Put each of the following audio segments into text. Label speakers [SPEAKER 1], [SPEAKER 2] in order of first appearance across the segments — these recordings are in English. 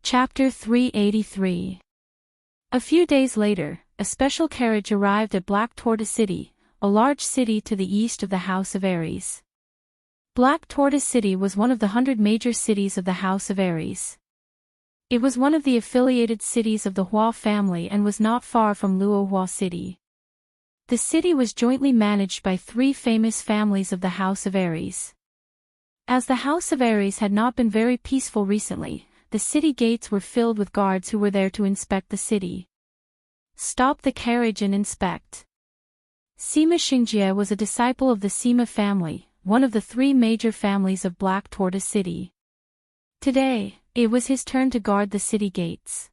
[SPEAKER 1] Chapter 383. A few days later, a special carriage arrived at Black Tortoise City, a large city to the east of the House of Aries. Black Tortoise City was one of the 100 major cities of the House of Aries. It was one of the affiliated cities of the Hua family and was not far from Luohua City. The city was jointly managed by 3 famous families of the House of Aries. As the House of Aries had not been very peaceful recently, the city gates were filled with guards who were there to inspect the city. Stop the carriage and inspect. Sima Xingjie was a disciple of the Sima family, one of the 3 major families of Black Tortoise City. Today, it was his turn to guard the city gates.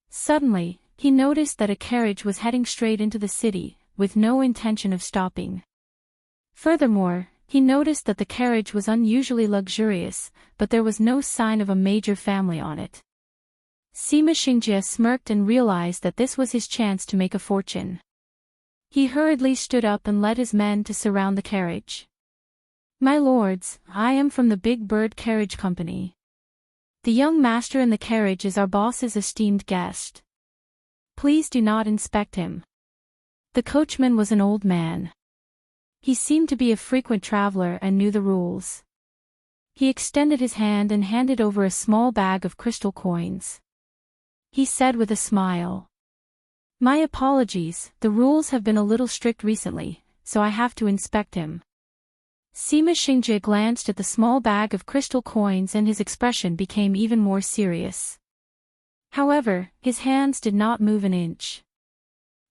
[SPEAKER 1] Suddenly, he noticed that a carriage was heading straight into the city, with no intention of stopping. Furthermore, he noticed that the carriage was unusually luxurious, but there was no sign of a major family on it. Sima Xingjie smirked and realized that this was his chance to make a fortune. He hurriedly stood up and led his men to surround the carriage. "My lords, I am from the Big Bird Carriage Company. The young master in the carriage is our boss's esteemed guest. Please do not inspect him." The coachman was an old man. He seemed to be a frequent traveler and knew the rules. He extended his hand and handed over a small bag of crystal coins. He said with a smile, "My apologies, the rules have been a little strict recently, so I have to inspect him." Sima Xingjie glanced at the small bag of crystal coins and his expression became even more serious. However, his hands did not move an inch.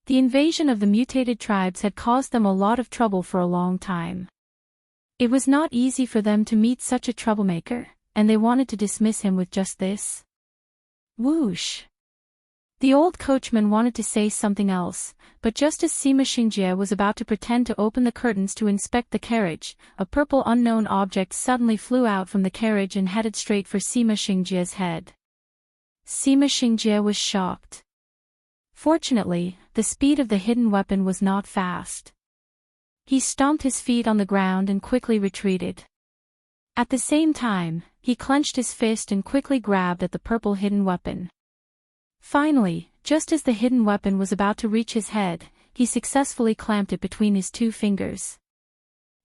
[SPEAKER 1] The invasion of the mutated tribes had caused them a lot of trouble for a long time. It was not easy for them to meet such a troublemaker, and they wanted to dismiss him with just this. Whoosh! The old coachman wanted to say something else, but just as Sima Xingjie was about to pretend to open the curtains to inspect the carriage, a purple unknown object suddenly flew out from the carriage and headed straight for Sima Xingjie's head. Sima Xingjie was shocked. Fortunately, the speed of the hidden weapon was not fast. He stomped his feet on the ground and quickly retreated. At the same time, he clenched his fist and quickly grabbed at the purple hidden weapon. Finally, just as the hidden weapon was about to reach his head, he successfully clamped it between his 2 fingers.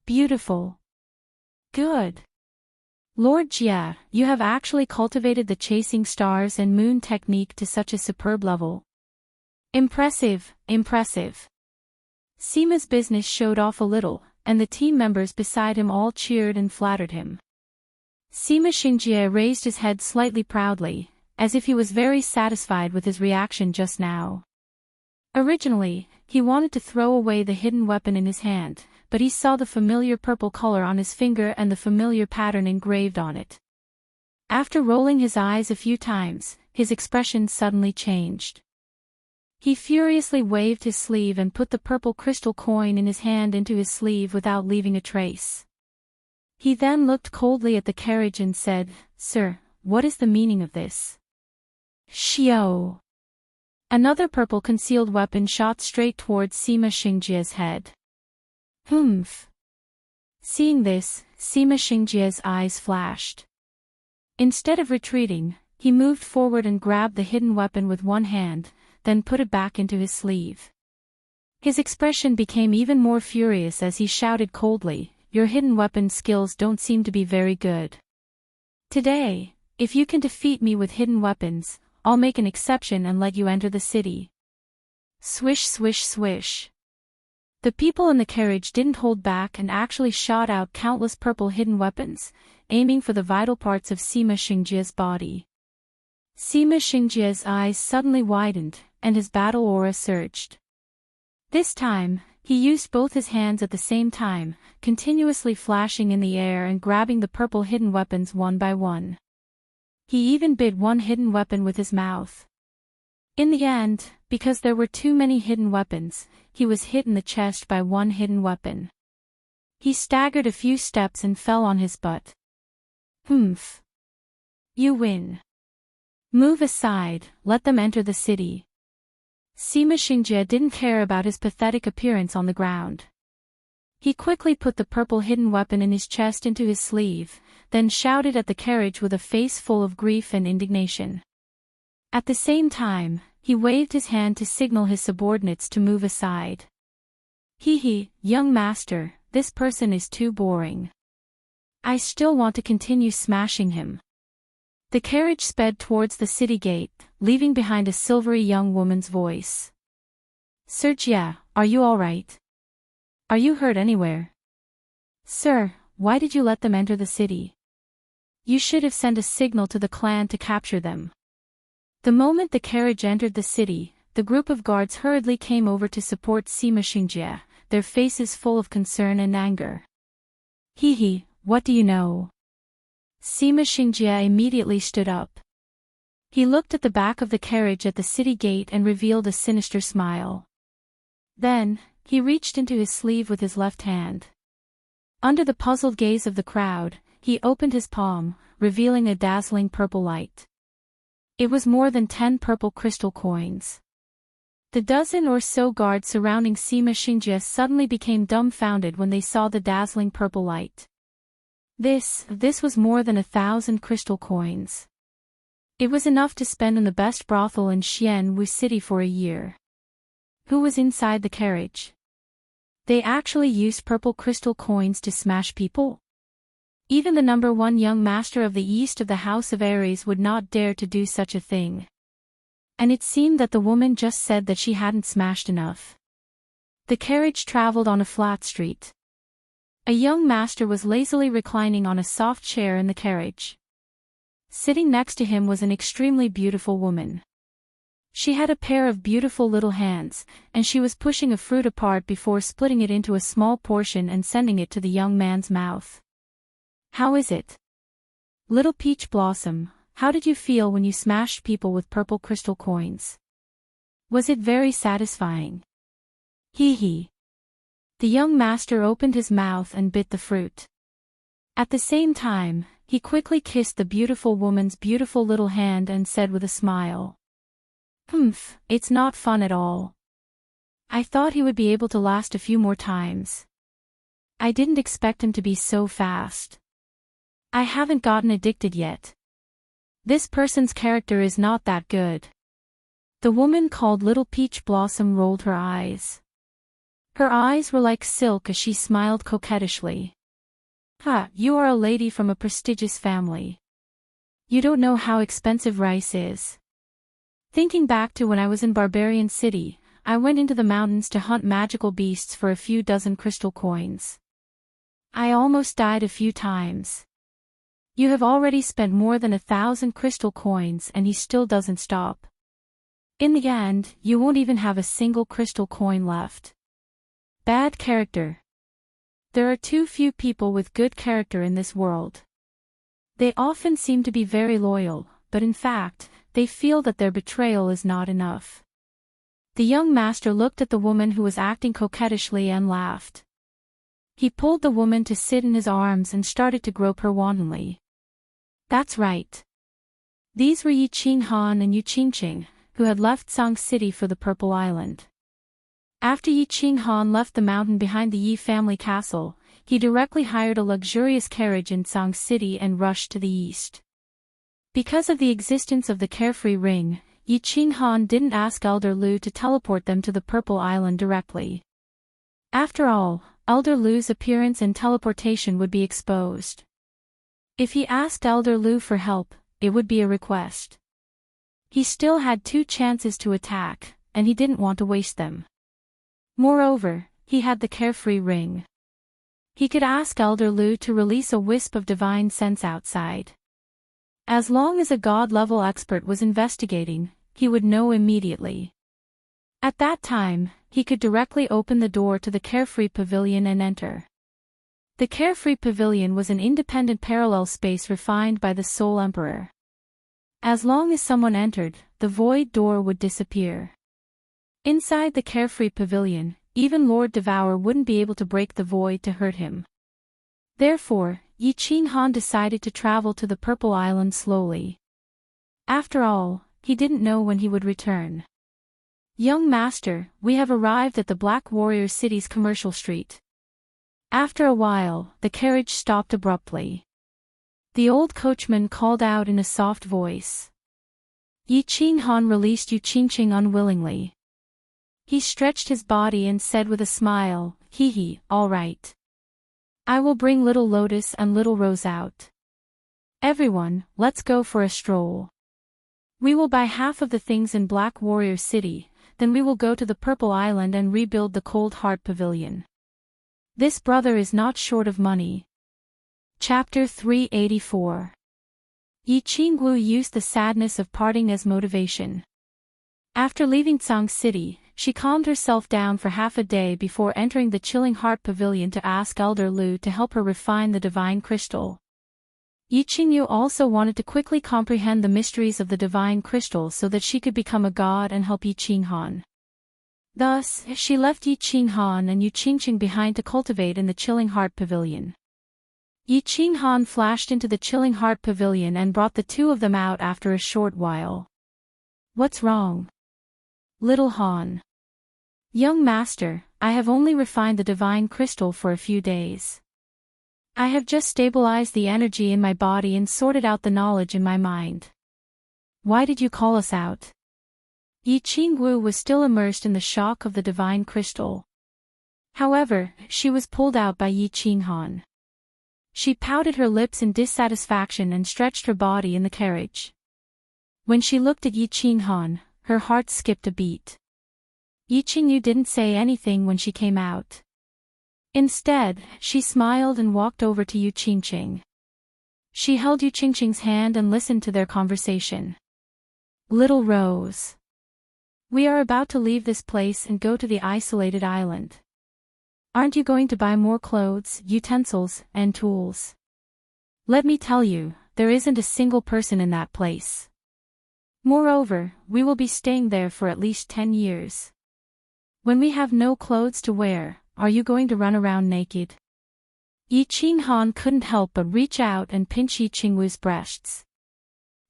[SPEAKER 1] Beautiful. Good. Lord Jia, you have actually cultivated the chasing stars and moon technique to such a superb level. Impressive, impressive. Sima's business showed off a little, and the team members beside him all cheered and flattered him. Sima Xingjie raised his head slightly proudly, as if he was very satisfied with his reaction just now. Originally, he wanted to throw away the hidden weapon in his hand, but he saw the familiar purple color on his finger and the familiar pattern engraved on it. After rolling his eyes a few times, his expression suddenly changed. He furiously waved his sleeve and put the purple crystal coin in his hand into his sleeve without leaving a trace. He then looked coldly at the carriage and said, "Sir, what is the meaning of this?" Xiao! Another purple concealed weapon shot straight towards Sima Xingjie's head. Humph! Seeing this, Sima Xingjie's eyes flashed. Instead of retreating, he moved forward and grabbed the hidden weapon with one hand, then put it back into his sleeve. His expression became even more furious as he shouted coldly, "Your hidden weapon skills don't seem to be very good. Today, if you can defeat me with hidden weapons, I'll make an exception and let you enter the city." Swish swish swish. The people in the carriage didn't hold back and actually shot out countless purple hidden weapons, aiming for the vital parts of Sima Xingjie's body. Sima Xingjie's eyes suddenly widened, and his battle aura surged. This time, he used both his hands at the same time, continuously flashing in the air and grabbing the purple hidden weapons one by one. He even bit one hidden weapon with his mouth. In the end, because there were too many hidden weapons, he was hit in the chest by one hidden weapon. He staggered a few steps and fell on his butt. Humph! You win. Move aside, let them enter the city. Sima Xingjie didn't care about his pathetic appearance on the ground. He quickly put the purple hidden weapon in his chest into his sleeve, then shouted at the carriage with a face full of grief and indignation. At the same time, he waved his hand to signal his subordinates to move aside. Hee, young master, this person is too boring. I still want to continue smashing him. The carriage sped towards the city gate, leaving behind a silvery young woman's voice. Sergia, are you all right? Are you hurt anywhere? Sir, why did you let them enter the city? You should have sent a signal to the clan to capture them. The moment the carriage entered the city, the group of guards hurriedly came over to support Sima Xingjie, their faces full of concern and anger. Hee, what do you know? Sima Xingjie immediately stood up. He looked at the back of the carriage at the city gate and revealed a sinister smile. Then, he reached into his sleeve with his left hand. Under the puzzled gaze of the crowd, he opened his palm, revealing a dazzling purple light. It was more than 10 purple crystal coins. The dozen or so guards surrounding Sima Xingjie suddenly became dumbfounded when they saw the dazzling purple light. This was more than 1,000 crystal coins. It was enough to spend in the best brothel in Xianwu City for a year. Who was inside the carriage? They actually used purple crystal coins to smash people? Even the number 1 young master of the east of the House of Aries would not dare to do such a thing. And it seemed that the woman just said that she hadn't smashed enough. The carriage traveled on a flat street. A young master was lazily reclining on a soft chair in the carriage. Sitting next to him was an extremely beautiful woman. She had a pair of beautiful little hands, and she was pushing a fruit apart before splitting it into a small portion and sending it to the young man's mouth. How is it? Little Peach Blossom, how did you feel when you smashed people with purple crystal coins? Was it very satisfying? Hee. The young master opened his mouth and bit the fruit. At the same time, he quickly kissed the beautiful woman's beautiful little hand and said with a smile. It's not fun at all. I thought he would be able to last a few more times. I didn't expect him to be so fast. I haven't gotten addicted yet. This person's character is not that good. The woman called Little Peach Blossom rolled her eyes. Her eyes were like silk as she smiled coquettishly. You are a lady from a prestigious family. You don't know how expensive rice is. Thinking back to when I was in Barbarian City, I went into the mountains to hunt magical beasts for a few dozen crystal coins. I almost died a few times. You have already spent more than 1,000 crystal coins and he still doesn't stop. In the end, you won't even have a single crystal coin left. Bad character. There are too few people with good character in this world. They often seem to be very loyal, but in fact, they feel that their betrayal is not enough. The young master looked at the woman who was acting coquettishly and laughed. He pulled the woman to sit in his arms and started to grope her wantonly. That's right. These were Yi Qinghan and Yu Qingqing, who had left Song City for the Purple Island. After Yi Qinghan left the mountain behind the Yi family castle, he directly hired a luxurious carriage in Song City and rushed to the east. Because of the existence of the Carefree Ring, Yi Qinghan didn't ask Elder Lu to teleport them to the Purple Island directly. After all, Elder Lu's appearance and teleportation would be exposed. If he asked Elder Lu for help, it would be a request. He still had 2 chances to attack, and he didn't want to waste them. Moreover, he had the Carefree Ring. He could ask Elder Lu to release a wisp of divine sense outside. As long as a god-level expert was investigating, he would know immediately. At that time, he could directly open the door to the Carefree Pavilion and enter. The Carefree Pavilion was an independent parallel space refined by the Soul Emperor. As long as someone entered, the void door would disappear. Inside the Carefree Pavilion, even Lord Devour wouldn't be able to break the void to hurt him. Therefore, Yi Qinghan decided to travel to the Purple Island slowly. After all, he didn't know when he would return. Young master, we have arrived at the Black Warrior City's commercial street. After a while, the carriage stopped abruptly. The old coachman called out in a soft voice. Yi Qinghan released Yu Qingqing unwillingly. He stretched his body and said with a smile, "Hee hee, all right. I will bring little Lotus and little Rose out. Everyone, let's go for a stroll. We will buy half of the things in Black Warrior City, then we will go to the Purple Island and rebuild the Cold Heart Pavilion. This brother is not short of money." Chapter 384. Yi Qingwu used the sadness of parting as motivation. After leaving Tsang City, she calmed herself down for half a day before entering the Chilling Heart Pavilion to ask Elder Lu to help her refine the divine crystal. Yi Qingyu also wanted to quickly comprehend the mysteries of the divine crystal so that she could become a god and help Yi Qinghan. Thus, she left Yi Qinghan and Yu Qingqing behind to cultivate in the Chilling Heart Pavilion. Yi Qinghan flashed into the Chilling Heart Pavilion and brought the two of them out after a short while. "What's wrong, little Han?" "Young master, I have only refined the divine crystal for a few days. I have just stabilized the energy in my body and sorted out the knowledge in my mind. Why did you call us out?" Yi Qingwu was still immersed in the shock of the divine crystal. However, she was pulled out by Yi Qinghan. She pouted her lips in dissatisfaction and stretched her body in the carriage. When she looked at Yi Qinghan, her heart skipped a beat. Yi Qingyu didn't say anything when she came out. Instead, she smiled and walked over to Yu Qingqing. She held Yu Qingqing's hand and listened to their conversation. "Little Rose, we are about to leave this place and go to the isolated island. Aren't you going to buy more clothes, utensils, and tools? Let me tell you, there isn't a single person in that place. Moreover, we will be staying there for at least 10 years. When we have no clothes to wear, are you going to run around naked?" Yi Qinghan couldn't help but reach out and pinch Yi Qingwu's breasts.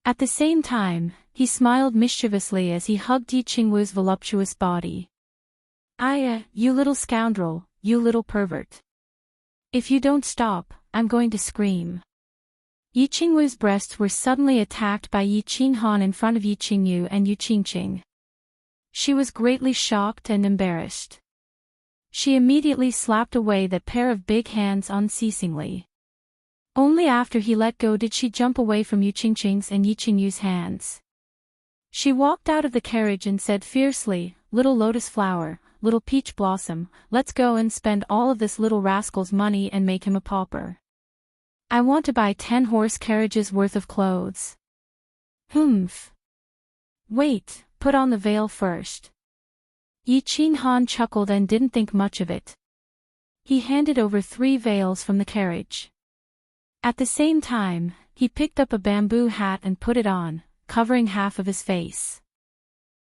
[SPEAKER 1] At the same time, he smiled mischievously as he hugged Yi Qingwu's voluptuous body. You little scoundrel, you little pervert. If you don't stop, I'm going to scream." Yi Qingwu's breasts were suddenly attacked by Yi Qinghan in front of Yi Qingyu and Yu Qingqing. She was greatly shocked and embarrassed. She immediately slapped away that pair of big hands unceasingly. Only after he let go did she jump away from Yu Qingqing's and Yi Qingyu's hands. She walked out of the carriage and said fiercely, "Little lotus flower, little peach blossom, let's go and spend all of this little rascal's money and make him a pauper. I want to buy 10 horse carriages worth of clothes." "Humph. Wait, put on the veil first." Yi Qinghan chuckled and didn't think much of it. He handed over 3 veils from the carriage. At the same time, he picked up a bamboo hat and put it on, covering half of his face.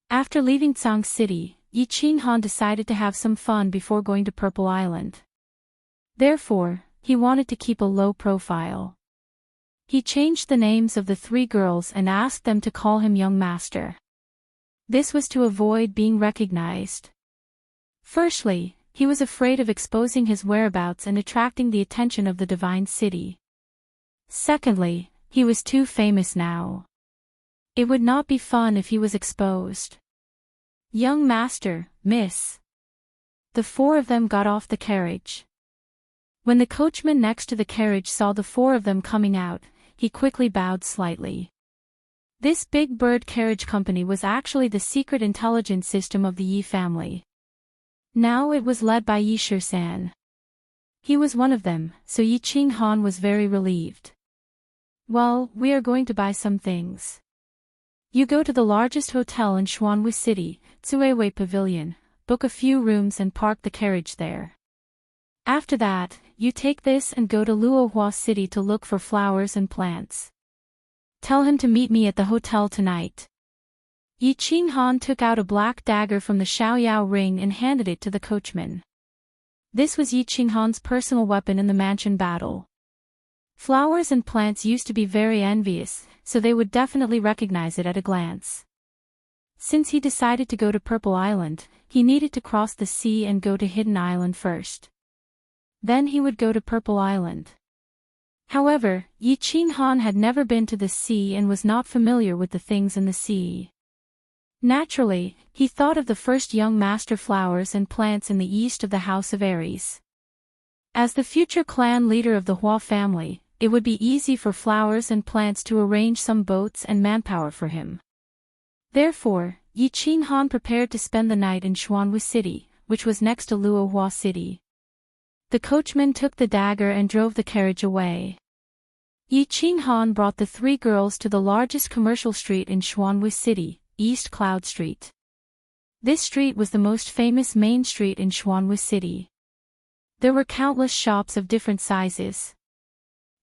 [SPEAKER 1] After leaving Tsang City, Yi Qinghan decided to have some fun before going to Purple Island. Therefore, he wanted to keep a low profile. He changed the names of the 3 girls and asked them to call him young master. This was to avoid being recognized. Firstly, he was afraid of exposing his whereabouts and attracting the attention of the divine city. Secondly, he was too famous now. It would not be fun if he was exposed. "Young master, miss." The 4 of them got off the carriage. When the coachman next to the carriage saw the 4 of them coming out, he quickly bowed slightly. This big bird carriage company was actually the secret intelligence system of the Yi family. Now it was led by Yi Shisan. He was one of them, so Yi Qinghan was very relieved. "Well, we are going to buy some things. You go to the largest hotel in Xuanwu City, Tsuewei Pavilion, book a few rooms and park the carriage there. After that, you take this and go to Luohua City to look for flowers and plants. Tell him to meet me at the hotel tonight." Yi Qinghan took out a black dagger from the Xiaoyao ring and handed it to the coachman. This was Yi Qinghan's personal weapon in the mansion battle. Flowers and plants used to be very envious, so they would definitely recognize it at a glance. Since he decided to go to Purple Island, he needed to cross the sea and go to Hidden Island first. Then he would go to Purple Island. However, Yi Qinghan had never been to the sea and was not familiar with the things in the sea. Naturally, he thought of the first young master flowers and plants in the east of the House of Aries. As the future clan leader of the Hua family, it would be easy for flowers and plants to arrange some boats and manpower for him. Therefore, Yi Qinghan prepared to spend the night in Xuanwu City, which was next to Luohua City. The coachman took the dagger and drove the carriage away. Yi Qinghan brought the three girls to the largest commercial street in Xuanwu City, East Cloud Street. This street was the most famous main street in Xuanwu City. There were countless shops of different sizes.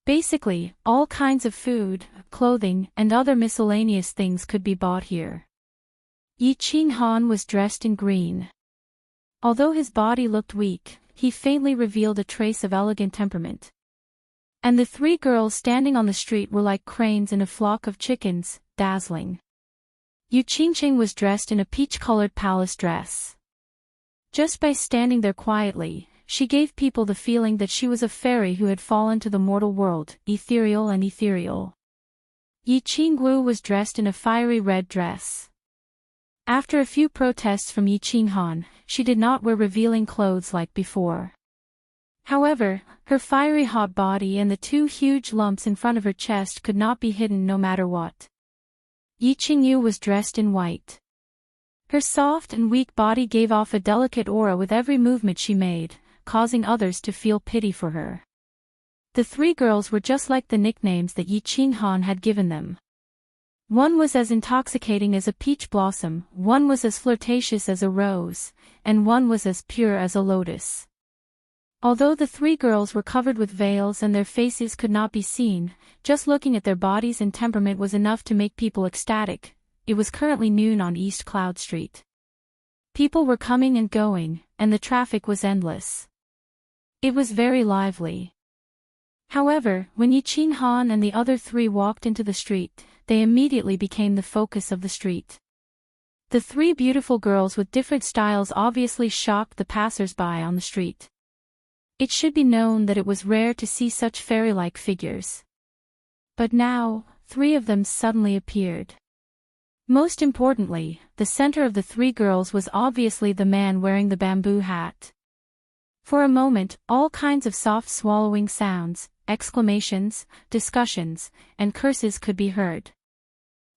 [SPEAKER 1] Basically, all kinds of food, clothing, and other miscellaneous things could be bought here. Yi Qinghan was dressed in green. Although his body looked weak, he faintly revealed a trace of elegant temperament. And the three girls standing on the street were like cranes in a flock of chickens, dazzling. Yu Qingqing was dressed in a peach-colored palace dress. Just by standing there quietly, she gave people the feeling that she was a fairy who had fallen to the mortal world, ethereal and ethereal. Yi Qingwu was dressed in a fiery red dress. After a few protests from Yi Qinghan, she did not wear revealing clothes like before. However, her fiery hot body and the two huge lumps in front of her chest could not be hidden no matter what. Yi Qingyu was dressed in white. Her soft and weak body gave off a delicate aura with every movement she made, causing others to feel pity for her. The three girls were just like the nicknames that Yi Qinghan had given them. One was as intoxicating as a peach blossom, one was as flirtatious as a rose, and one was as pure as a lotus. Although the three girls were covered with veils and their faces could not be seen, just looking at their bodies and temperament was enough to make people ecstatic. It was currently noon on East Cloud Street. People were coming and going, and the traffic was endless. It was very lively. However, when Yi Qinghan and the other three walked into the street, they immediately became the focus of the street. The three beautiful girls with different styles obviously shocked the passers-by on the street. It should be known that it was rare to see such fairy-like figures. But now, three of them suddenly appeared. Most importantly, the center of the three girls was obviously the man wearing the bamboo hat. For a moment, all kinds of soft swallowing sounds, exclamations, discussions, and curses could be heard.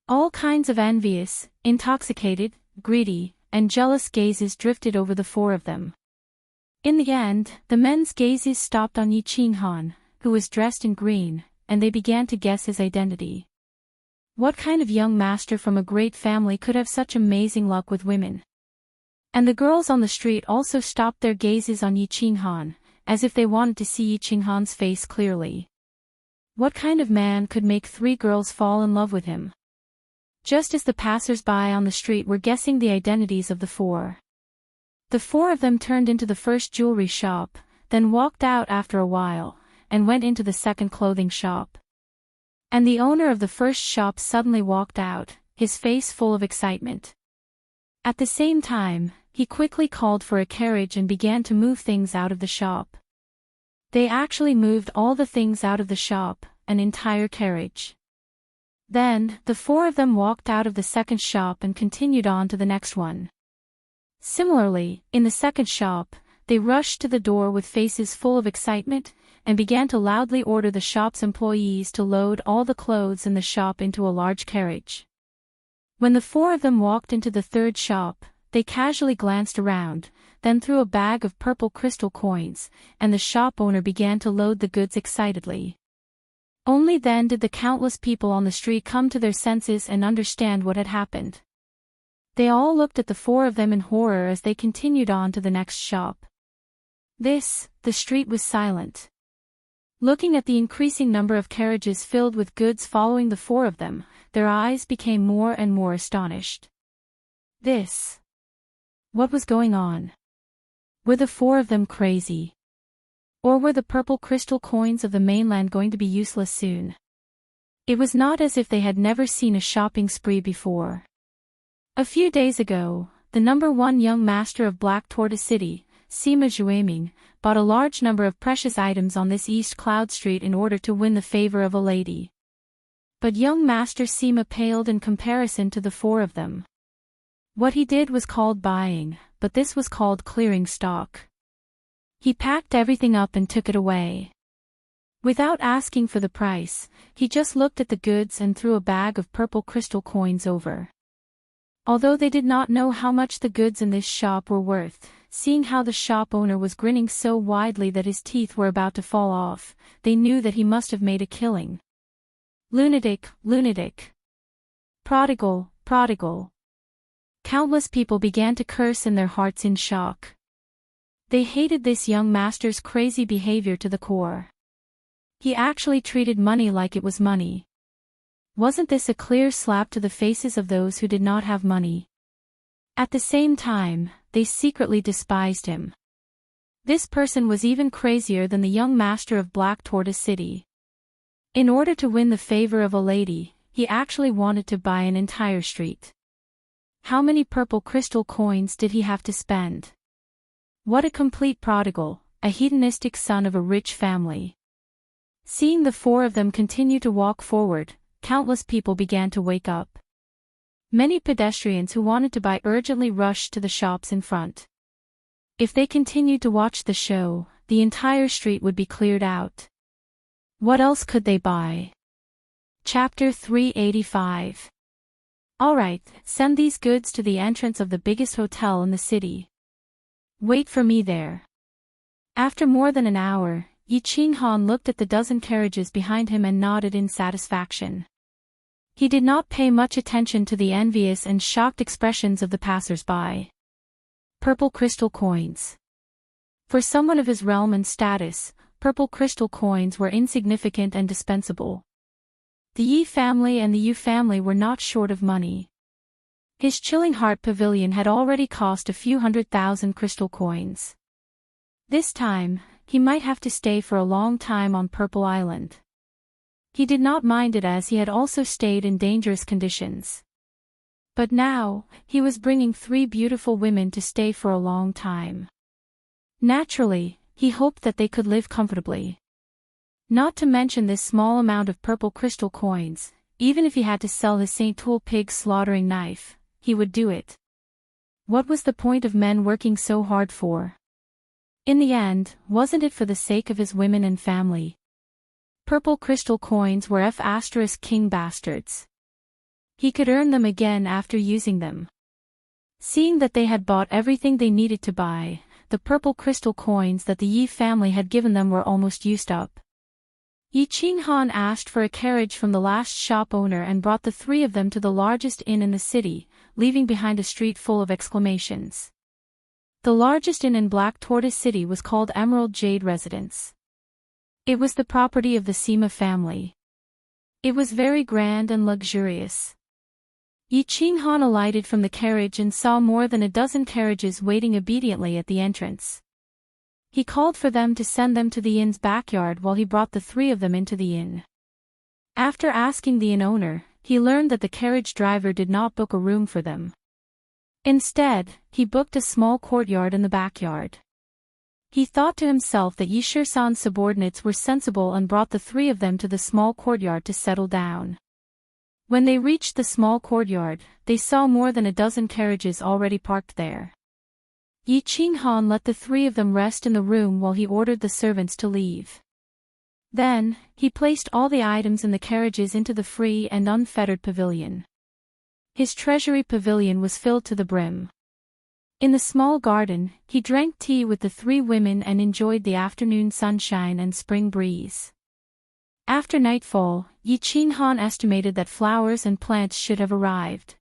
[SPEAKER 1] All kinds of envious, intoxicated, greedy, and jealous gazes drifted over the four of them. In the end, the men's gazes stopped on Yi Qinghan, who was dressed in green, and they began to guess his identity. What kind of young master from a great family could have such amazing luck with women? And the girls on the street also stopped their gazes on Yi Qinghan, as if they wanted to see Yi Qinghan's face clearly. What kind of man could make three girls fall in love with him? Just as the passers-by on the street were guessing the identities of the four. The four of them turned into the first jewelry shop, then walked out after a while, and went into the second clothing shop. And the owner of the first shop suddenly walked out, his face full of excitement. At the same time, he quickly called for a carriage and began to move things out of the shop. They actually moved all the things out of the shop, an entire carriage. Then, the four of them walked out of the second shop and continued on to the next one. Similarly, in the second shop, they rushed to the door with faces full of excitement, and began to loudly order the shop's employees to load all the clothes in the shop into a large carriage. When the four of them walked into the third shop, they casually glanced around, then threw a bag of purple crystal coins, and the shop owner began to load the goods excitedly. Only then did the countless people on the street come to their senses and understand what had happened. They all looked at the four of them in horror as they continued on to the next shop. The street was silent. Looking at the increasing number of carriages filled with goods following the four of them, their eyes became more and more astonished. What was going on? Were the four of them crazy? Or were the purple crystal coins of the mainland going to be useless soon? It was not as if they had never seen a shopping spree before. A few days ago, the #1 young master of Black Tortoise City, Sima Zhuiming, bought a large number of precious items on this East Cloud Street in order to win the favor of a lady. But young Master Sima paled in comparison to the four of them. What he did was called buying, but this was called clearing stock. He packed everything up and took it away. Without asking for the price, he just looked at the goods and threw a bag of purple crystal coins over. Although they did not know how much the goods in this shop were worth, seeing how the shop owner was grinning so widely that his teeth were about to fall off, they knew that he must have made a killing. Lunatic, lunatic. Prodigal, prodigal. Countless people began to curse in their hearts in shock. They hated this young master's crazy behavior to the core. He actually treated money like it was money. Wasn't this a clear slap to the faces of those who did not have money? At the same time, they secretly despised him. This person was even crazier than the young master of Black Tortoise City. In order to win the favor of a lady, he actually wanted to buy an entire street. How many purple crystal coins did he have to spend? What a complete prodigal, a hedonistic son of a rich family. Seeing the four of them continue to walk forward, countless people began to wake up. Many pedestrians who wanted to buy urgently rushed to the shops in front. If they continued to watch the show, the entire street would be cleared out. What else could they buy? Chapter 385. Alright, send these goods to the entrance of the biggest hotel in the city. Wait for me there. After more than an hour, Yi Qinghan looked at the dozen carriages behind him and nodded in satisfaction. He did not pay much attention to the envious and shocked expressions of the passers-by. Purple crystal coins. For someone of his realm and status, purple crystal coins were insignificant and dispensable. The Yi family and the Yu family were not short of money. His Chilling Heart Pavilion had already cost a few 100,000 crystal coins. This time, he might have to stay for a long time on Purple Island. He did not mind it as he had also stayed in dangerous conditions. But now, he was bringing 3 beautiful women to stay for a long time. Naturally, he hoped that they could live comfortably. Not to mention this small amount of purple crystal coins, even if he had to sell his St. Tool pig slaughtering knife, he would do it. What was the point of men working so hard for? In the end, wasn't it for the sake of his women and family? Purple crystal coins were F***king bastards. He could earn them again after using them. Seeing that they had bought everything they needed to buy, the purple crystal coins that the Yi family had given them were almost used up. Yi Qinghan asked for a carriage from the last shop owner and brought the 3 of them to the largest inn in the city, leaving behind a street full of exclamations. The largest inn in Black Tortoise City was called Emerald Jade Residence. It was the property of the Sima family. It was very grand and luxurious. Yi Qinghan alighted from the carriage and saw more than a dozen carriages waiting obediently at the entrance. He called for them to send them to the inn's backyard while he brought the 3 of them into the inn. After asking the inn owner, he learned that the carriage driver did not book a room for them. Instead, he booked a small courtyard in the backyard. He thought to himself that Yi Shisan's subordinates were sensible and brought the 3 of them to the small courtyard to settle down. When they reached the small courtyard, they saw more than a dozen carriages already parked there. Yi Qinghan let the 3 of them rest in the room while he ordered the servants to leave. Then, he placed all the items in the carriages into the free and unfettered pavilion. His treasury pavilion was filled to the brim. In the small garden, he drank tea with the 3 women and enjoyed the afternoon sunshine and spring breeze. After nightfall, Yi Qinghan estimated that flowers and plants should have arrived.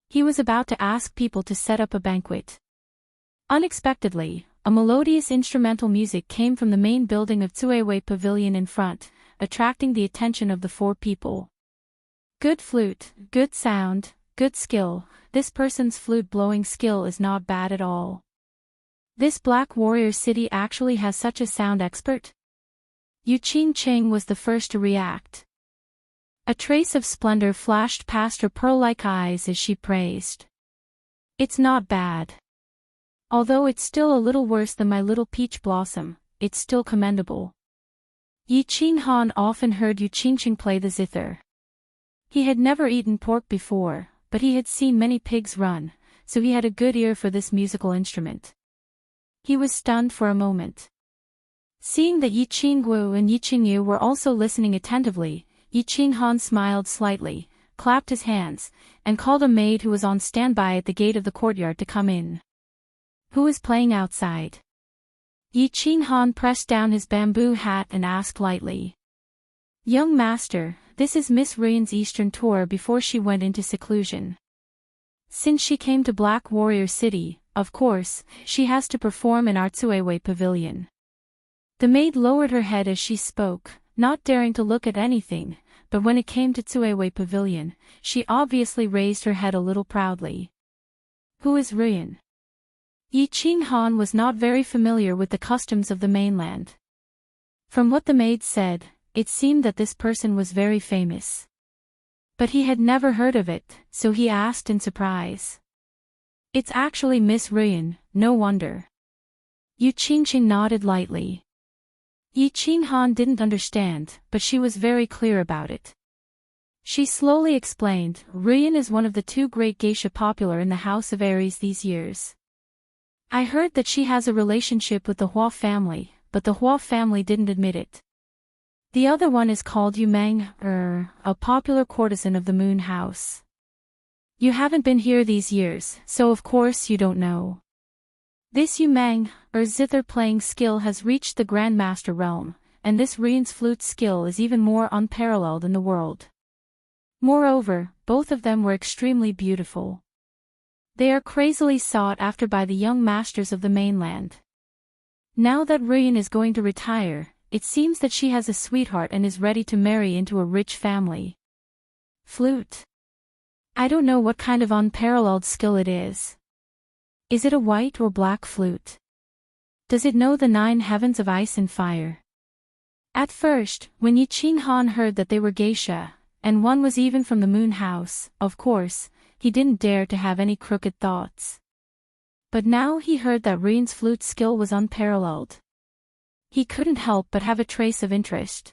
[SPEAKER 1] He was about to ask people to set up a banquet. Unexpectedly, a melodious instrumental music came from the main building of Tsuewei Pavilion in front, attracting the attention of the 4 people. Good flute, good sound, good skill. This person's flute-blowing skill is not bad at all. This Black Warrior City actually has such a sound expert? Yu Qingcheng was the first to react. A trace of splendor flashed past her pearl-like eyes as she praised. It's not bad. Although it's still a little worse than my little peach blossom, it's still commendable. Yi Qing Han often heard Yu Qingqing play the zither. He had never eaten pork before, but he had seen many pigs run, so he had a good ear for this musical instrument. He was stunned for a moment. Seeing that Yi Qingguo and Yi Qingyu were also listening attentively, Yi Qing Han smiled slightly, clapped his hands, and called a maid who was on standby at the gate of the courtyard to come in. Who is playing outside? Yi Qing Han pressed down his bamboo hat and asked lightly. Young master, this is Miss Ruin's Eastern tour before she went into seclusion. Since she came to Black Warrior City, of course, she has to perform in our Tsuewei Pavilion. The maid lowered her head as she spoke, not daring to look at anything, but when it came to Tsuewei Pavilion, she obviously raised her head a little proudly. Who is Ruin? Yi Qing Han was not very familiar with the customs of the mainland. From what the maid said, it seemed that this person was very famous. But he had never heard of it, so he asked in surprise. It's actually Miss Ruin, no wonder. Yu Qingqing nodded lightly. Yi Qing Han didn't understand, but she was very clear about it. She slowly explained, Ruin is one of the two great geisha popular in the House of Aries these years. I heard that she has a relationship with the Hua family, but the Hua family didn't admit it. The other one is called Yu Meng, a popular courtesan of the Moon House. You haven't been here these years, so of course you don't know. This Yu Meng, zither playing skill has reached the Grandmaster realm, and this Ruin's flute skill is even more unparalleled in the world. Moreover, both of them were extremely beautiful. They are crazily sought after by the young masters of the mainland. Now that Ruin is going to retire, it seems that she has a sweetheart and is ready to marry into a rich family. Flute. I don't know what kind of unparalleled skill it is. Is it a white or black flute? Does it know the 9 heavens of ice and fire? At first, when Yi Qing Han heard that they were geisha, and one was even from the Moon House, of course, he didn't dare to have any crooked thoughts. But now he heard that Ruin's flute skill was unparalleled. He couldn't help but have a trace of interest.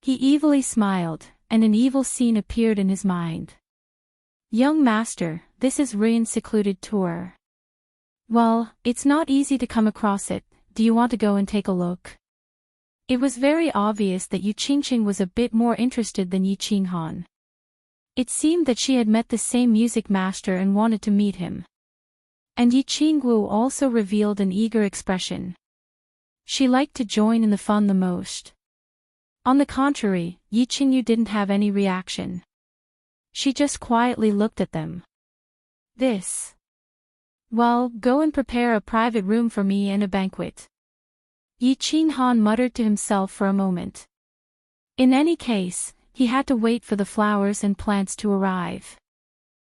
[SPEAKER 1] He evilly smiled, and an evil scene appeared in his mind. Young master, this is Ruin's secluded tour. Well, it's not easy to come across it, do you want to go and take a look? It was very obvious that Yu Qingqing was a bit more interested than Yi Qing Han. It seemed that she had met the same music master and wanted to meet him. And Yi Qingguo also revealed an eager expression. She liked to join in the fun the most. On the contrary, Yi Qingyu didn't have any reaction. She just quietly looked at them. This. Well, go and prepare a private room for me and a banquet. Yi Qing Han muttered to himself for a moment. In any case, he had to wait for the flowers and plants to arrive.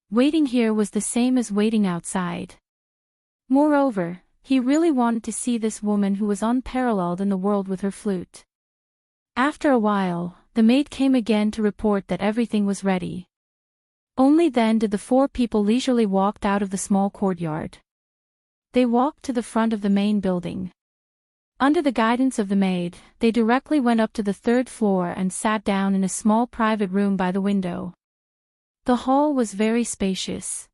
[SPEAKER 1] Waiting here was the same as waiting outside. Moreover, he really wanted to see this woman who was unparalleled in the world with her flute. After a while, the maid came again to report that everything was ready. Only then did the 4 people leisurely walk out of the small courtyard. They walked to the front of the main building. Under the guidance of the maid, they directly went up to the 3rd floor and sat down in a small private room by the window. The hall was very spacious.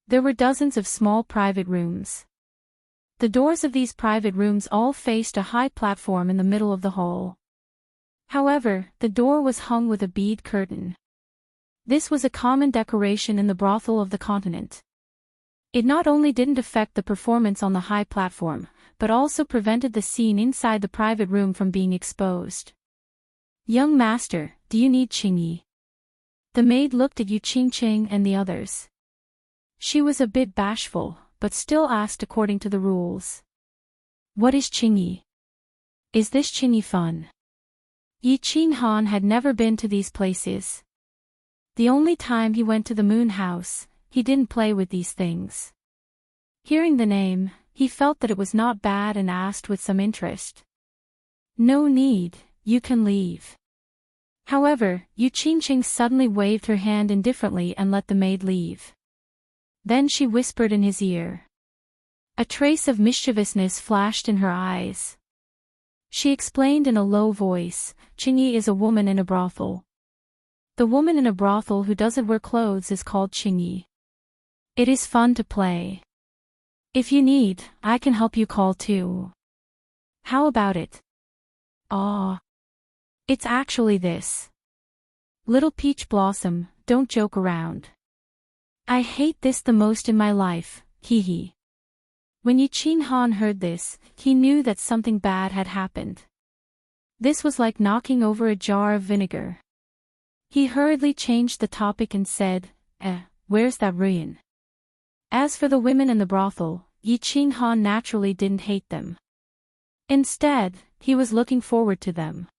[SPEAKER 1] There were dozens of small private rooms. The doors of these private rooms all faced a high platform in the middle of the hall. However, the door was hung with a bead curtain. This was a common decoration in the brothel of the continent. It not only didn't affect the performance on the high platform, but also prevented the scene inside the private room from being exposed. Young master, do you need Qingyi? The maid looked at Yu Qingqing and the others. She was a bit bashful, but still asked according to the rules. What is Qingyi? Is this Qingyi fun? Yi Qing Han had never been to these places. The only time he went to the Moon House, he didn't play with these things. Hearing the name, he felt that it was not bad and asked with some interest. No need, you can leave. However, Yu Qingqing suddenly waved her hand indifferently and let the maid leave. Then she whispered in his ear. A trace of mischievousness flashed in her eyes. She explained in a low voice, Qingyi is a woman in a brothel. The woman in a brothel who doesn't wear clothes is called Qingyi. It is fun to play. If you need, I can help you call too. How about it? Ah. It's actually this. Little peach blossom, don't joke around. I hate this the most in my life, hee. When Yi Qinghan heard this, he knew that something bad had happened. This was like knocking over a jar of vinegar. He hurriedly changed the topic and said, where's that ruin? As for the women in the brothel, Yi Qinghan naturally didn't hate them. Instead, he was looking forward to them.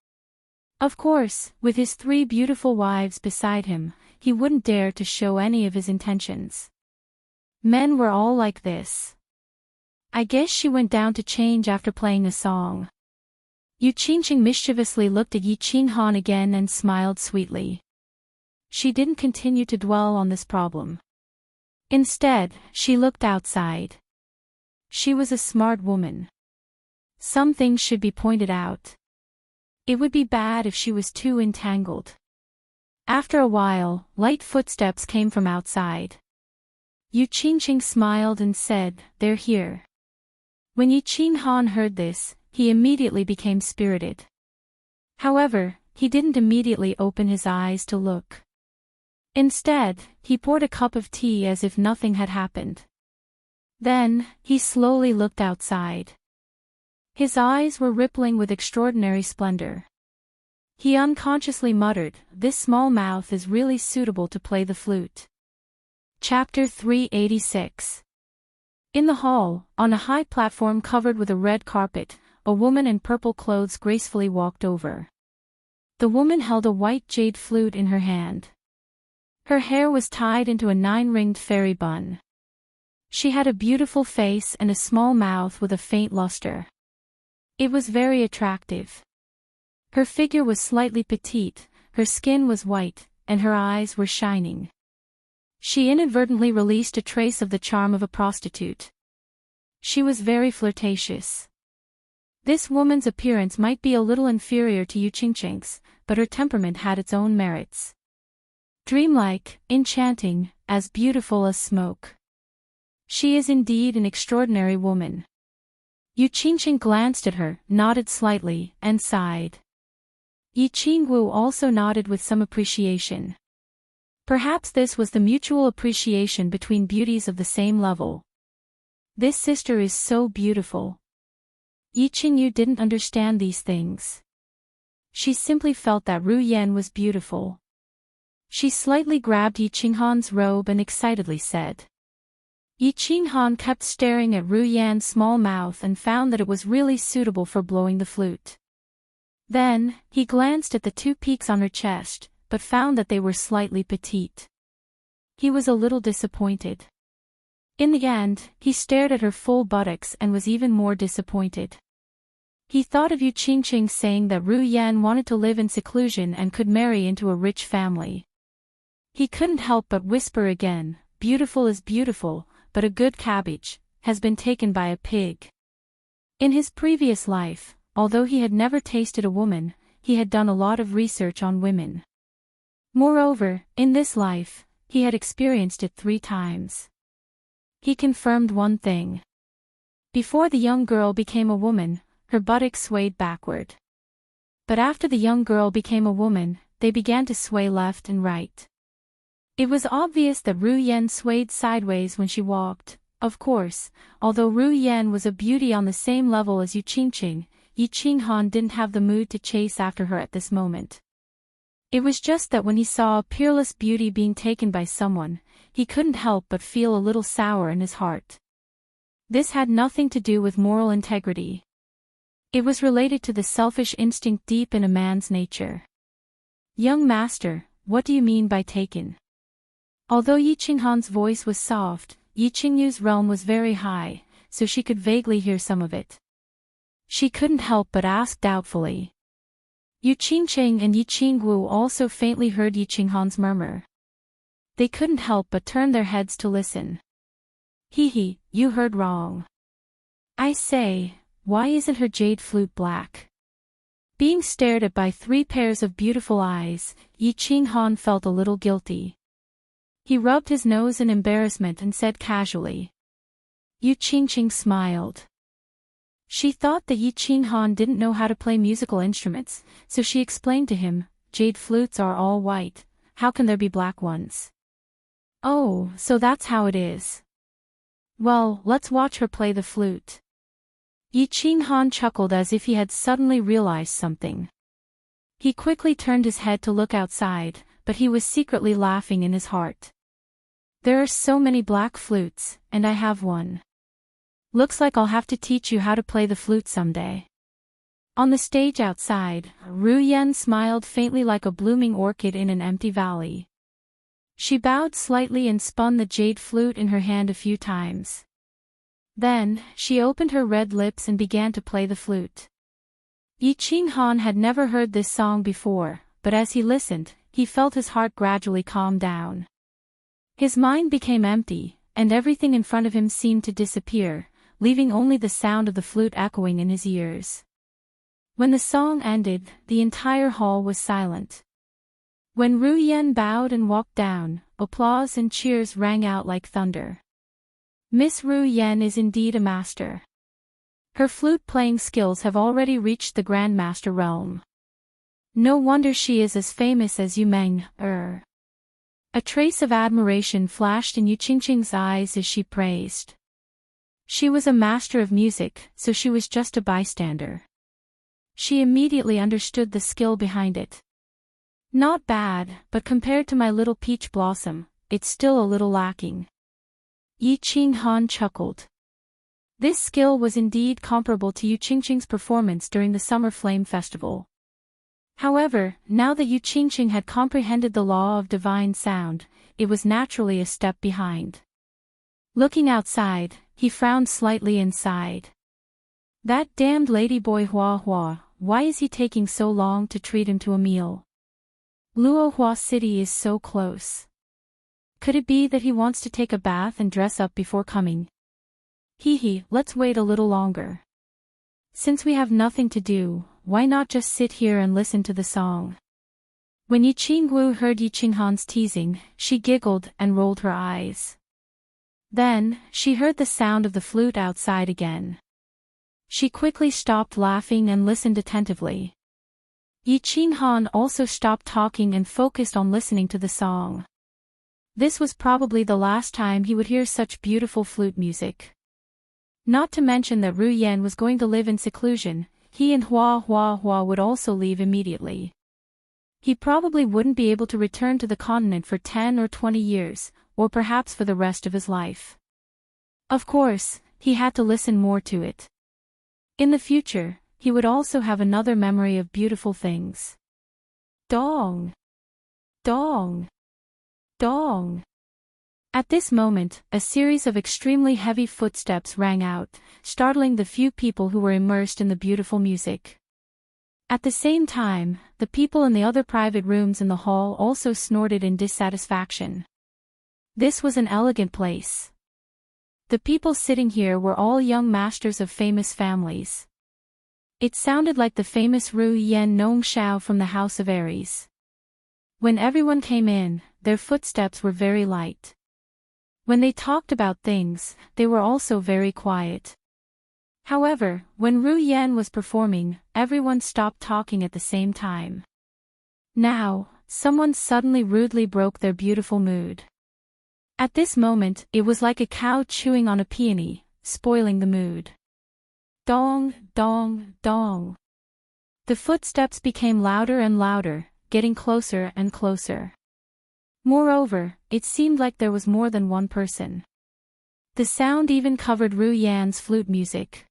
[SPEAKER 1] Of course, with his 3 beautiful wives beside him, he wouldn't dare to show any of his intentions. Men were all like this. I guess she went down to change after playing a song. Yu Qingqing mischievously looked at Yi Qinghan again and smiled sweetly. She didn't continue to dwell on this problem. Instead, she looked outside. She was a smart woman. Some things should be pointed out. It would be bad if she was too entangled. After a while, light footsteps came from outside. Yu Qingqing smiled and said, they're here. When Yi Qinghan heard this, he immediately became spirited. However, he didn't immediately open his eyes to look. Instead, he poured a cup of tea as if nothing had happened. Then, he slowly looked outside. His eyes were rippling with extraordinary splendor. He unconsciously muttered, this small mouth is really suitable to play the flute. Chapter 386. In the hall, on a high platform covered with a red carpet, a woman in purple clothes gracefully walked over. The woman held a white jade flute in her hand. Her hair was tied into a 9-ringed fairy bun. She had a beautiful face and a small mouth with a faint luster. It was very attractive. Her figure was slightly petite, her skin was white, and her eyes were shining. She inadvertently released a trace of the charm of a prostitute. She was very flirtatious. This woman's appearance might be a little inferior to Yu Qingqing's, but her temperament had its own merits. Dreamlike, enchanting, as beautiful as smoke. She is indeed an extraordinary woman. Yu Qingqing glanced at her, nodded slightly, and sighed. Yi Qingwu also nodded with some appreciation. Perhaps this was the mutual appreciation between beauties of the same level. This sister is so beautiful. Yi Qingyu didn't understand these things. She simply felt that Ru Yan was beautiful. She slightly grabbed Yi Qinghan's robe and excitedly said. Yi Qinghan kept staring at Ru Yan's small mouth and found that it was really suitable for blowing the flute. Then, he glanced at the 2 peaks on her chest, but found that they were slightly petite. He was a little disappointed. In the end, he stared at her full buttocks and was even more disappointed. He thought of Yu Qingqing saying that Ru Yan wanted to live in seclusion and could marry into a rich family. He couldn't help but whisper again, beautiful is beautiful, but a good cabbage has been taken by a pig. In his previous life, although he had never tasted a woman, he had done a lot of research on women. Moreover, in this life, he had experienced it 3 times. He confirmed one thing. Before the young girl became a woman, her buttocks swayed backward. But after the young girl became a woman, they began to sway left and right. It was obvious that Ru Yan swayed sideways when she walked. Of course, although Ru Yan was a beauty on the same level as Yu Qingqing, Yi Qinghan didn't have the mood to chase after her at this moment. It was just that when he saw a peerless beauty being taken by someone, he couldn't help but feel a little sour in his heart. This had nothing to do with moral integrity. It was related to the selfish instinct deep in a man's nature. Young master, what do you mean by taken? Although Yi Qinghan's voice was soft, Yi Qingyu's realm was very high, so she could vaguely hear some of it. She couldn't help but ask doubtfully. Yu Qingqing and Yi Qingwu also faintly heard Yi Qinghan's murmur. They couldn't help but turn their heads to listen. Hee, you heard wrong. I say, why isn't her jade flute black? Being stared at by 3 pairs of beautiful eyes, Yi Qinghan felt a little guilty. He rubbed his nose in embarrassment and said casually. Yu Qingqing smiled. She thought that Yi Qinghan didn't know how to play musical instruments, so she explained to him, jade flutes are all white, how can there be black ones? Oh, so that's how it is. Well, let's watch her play the flute. Yi Qinghan chuckled as if he had suddenly realized something. He quickly turned his head to look outside, but he was secretly laughing in his heart. There are so many black flutes, and I have one. Looks like I'll have to teach you how to play the flute someday. On the stage outside, Ru Yan smiled faintly like a blooming orchid in an empty valley. She bowed slightly and spun the jade flute in her hand a few times. Then, she opened her red lips and began to play the flute. Yi Qinghan had never heard this song before, but as he listened, he felt his heart gradually calm down. His mind became empty, and everything in front of him seemed to disappear, leaving only the sound of the flute echoing in his ears. When the song ended, the entire hall was silent. When Ru Yan bowed and walked down, applause and cheers rang out like thunder. Miss Ru Yan is indeed a master. Her flute-playing skills have already reached the Grandmaster realm. No wonder she is as famous as Yu Meng. A trace of admiration flashed in Yu Qingqing's eyes as she praised. She was a master of music, so she was just a bystander. She immediately understood the skill behind it. Not bad, but compared to my little peach blossom, it's still a little lacking. Yi Qinghan chuckled. This skill was indeed comparable to Yu Qingqing's performance during the Summer Flame Festival. However, now that Yu Qingqing had comprehended the law of divine sound, it was naturally a step behind. Looking outside, he frowned slightly and sighed. That damned ladyboy Hua Hua, why is he taking so long to treat him to a meal? Luohua City is so close. Could it be that he wants to take a bath and dress up before coming? Let's wait a little longer. Since we have nothing to do, why not just sit here and listen to the song? When Yi Qingwu heard Yi Qinghan's teasing, she giggled and rolled her eyes. Then, she heard the sound of the flute outside again. She quickly stopped laughing and listened attentively. Yi Qinghan also stopped talking and focused on listening to the song. This was probably the last time he would hear such beautiful flute music. Not to mention that Ru Yan was going to live in seclusion, he and Hua would also leave immediately. He probably wouldn't be able to return to the continent for 10 or 20 years, or perhaps for the rest of his life. Of course, he had to listen more to it. In the future, he would also have another memory of beautiful things. Dong! Dong! Dong! At this moment, a series of extremely heavy footsteps rang out, startling the few people who were immersed in the beautiful music. At the same time, the people in the other private rooms in the hall also snorted in dissatisfaction. This was an elegant place. The people sitting here were all young masters of famous families. It sounded like the famous Ru Yan Nong Shao from the House of Aries. When everyone came in, their footsteps were very light. When they talked about things, they were also very quiet. However, when Ru Yan was performing, everyone stopped talking at the same time. Now, someone suddenly rudely broke their beautiful mood. At this moment, it was like a cow chewing on a peony, spoiling the mood. Dong, dong, dong. The footsteps became louder and louder, getting closer and closer. Moreover, it seemed like there was more than one person. The sound even covered Ru Yan's flute music.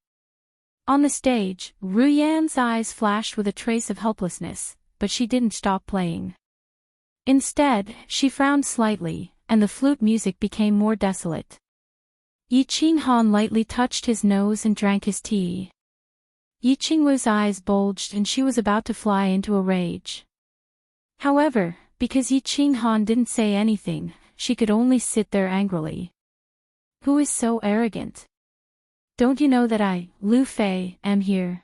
[SPEAKER 1] On the stage, Ru Yan's eyes flashed with a trace of helplessness, but she didn't stop playing. Instead, she frowned slightly, and the flute music became more desolate. Yi Qinghan lightly touched his nose and drank his tea. Yi Qingwu's eyes bulged and she was about to fly into a rage. However, because Yi Qinghan didn't say anything, she could only sit there angrily. Who is so arrogant? Don't you know that I, Lu Fei, am here?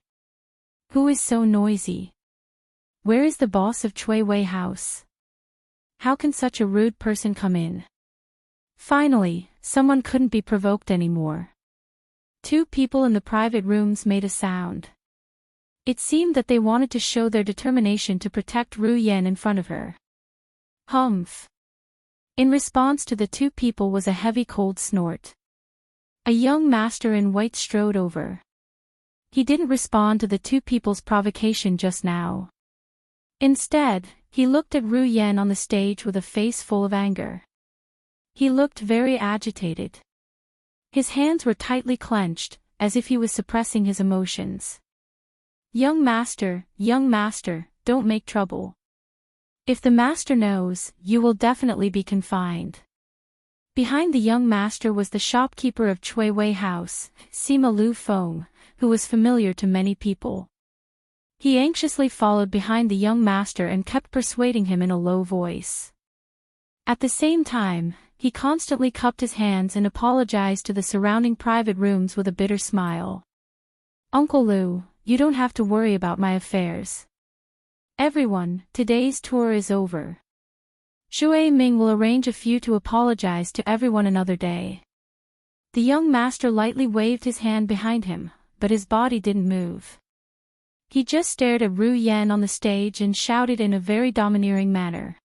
[SPEAKER 1] Who is so noisy? Where is the boss of Chui Wei House? How can such a rude person come in? Finally, someone couldn't be provoked anymore. Two people in the private rooms made a sound. It seemed that they wanted to show their determination to protect Ru Yan in front of her. Humph. In response to the two people was a heavy cold snort. A young master in white strode over. He didn't respond to the two people's provocation just now. Instead, he looked at Ru Yan on the stage with a face full of anger. He looked very agitated. His hands were tightly clenched, as if he was suppressing his emotions. Young master, don't make trouble. If the master knows, you will definitely be confined. Behind the young master was the shopkeeper of Chui Wei House, Sima Lu Feng, who was familiar to many people. He anxiously followed behind the young master and kept persuading him in a low voice. At the same time, he constantly cupped his hands and apologized to the surrounding private rooms with a bitter smile. Uncle Lu, you don't have to worry about my affairs. Everyone, today's tour is over. Shui Ming will arrange a few to apologize to everyone another day. The young master lightly waved his hand behind him, but his body didn't move. He just stared at Ru Yan on the stage and shouted in a very domineering manner.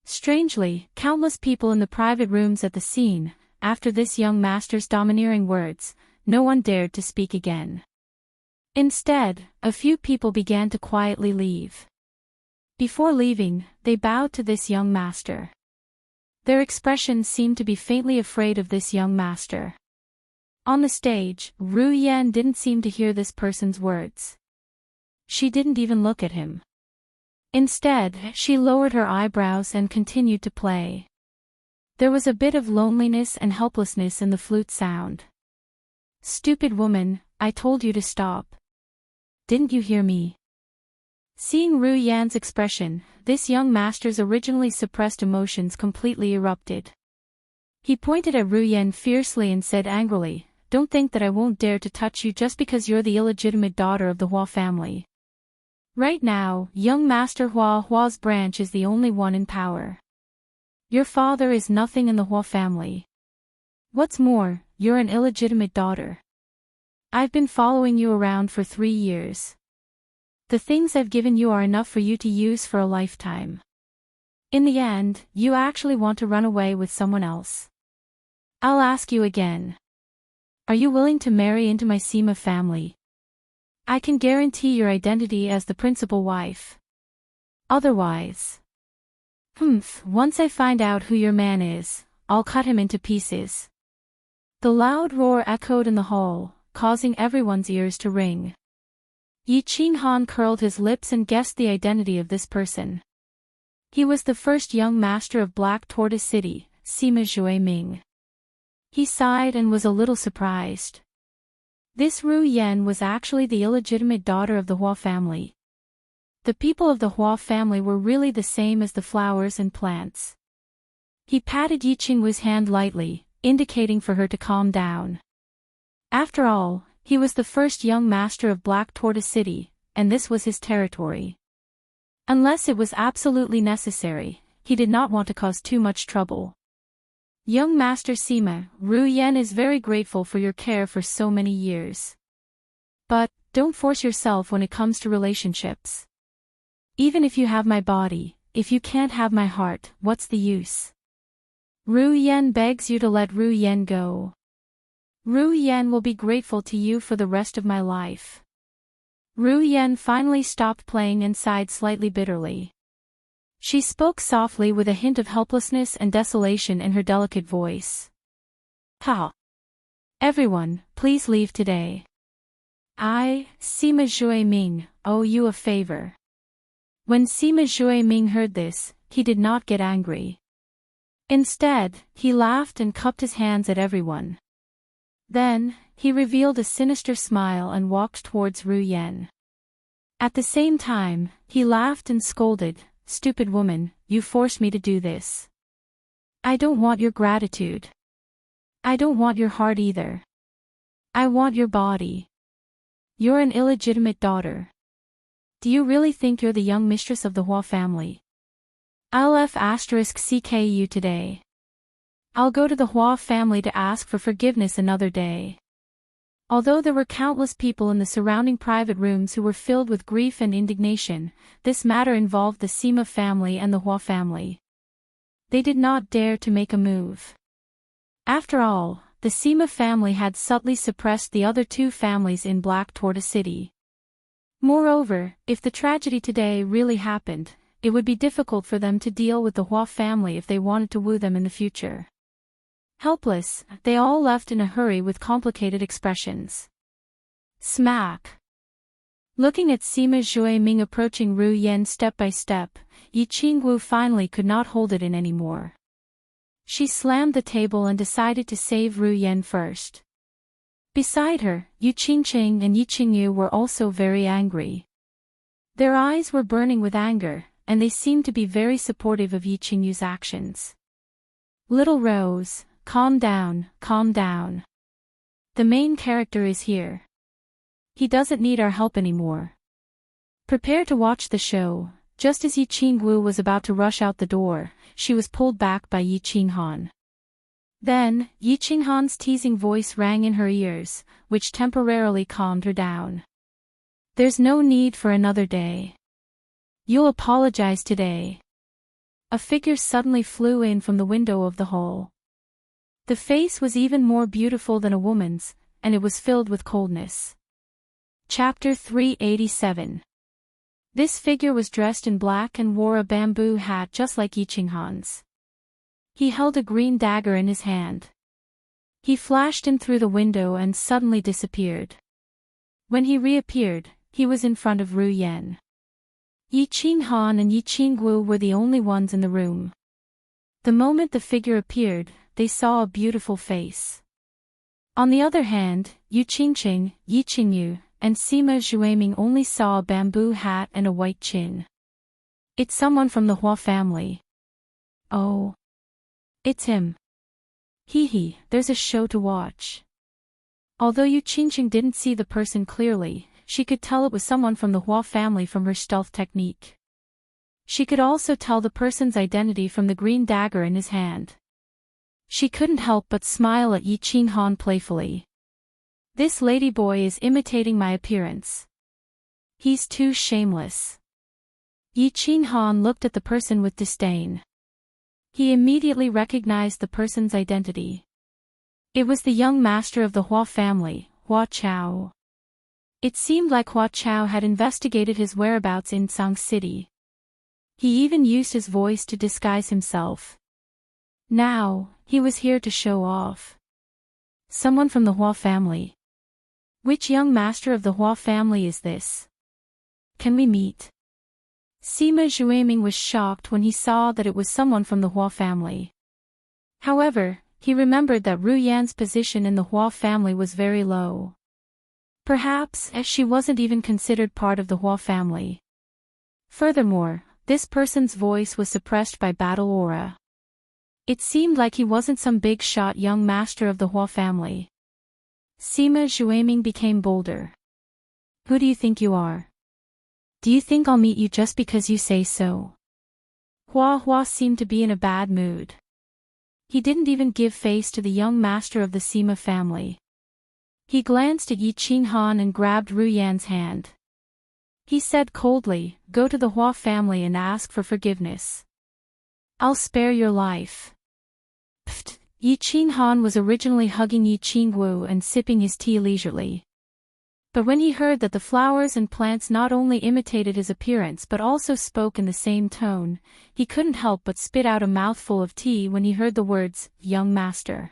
[SPEAKER 1] Strangely, countless people in the private rooms at the scene, after this young master's domineering words, no one dared to speak again. Instead, a few people began to quietly leave. Before leaving, they bowed to this young master. Their expressions seemed to be faintly afraid of this young master. On the stage, Ru Yan didn't seem to hear this person's words. She didn't even look at him. Instead, she lowered her eyebrows and continued to play. There was a bit of loneliness and helplessness in the flute sound. Stupid woman, I told you to stop. Didn't you hear me? Seeing Ru Yan's expression, this young master's originally suppressed emotions completely erupted. He pointed at Ru Yan fiercely and said angrily, "Don't think that I won't dare to touch you just because you're the illegitimate daughter of the Hua family. Right now, young Master Hua's branch is the only one in power. Your father is nothing in the Hua family. What's more, you're an illegitimate daughter. I've been following you around for 3 years. The things I've given you are enough for you to use for a lifetime. In the end, you actually want to run away with someone else. I'll ask you again. Are you willing to marry into my Sima family? I can guarantee your identity as the principal wife. Otherwise... once I find out who your man is, I'll cut him into pieces." The loud roar echoed in the hall, causing everyone's ears to ring. Yi Qinghan curled his lips and guessed the identity of this person. He was the first young master of Black Tortoise City, Sima Zhui Ming. He sighed and was a little surprised. This Ru Yan was actually the illegitimate daughter of the Hua family. The people of the Hua family were really the same as the flowers and plants. He patted Yi Qingwu's hand lightly, indicating for her to calm down. After all, he was the first young master of Black Tortoise City, and this was his territory. Unless it was absolutely necessary, he did not want to cause too much trouble. Young Master Sima, Ru Yan is very grateful for your care for so many years. But, don't force yourself when it comes to relationships. Even if you have my body, if you can't have my heart, what's the use? Ru Yan begs you to let Ru Yan go. Ru Yan will be grateful to you for the rest of my life. Ru Yan finally stopped playing and sighed slightly bitterly. She spoke softly with a hint of helplessness and desolation in her delicate voice. "Ha! Everyone, please leave today. I, Sima Zhui Ming, owe you a favor." When Sima Zhui Ming heard this, he did not get angry. Instead, he laughed and cupped his hands at everyone. Then, he revealed a sinister smile and walked towards Ru Yan. At the same time, he laughed and scolded, "Stupid woman, you forced me to do this. I don't want your gratitude. I don't want your heart either. I want your body. You're an illegitimate daughter. Do you really think you're the young mistress of the Hua family? I'll *CK you today. I'll go to the Hua family to ask for forgiveness another day. Although there were countless people in the surrounding private rooms who were filled with grief and indignation, this matter involved the Sima family and the Hua family. They did not dare to make a move. After all, the Sima family had subtly suppressed the other two families in Black Tortoise City. Moreover, if the tragedy today really happened, it would be difficult for them to deal with the Hua family if they wanted to woo them in the future. Helpless, they all left in a hurry with complicated expressions. Smack! Looking at Sima Xueming approaching Ru Yan step by step, Yi Qingwu finally could not hold it in anymore. She slammed the table and decided to save Ru Yan first. Beside her, Yu Qingqing and Yi Qingyu were also very angry. Their eyes were burning with anger, and they seemed to be very supportive of Yi Qingyu's actions. Little Rose, calm down, calm down. The main character is here. He doesn't need our help anymore. Prepare to watch the show. Just as Yi Qingwu was about to rush out the door, she was pulled back by Yi Qinghan. Then, Yi Qinghan's teasing voice rang in her ears, which temporarily calmed her down. There's no need for another day. You'll apologize today. A figure suddenly flew in from the window of the hall. The face was even more beautiful than a woman's, and it was filled with coldness. Chapter 387. This figure was dressed in black and wore a bamboo hat just like Yi Qinghan's. He held a green dagger in his hand. He flashed in through the window and suddenly disappeared. When he reappeared, he was in front of Ru Yan. Yi Qinghan and Yi Qingwu were the only ones in the room. The moment the figure appeared, they saw a beautiful face. On the other hand, Yu Qingqing, Yi Qingyu, and Sima Xueming only saw a bamboo hat and a white chin. It's someone from the Hua family. Oh. It's him. Hee, there's a show to watch. Although Yu Qingqing didn't see the person clearly, she could tell it was someone from the Hua family from her stealth technique. She could also tell the person's identity from the green dagger in his hand. She couldn't help but smile at Yi Qinghan playfully. This ladyboy is imitating my appearance. He's too shameless. Yi Qinghan looked at the person with disdain. He immediately recognized the person's identity. It was the young master of the Hua family, Hua Chao. It seemed like Hua Chao had investigated his whereabouts in Sang City. He even used his voice to disguise himself. Now, he was here to show off. Someone from the Hua family. Which young master of the Hua family is this? Can we meet? Sima Xueming was shocked when he saw that it was someone from the Hua family. However, he remembered that Ru Yan's position in the Hua family was very low. Perhaps, as she wasn't even considered part of the Hua family. Furthermore, this person's voice was suppressed by battle aura. It seemed like he wasn't some big-shot young master of the Hua family. Sima Xueming became bolder. Who do you think you are? Do you think I'll meet you just because you say so? Hua seemed to be in a bad mood. He didn't even give face to the young master of the Sima family. He glanced at Yi Qinghan and grabbed Ru Yan's hand. He said coldly, "Go to the Hua family and ask for forgiveness. I'll spare your life." Pfft! Yi Qinghan was originally hugging Yi Qingwu and sipping his tea leisurely. But when he heard that the flowers and plants not only imitated his appearance but also spoke in the same tone, he couldn't help but spit out a mouthful of tea when he heard the words, "young master."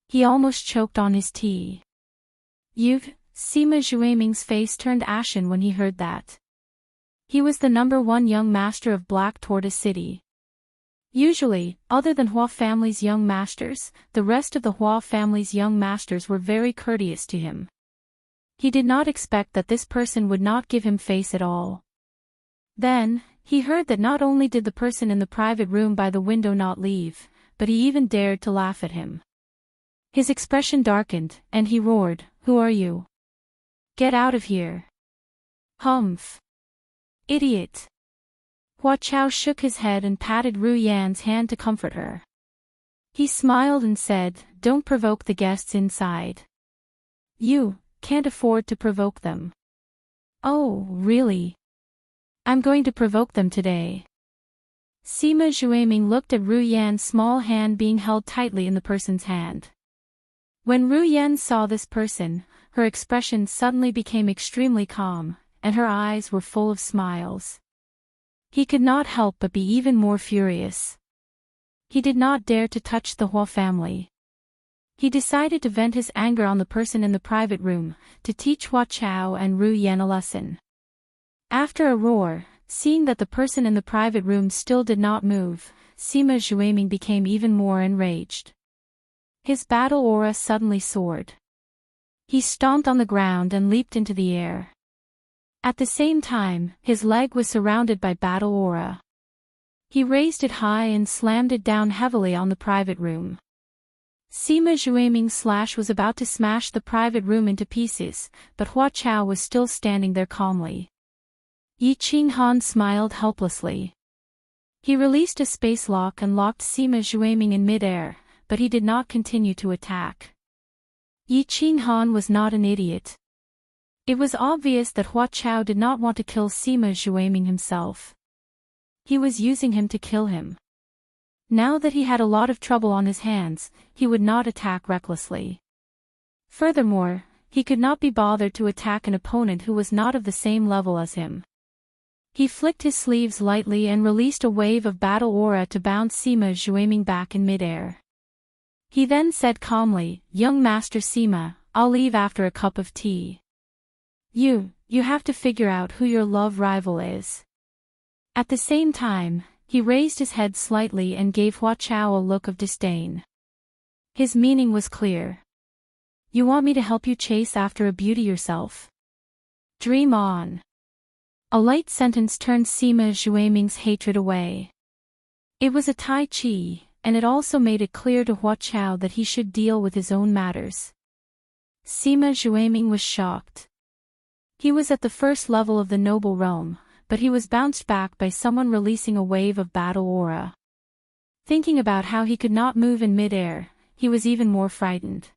[SPEAKER 1] He almost choked on his tea. Sima Xueming's face turned ashen when he heard that. He was the #1 young master of Black Tortoise City. Usually, other than Hua family's young masters, the rest of the Hua family's young masters were very courteous to him. He did not expect that this person would not give him face at all. Then, he heard that not only did the person in the private room by the window not leave, but he even dared to laugh at him. His expression darkened, and he roared, "Who are you? Get out of here." "Humph. Idiot." Hua Chao shook his head and patted Ru Yan's hand to comfort her. He smiled and said, "Don't provoke the guests inside. You can't afford to provoke them." "Oh, really? I'm going to provoke them today." Sima Zhueming looked at Ru Yan's small hand being held tightly in the person's hand. When Ru Yan saw this person, her expression suddenly became extremely calm, and her eyes were full of smiles. He could not help but be even more furious. He did not dare to touch the Hua family. He decided to vent his anger on the person in the private room, to teach Hua Chao and Ru Yan a lesson. After a roar, seeing that the person in the private room still did not move, Sima Zhueming became even more enraged. His battle aura suddenly soared. He stomped on the ground and leaped into the air. At the same time, his leg was surrounded by battle aura. He raised it high and slammed it down heavily on the private room. Sima Zhueming's slash was about to smash the private room into pieces, but Hua Chao was still standing there calmly. Yi Qinghan smiled helplessly. He released a space lock and locked Sima Zhueming in mid-air, but he did not continue to attack. Yi Qinghan was not an idiot. It was obvious that Hua Chao did not want to kill Sima Zhueming himself. He was using him to kill him. Now that he had a lot of trouble on his hands, he would not attack recklessly. Furthermore, he could not be bothered to attack an opponent who was not of the same level as him. He flicked his sleeves lightly and released a wave of battle aura to bounce Sima Zhueming back in mid-air. He then said calmly, "Young Master Sima, I'll leave after a cup of tea. You have to figure out who your love rival is." At the same time, he raised his head slightly and gave Hua Chao a look of disdain. His meaning was clear. "You want me to help you chase after a beauty yourself? Dream on." A light sentence turned Sima Zhueming's hatred away. It was a Tai Chi, and it also made it clear to Hua Chao that he should deal with his own matters. Sima Zhueming was shocked. He was at the first level of the noble realm, but he was bounced back by someone releasing a wave of battle aura. Thinking about how he could not move in mid-air, he was even more frightened.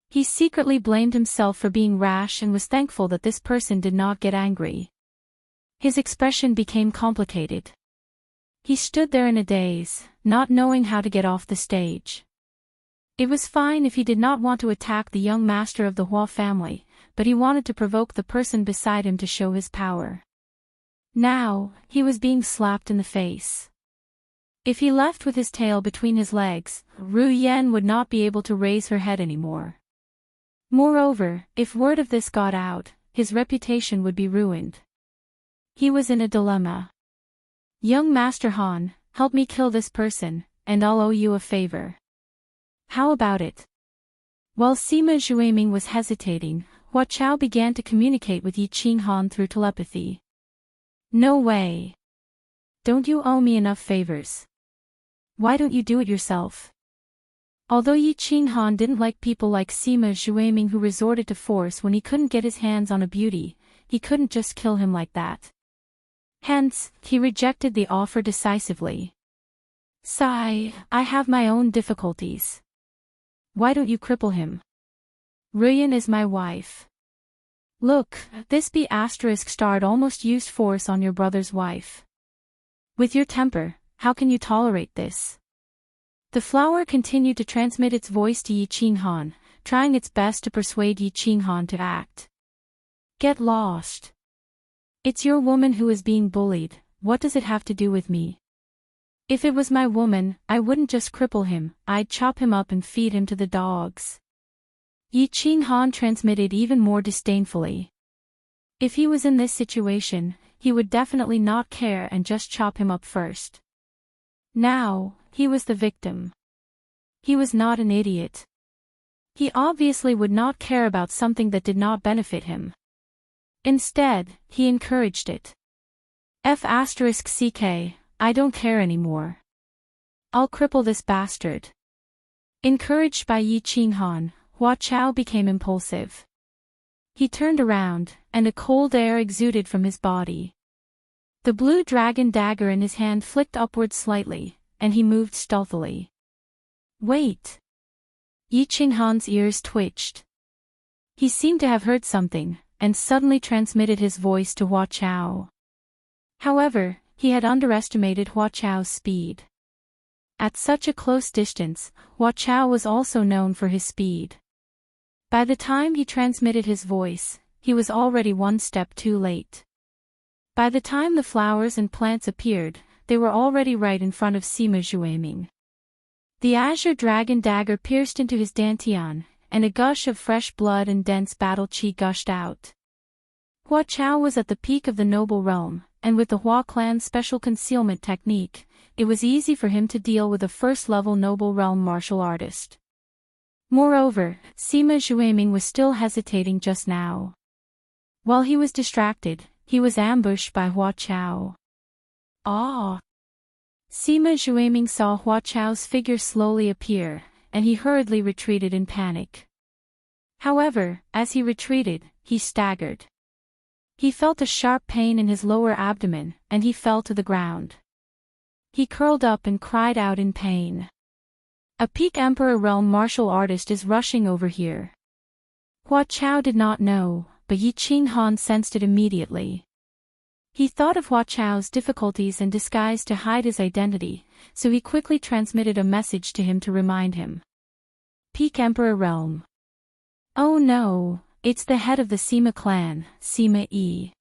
[SPEAKER 1] He secretly blamed himself for being rash and was thankful that this person did not get angry. His expression became complicated. He stood there in a daze, not knowing how to get off the stage. It was fine if he did not want to attack the young master of the Hua family, but he wanted to provoke the person beside him to show his power. Now, he was being slapped in the face. If he left with his tail between his legs, Ru Yan would not be able to raise her head anymore. Moreover, if word of this got out, his reputation would be ruined. He was in a dilemma. "Young Master Han, help me kill this person, and I'll owe you a favor. How about it?" While Sima Zhueming was hesitating, Hua Chao began to communicate with Yi Qinghan through telepathy. "No way. Don't you owe me enough favors? Why don't you do it yourself?" Although Yi Qinghan didn't like people like Sima Zhueming who resorted to force when he couldn't get his hands on a beauty, he couldn't just kill him like that. Hence, he rejected the offer decisively. "Sigh, I have my own difficulties. Why don't you cripple him? Ruyan is my wife. Look, this B** starred almost used force on your brother's wife. With your temper, how can you tolerate this?" The flower continued to transmit its voice to Yi Qinghan, trying its best to persuade Yi Qinghan to act. "Get lost. It's your woman who is being bullied, what does it have to do with me? If it was my woman, I wouldn't just cripple him, I'd chop him up and feed him to the dogs." Yi Qinghan transmitted even more disdainfully. If he was in this situation, he would definitely not care and just chop him up first. Now, he was the victim. He was not an idiot. He obviously would not care about something that did not benefit him. Instead, he encouraged it. F***ck, I don't care anymore. I'll cripple this bastard. Encouraged by Yi Qinghan, Hua Chao became impulsive. He turned around, and a cold air exuded from his body. The blue dragon dagger in his hand flicked upward slightly, and he moved stealthily. Wait! Yi Qinghan's ears twitched. He seemed to have heard something, and suddenly transmitted his voice to Hua Chao. However, he had underestimated Hua Chao's speed. At such a close distance, Hua Chao was also known for his speed. By the time he transmitted his voice, he was already one step too late. By the time the flowers and plants appeared, they were already right in front of Sima Zhueming. The azure dragon dagger pierced into his dantian, and a gush of fresh blood and dense battle qi gushed out. Hua Chao was at the peak of the noble realm, and with the Hua clan's special concealment technique, it was easy for him to deal with a first-level noble realm martial artist. Moreover, Sima Zhueming was still hesitating just now. While he was distracted, he was ambushed by Hua Chao. Ah! Sima Zhueming saw Hua Chao's figure slowly appear, and he hurriedly retreated in panic. However, as he retreated, he staggered. He felt a sharp pain in his lower abdomen, and he fell to the ground. He curled up and cried out in pain. A peak Emperor realm martial artist is rushing over here. Hua Chao did not know, but Yi Qinghan sensed it immediately. He thought of Hua Chao's difficulties and disguise to hide his identity, so he quickly transmitted a message to him to remind him. Peak Emperor realm. Oh no, it's the head of the Sima clan, Sima Yi.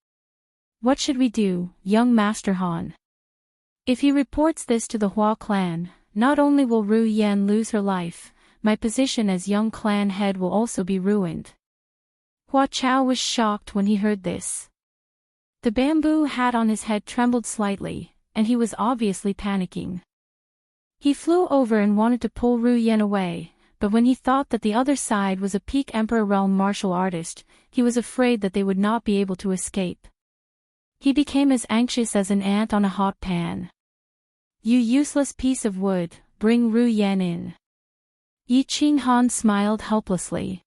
[SPEAKER 1] What should we do, young Master Han? If he reports this to the Hua clan, not only will Ru Yan lose her life, my position as young clan head will also be ruined. Hua Chao was shocked when he heard this. The bamboo hat on his head trembled slightly, and he was obviously panicking. He flew over and wanted to pull Ru Yan away, but when he thought that the other side was a peak Emperor realm martial artist, he was afraid that they would not be able to escape. He became as anxious as an ant on a hot pan. You useless piece of wood, bring Ru Yan in. Yi Qinghan smiled helplessly.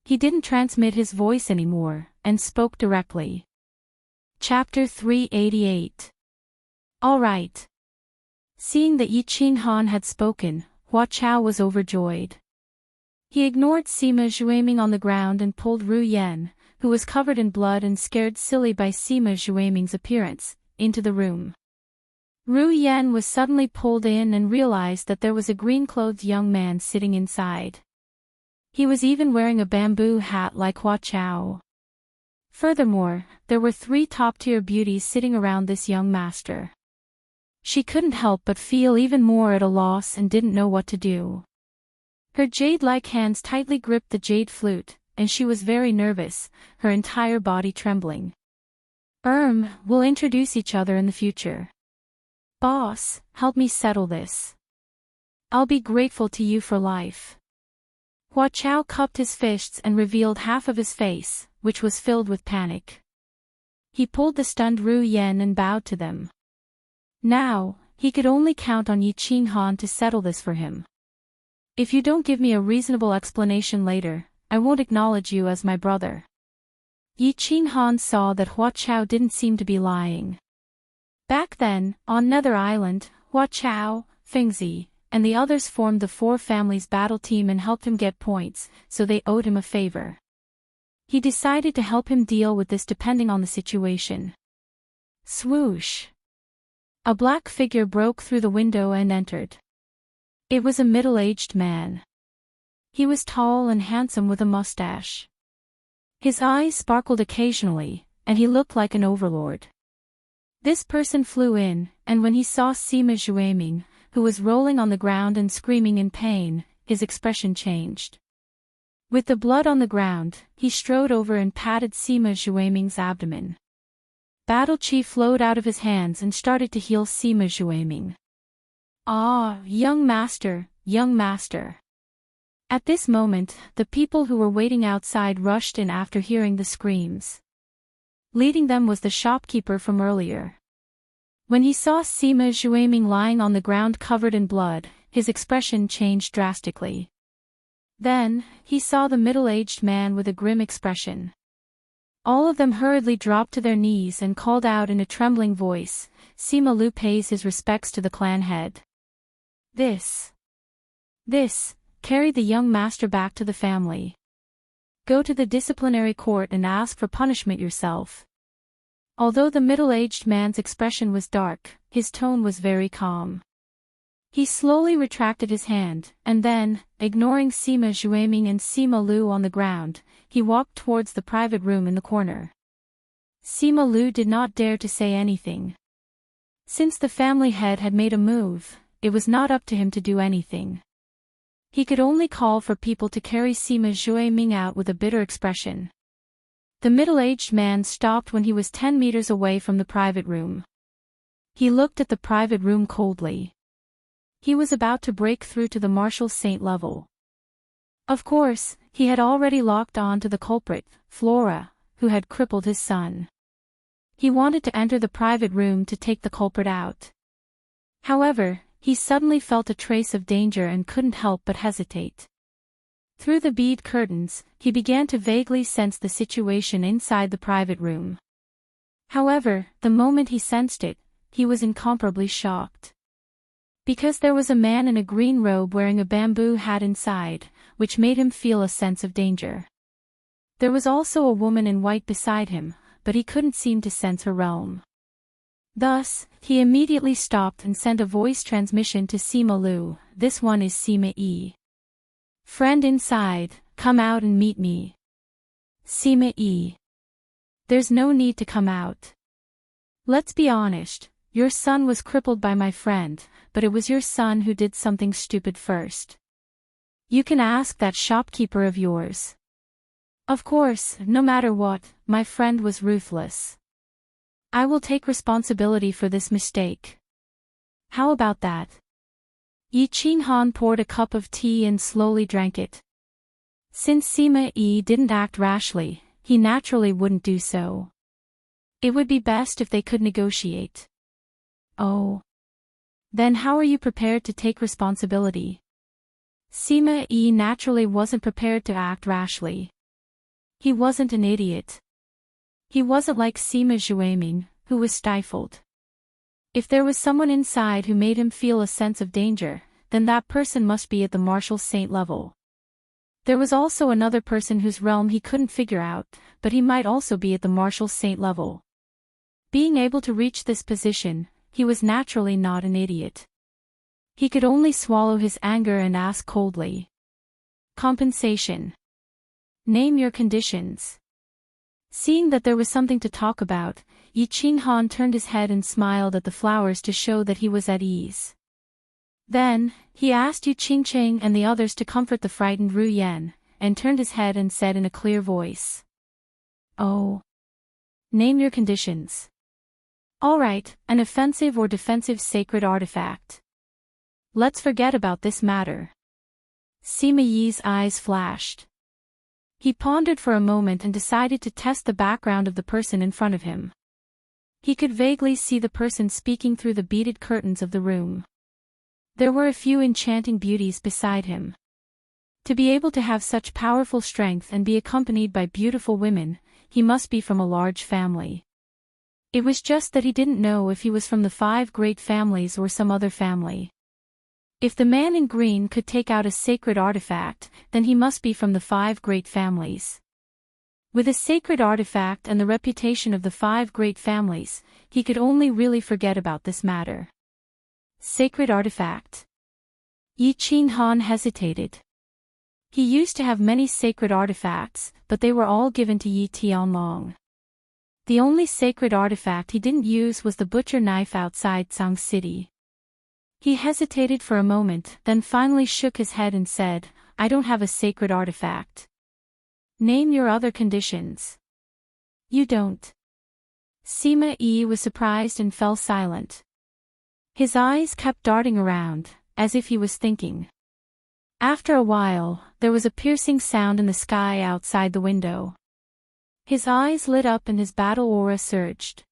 [SPEAKER 1] He didn't transmit his voice anymore, and spoke directly. Chapter 388. All right. Seeing that Yi Qinghan had spoken, Hua Chao was overjoyed. He ignored Sima Zhueming on the ground and pulled Ru Yan, who was covered in blood and scared silly by Sima Zhueming's appearance, into the room. Ru Yan was suddenly pulled in and realized that there was a green-clothed young man sitting inside. He was even wearing a bamboo hat like Hua Chao. Furthermore, there were 3 top-tier beauties sitting around this young master. She couldn't help but feel even more at a loss and didn't know what to do. Her jade-like hands tightly gripped the jade flute, and she was very nervous, her entire body trembling. We'll introduce each other in the future. Boss, help me settle this. I'll be grateful to you for life. Hua Chao cupped his fists and revealed half of his face, which was filled with panic. He pulled the stunned Ru Yan and bowed to them. Now, he could only count on Yi Qinghan to settle this for him. If you don't give me a reasonable explanation later, I won't acknowledge you as my brother. Yi Qinghan saw that Hua Chao didn't seem to be lying. Back then, on Nether Island, Hua Chao, Fengzi, and the others formed the 4 families battle team and helped him get points, so they owed him a favor. He decided to help him deal with this depending on the situation. Swoosh! A black figure broke through the window and entered. It was a middle-aged man. He was tall and handsome with a mustache. His eyes sparkled occasionally, and he looked like an overlord. This person flew in, and when he saw Sima Zhueming, who was rolling on the ground and screaming in pain, his expression changed. With the blood on the ground, he strode over and patted Sima Zhueming's abdomen. Battle Chi flowed out of his hands and started to heal Sima Zhueming. Ah, young master, young master. At this moment, the people who were waiting outside rushed in after hearing the screams. Leading them was the shopkeeper from earlier. When he saw Sima Zhueming lying on the ground covered in blood, his expression changed drastically. Then, he saw the middle-aged man with a grim expression. All of them hurriedly dropped to their knees and called out in a trembling voice, "Sima Lu pays his respects to the clan head." This carried the young master back to the family. Go to the disciplinary court and ask for punishment yourself. Although the middle-aged man's expression was dark, his tone was very calm. He slowly retracted his hand, and then, ignoring Sima Zhueming and Sima Lu on the ground, he walked towards the private room in the corner. Sima Lu did not dare to say anything. Since the family head had made a move, it was not up to him to do anything. He could only call for people to carry Sima Zhueming out with a bitter expression. The middle-aged man stopped when he was 10 meters away from the private room. He looked at the private room coldly. He was about to break through to the martial saint level. Of course, he had already locked on to the culprit, Flora, who had crippled his son. He wanted to enter the private room to take the culprit out. However, he suddenly felt a trace of danger and couldn't help but hesitate. Through the bead curtains, he began to vaguely sense the situation inside the private room. However, the moment he sensed it, he was incomparably shocked. Because there was a man in a green robe wearing a bamboo hat inside, which made him feel a sense of danger. There was also a woman in white beside him, but he couldn't seem to sense her realm. Thus, he immediately stopped and sent a voice transmission to Sima Lu. "This one is Sima Yi. Friend inside, come out and meet me." "Sima Yi. There's no need to come out. Let's be honest, your son was crippled by my friend, but it was your son who did something stupid first. You can ask that shopkeeper of yours. Of course, no matter what, my friend was ruthless. I will take responsibility for this mistake. How about that?" Yi Qinghan poured a cup of tea and slowly drank it. Since Sima Yi didn't act rashly, he naturally wouldn't do so. It would be best if they could negotiate. "Oh. Then how are you prepared to take responsibility?" Sima Yi naturally wasn't prepared to act rashly. He wasn't an idiot. He wasn't like Sima Zhueming, who was stifled. If there was someone inside who made him feel a sense of danger, then that person must be at the martial saint level. There was also another person whose realm he couldn't figure out, but he might also be at the martial saint level. Being able to reach this position, he was naturally not an idiot. He could only swallow his anger and ask coldly. "Compensation. Name your conditions." Seeing that there was something to talk about, Yi Qinghan turned his head and smiled at the flowers to show that he was at ease. Then, he asked Yu Qingcheng and the others to comfort the frightened Ru Yan, and turned his head and said in a clear voice. "Oh. Name your conditions." "All right, an offensive or defensive sacred artifact. Let's forget about this matter." Sima Yi's eyes flashed. He pondered for a moment and decided to test the background of the person in front of him. He could vaguely see the person speaking through the beaded curtains of the room. There were a few enchanting beauties beside him. To be able to have such powerful strength and be accompanied by beautiful women, he must be from a large family. It was just that he didn't know if he was from the 5 great families or some other family. If the man in green could take out a sacred artifact, then he must be from the 5 great families. With a sacred artifact and the reputation of the 5 great families, he could only really forget about this matter. Sacred artifact. Yi Qinghan hesitated. He used to have many sacred artifacts, but they were all given to Yi Tianlong. The only sacred artifact he didn't use was the butcher knife outside Tsang City. He hesitated for a moment, then finally shook his head and said, "I don't have a sacred artifact." "Name your other conditions." "You don't." Sima Yi was surprised and fell silent. His eyes kept darting around, as if he was thinking. After a while, there was a piercing sound in the sky outside the window. His eyes lit up and his battle aura surged.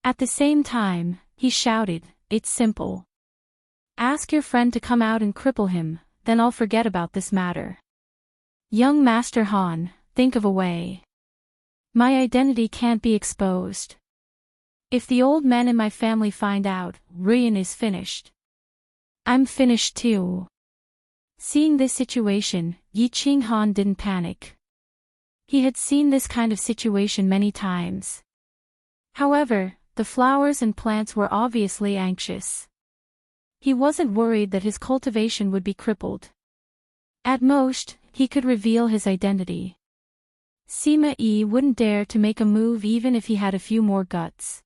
[SPEAKER 1] At the same time, he shouted, "It's simple. Ask your friend to come out and cripple him, then I'll forget about this matter. Young Master Han, think of a way. My identity can't be exposed. If the old men in my family find out, ruin is finished. I'm finished too. Seeing this situation, Yi Ching Han didn't panic. He had seen this kind of situation many times. However, the flowers and plants were obviously anxious. He wasn't worried that his cultivation would be crippled. At most, he could reveal his identity. Sima Yi wouldn't dare to make a move even if he had a few more guts.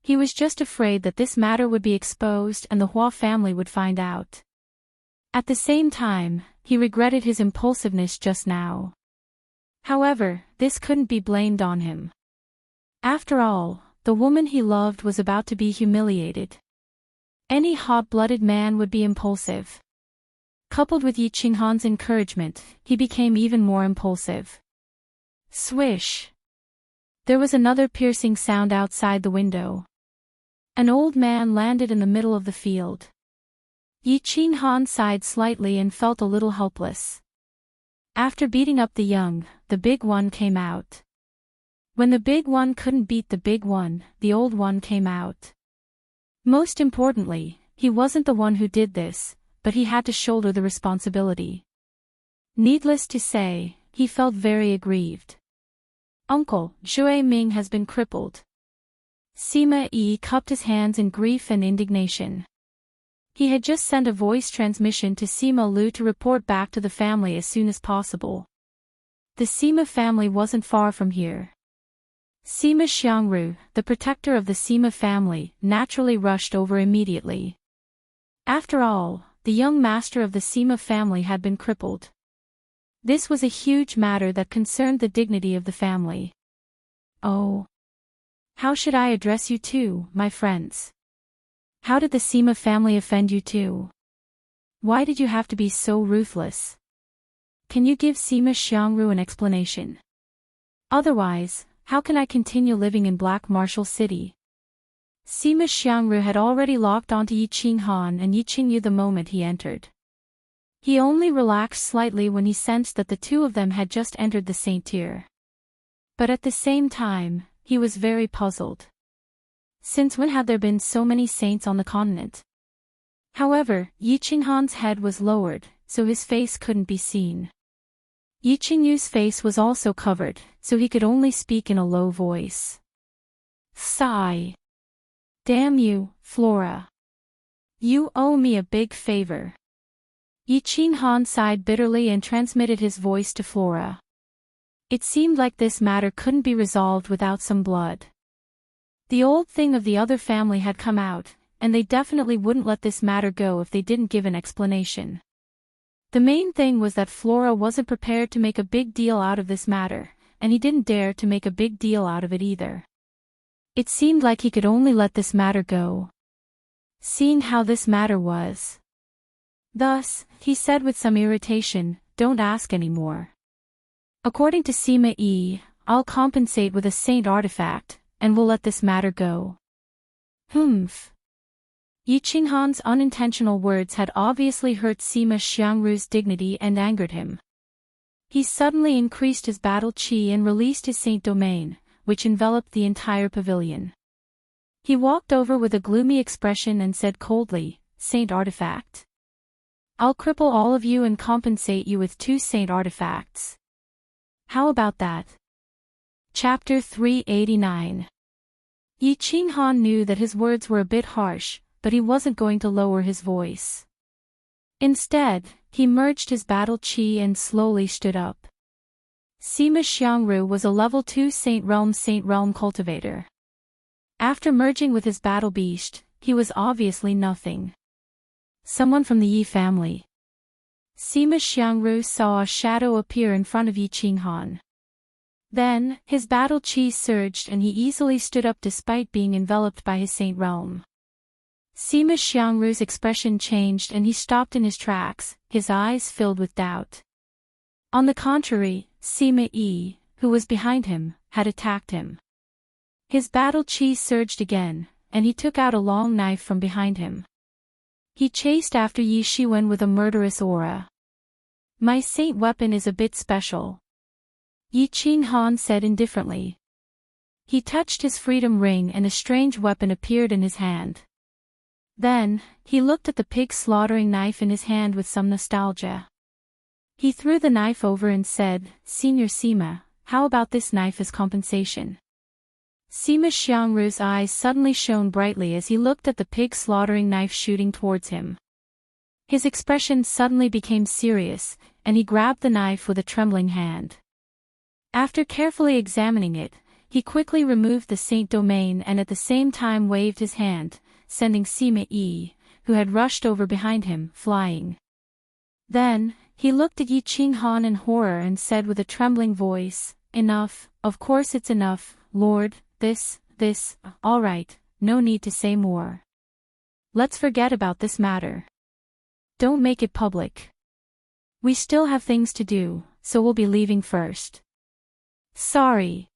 [SPEAKER 1] He was just afraid that this matter would be exposed and the Hua family would find out. At the same time, he regretted his impulsiveness just now. However, this couldn't be blamed on him. After all, the woman he loved was about to be humiliated. Any hot-blooded man would be impulsive. Coupled with Yi Ching Han's encouragement, he became even more impulsive. Swish! There was another piercing sound outside the window. An old man landed in the middle of the field. Yi Ching Han sighed slightly and felt a little helpless. After beating up the young, the big one came out. When the big one couldn't beat the big one, the old one came out. Most importantly, he wasn't the one who did this, but he had to shoulder the responsibility. Needless to say, he felt very aggrieved. Uncle, Zhui Ming has been crippled. Sima Yi cupped his hands in grief and indignation. He had just sent a voice transmission to Sima Lu to report back to the family as soon as possible. The Sima family wasn't far from here. Sima Xiangru, the protector of the Sima family, naturally rushed over immediately. After all, the young master of the Sima family had been crippled. This was a huge matter that concerned the dignity of the family. Oh. How should I address you two, my friends? How did the Sima family offend you too? Why did you have to be so ruthless? Can you give Sima Xiangru an explanation? Otherwise, how can I continue living in Black Marshall City? Sima Xiangru had already locked onto Yi Ching Han and Yi Qingyu the moment he entered. He only relaxed slightly when he sensed that the two of them had just entered the saint tier. But at the same time, he was very puzzled. Since when had there been so many saints on the continent? However, Yi Ching Han's head was lowered, so his face couldn't be seen. Yi Qingyu's face was also covered, so he could only speak in a low voice. Sigh. Damn you, Flora. You owe me a big favor. Yi Ching Han sighed bitterly and transmitted his voice to Flora. It seemed like this matter couldn't be resolved without some blood. The old thing of the other family had come out, and they definitely wouldn't let this matter go if they didn't give an explanation. The main thing was that Flora wasn't prepared to make a big deal out of this matter, and he didn't dare to make a big deal out of it either. It seemed like he could only let this matter go. Seeing how this matter was. Thus, he said with some irritation, "Don't ask anymore. According to Sima Yi, I'll compensate with a saint artifact, and we'll let this matter go." Humph. Yi Ching Han's unintentional words had obviously hurt Sima Xiangru's dignity and angered him. He suddenly increased his battle chi and released his saint domain, which enveloped the entire pavilion. He walked over with a gloomy expression and said coldly, "Saint artifact. I'll cripple all of you and compensate you with 2 saint artifacts. How about that?" Chapter 389. Yi Ching Han knew that his words were a bit harsh, but he wasn't going to lower his voice. Instead, he merged his battle chi and slowly stood up. Sima Xiangru was a level 2 Saint Realm cultivator. After merging with his battle beast, he was obviously nothing. Someone from the Yi family. Sima Xiangru saw a shadow appear in front of Yi Ching Han. Then, his battle chi surged and he easily stood up despite being enveloped by his saint realm. Sima Xiangru's expression changed and he stopped in his tracks, his eyes filled with doubt. On the contrary, Sima Yi, who was behind him, had attacked him. His battle chi surged again, and he took out a long knife from behind him. He chased after Yi Shiwen with a murderous aura. My saint weapon is a bit special, Yi Qinghan said indifferently. He touched his freedom ring and a strange weapon appeared in his hand. Then, he looked at the pig slaughtering knife in his hand with some nostalgia. He threw the knife over and said, Senior Sima, how about this knife as compensation? Sima Xiangru's eyes suddenly shone brightly as he looked at the pig slaughtering knife shooting towards him. His expression suddenly became serious, and he grabbed the knife with a trembling hand. After carefully examining it, he quickly removed the saint domain and at the same time waved his hand, sending Sima Yi, who had rushed over behind him, flying. Then, he looked at Yi Qinghan in horror and said with a trembling voice, Enough, of course it's enough, Lord, all right, no need to say more. Let's forget about this matter. Don't make it public. We still have things to do, so we'll be leaving first. Sorry.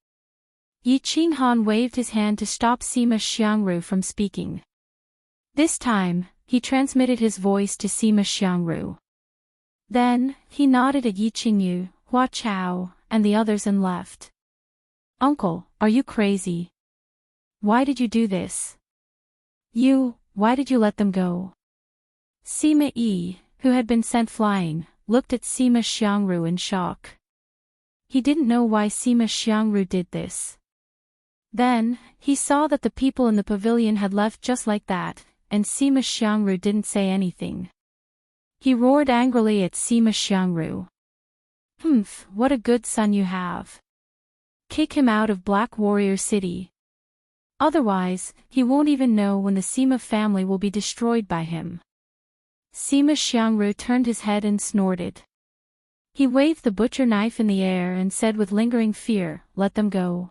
[SPEAKER 1] Yi Qinghan waved his hand to stop Sima Xiangru from speaking. This time, he transmitted his voice to Sima Xiangru. Then, he nodded at Yi Qingyu, Hua Chao, and the others and left. Uncle, are you crazy? Why did you do this? Why did you let them go? Sima Yi, who had been sent flying, looked at Sima Xiangru in shock. He didn't know why Sima Xiangru did this. Then, he saw that the people in the pavilion had left just like that, and Sima Xiangru didn't say anything. He roared angrily at Sima Xiangru. What a good son you have. Kick him out of Black Warrior City. Otherwise, he won't even know when the Sima family will be destroyed by him. Sima Xiangru turned his head and snorted. He waved the butcher knife in the air and said with lingering fear, Let them go.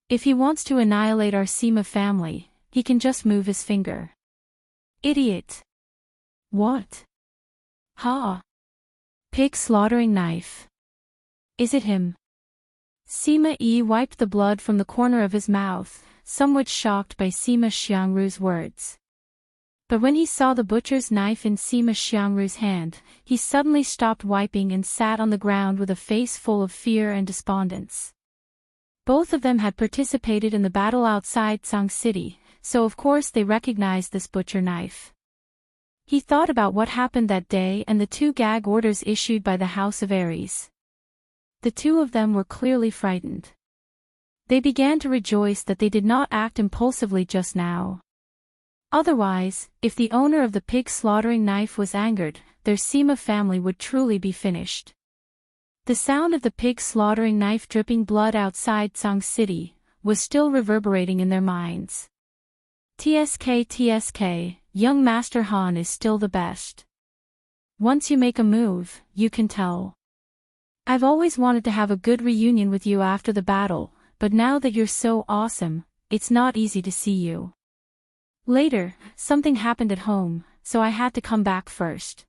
[SPEAKER 1] If he wants to annihilate our Sima family, he can just move his finger. Idiot. What? Ha! Pig slaughtering knife. Is it him? Sima Yi wiped the blood from the corner of his mouth, somewhat shocked by Sima Xiangru's words. But when he saw the butcher's knife in Sima Xiangru's hand, he suddenly stopped wiping and sat on the ground with a face full of fear and despondence. Both of them had participated in the battle outside Tsang City, so of course they recognized this butcher knife. He thought about what happened that day and the 2 gag orders issued by the House of Aries. The 2 of them were clearly frightened. They began to rejoice that they did not act impulsively just now. Otherwise, if the owner of the pig slaughtering knife was angered, their Sima family would truly be finished. The sound of the pig slaughtering knife dripping blood outside Tsang City was still reverberating in their minds. TSK, young Master Han is still the best. Once you make a move, you can tell. I've always wanted to have a good reunion with you after the battle, but now that you're so awesome, it's not easy to see you. Later, something happened at home, so I had to come back first.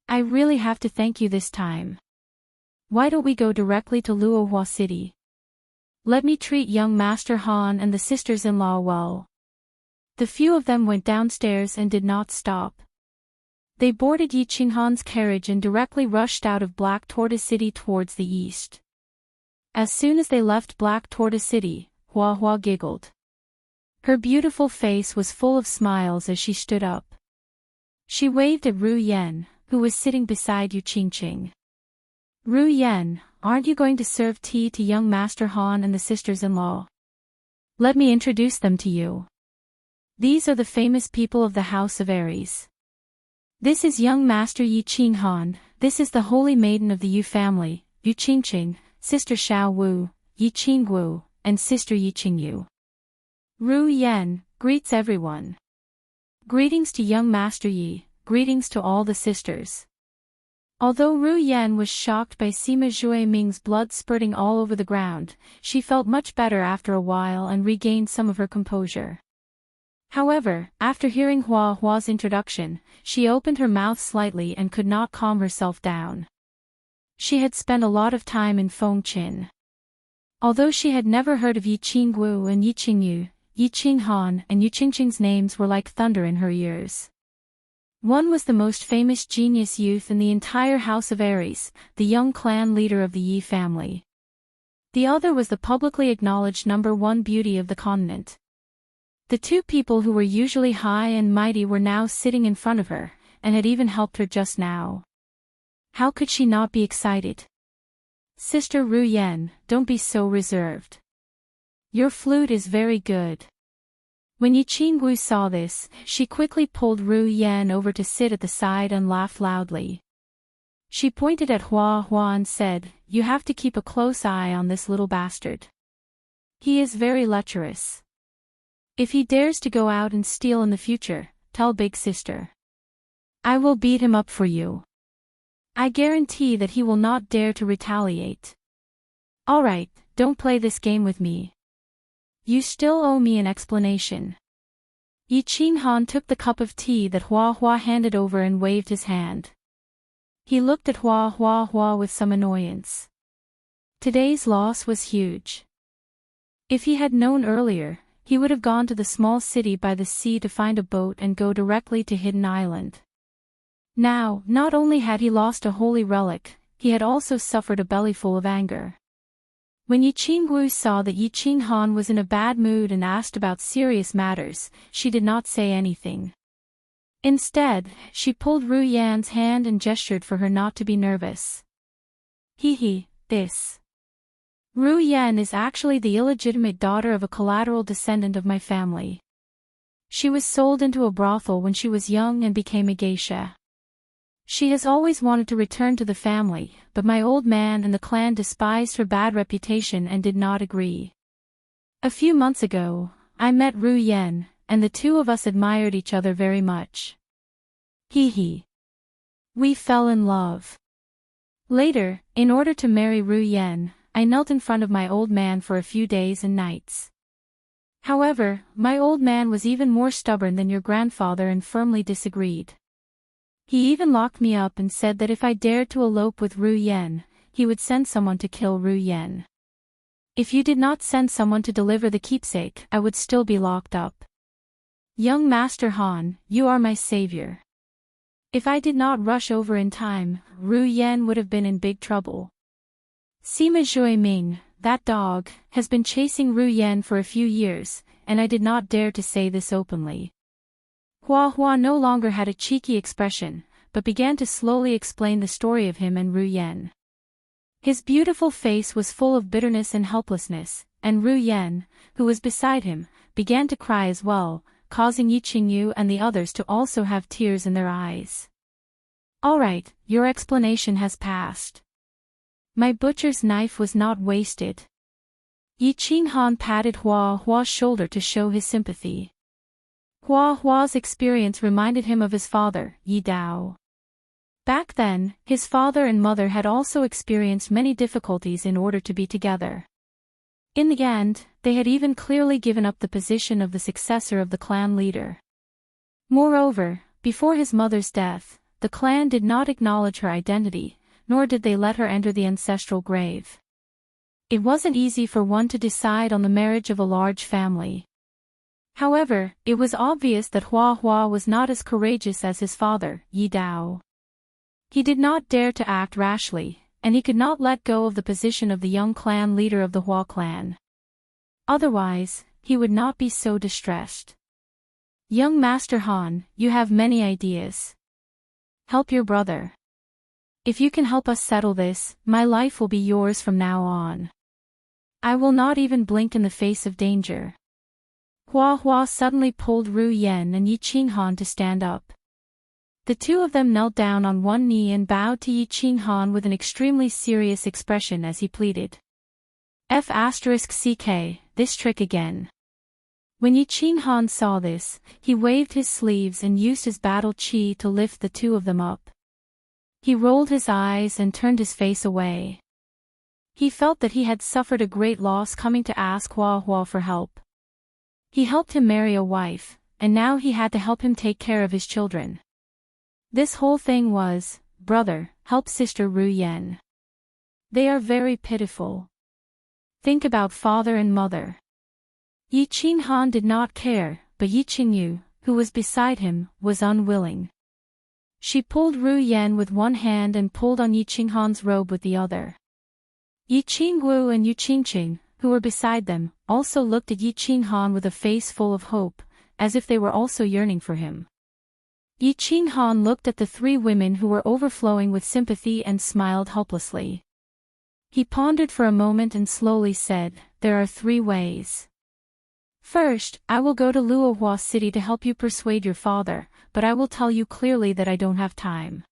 [SPEAKER 1] I really have to thank you this time. Why don't we go directly to Luohua City? Let me treat young Master Han and the sisters-in-law well. The few of them went downstairs and did not stop. They boarded Yi Qinghan's carriage and directly rushed out of Black Tortoise City towards the east. As soon as they left Black Tortoise City, Hua Hua giggled. Her beautiful face was full of smiles as she stood up. She waved at Ru Yan, who was sitting beside Yu Qingqing. Ru Yan, aren't you going to serve tea to young Master Han and the sisters-in-law? Let me introduce them to you. These are the famous people of the House of Aries. This is young Master Yi Qinghan, this is the holy maiden of the Yu family, Yu Qingqing, Sister Xiao Wu, Yi Qinggu, and Sister Yi Qingyu. Ru Yan greets everyone. Greetings to young Master Yi, greetings to all the sisters. Although Ru Yan was shocked by Sima Zhuiming's blood spurting all over the ground, she felt much better after a while and regained some of her composure. However, after hearing Hua Hua's introduction, she opened her mouth slightly and could not calm herself down. She had spent a lot of time in Fengqin. Although she had never heard of Yi Qinggu and Yi Qingyu, Yi Qinghan and Yu Qingqing's names were like thunder in her ears. One was the most famous genius youth in the entire House of Aries, the young clan leader of the Yi family. The other was the publicly acknowledged #1 beauty of the continent. The two people who were usually high and mighty were now sitting in front of her, and had even helped her just now. How could she not be excited? Sister Ru Yen, don't be so reserved. Your flute is very good. When Yi Qingwu saw this, she quickly pulled Ru Yen over to sit at the side and laughed loudly. She pointed at Hua Hua and said, "You have to keep a close eye on this little bastard. He is very lecherous. If he dares to go out and steal in the future, tell big sister. I will beat him up for you. I guarantee that he will not dare to retaliate. Alright, don't play this game with me. You still owe me an explanation." Yi Qinghan took the cup of tea that Hua Hua handed over and waved his hand. He looked at Hua Hua with some annoyance. Today's loss was huge. If he had known earlier, he would have gone to the small city by the sea to find a boat and go directly to Hidden Island. Now, not only had he lost a holy relic, he had also suffered a bellyful of anger. When Yi Qingwu saw that Yi Qinghan was in a bad mood and asked about serious matters, she did not say anything. Instead, she pulled Ru Yan's hand and gestured for her not to be nervous. This. Ru Yan is actually the illegitimate daughter of a collateral descendant of my family. She was sold into a brothel when she was young and became a geisha. She has always wanted to return to the family, but my old man and the clan despised her bad reputation and did not agree. A few months ago, I met Ru Yan, and the two of us admired each other very much. We fell in love. Later, in order to marry Ru Yan, I knelt in front of my old man for a few days and nights. However, my old man was even more stubborn than your grandfather and firmly disagreed. He even locked me up and said that if I dared to elope with Ru Yan, he would send someone to kill Ru Yan. If you did not send someone to deliver the keepsake, I would still be locked up. Young Master Han, you are my savior. If I did not rush over in time, Ru Yan would have been in big trouble. Sima Zhuiming, that dog, has been chasing Ru Yan for a few years, and I did not dare to say this openly. Hua Hua no longer had a cheeky expression, but began to slowly explain the story of him and Ru Yan. His beautiful face was full of bitterness and helplessness, and Ru Yan, who was beside him, began to cry as well, causing Yi Qingyu and the others to also have tears in their eyes. Alright, your explanation has passed. My butcher's knife was not wasted. Yi Qinghan patted Hua Hua's shoulder to show his sympathy. Hua Hua's experience reminded him of his father, Yi Dao. Back then, his father and mother had also experienced many difficulties in order to be together. In the end, they had even clearly given up the position of the successor of the clan leader. Moreover, before his mother's death, the clan did not acknowledge her identity, nor did they let her enter the ancestral grave. It wasn't easy for one to decide on the marriage of a large family. However, it was obvious that Hua Hua was not as courageous as his father, Yi Dao. He did not dare to act rashly, and he could not let go of the position of the young clan leader of the Hua clan. Otherwise, he would not be so distressed. Young Master Han, you have many ideas. Help your brother. If you can help us settle this, my life will be yours from now on. I will not even blink in the face of danger. Hua Hua suddenly pulled Ru Yan and Yi Qinghan to stand up. The two of them knelt down on one knee and bowed to Yi Qinghan with an extremely serious expression as he pleaded. F***ck, this trick again. When Yi Qinghan saw this, he waved his sleeves and used his battle chi to lift the two of them up. He rolled his eyes and turned his face away. He felt that he had suffered a great loss coming to ask Hua Hua for help. He helped him marry a wife, and now he had to help him take care of his children. This whole thing was, brother, help sister Ru Yan. They are very pitiful. Think about father and mother. Yi Qinghan did not care, but Yi Qingyu, who was beside him, was unwilling. She pulled Ru Yen with one hand and pulled on Yi Qinghan's robe with the other. Yi Qingwu and Yu Qingqing, who were beside them, also looked at Yi Qinghan with a face full of hope, as if they were also yearning for him. Yi Qinghan looked at the three women who were overflowing with sympathy and smiled helplessly. He pondered for a moment and slowly said, "There are three ways. First, I will go to Luohua City to help you persuade your father, but I will tell you clearly that I don't have time.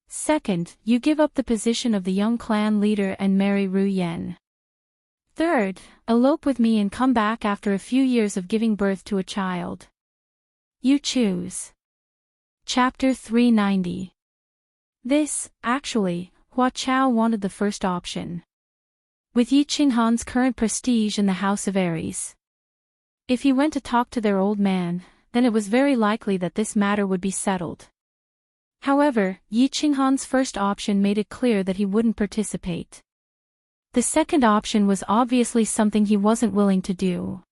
[SPEAKER 1] Second, you give up the position of the young clan leader and marry Ru Yen. Third, elope with me and come back after a few years of giving birth to a child. You choose." Chapter 390. Actually, Hua Chao wanted the first option. With Yi Qinghan's current prestige in the House of Aries, if he went to talk to their old man, then it was very likely that this matter would be settled. However, Yi Qinghan's first option made it clear that he wouldn't participate. The second option was obviously something he wasn't willing to do.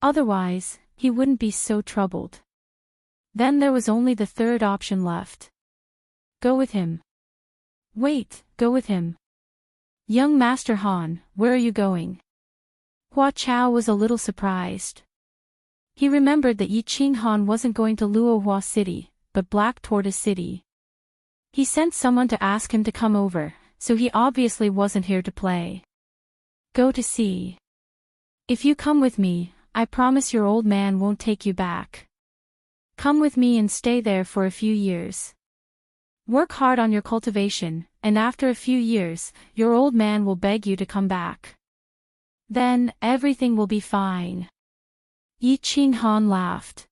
[SPEAKER 1] Otherwise, he wouldn't be so troubled. Then there was only the third option left. Go with him. Wait, go with him. Young Master Han, where are you going? Hua Chao was a little surprised. He remembered that Yi Qinghan wasn't going to Luohua City, but Black Tortoise City. He sent someone to ask him to come over, so he obviously wasn't here to play. Go to see. If you come with me, I promise your old man won't take you back. Come with me and stay there for a few years. Work hard on your cultivation, and after a few years, your old man will beg you to come back. Then, everything will be fine. Yi Qinghan laughed.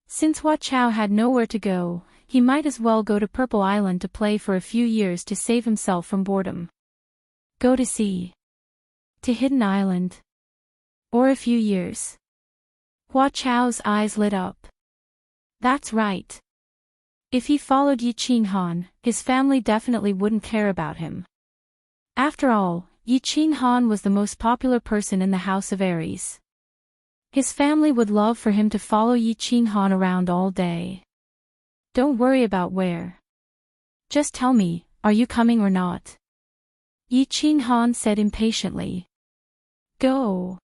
[SPEAKER 1] Since Hua Chao had nowhere to go, he might as well go to Purple Island to play for a few years to save himself from boredom. Go to sea. To Hidden Island. Or a few years. Hua Chao's eyes lit up. That's right. If he followed Yi Qinghan, his family definitely wouldn't care about him. After all, Yi Qinghan was the most popular person in the House of Aries. His family would love for him to follow Yi Qinghan around all day. Don't worry about where. Just tell me, are you coming or not? Yi Qinghan said impatiently. Go.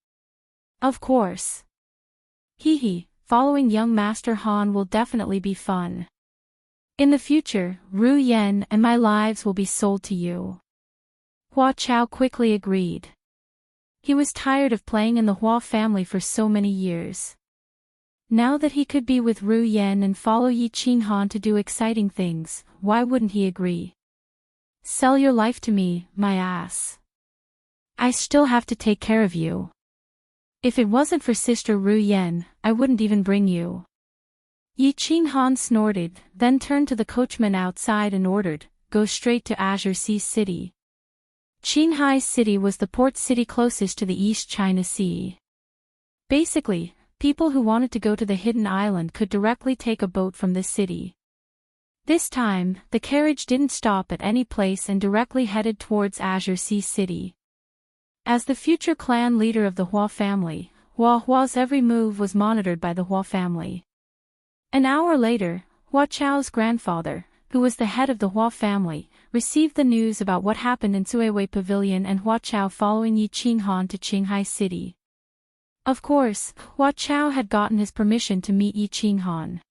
[SPEAKER 1] Of course. Hee, following young Master Han will definitely be fun. In the future, Ru Yen and my lives will be sold to you. Hua Chao quickly agreed. He was tired of playing in the Hua family for so many years. Now that he could be with Ru Yen and follow Yi Qinghan to do exciting things, why wouldn't he agree? Sell your life to me, my ass. I still have to take care of you. If it wasn't for Sister Ru Yen, I wouldn't even bring you. Yi Qinghan snorted, then turned to the coachman outside and ordered, go straight to Azure Sea City. Qinghai City was the port city closest to the East China Sea. Basically, people who wanted to go to the Hidden Island could directly take a boat from this city. This time, the carriage didn't stop at any place and directly headed towards Azure Sea City. As the future clan leader of the Hua family, Hua's every move was monitored by the Hua family. An hour later, Hua Chao's grandfather, who was the head of the Hua family, received the news about what happened in Suiwei Pavilion and Hua Chao following Yi Qinghan to Qinghai City. Of course, Hua Chao had gotten his permission to meet Yi Qinghan.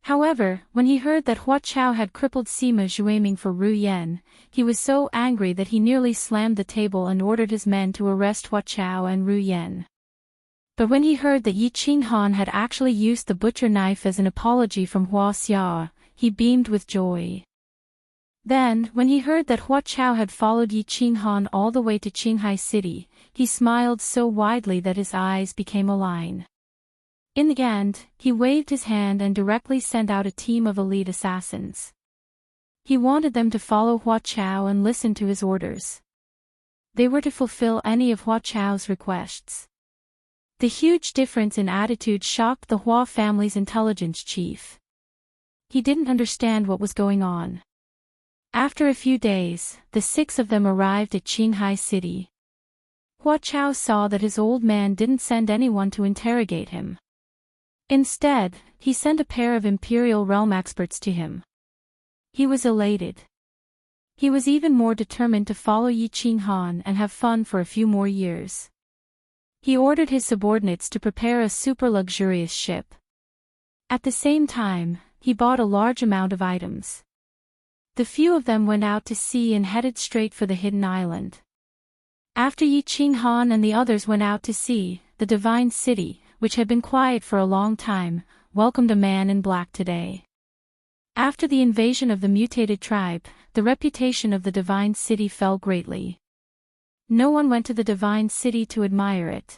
[SPEAKER 1] However, when he heard that Hua Chao had crippled Sima Zhu aiming for Ru Yen, he was so angry that he nearly slammed the table and ordered his men to arrest Hua Chao and Ru Yen. But when he heard that Yi Qinghan had actually used the butcher knife as an apology from Hua Xia, he beamed with joy. Then, when he heard that Hua Chao had followed Yi Qinghan all the way to Qinghai City, he smiled so widely that his eyes became a line. In the end, he waved his hand and directly sent out a team of elite assassins. He wanted them to follow Hua Chao and listen to his orders. They were to fulfill any of Hua Chao's requests. The huge difference in attitude shocked the Hua family's intelligence chief. He didn't understand what was going on. After a few days, the 6 of them arrived at Qinghai City. Hua Chao saw that his old man didn't send anyone to interrogate him. Instead, he sent a pair of Imperial Realm experts to him. He was elated. He was even more determined to follow Yi Qinghan and have fun for a few more years. He ordered his subordinates to prepare a super-luxurious ship. At the same time, he bought a large amount of items. The few of them went out to sea and headed straight for the hidden island. After Yi Qinghan and the others went out to sea, the divine city, which had been quiet for a long time, welcomed a man in black today. After the invasion of the mutated tribe, the reputation of the divine city fell greatly. No one went to the divine city to admire it.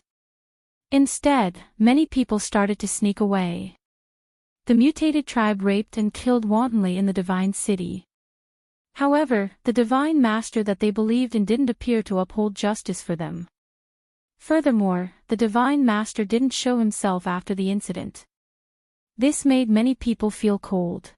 [SPEAKER 1] Instead, many people started to sneak away. The mutated tribe raped and killed wantonly in the divine city. However, the divine master that they believed in didn't appear to uphold justice for them. Furthermore, the divine master didn't show himself after the incident. This made many people feel cold.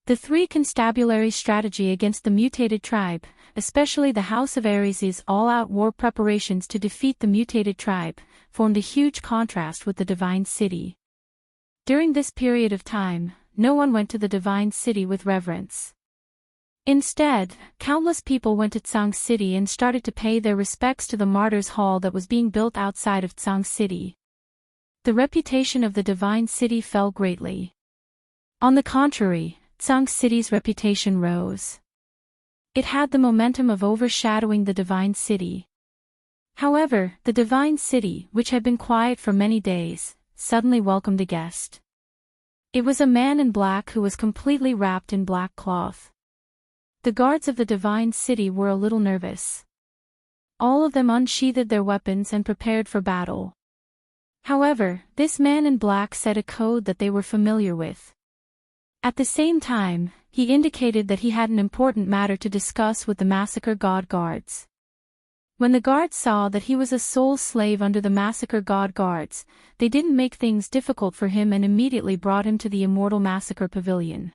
[SPEAKER 1] The three constabulary strategy against the mutated tribe, especially the House of Aries' all-out war preparations to defeat the mutated tribe, formed a huge contrast with the divine city. During this period of time, no one went to the divine city with reverence. Instead, countless people went to Tsang City and started to pay their respects to the martyrs' hall that was being built outside of Tsang City. The reputation of the divine city fell greatly. On the contrary, Tsang City's reputation rose. It had the momentum of overshadowing the divine city. However, the divine city, which had been quiet for many days, suddenly welcomed a guest. It was a man in black who was completely wrapped in black cloth. The guards of the divine city were a little nervous. All of them unsheathed their weapons and prepared for battle. However, this man in black said a code that they were familiar with. At the same time, he indicated that he had an important matter to discuss with the massacre god guards. When the guards saw that he was a soul slave under the massacre god guards, they didn't make things difficult for him and immediately brought him to the immortal massacre pavilion.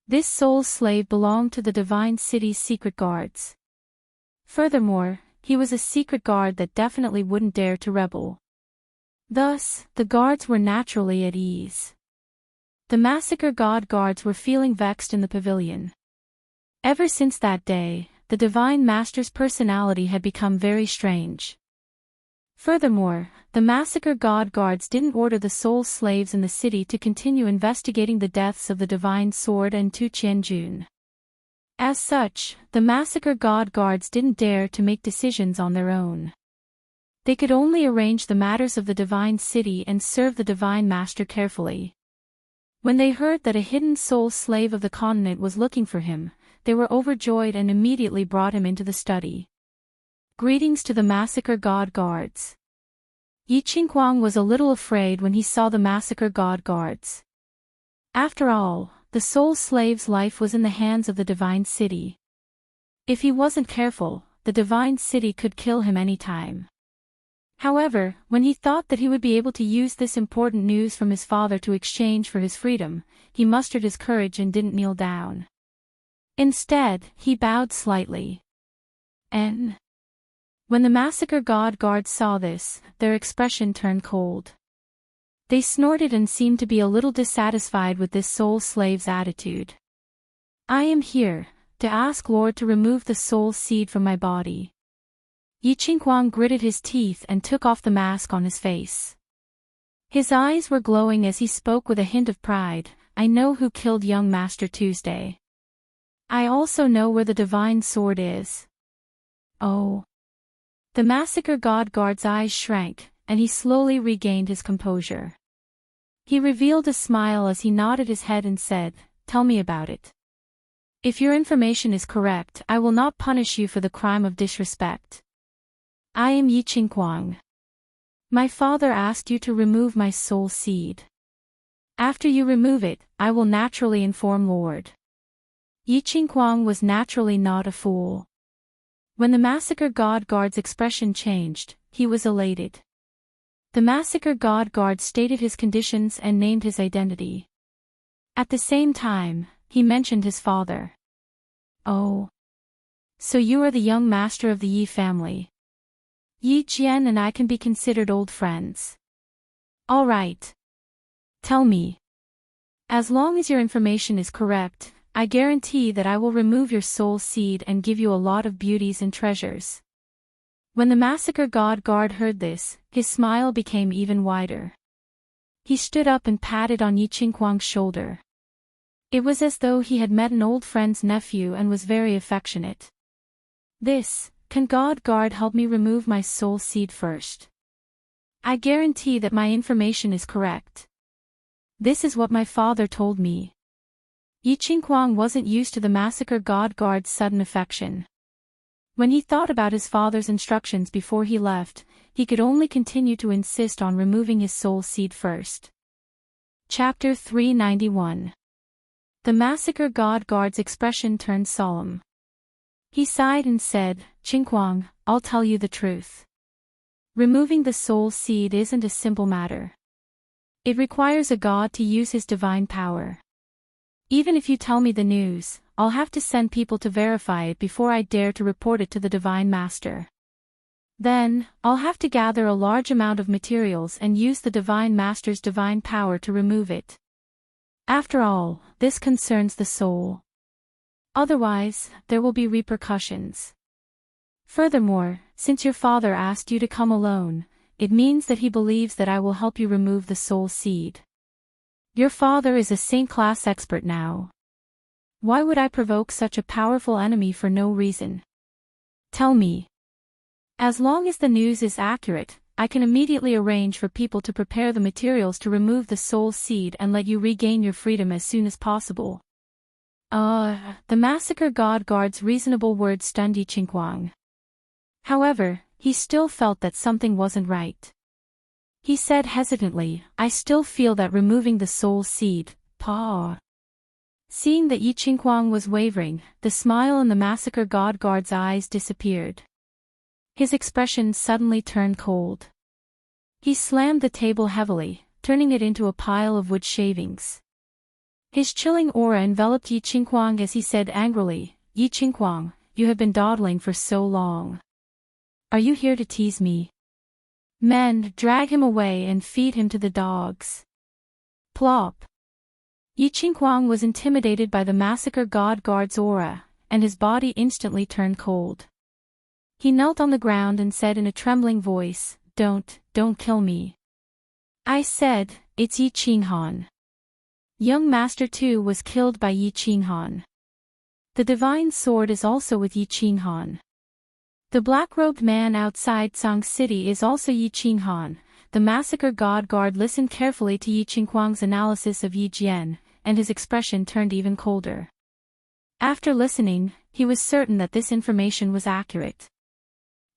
[SPEAKER 1] This soul slave belonged to the divine city's secret guards. Furthermore, he was a secret guard that definitely wouldn't dare to rebel. Thus, the guards were naturally at ease. The massacre god guards were feeling vexed in the pavilion. Ever since that day, the divine master's personality had become very strange. Furthermore, the massacre god guards didn't order the soul slaves in the city to continue investigating the deaths of the divine sword and Tu Qianjun. As such, the massacre god guards didn't dare to make decisions on their own. They could only arrange the matters of the divine city and serve the divine master carefully. When they heard that a hidden soul slave of the continent was looking for him, they were overjoyed and immediately brought him into the study. Greetings to the massacre god guards. Yi Qinghuang was a little afraid when he saw the massacre god guards. After all, the soul slave's life was in the hands of the divine city. If he wasn't careful, the divine city could kill him any time. However, when he thought that he would be able to use this important news from his father to exchange for his freedom, he mustered his courage and didn't kneel down. Instead, he bowed slightly. And when the massacre god guards saw this, their expression turned cold. They snorted and seemed to be a little dissatisfied with this soul slave's attitude. I am here to ask Lord to remove the soul seed from my body. Yi Qinghuang gritted his teeth and took off the mask on his face. His eyes were glowing as he spoke with a hint of pride. I know who killed young Master Tuesday. I also know where the divine sword is. Oh. The massacre god guard's eyes shrank, and he slowly regained his composure. He revealed a smile as he nodded his head and said, Tell me about it. If your information is correct, I will not punish you for the crime of disrespect. I am Yi Qinghuang. My father asked you to remove my soul seed. After you remove it, I will naturally inform Lord. Yi Qinghuang was naturally not a fool. When the massacre god guard's expression changed, he was elated. The massacre god guard stated his conditions and named his identity. At the same time, he mentioned his father. Oh. So you are the young master of the Yi family. Yi Jian and I can be considered old friends. All right. Tell me. As long as your information is correct, I guarantee that I will remove your soul seed and give you a lot of beauties and treasures. When the massacre god guard heard this, his smile became even wider. He stood up and patted on Yi Qingguang's shoulder. It was as though he had met an old friend's nephew and was very affectionate. Can God guard help me remove my soul seed first? I guarantee that my information is correct. This is what my father told me. Yi Qingguang wasn't used to the massacre god guard's sudden affection. When he thought about his father's instructions before he left, he could only continue to insist on removing his soul seed first. Chapter 391. The massacre god guard's expression turned solemn. He sighed and said, "Qingguang, I'll tell you the truth. Removing the soul seed isn't a simple matter. It requires a god to use his divine power. Even if you tell me the news, I'll have to send people to verify it before I dare to report it to the Divine Master. Then, I'll have to gather a large amount of materials and use the Divine Master's divine power to remove it. After all, this concerns the soul. Otherwise, there will be repercussions. Furthermore, since your father asked you to come alone, it means that he believes that I will help you remove the soul seed. Your father is a saint-class expert now. Why would I provoke such a powerful enemy for no reason? Tell me. As long as the news is accurate, I can immediately arrange for people to prepare the materials to remove the soul seed and let you regain your freedom as soon as possible." The massacre god guard's reasonable words stunned Yi Qingguang. However, he still felt that something wasn't right. He said hesitantly, "I still feel that removing the soul seed, Pa." Seeing that Yi Qingguang was wavering, the smile in the massacre god guard's eyes disappeared. His expression suddenly turned cold. He slammed the table heavily, turning it into a pile of wood shavings. His chilling aura enveloped Yi Qingguang as he said angrily, "Yi Qingguang, you have been dawdling for so long. Are you here to tease me? Men, drag him away and feed him to the dogs." Plop. Yi Qingguang was intimidated by the massacre god guard's aura, and his body instantly turned cold. He knelt on the ground and said in a trembling voice, Don't kill me. I said, it's Yi Qinghan." Young Master Tu was killed by Yi Qinghan. The divine sword is also with Yi Qinghan. The black-robed man outside Song City is also Yi Qinghan. The massacre god guard listened carefully to Yi Qingguang's analysis of Yi Jian, and his expression turned even colder. After listening, he was certain that this information was accurate.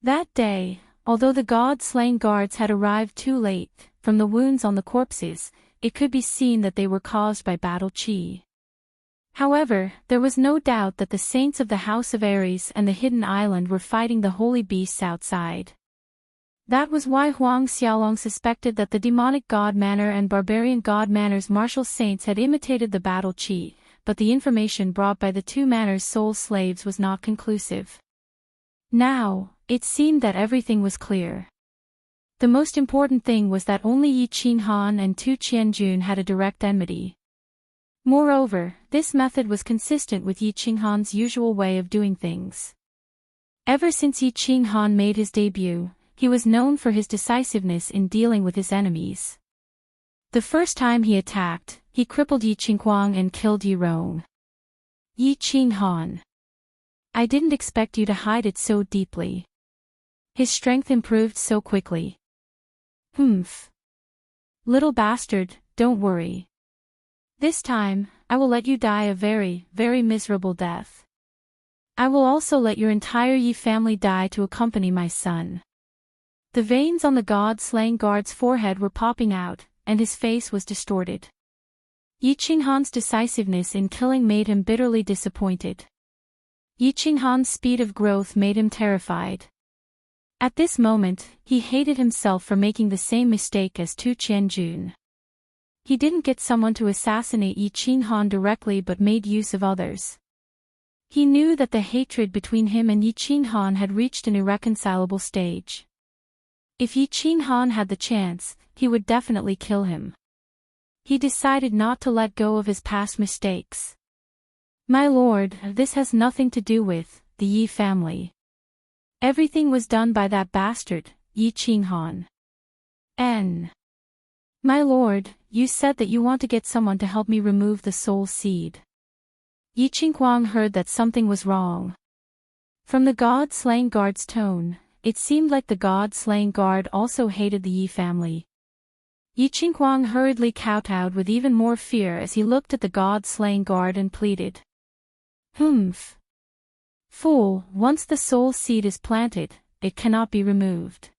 [SPEAKER 1] That day, although the god-slaying guards had arrived too late, from the wounds on the corpses, it could be seen that they were caused by battle qi. However, there was no doubt that the saints of the House of Aries and the Hidden Island were fighting the holy beasts outside. That was why Huang Xiaolong suspected that the demonic god Manner and barbarian god Manner's martial saints had imitated the battle qi, but the information brought by the two Manner's soul slaves was not conclusive. Now, it seemed that everything was clear. The most important thing was that only Yi Qinghan and Tu Qianjun had a direct enmity. Moreover, this method was consistent with Yi Qinghan's usual way of doing things. Ever since Yi Qinghan made his debut, he was known for his decisiveness in dealing with his enemies. The first time he attacked, he crippled Yi Qingguang and killed Yi Rong. Yi Qinghan. I didn't expect you to hide it so deeply. His strength improved so quickly. Humph. Little bastard, don't worry. This time, I will let you die a very, very miserable death. I will also let your entire Yi family die to accompany my son. The veins on the god-slaying guard's forehead were popping out, and his face was distorted. Yi Qinghan's decisiveness in killing made him bitterly disappointed. Yi Qinghan's speed of growth made him terrified. At this moment, he hated himself for making the same mistake as Tu Qianjun. He didn't get someone to assassinate Yi Qinghan directly but made use of others. He knew that the hatred between him and Yi Qinghan had reached an irreconcilable stage. If Yi Qinghan had the chance, he would definitely kill him. He decided not to let go of his past mistakes. My lord, this has nothing to do with the Yi family. Everything was done by that bastard, Yi Qinghan. My lord, you said that you want to get someone to help me remove the soul seed. Yi Qinghuang heard that something was wrong. From the god-slaying guard's tone, it seemed like the god-slaying guard also hated the Yi family. Yi Qinghuang hurriedly kowtowed with even more fear as he looked at the god-slaying guard and pleaded. Humph. Fool, once the soul seed is planted, it cannot be removed.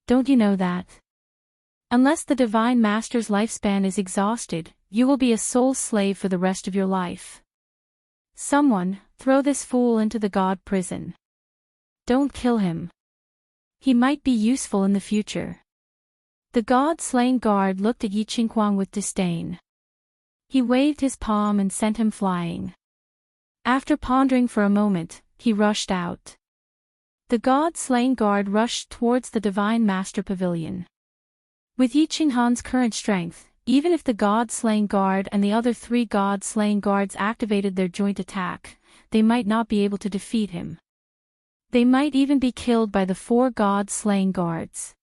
[SPEAKER 1] Don't you know that? Unless the Divine Master's lifespan is exhausted, you will be a soul slave for the rest of your life. Someone, throw this fool into the god prison. Don't kill him. He might be useful in the future. The god-slaying guard looked at Yi Qinghuang with disdain. He waved his palm and sent him flying. After pondering for a moment, he rushed out. The god-slaying guard rushed towards the Divine Master Pavilion. With Yi Qinghan's current strength, even if the god-slaying guard and the other 3 god-slaying guards activated their joint attack, they might not be able to defeat him. They might even be killed by the 4 god-slaying guards.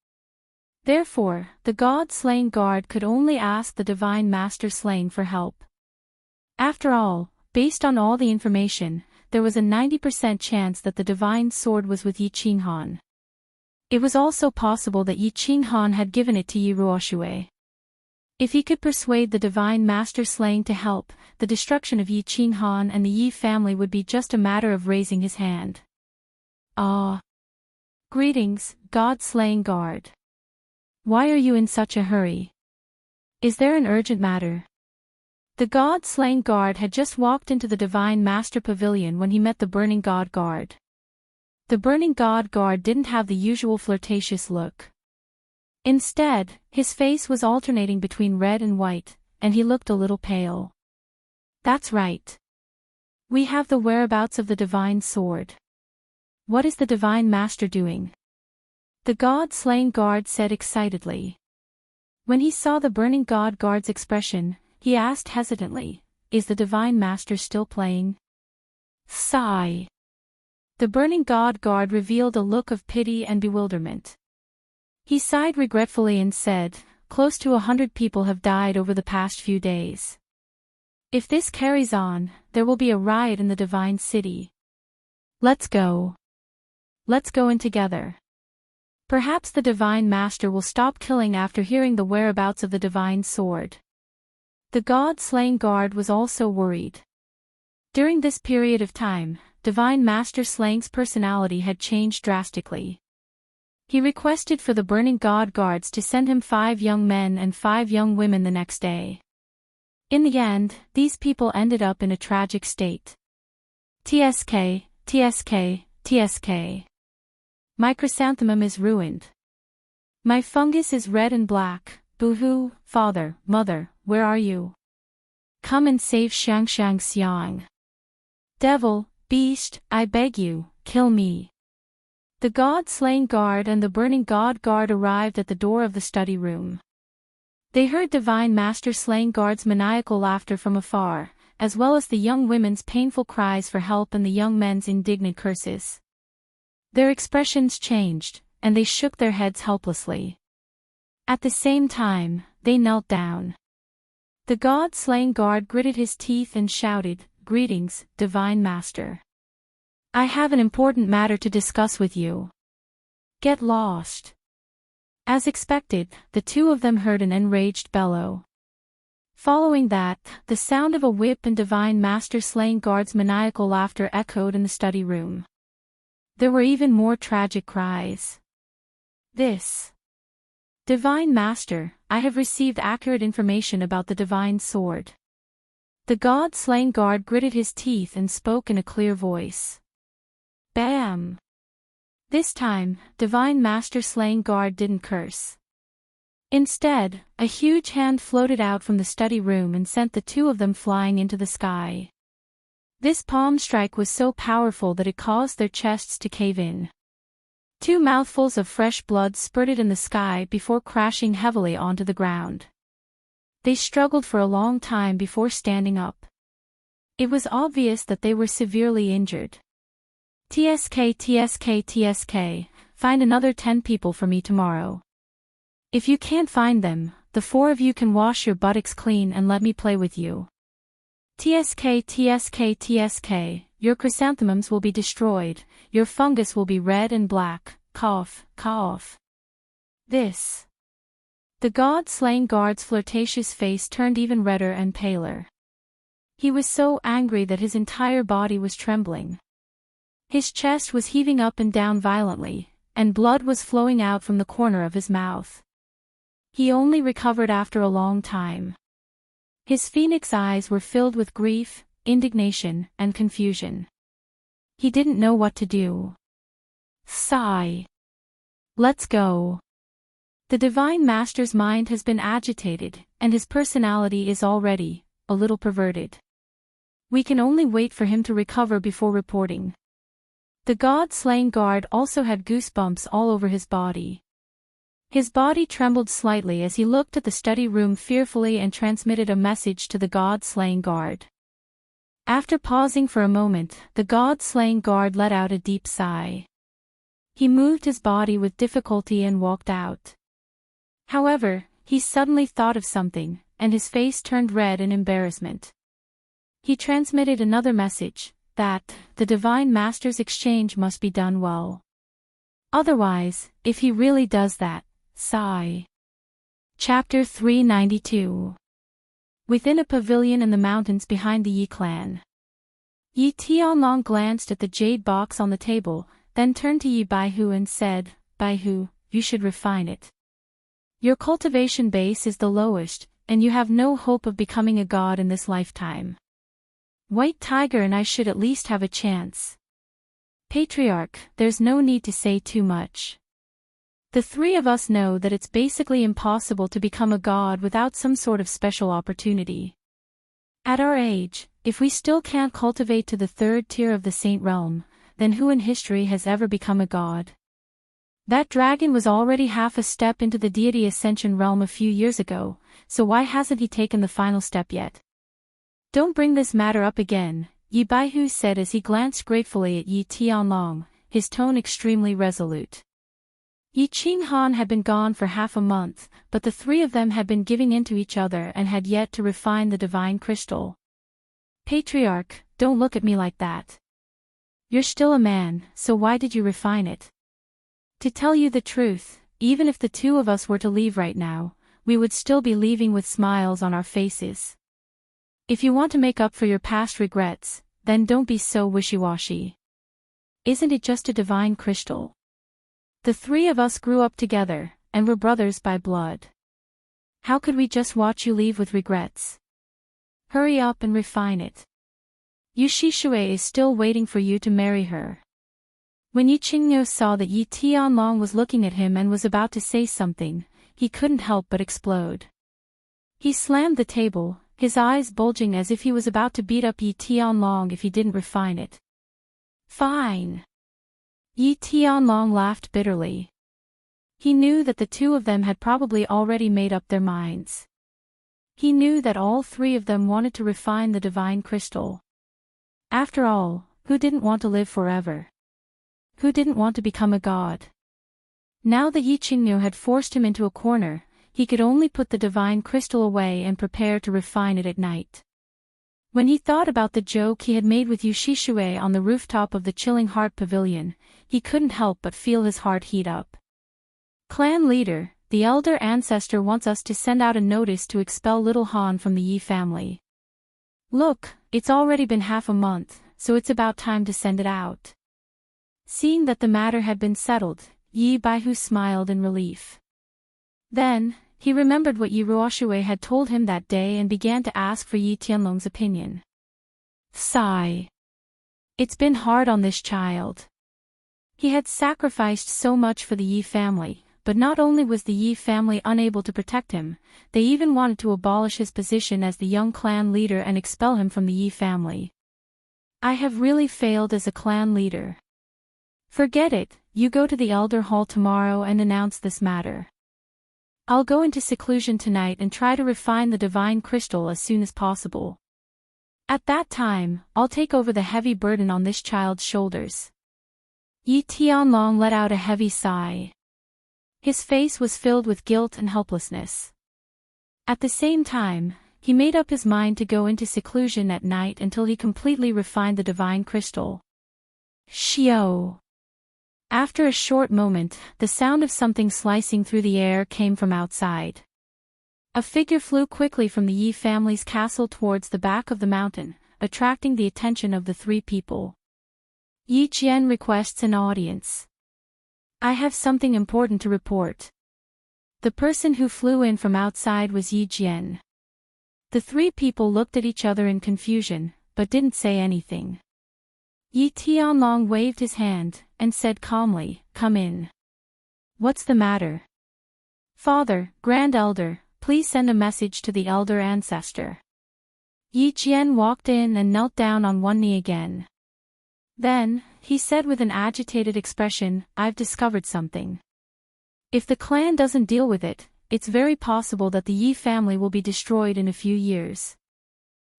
[SPEAKER 1] Therefore, the god-slaying guard could only ask the Divine Master Slaying for help. After all, based on all the information, there was a 90% chance that the divine sword was with Yi Qinghan. It was also possible that Yi Qinghan had given it to Yi Ruoshui. If he could persuade the Divine Master Slaying to help, the destruction of Yi Qinghan and the Yi family would be just a matter of raising his hand. Ah. Greetings, God-slaying guard. Why are you in such a hurry? Is there an urgent matter? The god-slaying guard had just walked into the Divine Master Pavilion when he met the Burning God Guard. The Burning God Guard didn't have the usual flirtatious look. Instead, his face was alternating between red and white, and he looked a little pale. That's right. We have the whereabouts of the Divine Sword. What is the Divine Master doing? The God-slaying guard said excitedly. When he saw the Burning God Guard's expression, he asked hesitantly, "Is the Divine Master still playing?" Sigh. The Burning God Guard revealed a look of pity and bewilderment. He sighed regretfully and said, "Close to 100 people have died over the past few days. If this carries on, there will be a riot in the Divine City. Let's go. Let's go in together. Perhaps the Divine Master will stop killing after hearing the whereabouts of the Divine Sword." The God-slaying guard was also worried. During this period of time, Divine Master Slaying's personality had changed drastically. He requested for the Burning God Guards to send him 5 young men and 5 young women the next day. In the end, these people ended up in a tragic state. TSK, TSK, TSK. My chrysanthemum is ruined. My fungus is red and black. Boo-hoo, father, mother, where are you? Come and save Xiang Xiang Xiang. Devil, beast, I beg you, kill me. The God-slaying guard and the Burning God Guard arrived at the door of the study room. They heard Divine Master Slaying Guard's maniacal laughter from afar, as well as the young women's painful cries for help and the young men's indignant curses. Their expressions changed, and they shook their heads helplessly. At the same time, they knelt down. The God-slaying guard gritted his teeth and shouted, "Greetings, Divine Master. I have an important matter to discuss with you. Get lost." As expected, the 2 of them heard an enraged bellow. Following that, the sound of a whip and Divine Master Slaying Guard's maniacal laughter echoed in the study room. There were even more tragic cries. This. Divine Master, I have received accurate information about the Divine Sword. The God-slaying guard gritted his teeth and spoke in a clear voice. Bam! This time, Divine Master Slaying Guard didn't curse. Instead, a huge hand floated out from the study room and sent the 2 of them flying into the sky. This palm strike was so powerful that it caused their chests to cave in. 2 mouthfuls of fresh blood spurted in the sky before crashing heavily onto the ground. They struggled for a long time before standing up. It was obvious that they were severely injured. TSK, find another 10 people for me tomorrow. If you can't find them, the 4 of you can wash your buttocks clean and let me play with you. TSK, your chrysanthemums will be destroyed, your fungus will be red and black, cough. This. The god-slaying guard's flirtatious face turned even redder and paler. He was so angry that his entire body was trembling. His chest was heaving up and down violently, and blood was flowing out from the corner of his mouth. He only recovered after a long time. His phoenix eyes were filled with grief, indignation, and confusion. He didn't know what to do. Sigh. Let's go. The Divine Master's mind has been agitated, and his personality is already a little perverted. We can only wait for him to recover before reporting. The god-slaying guard also had goosebumps all over his body. His body trembled slightly as he looked at the study room fearfully and transmitted a message to the god-slaying guard. After pausing for a moment, the god-slaying guard let out a deep sigh. He moved his body with difficulty and walked out. However, he suddenly thought of something, and his face turned red in embarrassment. He transmitted another message, that the Divine Master's exchange must be done well. Otherwise, if he really does that, sigh. Chapter 392. Within a pavilion in the mountains behind the Yi clan. Yi Tianlong glanced at the jade box on the table, then turned to Yi Baihu and said, Baihu, you should refine it. Your cultivation base is the lowest, and you have no hope of becoming a god in this lifetime. White Tiger and I should at least have a chance. Patriarch, there's no need to say too much. The 3 of us know that it's basically impossible to become a god without some sort of special opportunity. At our age, if we still can't cultivate to the 3rd tier of the saint realm, then who in history has ever become a god? That dragon was already half a step into the deity ascension realm a few years ago, so why hasn't he taken the final step yet? Don't bring this matter up again, Yi Baihu said as he glanced gratefully at Yi Tianlong, his tone extremely resolute. Yi Qinghan had been gone for half a month, but the 3 of them had been giving in to each other and had yet to refine the divine crystal. Patriarch, don't look at me like that. You're still a man, so why did you refine it? To tell you the truth, even if the 2 of us were to leave right now, we would still be leaving with smiles on our faces. If you want to make up for your past regrets, then don't be so wishy-washy. Isn't it just a divine crystal? The 3 of us grew up together, and were brothers by blood. How could we just watch you leave with regrets? Hurry up and refine it. Yu Shishui is still waiting for you to marry her. When Yi Qingniu saw that Yi Tianlong was looking at him and was about to say something, he couldn't help but explode. He slammed the table, his eyes bulging as if he was about to beat up Yi Tianlong if he didn't refine it. Fine. Yi Tianlong laughed bitterly. He knew that the 2 of them had probably already made up their minds. He knew that all 3 of them wanted to refine the divine crystal. After all, who didn't want to live forever? Who didn't want to become a god? Now that Yi Qingniu had forced him into a corner, he could only put the divine crystal away and prepare to refine it at night. When he thought about the joke he had made with Yu Shishui on the rooftop of the Chilling Heart Pavilion, he couldn't help but feel his heart heat up. Clan leader, the elder ancestor wants us to send out a notice to expel little Han from the Yi family. Look, it's already been half a month, so it's about time to send it out. Seeing that the matter had been settled, Yi Baihu smiled in relief. Then, he remembered what Yi Ruoshui had told him that day and began to ask for Yi Tianlong's opinion. Sigh. It's been hard on this child. He had sacrificed so much for the Yi family, but not only was the Yi family unable to protect him, they even wanted to abolish his position as the young clan leader and expel him from the Yi family. I have really failed as a clan leader. Forget it, you go to the Elder Hall tomorrow and announce this matter. I'll go into seclusion tonight and try to refine the divine crystal as soon as possible. At that time, I'll take over the heavy burden on this child's shoulders. Yi Tianlong let out a heavy sigh. His face was filled with guilt and helplessness. At the same time, he made up his mind to go into seclusion at night until he completely refined the divine crystal. Xiao. After a short moment, the sound of something slicing through the air came from outside. A figure flew quickly from the Yi family's castle towards the back of the mountain, attracting the attention of the three people. Yi Jian requests an audience. I have something important to report. The person who flew in from outside was Yi Jian. The three people looked at each other in confusion, but didn't say anything. Yi Tianlong waved his hand, and said calmly, "Come in." "What's the matter?" "Father, Grand Elder, please send a message to the elder ancestor." Yi Jian walked in and knelt down on one knee again. Then, he said with an agitated expression, "I've discovered something. If the clan doesn't deal with it, it's very possible that the Yi family will be destroyed in a few years.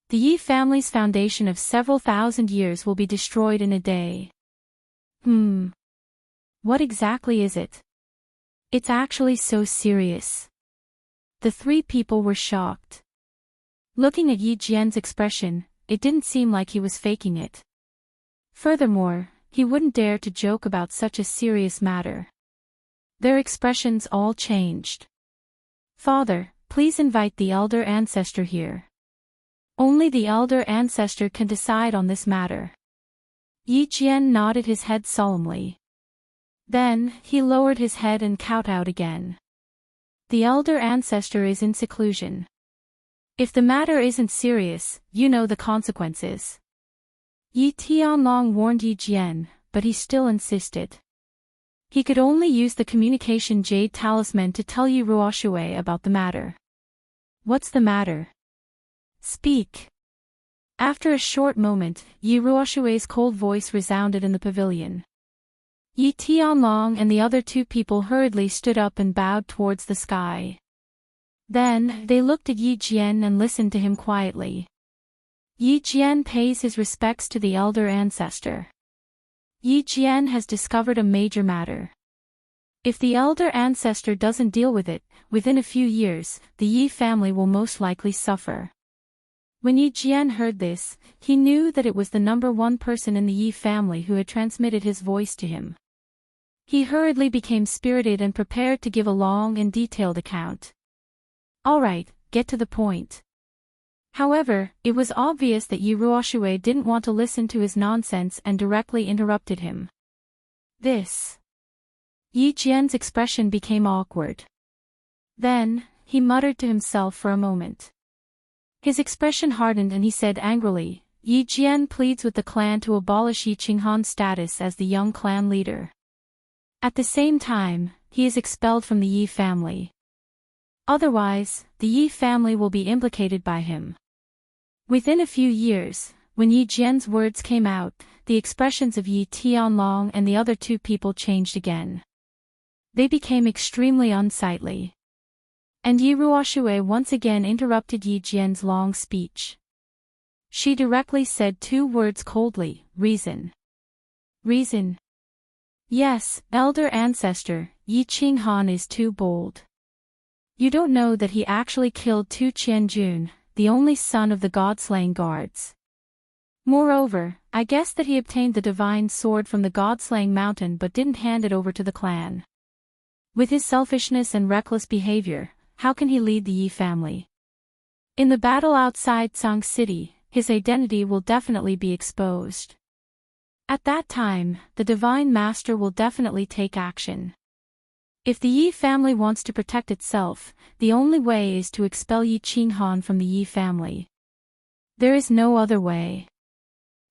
[SPEAKER 1] The Yi family's foundation of several thousand years will be destroyed in a day." What exactly is it? It's actually so serious. The three people were shocked. Looking at Yi Jian's expression, it didn't seem like he was faking it. Furthermore, he wouldn't dare to joke about such a serious matter. Their expressions all changed. "Father, please invite the elder ancestor here. Only the elder ancestor can decide on this matter." Yi Jian nodded his head solemnly. Then, he lowered his head and kowtowed again. "The elder ancestor is in seclusion. If the matter isn't serious, you know the consequences." Yi Tianlong warned Yi Jian, but he still insisted. He could only use the communication jade talisman to tell Yi Ruoshui about the matter. "What's the matter? Speak." After a short moment, Yi Ruoshui's cold voice resounded in the pavilion. Yi Tianlong and the other two people hurriedly stood up and bowed towards the sky. Then, they looked at Yi Jian and listened to him quietly. Yi Jian pays his respects to the elder ancestor. Yi Jian has discovered a major matter. If the elder ancestor doesn't deal with it, within a few years, the Yi family will most likely suffer. When Yi Jian heard this, he knew that it was the number one person in the Yi family who had transmitted his voice to him. He hurriedly became spirited and prepared to give a long and detailed account. "All right, get to the point." However, it was obvious that Yi Ruoshui didn't want to listen to his nonsense and directly interrupted him. "This." Yi Jian's expression became awkward. Then, he muttered to himself for a moment. His expression hardened and he said angrily, "Yi Jian pleads with the clan to abolish Yi Qinghan's status as the young clan leader. At the same time, he is expelled from the Yi family. Otherwise, the Yi family will be implicated by him." Within a few years, when Yi Jian's words came out, the expressions of Yi Tianlong and the other two people changed again. They became extremely unsightly. And Yi Ruoshui once again interrupted Yi Jian's long speech. She directly said two words coldly, "Reason." "Reason?" "Yes, elder ancestor, Yi Qinghan is too bold. You don't know that he actually killed Tu Qianjun, the only son of the god-slaying guards. Moreover, I guess that he obtained the divine sword from the god-slaying mountain but didn't hand it over to the clan. With his selfishness and reckless behavior, how can he lead the Yi family? In the battle outside Tsang City, his identity will definitely be exposed. At that time, the divine master will definitely take action. If the Yi family wants to protect itself, the only way is to expel Yi Qinghan from the Yi family. There is no other way.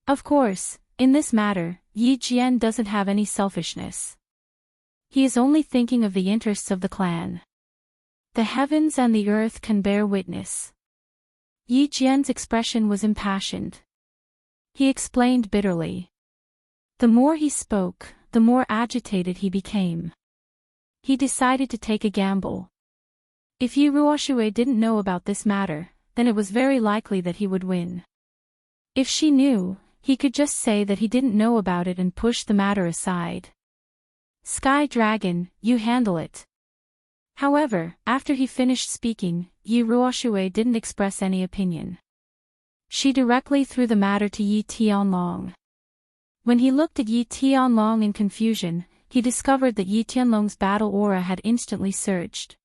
[SPEAKER 1] Of course, in this matter, Yi Jian doesn't have any selfishness. He is only thinking of the interests of the clan. The heavens and the earth can bear witness." Yi Jian's expression was impassioned. He explained bitterly. The more he spoke, the more agitated he became. He decided to take a gamble. If Yi Ruoshui didn't know about this matter, then it was very likely that he would win. If she knew, he could just say that he didn't know about it and push the matter aside. Sky Dragon, you handle it. However, after he finished speaking, Yi Ruoshui didn't express any opinion. She directly threw the matter to Yi Tianlong. When he looked at Yi Tianlong in confusion, he discovered that Yi Tianlong's battle aura had instantly surged.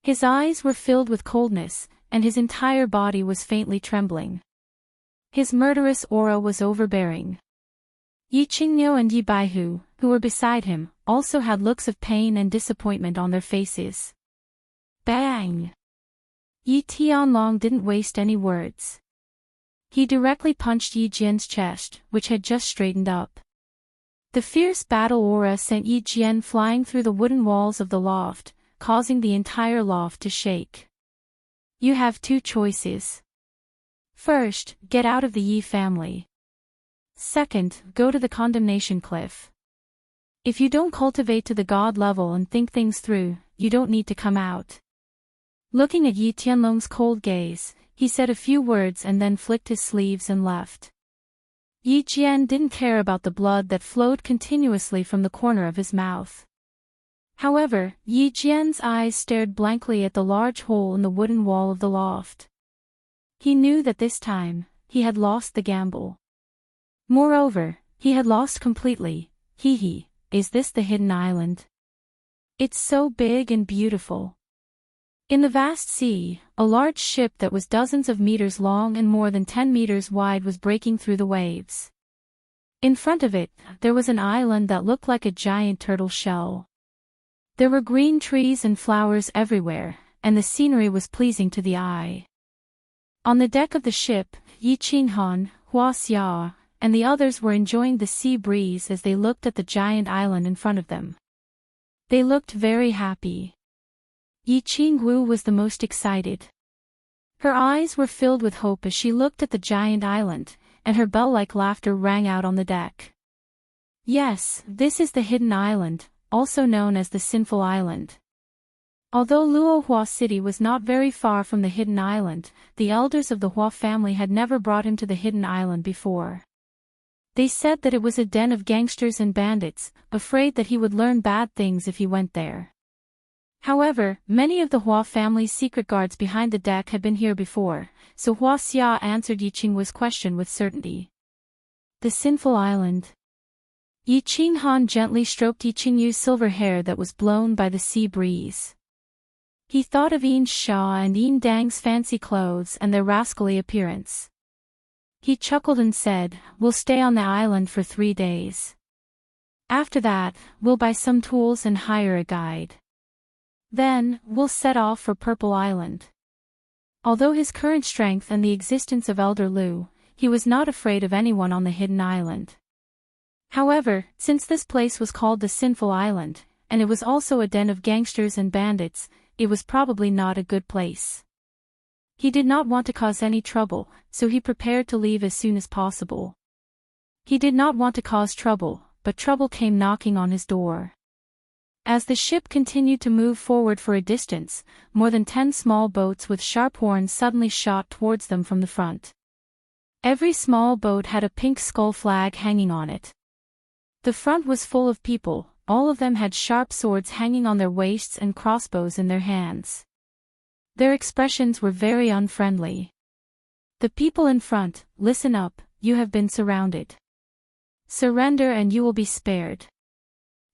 [SPEAKER 1] His eyes were filled with coldness, and his entire body was faintly trembling. His murderous aura was overbearing. Yi Qingniu and Yi Baihu, who were beside him, also had looks of pain and disappointment on their faces. Bang! Yi Tianlong didn't waste any words. He directly punched Yi Jian's chest, which had just straightened up. The fierce battle aura sent Yi Jian flying through the wooden walls of the loft, causing the entire loft to shake. You have two choices. First, get out of the Yi family. Second, go to the condemnation cliff. If you don't cultivate to the God level and think things through, you don't need to come out. Looking at Yi Tianlong's cold gaze, he said a few words and then flicked his sleeves and left. Yi Jian didn't care about the blood that flowed continuously from the corner of his mouth. However, Yi Jian's eyes stared blankly at the large hole in the wooden wall of the loft. He knew that this time, he had lost the gamble. Moreover, he had lost completely. Is this the hidden island? It's so big and beautiful. In the vast sea, a large ship that was dozens of meters long and more than 10 meters wide was breaking through the waves. In front of it, there was an island that looked like a giant turtle shell. There were green trees and flowers everywhere, and the scenery was pleasing to the eye. On the deck of the ship, Yi Qinghan, Hua Xia, and the others were enjoying the sea breeze as they looked at the giant island in front of them. They looked very happy. Yi Qingwu was the most excited. Her eyes were filled with hope as she looked at the giant island, and her bell-like laughter rang out on the deck. Yes, this is the hidden island, also known as the Sinful Island. Although Luohua City was not very far from the hidden island, the elders of the Hua family had never brought him to the hidden island before. They said that it was a den of gangsters and bandits, afraid that he would learn bad things if he went there. However, many of the Hua family's secret guards behind the deck had been here before, so Hua Xia answered Yi Qinghu's question with certainty. The Sinful Island. Yi Qinghan gently stroked Yi Qinghu's silver hair that was blown by the sea breeze. He thought of Yin Sha and Yin Dang's fancy clothes and their rascally appearance. He chuckled and said, "We'll stay on the island for 3 days. After that, we'll buy some tools and hire a guide. Then, we'll set off for Purple Island." Although his current strength and the existence of Elder Lu, he was not afraid of anyone on the hidden island. However, since this place was called the Sinful Island, and it was also a den of gangsters and bandits, it was probably not a good place. He did not want to cause any trouble, so he prepared to leave as soon as possible. He did not want to cause trouble, but trouble came knocking on his door. As the ship continued to move forward for a distance, more than 10 small boats with sharp horns suddenly shot towards them from the front. Every small boat had a pink skull flag hanging on it. The front was full of people, all of them had sharp swords hanging on their waists and crossbows in their hands. Their expressions were very unfriendly. The people in front, listen up, you have been surrounded. Surrender and you will be spared.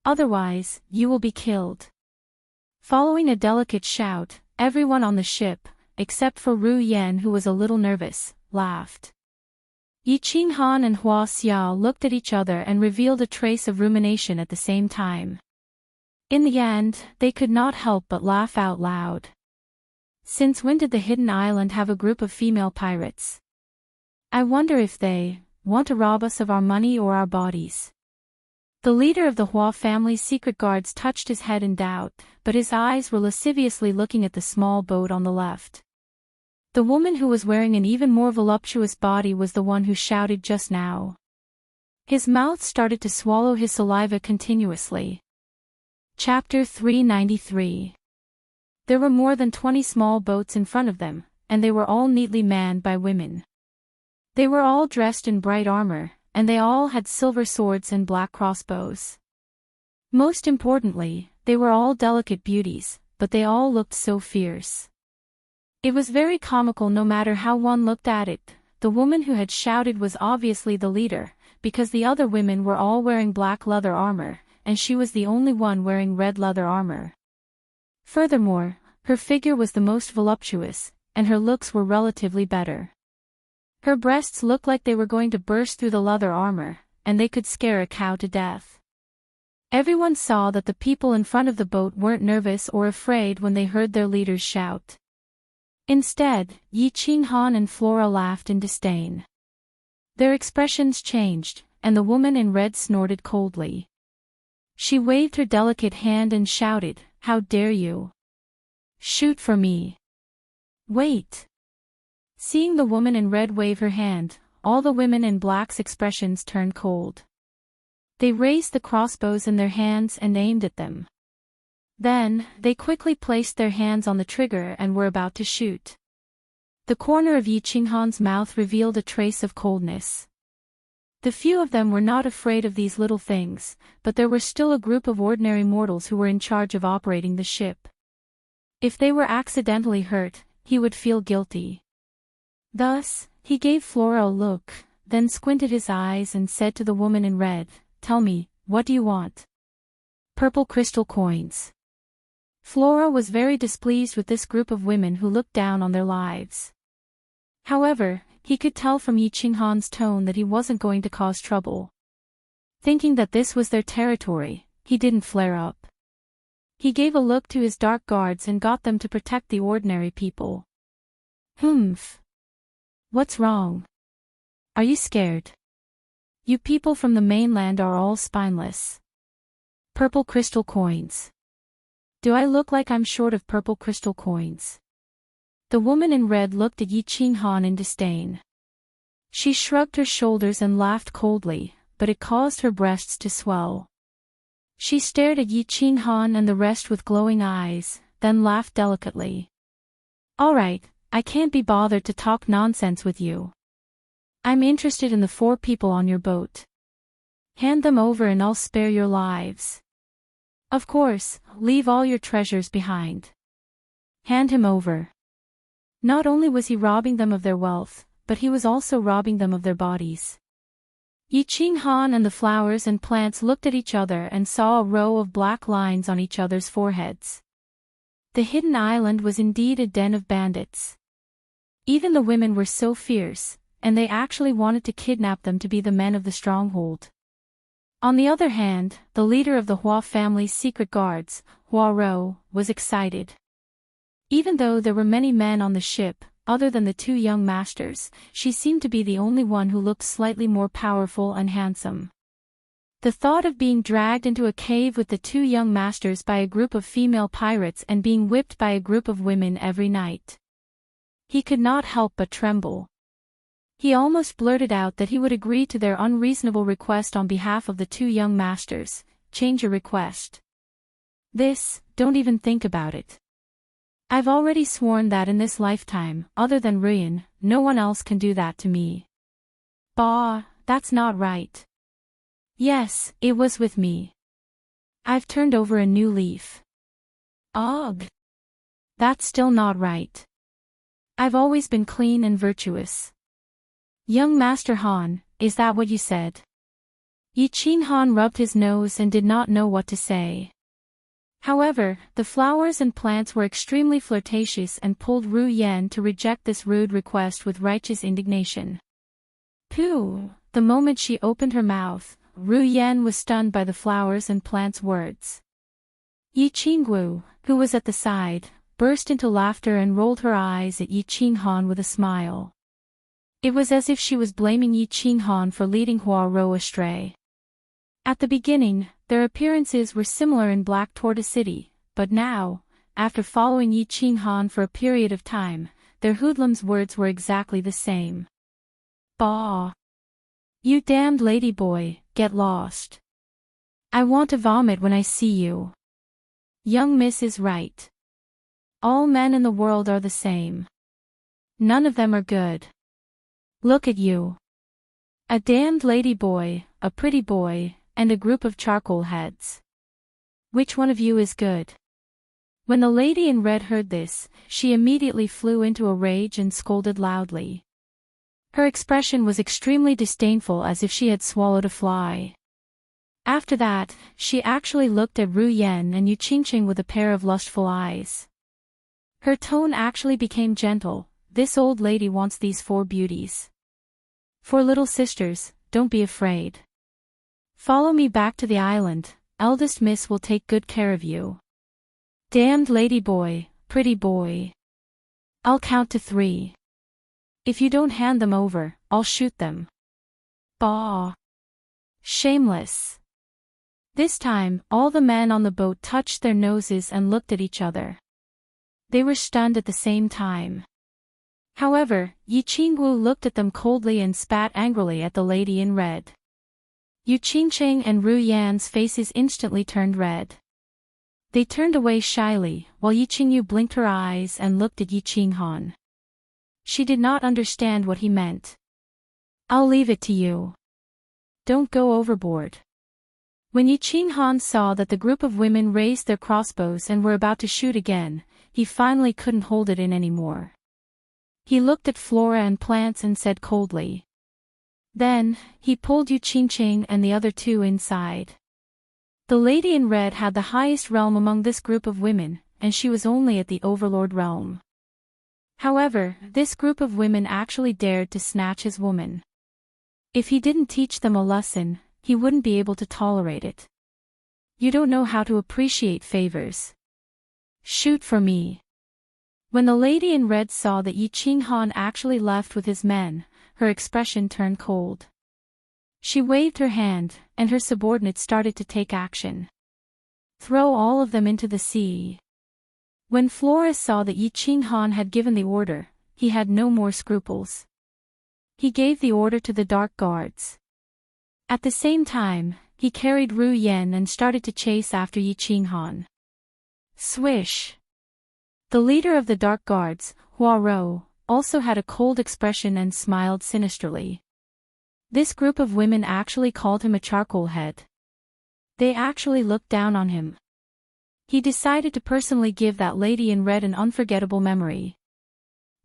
[SPEAKER 1] Otherwise, you will be killed. Following a delicate shout, everyone on the ship, except for Ru Yan who was a little nervous, laughed. Yi Qinghan and Hua Xia looked at each other and revealed a trace of rumination at the same time. In the end, they could not help but laugh out loud. Since when did the hidden island have a group of female pirates? I wonder if they want to rob us of our money or our bodies. The leader of the Hua family's secret guards touched his head in doubt, but his eyes were lasciviously looking at the small boat on the left. The woman who was wearing an even more voluptuous body was the one who shouted just now. His mouth started to swallow his saliva continuously. Chapter 393. There were more than 20 small boats in front of them, and they were all neatly manned by women. They were all dressed in bright armor, and they all had silver swords and black crossbows. Most importantly, they were all delicate beauties, but they all looked so fierce. It was very comical no matter how one looked at it. The woman who had shouted was obviously the leader, because the other women were all wearing black leather armor, and she was the only one wearing red leather armor. Furthermore, her figure was the most voluptuous, and her looks were relatively better. Her breasts looked like they were going to burst through the leather armor, and they could scare a cow to death. Everyone saw that the people in front of the boat weren't nervous or afraid when they heard their leaders shout. Instead, Yi Qinghan and Flora laughed in disdain. Their expressions changed, and the woman in red snorted coldly. She waved her delicate hand and shouted, "How dare you? Shoot for me! Wait!" Seeing the woman in red wave her hand, all the women in black's expressions turned cold. They raised the crossbows in their hands and aimed at them. Then, they quickly placed their hands on the trigger and were about to shoot. The corner of Yi Qinghan's mouth revealed a trace of coldness. The few of them were not afraid of these little things, but there were still a group of ordinary mortals who were in charge of operating the ship. If they were accidentally hurt, he would feel guilty. Thus, he gave Flora a look, then squinted his eyes and said to the woman in red, "Tell me, what do you want?" "Purple crystal coins." Flora was very displeased with this group of women who looked down on their lives. However, he could tell from Yi Qinghan's tone that he wasn't going to cause trouble. Thinking that this was their territory, he didn't flare up. He gave a look to his dark guards and got them to protect the ordinary people. "Humph. What's wrong? Are you scared? You people from the mainland are all spineless. Purple crystal coins. Do I look like I'm short of purple crystal coins?" The woman in red looked at Yi Qinghan in disdain. She shrugged her shoulders and laughed coldly, but it caused her breasts to swell. She stared at Yi Qinghan and the rest with glowing eyes, then laughed delicately. "All right, I can't be bothered to talk nonsense with you. I'm interested in the 4 people on your boat. Hand them over and I'll spare your lives. Of course, leave all your treasures behind. Hand him over." Not only was he robbing them of their wealth, but he was also robbing them of their bodies. Yi Qinghan and the flowers and plants looked at each other and saw a row of black lines on each other's foreheads. The hidden island was indeed a den of bandits. Even the women were so fierce, and they actually wanted to kidnap them to be the men of the stronghold. On the other hand, the leader of the Hua family's secret guards, Hua Rou, was excited. Even though there were many men on the ship, other than the 2 young masters, she seemed to be the only one who looked slightly more powerful and handsome. The thought of being dragged into a cave with the 2 young masters by a group of female pirates and being whipped by a group of women every night. He could not help but tremble. He almost blurted out that he would agree to their unreasonable request on behalf of the 2 young masters. "Change your request. Don't even think about it. I've already sworn that in this lifetime, other than Ruyan, no one else can do that to me." "Bah, that's not right." "Yes, it was with me. I've turned over a new leaf." "Ugh. That's still not right. I've always been clean and virtuous." "Young Master Han, is that what you said?" Yi Qinghan rubbed his nose and did not know what to say. However, the flowers and plants were extremely flirtatious and pulled Ru Yan to reject this rude request with righteous indignation. Pooh! The moment she opened her mouth, Ru Yan was stunned by the flowers and plants' words. Yi Qinggu, who was at the side, burst into laughter and rolled her eyes at Yi Qinghan with a smile. It was as if she was blaming Yi Qinghan for leading Hua Rou astray. At the beginning, their appearances were similar in Black Tortoise City, but now, after following Yi Qinghan for a period of time, their hoodlum's words were exactly the same. "Bah! You damned ladyboy, get lost. I want to vomit when I see you. Young miss is right. All men in the world are the same. None of them are good. Look at you. A damned lady boy, a pretty boy, and a group of charcoal heads. Which one of you is good? When the lady in red heard this, she immediately flew into a rage and scolded loudly. Her expression was extremely disdainful, as if she had swallowed a fly. After that, she actually looked at Ru Yan and Yu Qingqing with a pair of lustful eyes. Her tone actually became gentle. This old lady wants these four beauties. Four little sisters, don't be afraid. Follow me back to the island, eldest miss will take good care of you. Damned lady boy, pretty boy. I'll count to 3. If you don't hand them over, I'll shoot them. Bah! Shameless. This time, all the men on the boat touched their noses and looked at each other. They were stunned at the same time. However, Yi Qingwu looked at them coldly and spat angrily at the lady in red. Yu Qingqing and Ru Yan's faces instantly turned red. They turned away shyly, while Yi Qingyu blinked her eyes and looked at Yi Qinghan. She did not understand what he meant. I'll leave it to you. Don't go overboard. When Yi Qinghan saw that the group of women raised their crossbows and were about to shoot again, he finally couldn't hold it in anymore. He looked at flora and plants and said coldly. Then, he pulled Yu Qingqing and the other two inside. The lady in red had the highest realm among this group of women, and she was only at the overlord realm. However, this group of women actually dared to snatch his woman. If he didn't teach them a lesson, he wouldn't be able to tolerate it. You don't know how to appreciate favors. Shoot for me. When the lady in red saw that Yi Qinghan actually left with his men, her expression turned cold. She waved her hand, and her subordinates started to take action. Throw all of them into the sea. When Flora saw that Yi Qinghan had given the order, he had no more scruples. He gave the order to the dark guards. At the same time, he carried Ru Yan and started to chase after Yi Qinghan. Swish! The leader of the dark guards, Hua Rou, also had a cold expression and smiled sinisterly. This group of women actually called him a charcoal head. They actually looked down on him. He decided to personally give that lady in red an unforgettable memory.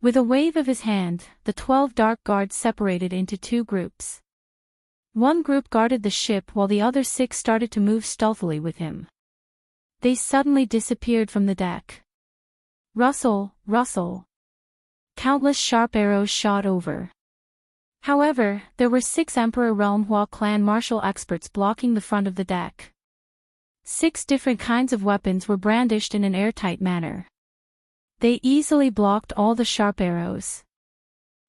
[SPEAKER 1] With a wave of his hand, the 12 dark guards separated into 2 groups. One group guarded the ship while the other 6 started to move stealthily with him. They suddenly disappeared from the deck. Rustle, rustle. Countless sharp arrows shot over. However, there were 6 Emperor Realm Hua clan martial experts blocking the front of the deck. 6 different kinds of weapons were brandished in an airtight manner. They easily blocked all the sharp arrows.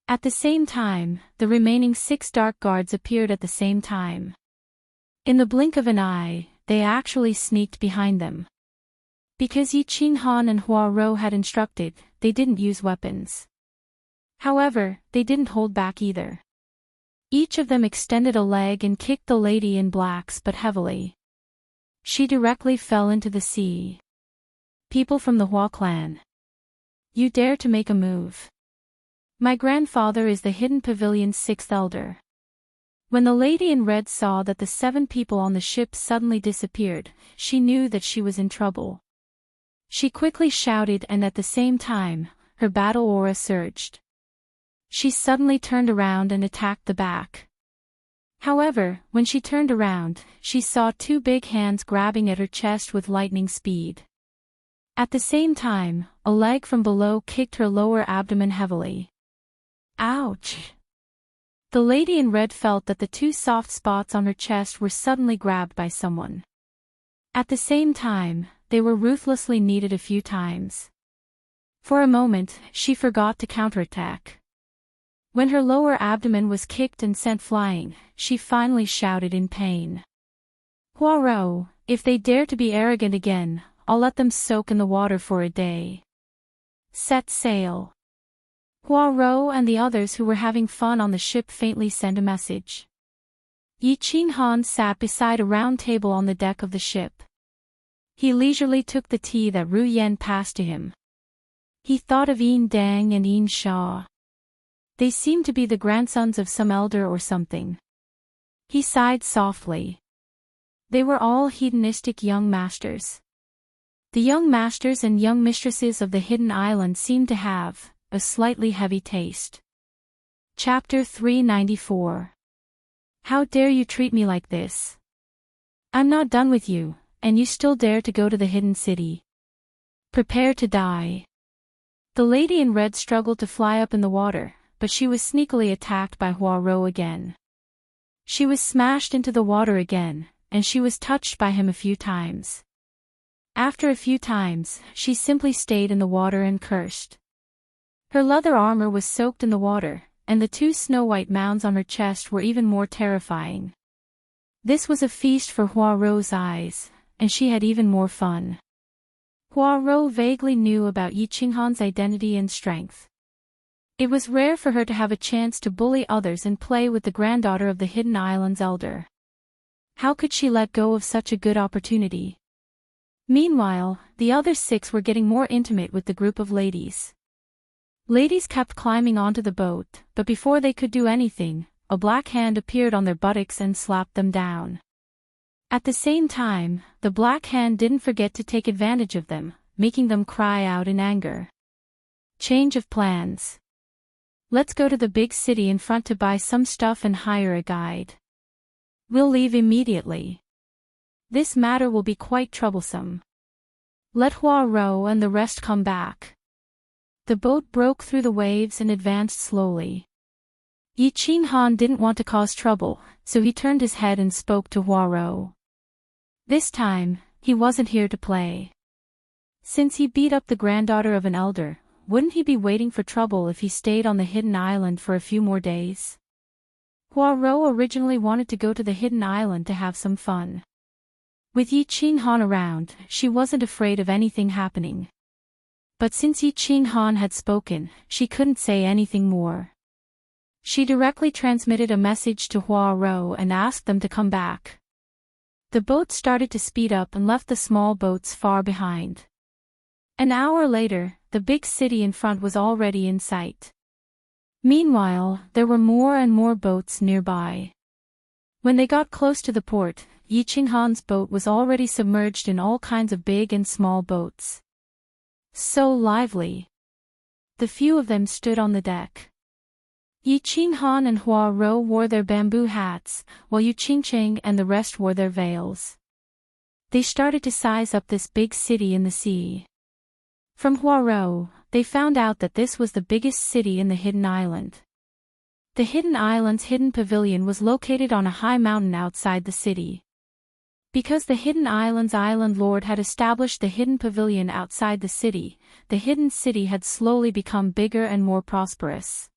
[SPEAKER 1] At the same time, the remaining 6 dark guards appeared at the same time. In the blink of an eye, they actually sneaked behind them. Because Yi Qinghan and Hua Rou had instructed, they didn't use weapons. However, they didn't hold back either. Each of them extended a leg and kicked the lady in blacks but heavily. She directly fell into the sea. People from the Hua clan. You dare to make a move. My grandfather is the Hidden Pavilion's 6th elder. When the lady in red saw that the 7 people on the ship suddenly disappeared, she knew that she was in trouble. She quickly shouted, and at the same time, her battle aura surged. She suddenly turned around and attacked the back. However, when she turned around, she saw 2 big hands grabbing at her chest with lightning speed. At the same time, a leg from below kicked her lower abdomen heavily. Ouch! The lady in red felt that the 2 soft spots on her chest were suddenly grabbed by someone. At the same time, they were ruthlessly kneaded a few times. For a moment, she forgot to counterattack. When her lower abdomen was kicked and sent flying, she finally shouted in pain. Hua Rou, if they dare to be arrogant again, I'll let them soak in the water for a day. Set sail. Hua Rou and the others who were having fun on the ship faintly sent a message. Yi Qinghan sat beside a round table on the deck of the ship. He leisurely took the tea that Ru Yan passed to him. He thought of Yin Dang and Yin Sha. They seemed to be the grandsons of some elder or something. He sighed softly. They were all hedonistic young masters. The young masters and young mistresses of the hidden island seemed to have a slightly heavy taste. Chapter 394. How dare you treat me like this? I'm not done with you, and you still dare to go to the hidden city. Prepare to die. The lady in red struggled to fly up in the water, but she was sneakily attacked by Huaro again. She was smashed into the water again, and she was touched by him a few times. After a few times, she simply stayed in the water and cursed. Her leather armor was soaked in the water, and the two snow-white mounds on her chest were even more terrifying. This was a feast for Huaro's eyes, and she had even more fun. Huaro vaguely knew about Yi Qinghan's identity and strength. It was rare for her to have a chance to bully others and play with the granddaughter of the Hidden Island's elder. How could she let go of such a good opportunity? Meanwhile, the other 6 were getting more intimate with the group of ladies. Ladies kept climbing onto the boat, but before they could do anything, a black hand appeared on their buttocks and slapped them down. At the same time, the black hand didn't forget to take advantage of them, making them cry out in anger. Change of plans. Let's go to the big city in front to buy some stuff and hire a guide. We'll leave immediately. This matter will be quite troublesome. Let Huaro and the rest come back. The boat broke through the waves and advanced slowly. Yi Qinghan didn't want to cause trouble, so he turned his head and spoke to Huaro. This time, he wasn't here to play. Since he beat up the granddaughter of an elder, wouldn't he be waiting for trouble if he stayed on the hidden island for a few more days? Huaro originally wanted to go to the hidden island to have some fun. With Yi Qinghan around, she wasn't afraid of anything happening. But since Yi Qinghan had spoken, she couldn't say anything more. She directly transmitted a message to Huaro and asked them to come back. The boat started to speed up and left the small boats far behind. An hour later, the big city in front was already in sight. Meanwhile, there were more and more boats nearby. When they got close to the port, Yi Qinghan's boat was already submerged in all kinds of big and small boats. So lively. The few of them stood on the deck. Yi Qinghan and Huaro wore their bamboo hats, while Yu Qingqing and the rest wore their veils. They started to size up this big city in the sea. From Huaro, they found out that this was the biggest city in the hidden island. The hidden island's hidden pavilion was located on a high mountain outside the city. Because the hidden island's island lord had established the hidden pavilion outside the hidden city had slowly become bigger and more prosperous.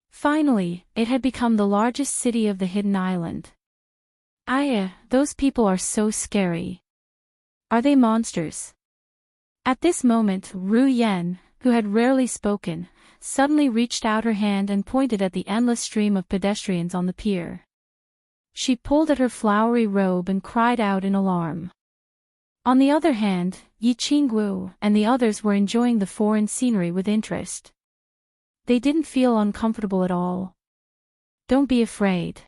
[SPEAKER 1] Finally, it had become the largest city of the hidden island. Those people are so scary. Are they monsters? At this moment, Ru Yen, who had rarely spoken, suddenly reached out her hand and pointed at the endless stream of pedestrians on the pier. She pulled at her flowery robe and cried out in alarm. On the other hand, Yi Qingguo and the others were enjoying the foreign scenery with interest. They didn't feel uncomfortable at all. Don't be afraid.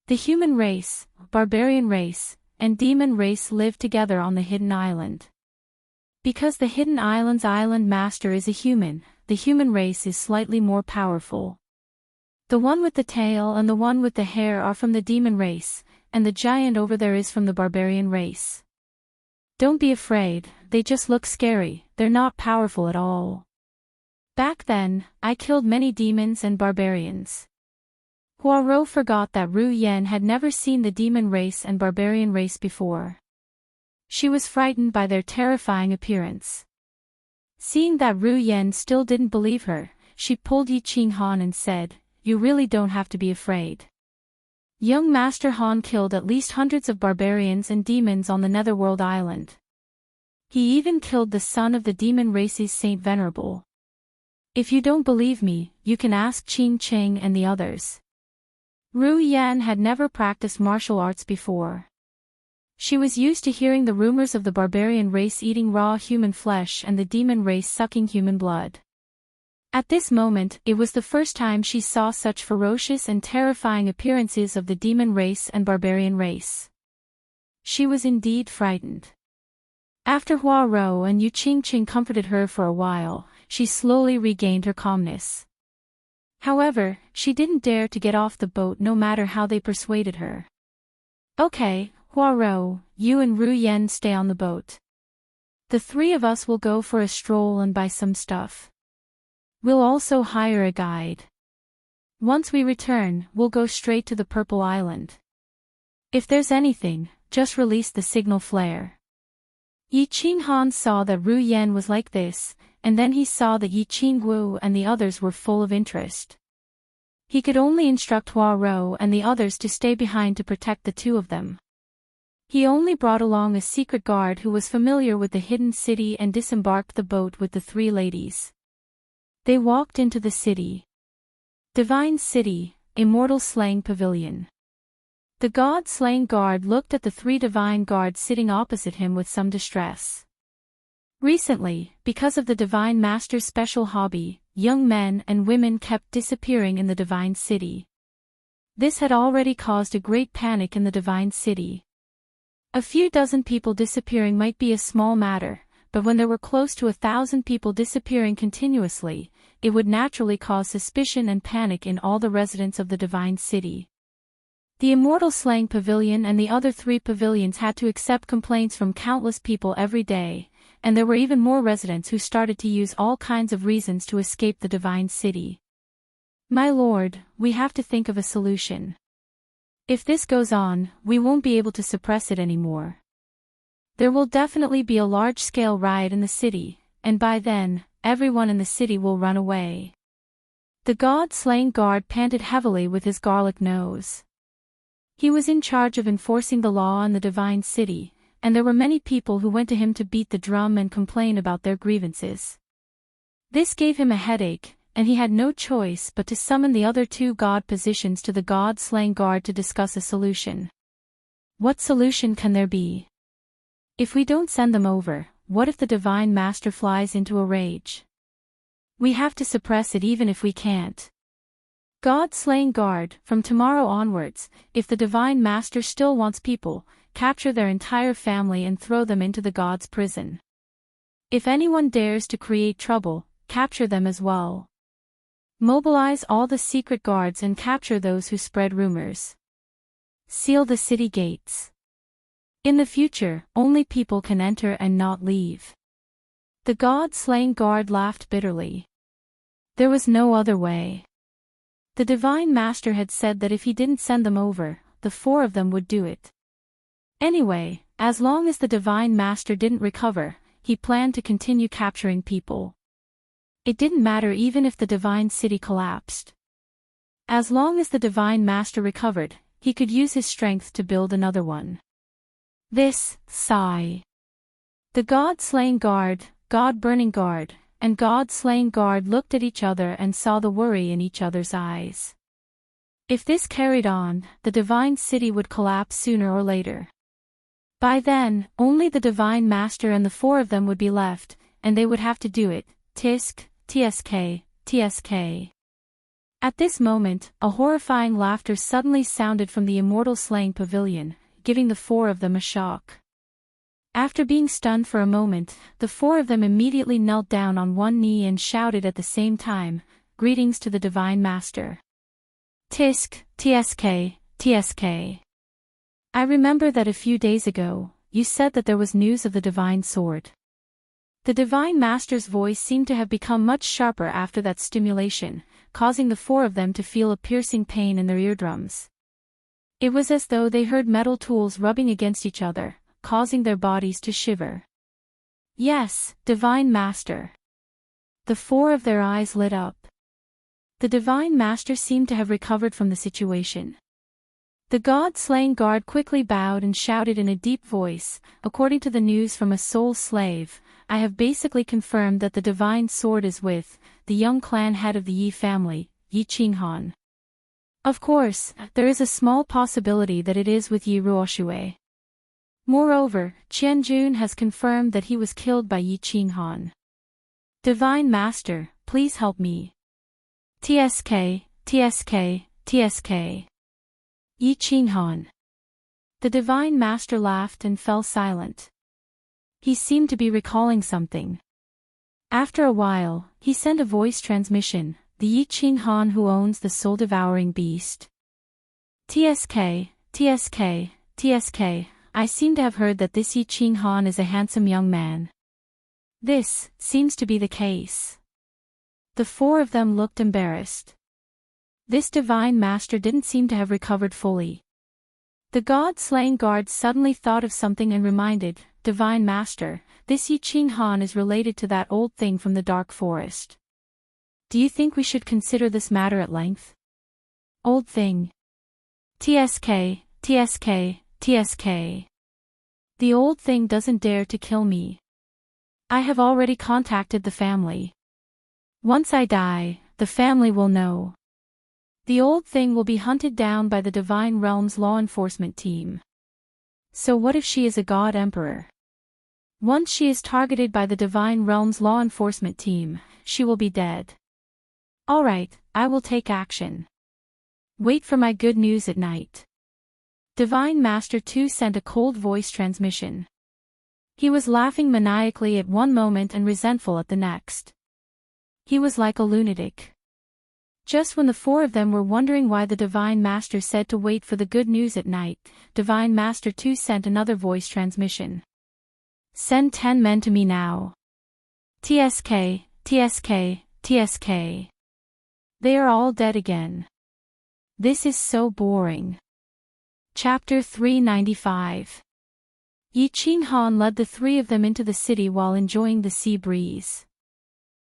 [SPEAKER 1] The human race, barbarian race, and demon race live together on the hidden island. Because the hidden island's island master is a human, the human race is slightly more powerful. The one with the tail and the one with the hair are from the demon race, and the giant over there is from the barbarian race. Don't be afraid, they just look scary, they're not powerful at all. Back then, I killed many demons and barbarians. Huaro forgot that Ru Yen had never seen the demon race and barbarian race before. She was frightened by their terrifying appearance. Seeing that Ru Yen still didn't believe her, she pulled Yi Qinghan and said, "You really don't have to be afraid. Young Master Han killed at least hundreds of barbarians and demons on the Netherworld Island. He even killed the son of the demon race's Saint Venerable. If you don't believe me, you can ask Qing Qing and the others." Ru Yan had never practiced martial arts before. She was used to hearing the rumors of the barbarian race eating raw human flesh and the demon race sucking human blood. At this moment, it was the first time she saw such ferocious and terrifying appearances of the demon race and barbarian race. She was indeed frightened. After Hua Rou and Yu Qingqing comforted her for a while, she slowly regained her calmness. However, she didn't dare to get off the boat no matter how they persuaded her. Okay, Hua Rou, you and Ru Yen stay on the boat. The three of us will go for a stroll and buy some stuff. We'll also hire a guide. Once we return, we'll go straight to the Purple Island. If there's anything, just release the signal flare. Yi Qinghan saw that Ru Yen was like this, and then he saw that Yi Qingwu and the others were full of interest. He could only instruct Hua Rou and the others to stay behind to protect the two of them. He only brought along a secret guard who was familiar with the hidden city and disembarked the boat with the three ladies. They walked into the city. Divine City, Immortal Slaying Pavilion. The God-slaying guard looked at the three divine guards sitting opposite him with some distress. Recently, because of the Divine Master's special hobby, young men and women kept disappearing in the Divine City. This had already caused a great panic in the Divine City. A few dozen people disappearing might be a small matter, but when there were close to 1,000 people disappearing continuously, it would naturally cause suspicion and panic in all the residents of the Divine City. The Immortal Slaying Pavilion and the other three pavilions had to accept complaints from countless people every day, and there were even more residents who started to use all kinds of reasons to escape the Divine City. My lord, we have to think of a solution. If this goes on, we won't be able to suppress it anymore. There will definitely be a large-scale riot in the city, and by then, everyone in the city will run away. The God-slaying guard panted heavily with his garlic nose. He was in charge of enforcing the law in the Divine City, and there were many people who went to him to beat the drum and complain about their grievances. This gave him a headache, and he had no choice but to summon the other two god positions to the God-slaying guard to discuss a solution. What solution can there be? If we don't send them over, what if the Divine Master flies into a rage? We have to suppress it even if we can't. God-slaying guard, from tomorrow onwards, if the Divine Master still wants people, capture their entire family and throw them into the God's prison. If anyone dares to create trouble, capture them as well. Mobilize all the secret guards and capture those who spread rumors. Seal the city gates. In the future, only people can enter and not leave. The God-slaying guard laughed bitterly. There was no other way. The Divine Master had said that if he didn't send them over, the four of them would do it. Anyway, as long as the Divine Master didn't recover, he planned to continue capturing people. It didn't matter even if the Divine City collapsed. As long as the Divine Master recovered, he could use his strength to build another one. This, sigh. The God-slaying guard, God-burning guard, and God-slaying guard looked at each other and saw the worry in each other's eyes. If this carried on, the Divine City would collapse sooner or later. By then, only the Divine Master and the four of them would be left, and they would have to do it. Tisk, tsk, tsk. At this moment, a horrifying laughter suddenly sounded from the Immortal Slaying Pavilion, giving the four of them a shock. After being stunned for a moment, the four of them immediately knelt down on one knee and shouted at the same time, "Greetings to the Divine Master." Tisk, tsk, tsk. I remember that a few days ago, you said that there was news of the Divine Sword. The Divine Master's voice seemed to have become much sharper after that stimulation, causing the four of them to feel a piercing pain in their eardrums. It was as though they heard metal tools rubbing against each other, causing their bodies to shiver. Yes, Divine Master. The four of their eyes lit up. The Divine Master seemed to have recovered from the situation. The God-slaying guard quickly bowed and shouted in a deep voice, "According to the news from a soul slave, I have basically confirmed that the Divine Sword is with the young clan head of the Yi family, Yi Qinghan. Of course, there is a small possibility that it is with Yi Ruoxue. Moreover, Qianjun has confirmed that he was killed by Yi Qinghan. Divine Master, please help me. TSK, TSK, TSK. Yi Qinghan. The Divine Master laughed and fell silent. He seemed to be recalling something. After a while, he sent a voice transmission, the Yi Qinghan who owns the soul-devouring beast. TSK, TSK, TSK, I seem to have heard that this Yi Qinghan is a handsome young man. This seems to be the case. The four of them looked embarrassed. This Divine Master didn't seem to have recovered fully. The god-slaying guards suddenly thought of something and reminded, Divine Master, this Yi Qinghan is related to that old thing from the dark forest. Do you think we should consider this matter at length? Old thing. TSK, TSK, TSK. The old thing doesn't dare to kill me. I have already contacted the family. Once I die, the family will know. The old thing will be hunted down by the Divine Realm's law enforcement team. So what if she is a god emperor? Once she is targeted by the Divine Realm's law enforcement team, she will be dead. Alright, I will take action. Wait for my good news at night. Divine Master 2 sent a cold voice transmission. He was laughing maniacally at one moment and resentful at the next. He was like a lunatic. Just when the four of them were wondering why the Divine Master said to wait for the good news at night, Divine Master 2 sent another voice transmission. Send 10 men to me now. TSK, TSK, TSK. They are all dead again. This is so boring. Chapter 395. Yi Qinghan led the three of them into the city while enjoying the sea breeze.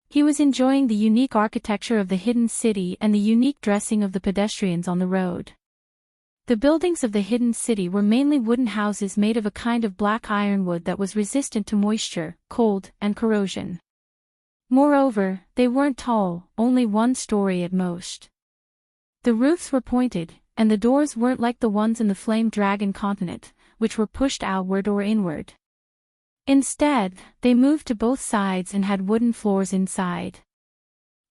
[SPEAKER 1] He was enjoying the unique architecture of the hidden city and the unique dressing of the pedestrians on the road. The buildings of the hidden city were mainly wooden houses made of a kind of black ironwood that was resistant to moisture, cold, and corrosion. Moreover, they weren't tall, only 1 story at most. The roofs were pointed, and the doors weren't like the ones in the Flame Dragon continent, which were pushed outward or inward. Instead, they moved to both sides and had wooden floors inside.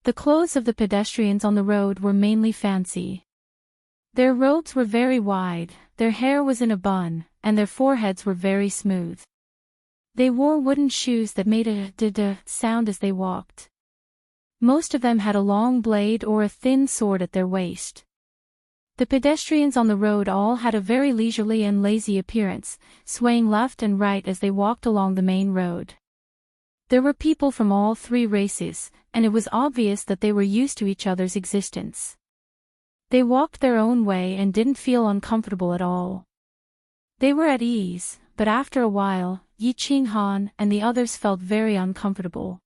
[SPEAKER 1] The clothes of the pedestrians on the road were mainly fancy. Their robes were very wide, their hair was in a bun, and their foreheads were very smooth. They wore wooden shoes that made a d-d sound as they walked. Most of them had a long blade or a thin sword at their waist. The pedestrians on the road all had a very leisurely and lazy appearance, swaying left and right as they walked along the main road. There were people from all 3 races, and it was obvious that they were used to each other's existence. They walked their own way and didn't feel uncomfortable at all. They were at ease, but after a while, Yi Qinghan and the others felt very uncomfortable.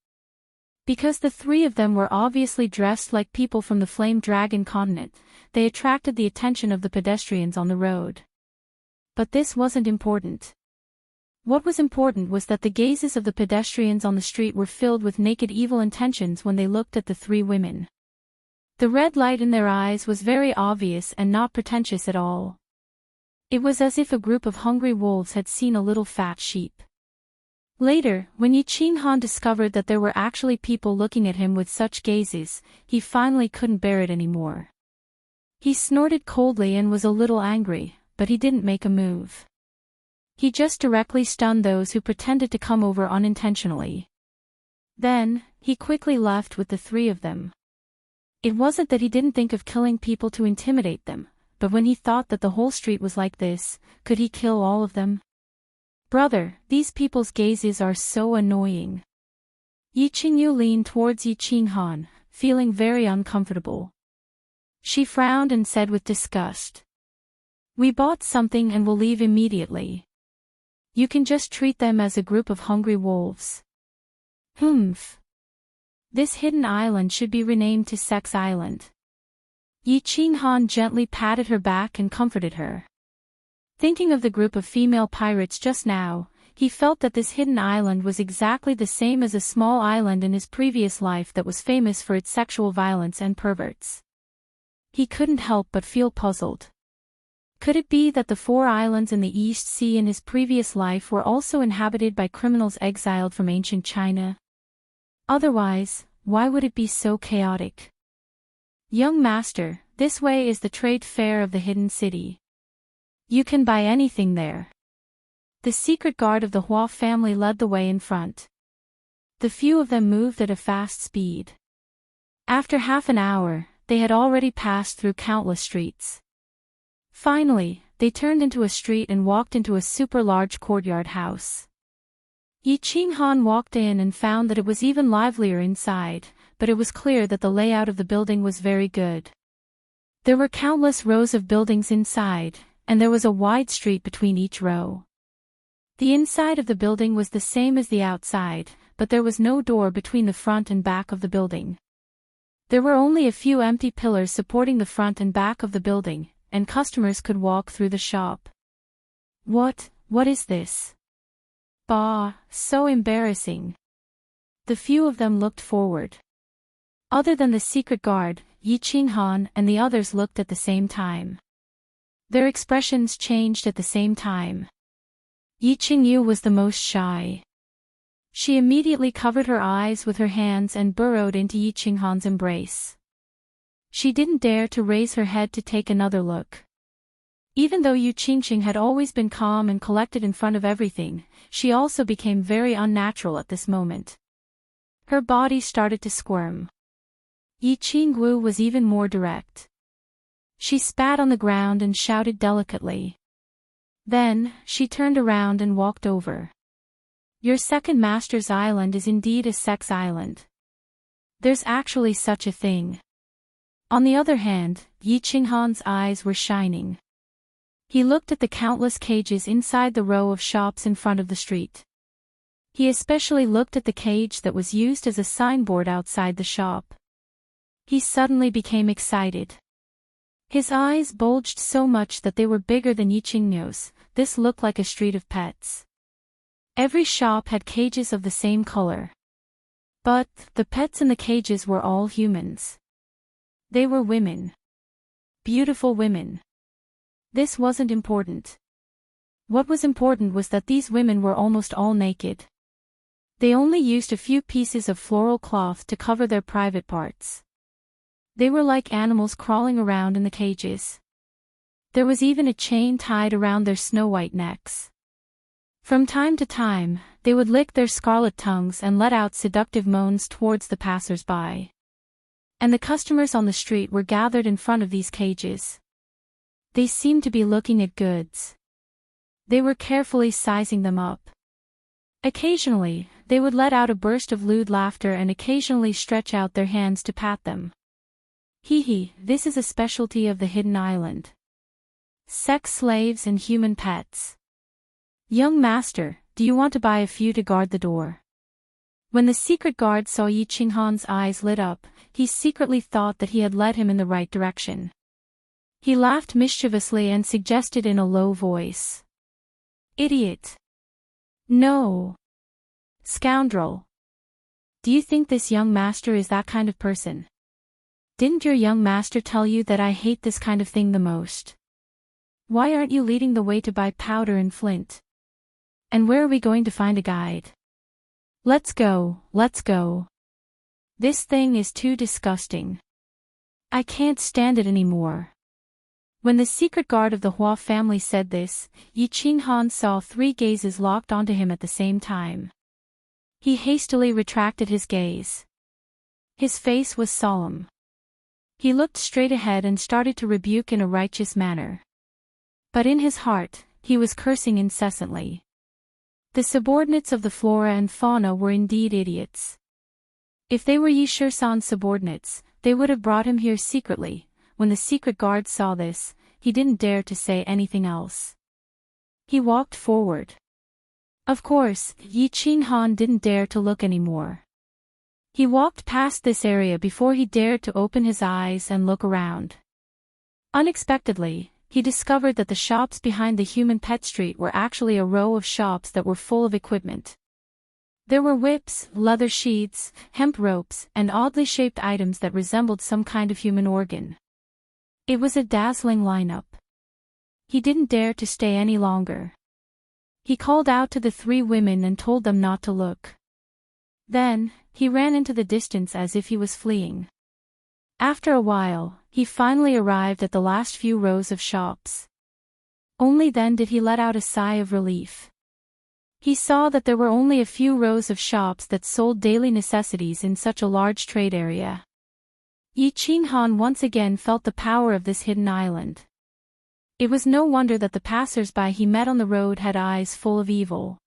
[SPEAKER 1] Because the 3 of them were obviously dressed like people from the Flame Dragon continent, they attracted the attention of the pedestrians on the road. But this wasn't important. What was important was that the gazes of the pedestrians on the street were filled with naked evil intentions when they looked at the 3 women. The red light in their eyes was very obvious and not pretentious at all. It was as if a group of hungry wolves had seen a little fat sheep. Later, when Yi Qinghan discovered that there were actually people looking at him with such gazes, he finally couldn't bear it anymore. He snorted coldly and was a little angry, but he didn't make a move. He just directly stunned those who pretended to come over unintentionally. Then, he quickly left with the 3 of them. It wasn't that he didn't think of killing people to intimidate them, but when he thought that the whole street was like this, could he kill all of them? Brother, these people's gazes are so annoying. Yi Qingyu leaned towards Yi Qinghan, feeling very uncomfortable. She frowned and said with disgust. We bought something and will leave immediately. You can just treat them as a group of hungry wolves. Humph. This hidden island should be renamed to Sex Island. Yi Qinghan gently patted her back and comforted her. Thinking of the group of female pirates just now, he felt that this hidden island was exactly the same as a small island in his previous life that was famous for its sexual violence and perverts. He couldn't help but feel puzzled. Could it be that the 4 islands in the East Sea in his previous life were also inhabited by criminals exiled from ancient China? Otherwise, why would it be so chaotic? Young master, this way is the trade fair of the hidden city. You can buy anything there. The secret guard of the Hua family led the way in front. The few of them moved at a fast speed. After half an hour, they had already passed through countless streets. Finally, they turned into a street and walked into a super large courtyard house. Yi Qinghan walked in and found that it was even livelier inside, but it was clear that the layout of the building was very good. There were countless rows of buildings inside, and there was a wide street between each row. The inside of the building was the same as the outside, but there was no door between the front and back of the building. There were only a few empty pillars supporting the front and back of the building, and customers could walk through the shop. What is this? Bah, so embarrassing. The few of them looked forward. Other than the secret guard, Yi Qinghan and the others looked at the same time. Their expressions changed at the same time. Yi Qingyu was the most shy. She immediately covered her eyes with her hands and burrowed into Yi Qinghan's embrace. She didn't dare to raise her head to take another look. Even though Yu Qingqing had always been calm and collected in front of everything, she also became very unnatural at this moment. Her body started to squirm. Yi Qingwu was even more direct. She spat on the ground and shouted delicately. Then, she turned around and walked over. Your second master's island is indeed a sex island. There's actually such a thing. On the other hand, Yi Qinghan's eyes were shining. He looked at the countless cages inside the row of shops in front of the street. He especially looked at the cage that was used as a signboard outside the shop. He suddenly became excited. His eyes bulged so much that they were bigger than Yi Qingyu's. This looked like a street of pets. Every shop had cages of the same color. But, the pets in the cages were all humans. They were women. Beautiful women. This wasn't important. What was important was that these women were almost all naked. They only used a few pieces of floral cloth to cover their private parts. They were like animals crawling around in the cages. There was even a chain tied around their snow-white necks. From time to time, they would lick their scarlet tongues and let out seductive moans towards the passers-by. And the customers on the street were gathered in front of these cages. They seemed to be looking at goods. They were carefully sizing them up. Occasionally, they would let out a burst of lewd laughter and occasionally stretch out their hands to pat them. Hee, this is a specialty of the hidden island. Sex slaves and human pets. Young master, do you want to buy a few to guard the door? When the secret guard saw Yi Qinghan's eyes lit up, he secretly thought that he had led him in the right direction. He laughed mischievously and suggested in a low voice. Idiot. No. Scoundrel. Do you think this young master is that kind of person? Didn't your young master tell you that I hate this kind of thing the most? Why aren't you leading the way to buy powder and flint? And where are we going to find a guide? Let's go. This thing is too disgusting. I can't stand it anymore. When the secret guard of the Hua family said this, Yi Qinghan saw 3 gazes locked onto him at the same time. He hastily retracted his gaze. His face was solemn. He looked straight ahead and started to rebuke in a righteous manner. But in his heart, he was cursing incessantly. The subordinates of the flora and fauna were indeed idiots. If they were Yi Shisan's subordinates, they would have brought him here secretly. When the secret guard saw this, he didn't dare to say anything else. He walked forward. Of course, Yi Qinghan didn't dare to look anymore. He walked past this area before he dared to open his eyes and look around. Unexpectedly, he discovered that the shops behind the human pet street were actually a row of shops that were full of equipment. There were whips, leather sheaths, hemp ropes, and oddly shaped items that resembled some kind of human organ. It was a dazzling lineup. He didn't dare to stay any longer. He called out to the three women and told them not to look. Then, he ran into the distance as if he was fleeing. After a while, he finally arrived at the last few rows of shops. Only then did he let out a sigh of relief. He saw that there were only a few rows of shops that sold daily necessities in such a large trade area. Yi Qinghan once again felt the power of this hidden island. It was no wonder that the passers-by he met on the road had eyes full of evil.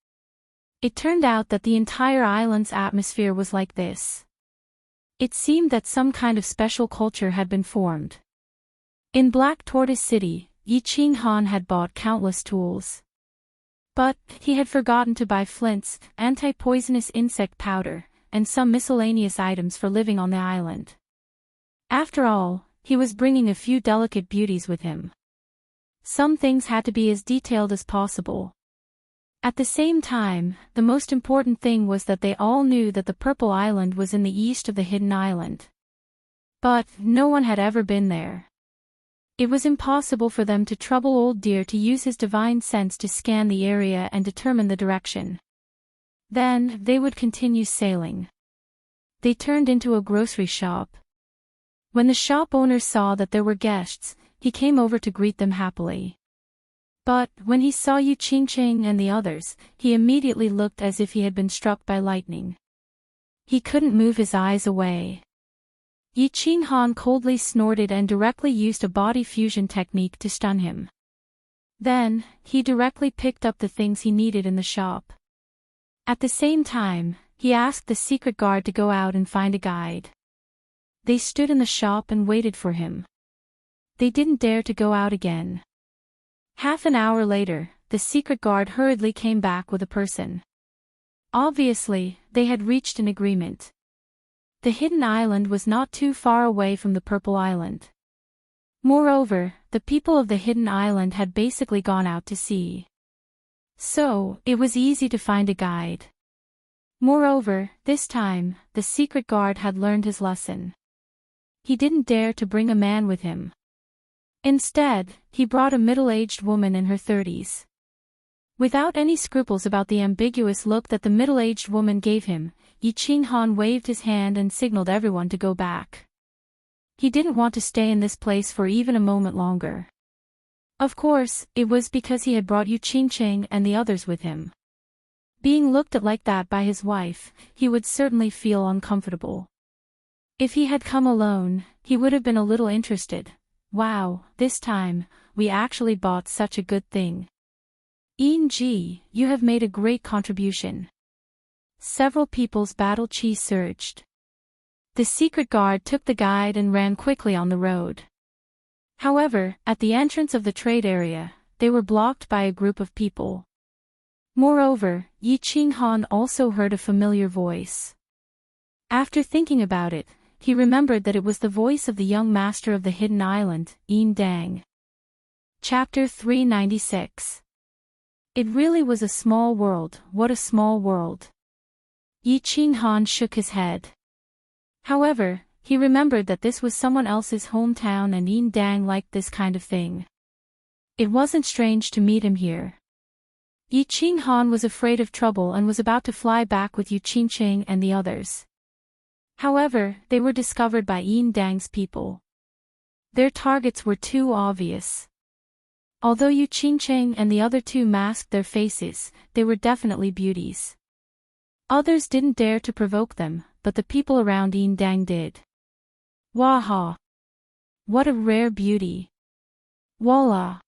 [SPEAKER 1] It turned out that the entire island's atmosphere was like this. It seemed that some kind of special culture had been formed. In Black Tortoise City, Yi Qinghan had bought countless tools. But, he had forgotten to buy flints, anti-poisonous insect powder, and some miscellaneous items for living on the island. After all, he was bringing a few delicate beauties with him. Some things had to be as detailed as possible. At the same time, the most important thing was that they all knew that the Purple Island was in the east of the Hidden Island. But, no one had ever been there. It was impossible for them to trouble Old Deer to use his divine sense to scan the area and determine the direction. Then, they would continue sailing. They turned into a grocery shop. When the shop owner saw that there were guests, he came over to greet them happily. But, when he saw Yu Qingqing and the others, he immediately looked as if he had been struck by lightning. He couldn't move his eyes away. Yi Qinghan coldly snorted and directly used a body fusion technique to stun him. Then, he directly picked up the things he needed in the shop. At the same time, he asked the secret guard to go out and find a guide. They stood in the shop and waited for him. They didn't dare to go out again. Half an hour later, the secret guard hurriedly came back with a person. Obviously, they had reached an agreement. The hidden island was not too far away from the Purple Island. Moreover, the people of the hidden island had basically gone out to sea. So, it was easy to find a guide. Moreover, this time, the secret guard had learned his lesson. He didn't dare to bring a man with him. Instead, he brought a middle-aged woman in her 30s. Without any scruples about the ambiguous look that the middle-aged woman gave him, Yi Qinghan waved his hand and signaled everyone to go back. He didn't want to stay in this place for even a moment longer. Of course, it was because he had brought Yu Qingqing and the others with him. Being looked at like that by his wife, he would certainly feel uncomfortable. If he had come alone, he would have been a little interested. Wow, this time, we actually bought such a good thing. Yin Ji, you have made a great contribution. Several people's battle chi surged. The secret guard took the guide and ran quickly on the road. However, at the entrance of the trade area, they were blocked by a group of people. Moreover, Yi Qinghan also heard a familiar voice. After thinking about it, he remembered that it was the voice of the young master of the hidden island, Yin Dang. Chapter 396. It really was a small world. What a small world. Yi Qinghan shook his head. However, he remembered that this was someone else's hometown and Yin Dang liked this kind of thing. It wasn't strange to meet him here. Yi Qinghan was afraid of trouble and was about to fly back with Yu Qingqing and the others. However, they were discovered by Yin Dang's people. Their targets were too obvious. Although Yu Qingqing and the other two masked their faces, they were definitely beauties. Others didn't dare to provoke them, but the people around Yin Dang did. Waha! What a rare beauty! Voila!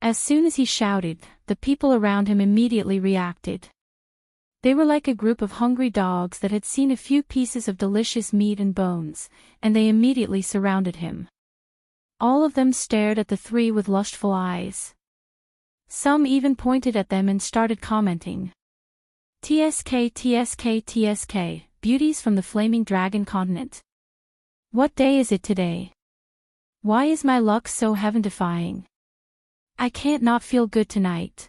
[SPEAKER 1] As soon as he shouted, the people around him immediately reacted. They were like a group of hungry dogs that had seen a few pieces of delicious meat and bones, and they immediately surrounded him. All of them stared at the three with lustful eyes. Some even pointed at them and started commenting. TSK TSK TSK, beauties from the Flaming Dragon continent. What day is it today? Why is my luck so heaven-defying? I can't not feel good tonight.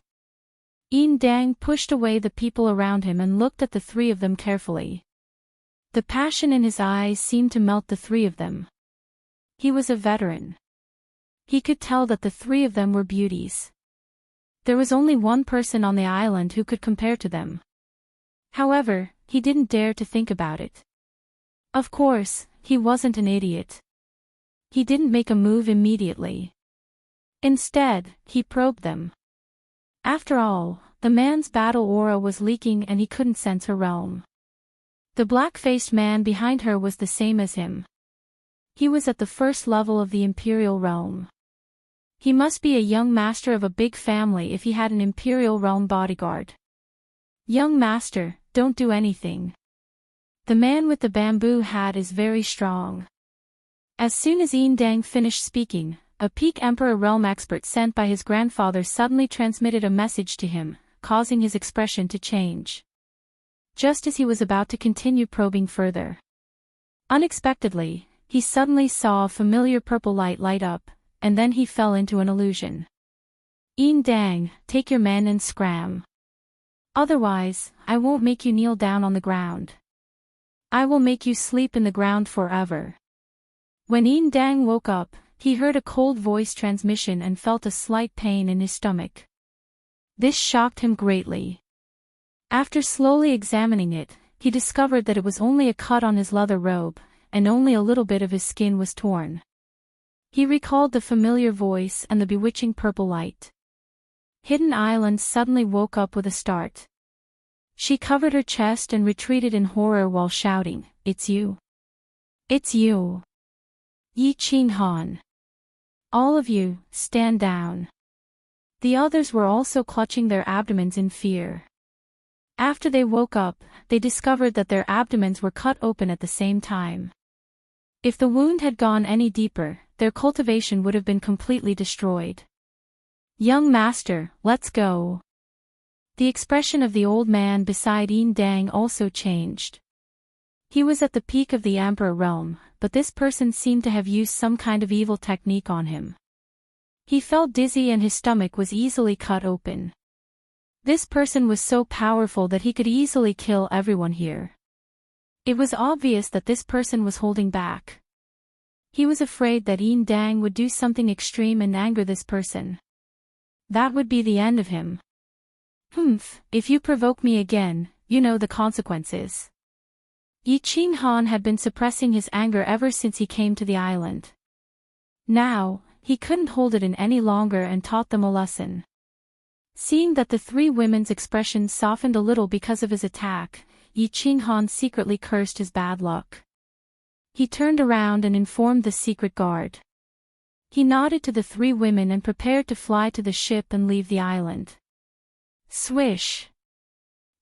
[SPEAKER 1] Yin Dang pushed away the people around him and looked at the three of them carefully. The passion in his eyes seemed to melt the three of them. He was a veteran. He could tell that the three of them were beauties. There was only one person on the island who could compare to them. However, he didn't dare to think about it. Of course, he wasn't an idiot. He didn't make a move immediately. Instead, he probed them. After all, the man's battle aura was leaking and he couldn't sense her realm. The black-faced man behind her was the same as him. He was at the first level of the Imperial Realm. He must be a young master of a big family if he had an Imperial Realm bodyguard. Young master, don't do anything. The man with the bamboo hat is very strong. As soon as Yin Dang finished speaking, a Peak Emperor Realm expert sent by his grandfather suddenly transmitted a message to him, causing his expression to change. Just as he was about to continue probing further, unexpectedly, he suddenly saw a familiar purple light light up, and then he fell into an illusion. Yin Dang, take your men and scram. Otherwise, I won't make you kneel down on the ground. I will make you sleep in the ground forever. When Yin Dang woke up, he heard a cold voice transmission and felt a slight pain in his stomach. This shocked him greatly. After slowly examining it, he discovered that it was only a cut on his leather robe, and only a little bit of his skin was torn. He recalled the familiar voice and the bewitching purple light. Hidden Island suddenly woke up with a start. She covered her chest and retreated in horror while shouting, "It's you! It's you! Yi Qing Han! All of you, stand down!" The others were also clutching their abdomens in fear. After they woke up, they discovered that their abdomens were cut open at the same time. If the wound had gone any deeper, their cultivation would have been completely destroyed. "Young master, let's go." The expression of the old man beside Yin Dang also changed. He was at the peak of the Emperor realm, but this person seemed to have used some kind of evil technique on him. He felt dizzy and his stomach was easily cut open. This person was so powerful that he could easily kill everyone here. It was obvious that this person was holding back. He was afraid that Yin Dang would do something extreme and anger this person. That would be the end of him. "Humph, if you provoke me again, you know the consequences." Yi Qing Han had been suppressing his anger ever since he came to the island. Now, he couldn't hold it in any longer and taught them a lesson. Seeing that the three women's expressions softened a little because of his attack, Yi Qing Han secretly cursed his bad luck. He turned around and informed the secret guard. He nodded to the three women and prepared to fly to the ship and leave the island. Swish!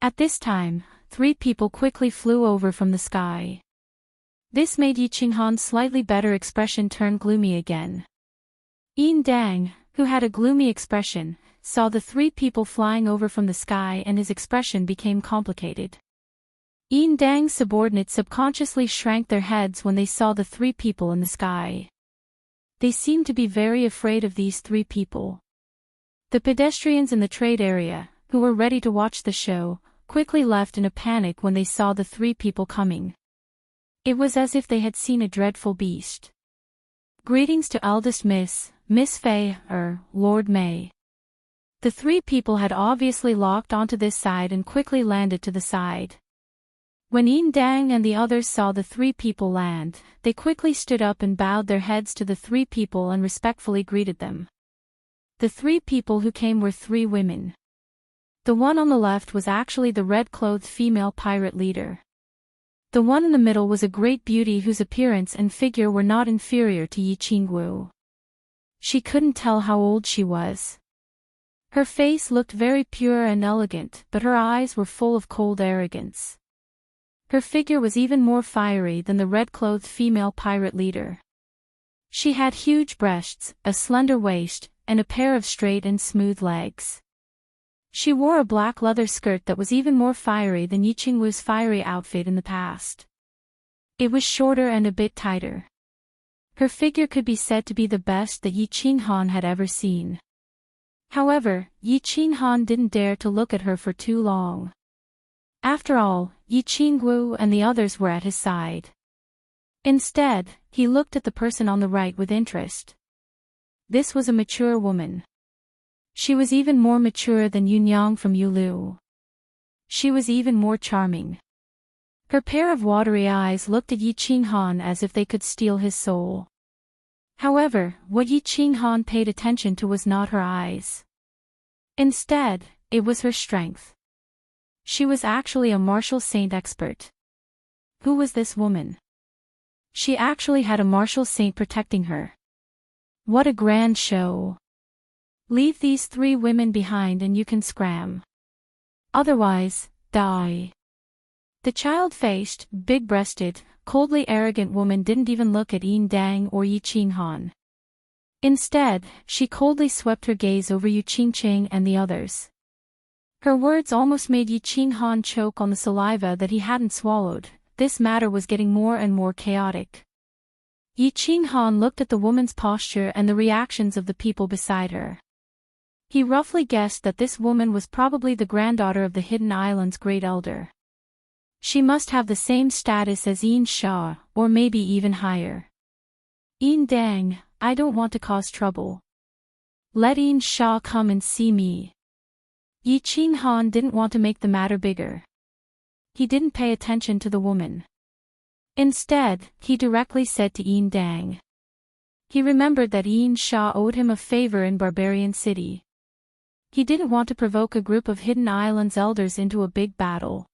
[SPEAKER 1] At this time, three people quickly flew over from the sky. This made Yi Qing Han's slightly better expression turn gloomy again. Yin Dang, who had a gloomy expression, saw the three people flying over from the sky and his expression became complicated. Yin Dang's subordinates subconsciously shrank their heads when they saw the three people in the sky. They seemed to be very afraid of these three people. The pedestrians in the trade area, who were ready to watch the show, quickly left in a panic when they saw the three people coming. It was as if they had seen a dreadful beast. "Greetings to eldest Miss Fei, Lord May." The three people had obviously locked onto this side and quickly landed to the side. When Yin Dang and the others saw the three people land, they quickly stood up and bowed their heads to the three people and respectfully greeted them. The three people who came were three women. The one on the left was actually the red-clothed female pirate leader. The one in the middle was a great beauty whose appearance and figure were not inferior to Yi Qingwu. She couldn't tell how old she was. Her face looked very pure and elegant, but her eyes were full of cold arrogance. Her figure was even more fiery than the red-clothed female pirate leader. She had huge breasts, a slender waist, and a pair of straight and smooth legs. She wore a black leather skirt that was even more fiery than Yi Qingwu's fiery outfit in the past. It was shorter and a bit tighter. Her figure could be said to be the best that Yi Qing Han had ever seen. However, Yi Qing Han didn't dare to look at her for too long. After all, Yi Qingwu and the others were at his side. Instead, he looked at the person on the right with interest. This was a mature woman. She was even more mature than Yunyang from Yulu. She was even more charming. Her pair of watery eyes looked at Yi Qinghan as if they could steal his soul. However, what Yi Qinghan paid attention to was not her eyes. Instead, it was her strength. She was actually a martial saint expert. Who was this woman? She actually had a martial saint protecting her. What a grand show. Leave these 3 women behind and you can scram. Otherwise, die. The child-faced, big-breasted, coldly arrogant woman didn't even look at Yin Dang or Yi Qinghan. Instead, she coldly swept her gaze over Yu Qingqing and the others. Her words almost made Yi Qinghan choke on the saliva that he hadn't swallowed. This matter was getting more and more chaotic. Yi Qinghan looked at the woman's posture and the reactions of the people beside her. He roughly guessed that this woman was probably the granddaughter of the Hidden Island's great elder. She must have the same status as Yin Sha, or maybe even higher. Yin Dang, I don't want to cause trouble. Let Yin Sha come and see me. Yi Qinghan didn't want to make the matter bigger. He didn't pay attention to the woman. Instead, he directly said to Yin Dang. He remembered that Yin Sha owed him a favor in Barbarian City. He didn't want to provoke a group of Hidden Island's elders into a big battle.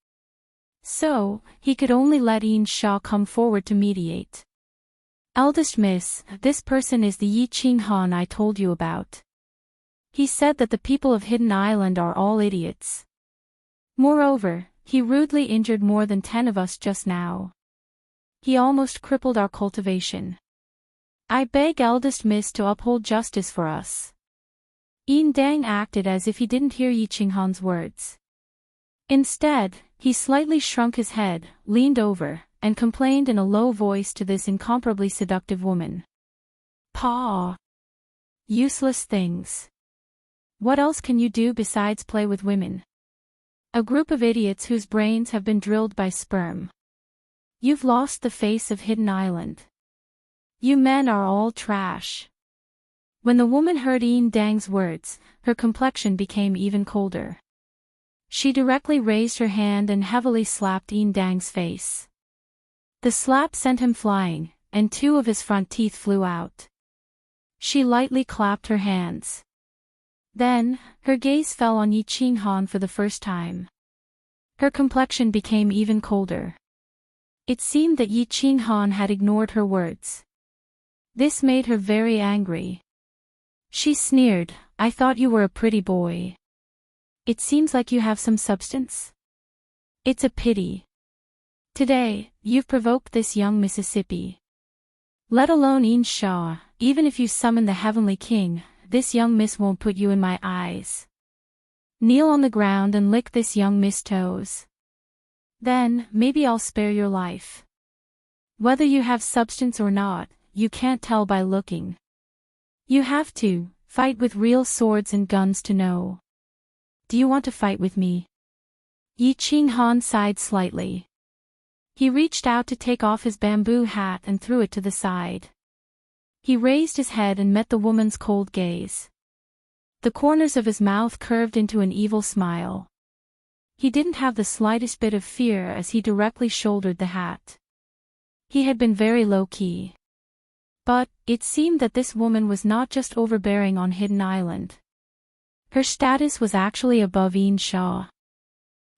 [SPEAKER 1] So, he could only let Yin Sha come forward to mediate. Eldest Miss, this person is the Yi Qinghan I told you about. He said that the people of Hidden Island are all idiots. Moreover, he rudely injured more than 10 of us just now. He almost crippled our cultivation. I beg Eldest Miss to uphold justice for us. Yin Dang acted as if he didn't hear Yi Qinghan's words. Instead, he slightly shrunk his head, leaned over, and complained in a low voice to this incomparably seductive woman. Pa! Useless things. What else can you do besides play with women? A group of idiots whose brains have been drilled by sperm. You've lost the face of Hidden Island. You men are all trash. When the woman heard Yin Dang's words, her complexion became even colder. She directly raised her hand and heavily slapped Yin Dang's face. The slap sent him flying, and 2 of his front teeth flew out. She lightly clapped her hands. Then, her gaze fell on Yi Qinghan for the first time. Her complexion became even colder. It seemed that Yi Qinghan had ignored her words. This made her very angry. She sneered, I thought you were a pretty boy. It seems like you have some substance. It's a pity. Today, you've provoked this young Mississippi. Let alone Yin Sha, even if you summon the Heavenly King, this young miss won't put you in my eyes. Kneel on the ground and lick this young miss' toes. Then, maybe I'll spare your life. Whether you have substance or not, you can't tell by looking. You have to fight with real swords and guns to know. Do you want to fight with me? Yi Qinghan sighed slightly. He reached out to take off his bamboo hat and threw it to the side. He raised his head and met the woman's cold gaze. The corners of his mouth curved into an evil smile. He didn't have the slightest bit of fear as he directly shouldered the hat. He had been very low-key. But, it seemed that this woman was not just overbearing on Hidden Island. Her status was actually above Yin Sha.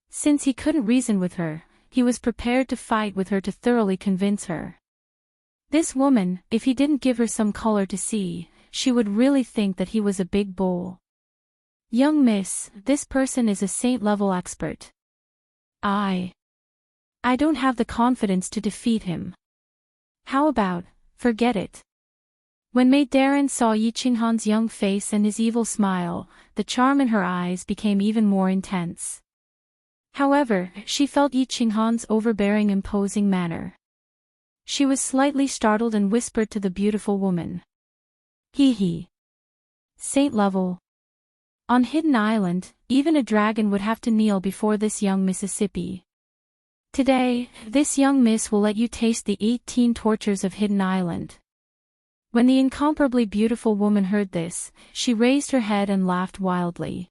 [SPEAKER 1] Since he couldn't reason with her, he was prepared to fight with her to thoroughly convince her. This woman, if he didn't give her some color to see, she would really think that he was a big bull. Young miss, this person is a saint-level expert. I don't have the confidence to defeat him. How about, forget it. When Maid Darren saw Yi Qinghan's young face and his evil smile, the charm in her eyes became even more intense. However, she felt Yi Qinghan's overbearing imposing manner. She was slightly startled and whispered to the beautiful woman. Hee. Saint level. On Hidden Island, even a dragon would have to kneel before this young Mississippi. Today, this young miss will let you taste the 18 tortures of Hidden Island. When the incomparably beautiful woman heard this, she raised her head and laughed wildly.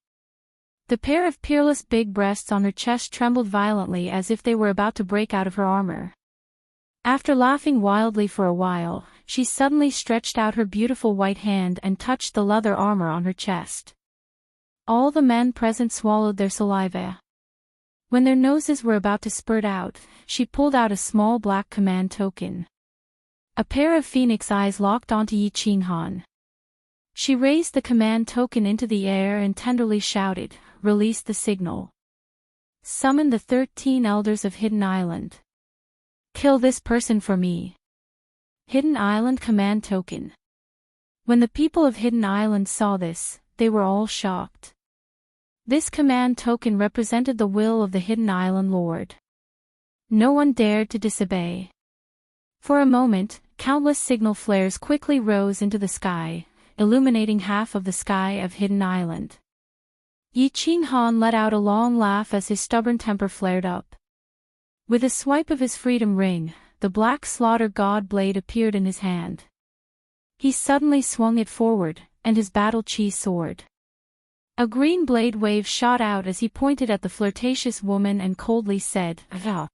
[SPEAKER 1] The pair of peerless big breasts on her chest trembled violently as if they were about to break out of her armor. After laughing wildly for a while, she suddenly stretched out her beautiful white hand and touched the leather armor on her chest. All the men present swallowed their saliva. When their noses were about to spurt out, she pulled out a small black command token. A pair of phoenix eyes locked onto Yi Qinghan. She raised the command token into the air and tenderly shouted, "Release the signal. Summon the 13 elders of Hidden Island. Kill this person for me." Hidden Island command token. When the people of Hidden Island saw this, they were all shocked. This command token represented the will of the Hidden Island Lord. No one dared to disobey. For a moment, countless signal flares quickly rose into the sky, illuminating half of the sky of Hidden Island. Yi Qinghan let out a long laugh as his stubborn temper flared up. With a swipe of his freedom ring, the black slaughter god blade appeared in his hand. He suddenly swung it forward, and his battle chi soared. A green blade wave shot out as he pointed at the flirtatious woman and coldly said, "Ah.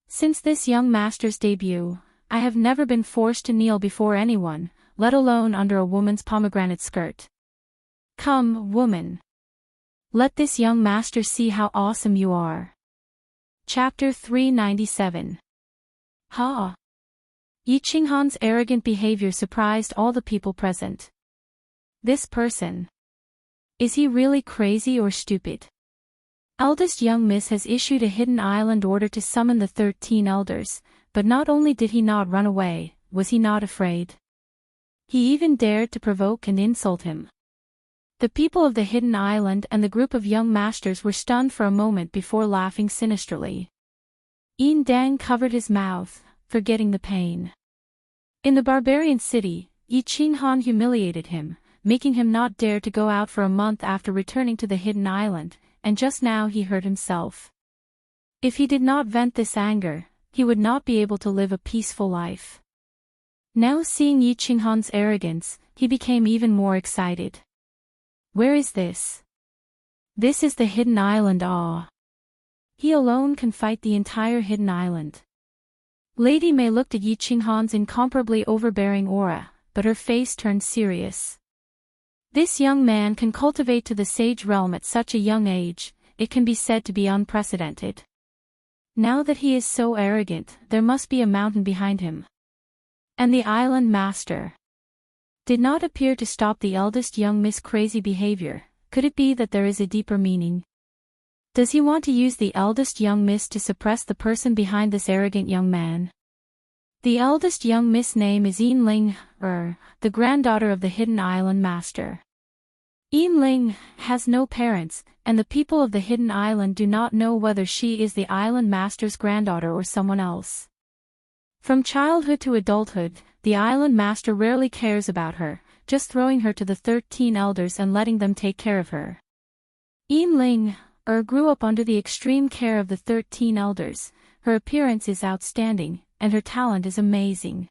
[SPEAKER 1] Since this young master's debut, I have never been forced to kneel before anyone, let alone under a woman's pomegranate skirt. Come, woman. Let this young master see how awesome you are." Chapter 397. Ha! Yi Qinghan's arrogant behavior surprised all the people present. This person. Is he really crazy or stupid? Eldest young miss has issued a Hidden Island order to summon the 13 elders, but not only did he not run away, was he not afraid? He even dared to provoke and insult him. The people of the Hidden Island and the group of young masters were stunned for a moment before laughing sinisterly. Yin Dang covered his mouth, forgetting the pain. In the barbarian city, Yi Qinghan humiliated him, making him not dare to go out for a month after returning to the Hidden Island, and just now he hurt himself. If he did not vent this anger, he would not be able to live a peaceful life. Now seeing Yi Qinghan's arrogance, he became even more excited. Where is this? This is the Hidden Island. Ah. He alone can fight the entire Hidden Island. Lady Mei looked at Yi Qinghan's incomparably overbearing aura, but her face turned serious. This young man can cultivate to the sage realm at such a young age, it can be said to be unprecedented. Now that he is so arrogant, there must be a mountain behind him. And the island master did not appear to stop the eldest young miss' crazy behavior. Could it be that there is a deeper meaning? Does he want to use the eldest young miss to suppress the person behind this arrogant young man? The eldest young miss' name is Yin Ling, the granddaughter of the Hidden Island master. Yin Ling has no parents, and the people of the Hidden Island do not know whether she is the island master's granddaughter or someone else. From childhood to adulthood, the island master rarely cares about her, just throwing her to the 13 elders and letting them take care of her. Yin Ling grew up under the extreme care of the 13 elders. Her appearance is outstanding, and her talent is amazing.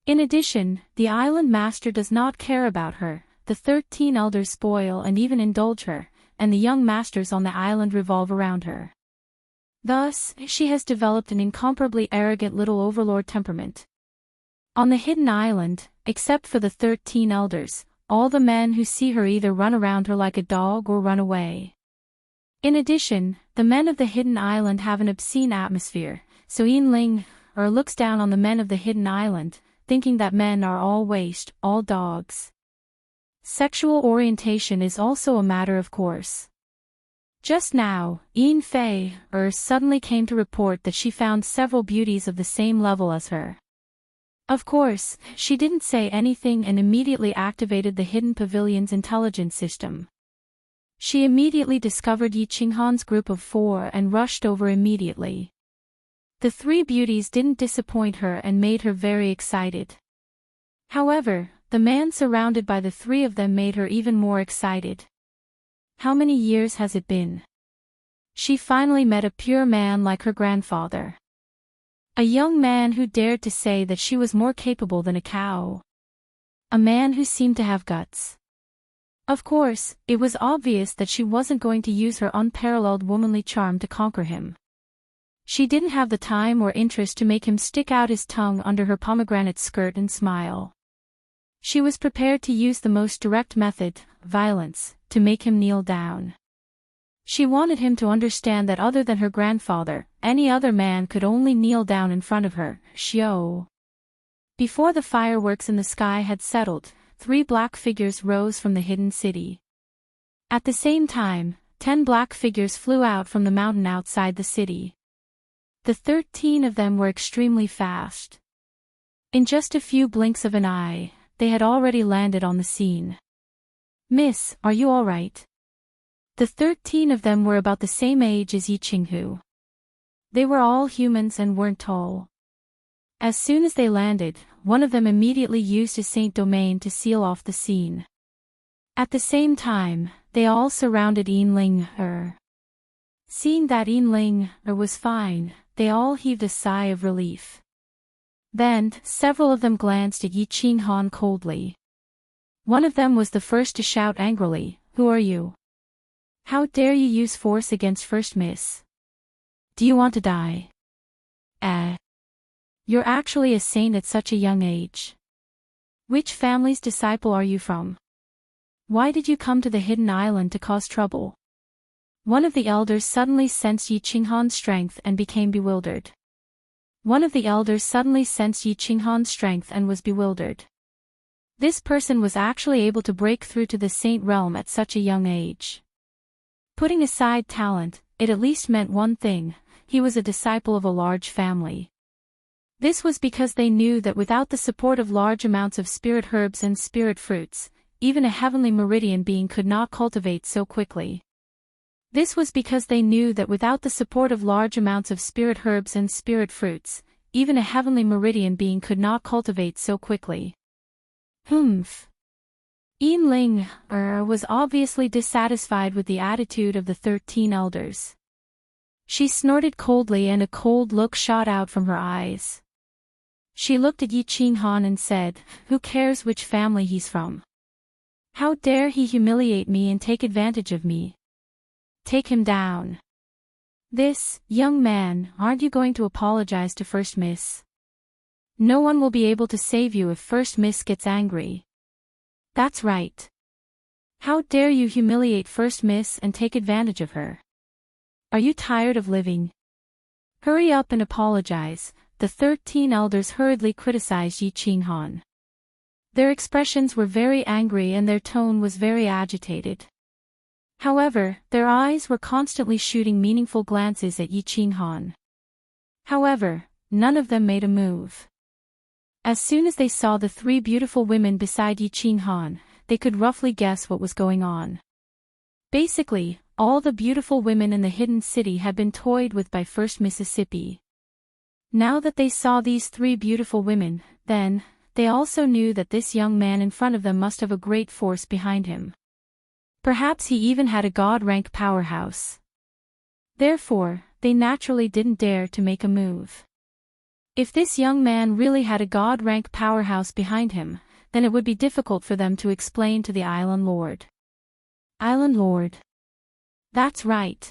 [SPEAKER 1] In addition, the island master does not care about her. The 13 elders spoil and even indulge her, and the young masters on the island revolve around her. Thus, she has developed an incomparably arrogant little overlord temperament. On the Hidden Island, except for the 13 elders, all the men who see her either run around her like a dog or run away. In addition, the men of the Hidden Island have an obscene atmosphere, so Yin Ling looks down on the men of the Hidden Island, thinking that men are all waste, all dogs. Sexual orientation is also a matter of course. Just now, Yin Fei suddenly came to report that she found several beauties of the same level as her. Of course, she didn't say anything and immediately activated the Hidden Pavilion's intelligence system. She immediately discovered Yi Qinghan's group of 4 and rushed over immediately. The 3 beauties didn't disappoint her and made her very excited. However, the man surrounded by the 3 of them made her even more excited. How many years has it been? She finally met a pure man like her grandfather. A young man who dared to say that she was more capable than a cow. A man who seemed to have guts. Of course, it was obvious that she wasn't going to use her unparalleled womanly charm to conquer him. She didn't have the time or interest to make him stick out his tongue under her pomegranate skirt and smile. She was prepared to use the most direct method, violence, to make him kneel down. She wanted him to understand that other than her grandfather, any other man could only kneel down in front of her. Before the fireworks in the sky had settled, 3 black figures rose from the hidden city. At the same time, 10 black figures flew out from the mountain outside the city. The 13 of them were extremely fast. In just a few blinks of an eye, they had already landed on the scene. "Miss, are you all right?" The 13 of them were about the same age as Yi Qinghu. They were all humans and weren't tall. As soon as they landed, one of them immediately used his saint domain to seal off the scene. At the same time, they all surrounded Yinling. Seeing that Yinling was fine, they all heaved a sigh of relief. Then, several of them glanced at Yi Qinghan coldly. One of them was the first to shout angrily, "Who are you? How dare you use force against First Miss? Do you want to die? You're actually a saint at such a young age. Which family's disciple are you from? Why did you come to the hidden island to cause trouble?" One of the elders suddenly sensed Yi Qinghan's strength and became bewildered. This person was actually able to break through to the saint realm at such a young age. Putting aside talent, it at least meant one thing: he was a disciple of a large family. This was because they knew that without the support of large amounts of spirit herbs and spirit fruits, even a heavenly meridian being could not cultivate so quickly. This was because they knew that without the support of large amounts of spirit herbs and spirit fruits, even a heavenly meridian being could not cultivate so quickly. Yinling was obviously dissatisfied with the attitude of the 13 elders. She snorted coldly and a cold look shot out from her eyes. She looked at Yi Qinghan and said, "Who cares which family he's from? How dare he humiliate me and take advantage of me? Take him down." "This, young man, aren't you going to apologize to First Miss? No one will be able to save you if First Miss gets angry." "That's right. How dare you humiliate First Miss and take advantage of her? Are you tired of living? Hurry up and apologize." The 13 elders hurriedly criticized Yi Qinghan. Their expressions were very angry and their tone was very agitated. However, their eyes were constantly shooting meaningful glances at Yi Qinghan. However, none of them made a move. As soon as they saw the 3 beautiful women beside Yi Qinghan, they could roughly guess what was going on. Basically, all the beautiful women in the hidden city had been toyed with by First Mississippi. Now that they saw these 3 beautiful women, then, they also knew that this young man in front of them must have a great force behind him. Perhaps he even had a god-rank powerhouse. Therefore, they naturally didn't dare to make a move. If this young man really had a god-rank powerhouse behind him, then it would be difficult for them to explain to the Island Lord. Island Lord. That's right.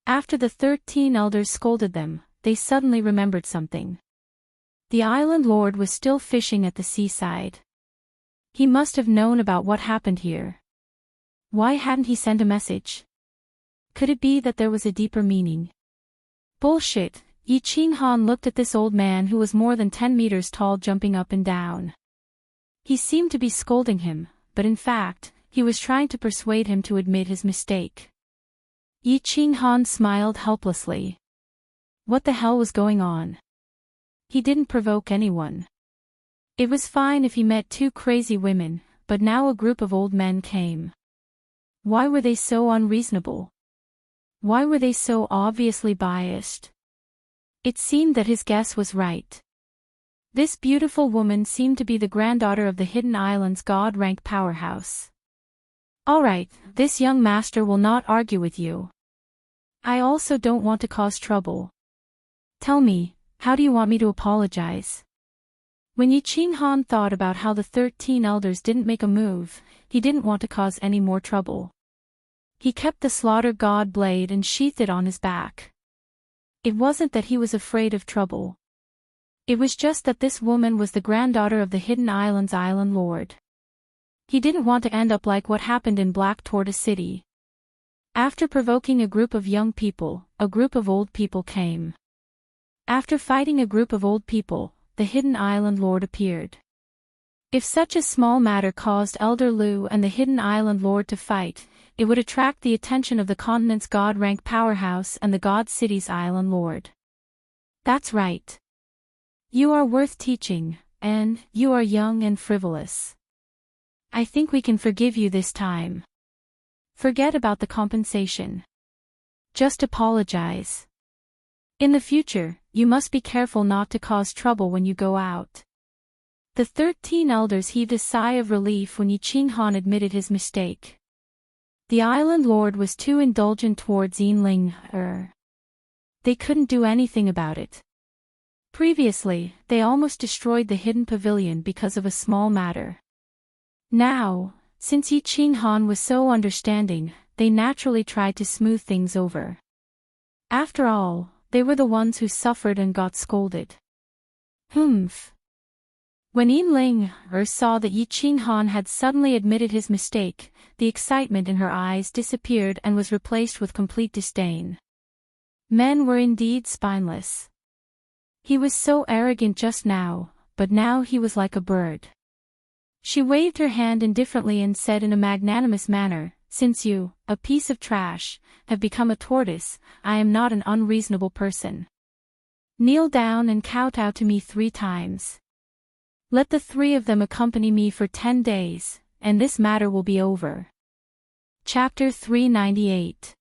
[SPEAKER 1] After the 13 elders scolded them, they suddenly remembered something. The Island Lord was still fishing at the seaside. He must have known about what happened here. Why hadn't he sent a message? Could it be that there was a deeper meaning? Bullshit. Yi Qinghan looked at this old man who was more than 10 meters tall jumping up and down. He seemed to be scolding him, but in fact, he was trying to persuade him to admit his mistake. Yi Qinghan smiled helplessly. What the hell was going on? He didn't provoke anyone. It was fine if he met 2 crazy women, but now a group of old men came. Why were they so unreasonable? Why were they so obviously biased? It seemed that his guess was right. This beautiful woman seemed to be the granddaughter of the Hidden Island's god-rank powerhouse. Alright, this young master will not argue with you. I also don't want to cause trouble. Tell me, how do you want me to apologize? When Yi Ching-han thought about how the 13 elders didn't make a move, he didn't want to cause any more trouble. He kept the slaughter god blade and sheathed it on his back. It wasn't that he was afraid of trouble. It was just that this woman was the granddaughter of the Hidden Island's island lord. He didn't want to end up like what happened in Black Tortoise City. After provoking a group of young people, a group of old people came. After fighting a group of old people, the Hidden Island Lord appeared. If such a small matter caused Elder Lu and the Hidden Island Lord to fight, it would attract the attention of the continent's God-rank powerhouse and the God City's Island Lord. That's right. You are worth teaching, and you are young and frivolous. I think we can forgive you this time. Forget about the compensation. Just apologize. In the future, you must be careful not to cause trouble when you go out. The 13 elders heaved a sigh of relief when Yi Ching-han admitted his mistake. The island lord was too indulgent towards Yinling. They couldn't do anything about it. Previously, they almost destroyed the hidden pavilion because of a small matter. Now, since Yi Ching-han was so understanding, they naturally tried to smooth things over. After all, they were the ones who suffered and got scolded. Humph. When Yinling saw that Yi Ching-han had suddenly admitted his mistake, the excitement in her eyes disappeared and was replaced with complete disdain. Men were indeed spineless. He was so arrogant just now, but now he was like a bird. She waved her hand indifferently and said in a magnanimous manner, "Since you, a piece of trash, have become a tortoise, I am not an unreasonable person. Kneel down and kowtow to me 3 times. Let the 3 of them accompany me for 10 days, and this matter will be over." Chapter 398.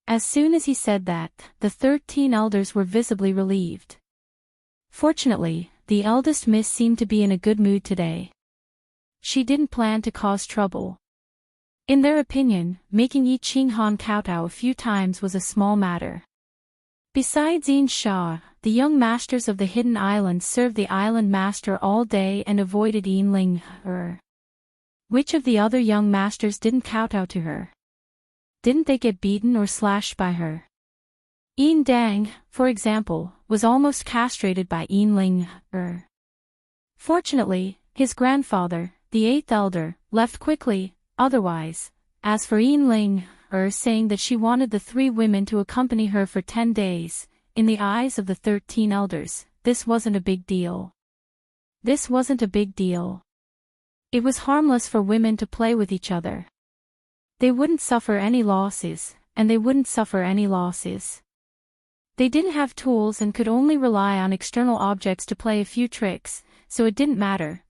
[SPEAKER 1] As soon as he said that, the 13 elders were visibly relieved. Fortunately, the eldest miss seemed to be in a good mood today. She didn't plan to cause trouble. In their opinion, making Yi Ching-han kowtow a few times was a small matter. Besides Yin Sha, the young masters of the Hidden Island served the island master all day and avoided Yinling. Which of the other young masters didn't kowtow to her? Didn't they get beaten or slashed by her? Yin Dang, for example, was almost castrated by Yinling. Fortunately, his grandfather, the 8th elder, left quickly. Otherwise, as for Yinling, saying that she wanted the 3 women to accompany her for 10 days, in the eyes of the 13 elders, this wasn't a big deal. This wasn't a big deal. It was harmless for women to play with each other. They wouldn't suffer any losses, and they wouldn't suffer any losses. They didn't have tools and could only rely on external objects to play a few tricks, so it didn't matter.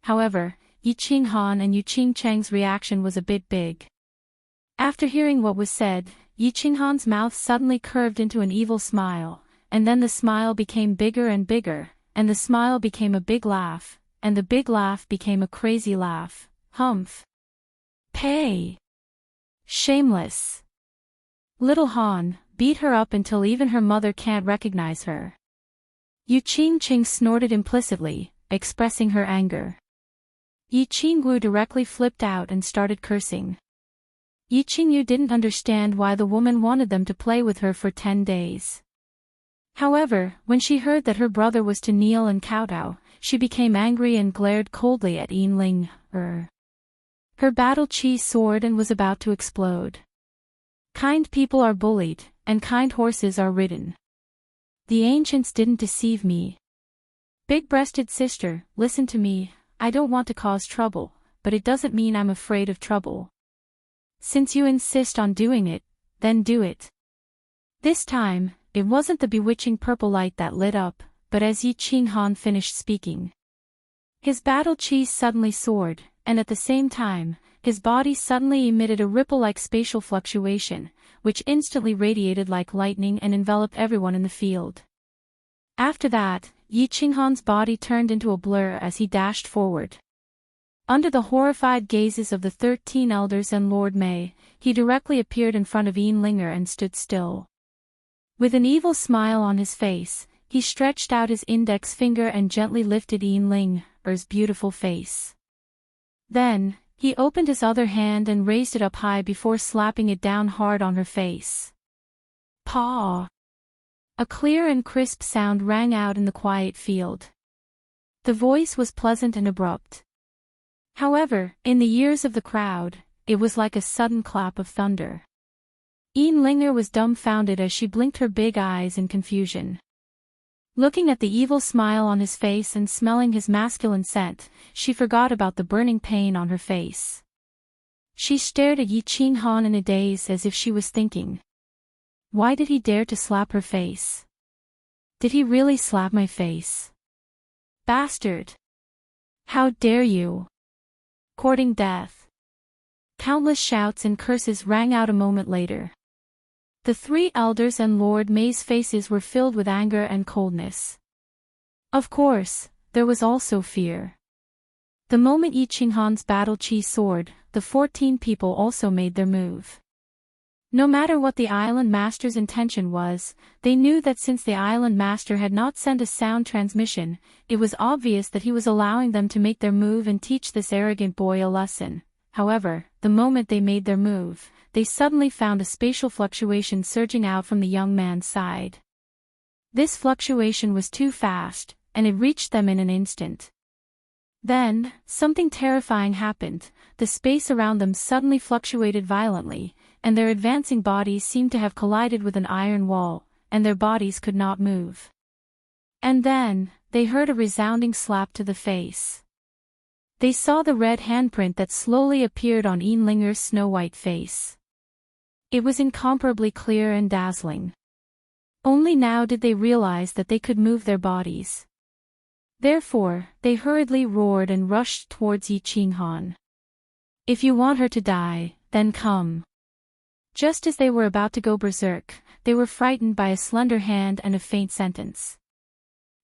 [SPEAKER 1] However, Yi Ching-han and Yu Ching-cheng's reaction was a bit big. After hearing what was said, Yi Ching-han's mouth suddenly curved into an evil smile, and then the smile became bigger and bigger, and the smile became a big laugh, and the big laugh became a crazy laugh. Humph. Pay. Shameless. Little Han, beat her up until even her mother can't recognize her. Yu Ching-cheng snorted implicitly, expressing her anger. Yi Ching-wu directly flipped out and started cursing. Yi Ching-yu didn't understand why the woman wanted them to play with her for 10 days. However, when she heard that her brother was to kneel and kowtow, she became angry and glared coldly at Yinling. Her battle chi soared and was about to explode. Kind people are bullied, and kind horses are ridden. The ancients didn't deceive me. Big-breasted sister, listen to me. I don't want to cause trouble, but it doesn't mean I'm afraid of trouble. Since you insist on doing it, then do it. This time, it wasn't the bewitching purple light that lit up, but as Yi Ching-han finished speaking. His battle chi suddenly soared, and at the same time, his body suddenly emitted a ripple-like spatial fluctuation, which instantly radiated like lightning and enveloped everyone in the field. After that, Yi Ching-han's body turned into a blur as he dashed forward. Under the horrified gazes of the 13 elders and Lord Mei, he directly appeared in front of Yinlinger and stood still. With an evil smile on his face, he stretched out his index finger and gently lifted Yinlinger's beautiful face. Then, he opened his other hand and raised it up high before slapping it down hard on her face. Paw! A clear and crisp sound rang out in the quiet field. The voice was pleasant and abrupt. However, in the ears of the crowd, it was like a sudden clap of thunder. Yinlinger was dumbfounded as she blinked her big eyes in confusion. Looking at the evil smile on his face and smelling his masculine scent, she forgot about the burning pain on her face. She stared at Yi Qinghan in a daze as if she was thinking. Why did he dare to slap her face? Did he really slap my face? Bastard! How dare you! Courting death. Countless shouts and curses rang out a moment later. The three elders and Lord May's faces were filled with anger and coldness. Of course, there was also fear. The moment Yi Qinghan's battle chi soared, the 14 people also made their move. No matter what the island master's intention was, they knew that since the island master had not sent a sound transmission, it was obvious that he was allowing them to make their move and teach this arrogant boy a lesson. However, the moment they made their move, they suddenly found a spatial fluctuation surging out from the young man's side. This fluctuation was too fast, and it reached them in an instant. Then, something terrifying happened. The space around them suddenly fluctuated violently, and their advancing bodies seemed to have collided with an iron wall, and their bodies could not move. And then, they heard a resounding slap to the face. They saw the red handprint that slowly appeared on Yinlinger's snow-white face. It was incomparably clear and dazzling. Only now did they realize that they could move their bodies. Therefore, they hurriedly roared and rushed towards Yi Qinghan. If you want her to die, then come. Just as they were about to go berserk, they were frightened by a slender hand and a faint sentence.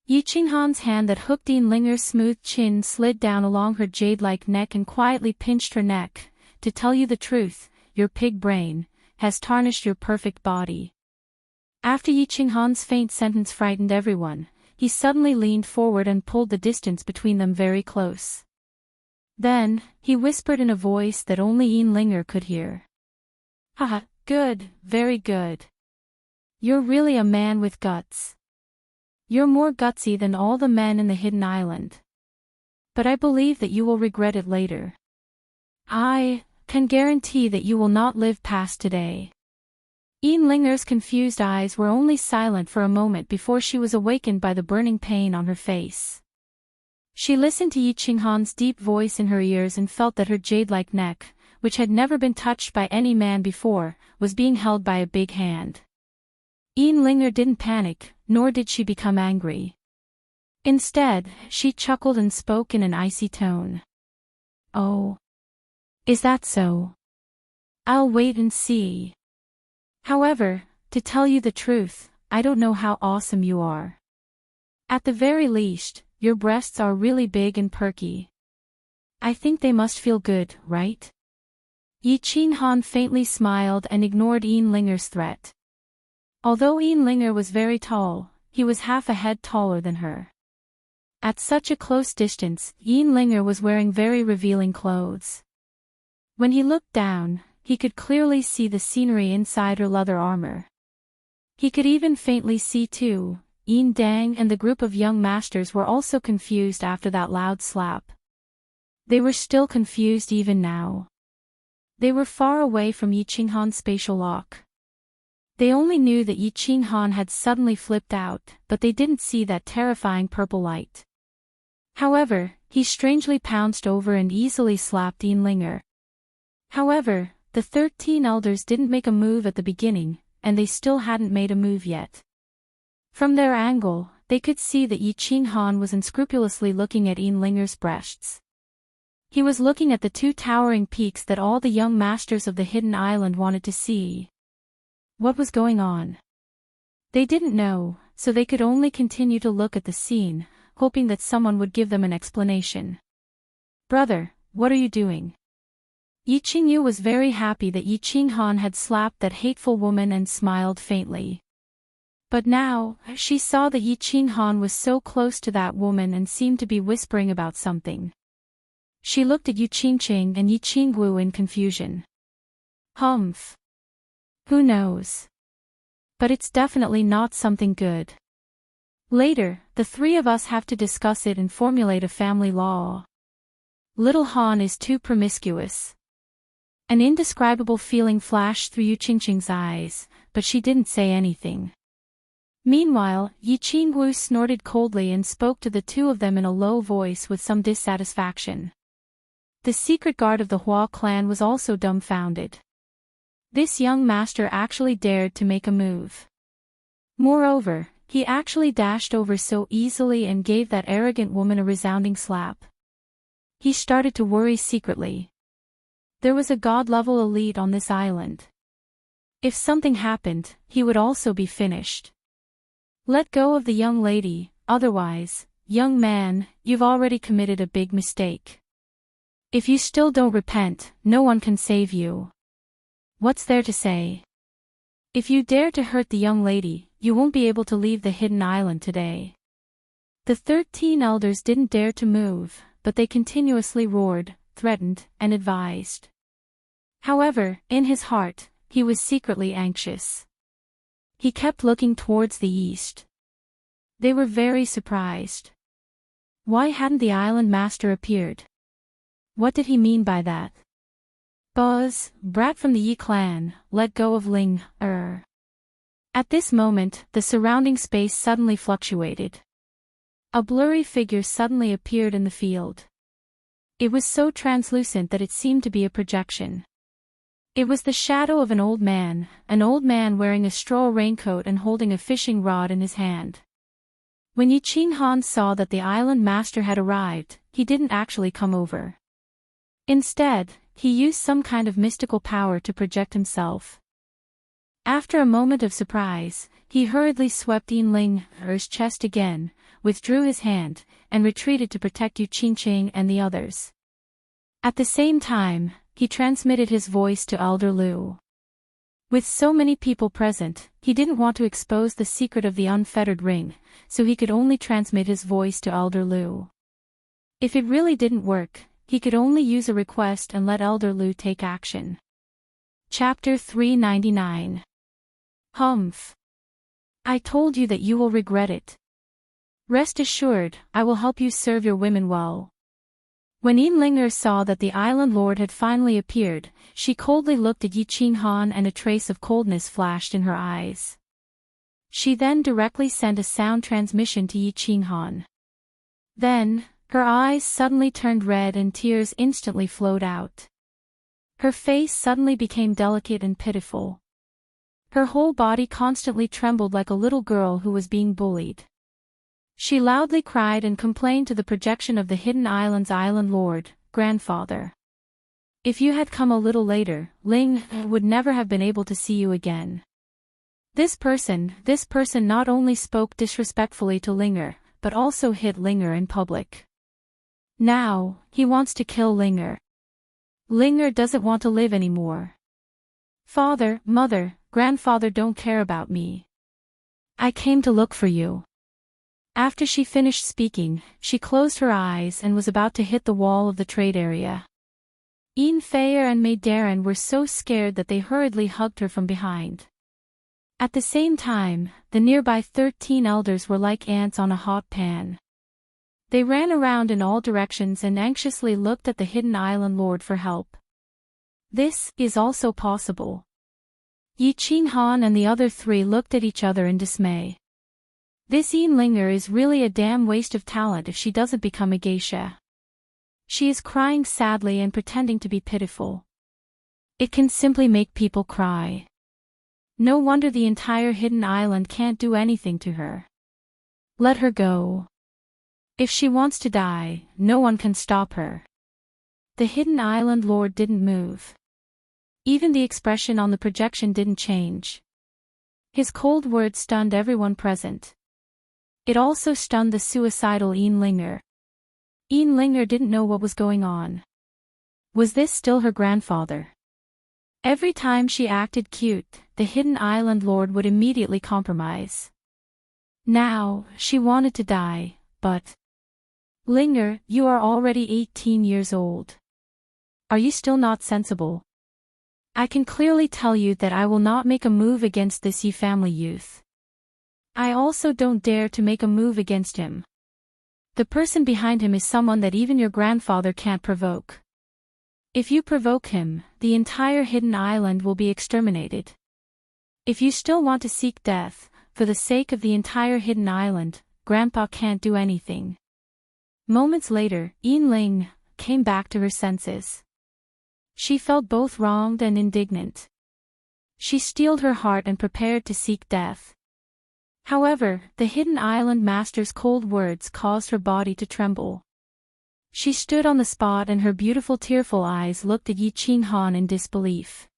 [SPEAKER 1] Yi Qinghan's hand that hooked Yinlinger's smooth chin slid down along her jade-like neck and quietly pinched her neck. To tell you the truth, your pig brain has tarnished your perfect body. After Yi Qinghan's faint sentence frightened everyone, he suddenly leaned forward and pulled the distance between them very close. Then, he whispered in a voice that only Yinlinger could hear. Haha, good, very good. You're really a man with guts. You're more gutsy than all the men in the hidden island. But I believe that you will regret it later. I can guarantee that you will not live past today. Yinlinger's confused eyes were only silent for a moment before she was awakened by the burning pain on her face. She listened to Yi Qinghan's deep voice in her ears and felt that her jade-like neck, which had never been touched by any man before, was being held by a big hand. Yinlinger didn't panic, nor did she become angry. Instead, she chuckled and spoke in an icy tone. Oh. Is that so? I'll wait and see. However, to tell you the truth, I don't know how awesome you are. At the very least, your breasts are really big and perky. I think they must feel good, right? Yi Qinghan faintly smiled and ignored Yinlinger's threat. Although Yinlinger was very tall, he was half a head taller than her. At such a close distance, Yinlinger was wearing very revealing clothes. When he looked down, he could clearly see the scenery inside her leather armor. He could even faintly see too. Yin Dang and the group of young masters were also confused after that loud slap. They were still confused even now. They were far away from Yi Qinghan's spatial lock. They only knew that Yi Qinghan had suddenly flipped out, but they didn't see that terrifying purple light. However, he strangely pounced over and easily slapped Yinlinger. However, the 13 elders didn't make a move at the beginning, and they still hadn't made a move yet. From their angle, they could see that Yi Qinghan was unscrupulously looking at Yinlinger's breasts. He was looking at the two towering peaks that all the young masters of the hidden island wanted to see. What was going on? They didn't know, so they could only continue to look at the scene, hoping that someone would give them an explanation. Brother, what are you doing? Yi Qingyu was very happy that Yi Qinghan had slapped that hateful woman and smiled faintly. But now, she saw that Yi Qing Han was so close to that woman and seemed to be whispering about something. She looked at Yu Qingqing and Yi Qingwu in confusion. Humph. Who knows? But it's definitely not something good. Later, the three of us have to discuss it and formulate a family law. Little Han is too promiscuous. An indescribable feeling flashed through Yu Qingqing's eyes, but she didn't say anything. Meanwhile, Yi Qingwu snorted coldly and spoke to the two of them in a low voice with some dissatisfaction. The secret guard of the Hua clan was also dumbfounded. This young master actually dared to make a move. Moreover, he actually dashed over so easily and gave that arrogant woman a resounding slap. He started to worry secretly. There was a god-level elite on this island. If something happened, he would also be finished. Let go of the young lady, otherwise, young man, you've already committed a big mistake. If you still don't repent, no one can save you. What's there to say? If you dare to hurt the young lady, you won't be able to leave the hidden island today. The 13 elders didn't dare to move, but they continuously roared, threatened, and advised. However, in his heart, he was secretly anxious. He kept looking towards the east. They were very surprised. Why hadn't the island master appeared? What did he mean by that? Buzz, brat from the Yi clan, let go of Ling, At this moment, the surrounding space suddenly fluctuated. A blurry figure suddenly appeared in the field. It was so translucent that it seemed to be a projection. It was the shadow of an old man wearing a straw raincoat and holding a fishing rod in his hand. When Yi Qing Han saw that the island master had arrived, he didn't actually come over. Instead, he used some kind of mystical power to project himself. After a moment of surprise, he hurriedly swept Yin Ling's chest again, withdrew his hand, and retreated to protect Yu Qingqing and the others. At the same time, he transmitted his voice to Elder Lu. With so many people present, he didn't want to expose the secret of the unfettered ring, so he could only transmit his voice to Elder Lu. If it really didn't work, he could only use a request and let Elder Lu take action. Chapter 399. Humph. I told you that you will regret it. Rest assured, I will help you serve your women well. When Yinlinger saw that the island lord had finally appeared, she coldly looked at Yi Qing Han and a trace of coldness flashed in her eyes. She then directly sent a sound transmission to Yi Qing Han. Then, her eyes suddenly turned red and tears instantly flowed out. Her face suddenly became delicate and pitiful. Her whole body constantly trembled like a little girl who was being bullied. She loudly cried and complained to the projection of the hidden island's island lord, grandfather. If you had come a little later, Ling would never have been able to see you again. This person not only spoke disrespectfully to Linger, but also hit Linger in public. Now, he wants to kill Linger. Linger doesn't want to live anymore. Father, mother, grandfather don't care about me. I came to look for you. After she finished speaking, she closed her eyes and was about to hit the wall of the trade area. Yin Feier and Mei Darren were so scared that they hurriedly hugged her from behind. At the same time, the nearby 13 elders were like ants on a hot pan. They ran around in all directions and anxiously looked at the hidden island lord for help. This is also possible. Yi Qing Han and the other three looked at each other in dismay. This Yinlinger is really a damn waste of talent if she doesn't become a geisha. She is crying sadly and pretending to be pitiful. It can simply make people cry. No wonder the entire hidden island can't do anything to her. Let her go. If she wants to die, no one can stop her. The hidden island lord didn't move. Even the expression on the projection didn't change. His cold words stunned everyone present. It also stunned the suicidal Yinlinger. Yinlinger didn't know what was going on. Was this still her grandfather? Every time she acted cute, the hidden island lord would immediately compromise. Now, she wanted to die, but... Linger, you are already 18 years old. Are you still not sensible? I can clearly tell you that I will not make a move against this Yi family youth. I also don't dare to make a move against him. The person behind him is someone that even your grandfather can't provoke. If you provoke him, the entire hidden island will be exterminated. If you still want to seek death, for the sake of the entire hidden island, Grandpa can't do anything. Moments later, Yin came back to her senses. She felt both wronged and indignant. She steeled her heart and prepared to seek death. However, the hidden island master's cold words caused her body to tremble. She stood on the spot and her beautiful tearful eyes looked at Yi Qinghan in disbelief.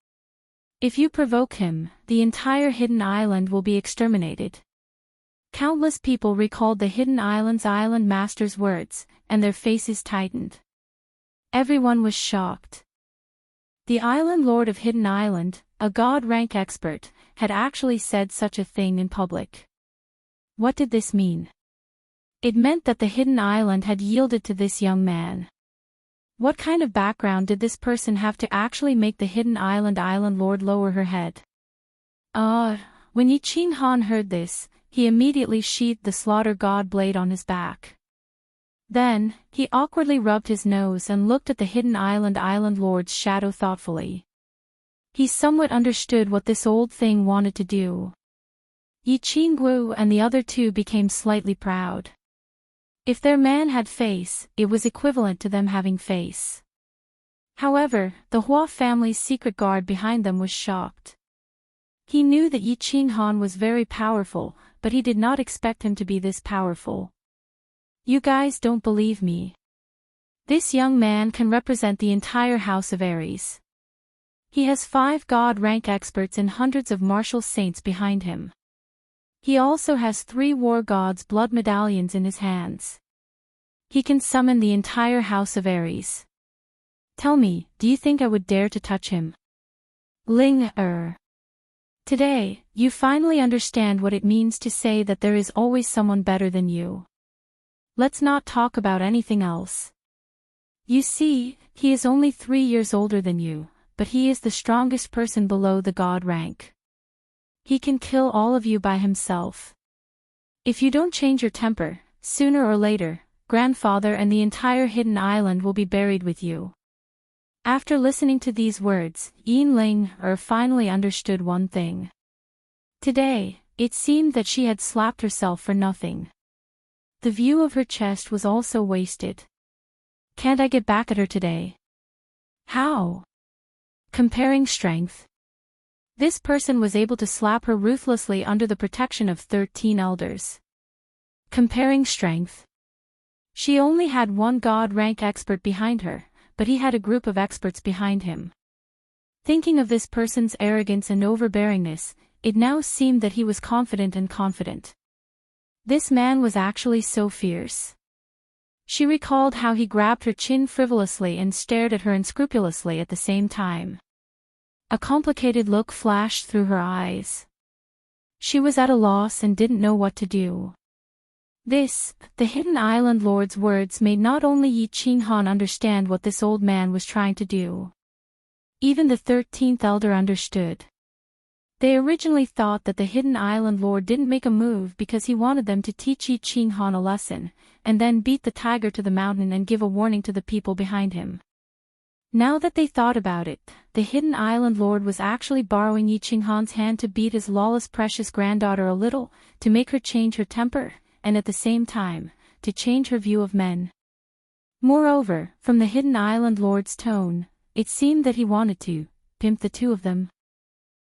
[SPEAKER 1] If you provoke him, the entire hidden island will be exterminated. Countless people recalled the hidden island's island master's words, and their faces tightened. Everyone was shocked. The island lord of Hidden Island, a god rank expert, had actually said such a thing in public. What did this mean? It meant that the hidden island had yielded to this young man. What kind of background did this person have to actually make the hidden island lord lower her head? When Yi Qinghan heard this, he immediately sheathed the slaughter god blade on his back. Then, he awkwardly rubbed his nose and looked at the hidden island lord's shadow thoughtfully. He somewhat understood what this old thing wanted to do. Yi Qingguo and the other two became slightly proud. If their man had face, it was equivalent to them having face. However, the Hua family's secret guard behind them was shocked. He knew that Yi Qinghan was very powerful, but he did not expect him to be this powerful. You guys don't believe me. This young man can represent the entire house of Aries. He has 5 god rank experts and hundreds of martial saints behind him. He also has 3 war gods' blood medallions in his hands. He can summon the entire house of Aries. Tell me, do you think I would dare to touch him? Today, you finally understand what it means to say that there is always someone better than you. Let's not talk about anything else. You see, he is only 3 years older than you, but he is the strongest person below the god rank. He can kill all of you by himself. If you don't change your temper, sooner or later, grandfather and the entire hidden island will be buried with you. After listening to these words, Yin finally understood one thing. Today, it seemed that she had slapped herself for nothing. The view of her chest was also wasted. Can't I get back at her today? How? Comparing strength. This person was able to slap her ruthlessly under the protection of 13 elders. Comparing strength. She only had 1 god rank expert behind her, but he had a group of experts behind him. Thinking of this person's arrogance and overbearingness, it now seemed that he was confident. This man was actually so fierce. She recalled how he grabbed her chin frivolously and stared at her unscrupulously at the same time. A complicated look flashed through her eyes. She was at a loss and didn't know what to do. The hidden island lord's words made not only Yi Qinghan understand what this old man was trying to do. Even the 13th elder understood. They originally thought that the hidden island lord didn't make a move because he wanted them to teach Yi Qinghan a lesson, and then beat the tiger to the mountain and give a warning to the people behind him. Now that they thought about it, the hidden island lord was actually borrowing Yi Qinghan's hand to beat his lawless precious granddaughter a little, to make her change her temper, and at the same time, to change her view of men. Moreover, from the hidden island lord's tone, it seemed that he wanted to pimp the two of them.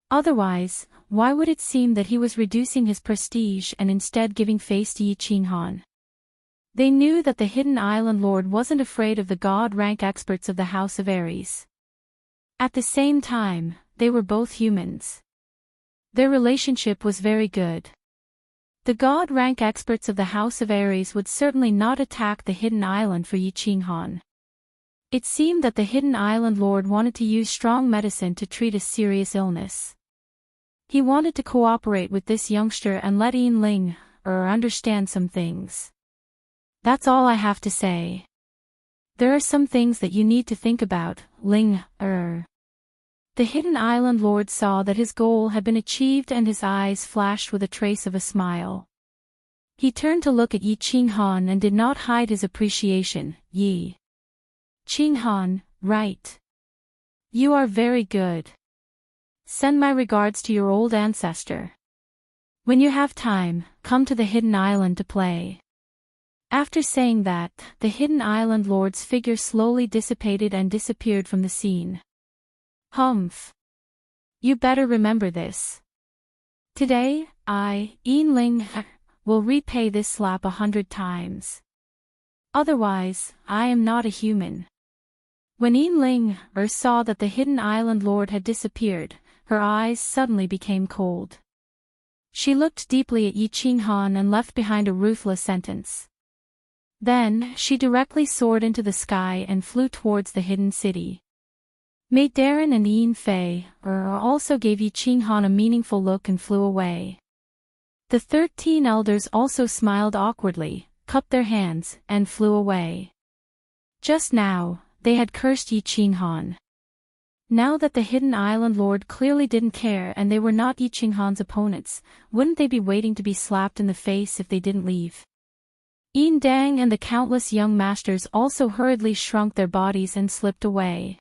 [SPEAKER 1] Otherwise, why would it seem that he was reducing his prestige and instead giving face to Yi Qinghan? They knew that the hidden island lord wasn't afraid of the god rank experts of the house of Aries. At the same time, they were both humans. Their relationship was very good. The god rank experts of the house of Aries would certainly not attack the hidden island for Yi Qinghan. It seemed that the hidden island lord wanted to use strong medicine to treat a serious illness. He wanted to cooperate with this youngster and let Yin or understand some things. That's all I have to say. There are some things that you need to think about, Ling. The hidden island lord saw that his goal had been achieved and his eyes flashed with a trace of a smile. He turned to look at Yi Qinghan and did not hide his appreciation. Yi Qinghan, right. You are very good. Send my regards to your old ancestor. When you have time, come to the hidden island to play. After saying that, the hidden island lord's figure slowly dissipated and disappeared from the scene. Humph. You better remember this. Today, I, Yin Ling, will repay this slap 100 times. Otherwise, I am not a human. When Yin Ling saw that the hidden island lord had disappeared, her eyes suddenly became cold. She looked deeply at Yi Qinghan and left behind a ruthless sentence. Then, she directly soared into the sky and flew towards the hidden city. Mei Darren and Yin Fei also gave Yi Qinghan a meaningful look and flew away. The 13 elders also smiled awkwardly, cupped their hands, and flew away. Just now, they had cursed Yi Qinghan. Now that the hidden island lord clearly didn't care and they were not Yi Qinghan's opponents, wouldn't they be waiting to be slapped in the face if they didn't leave? Yin Dang and the countless young masters also hurriedly shrunk their bodies and slipped away.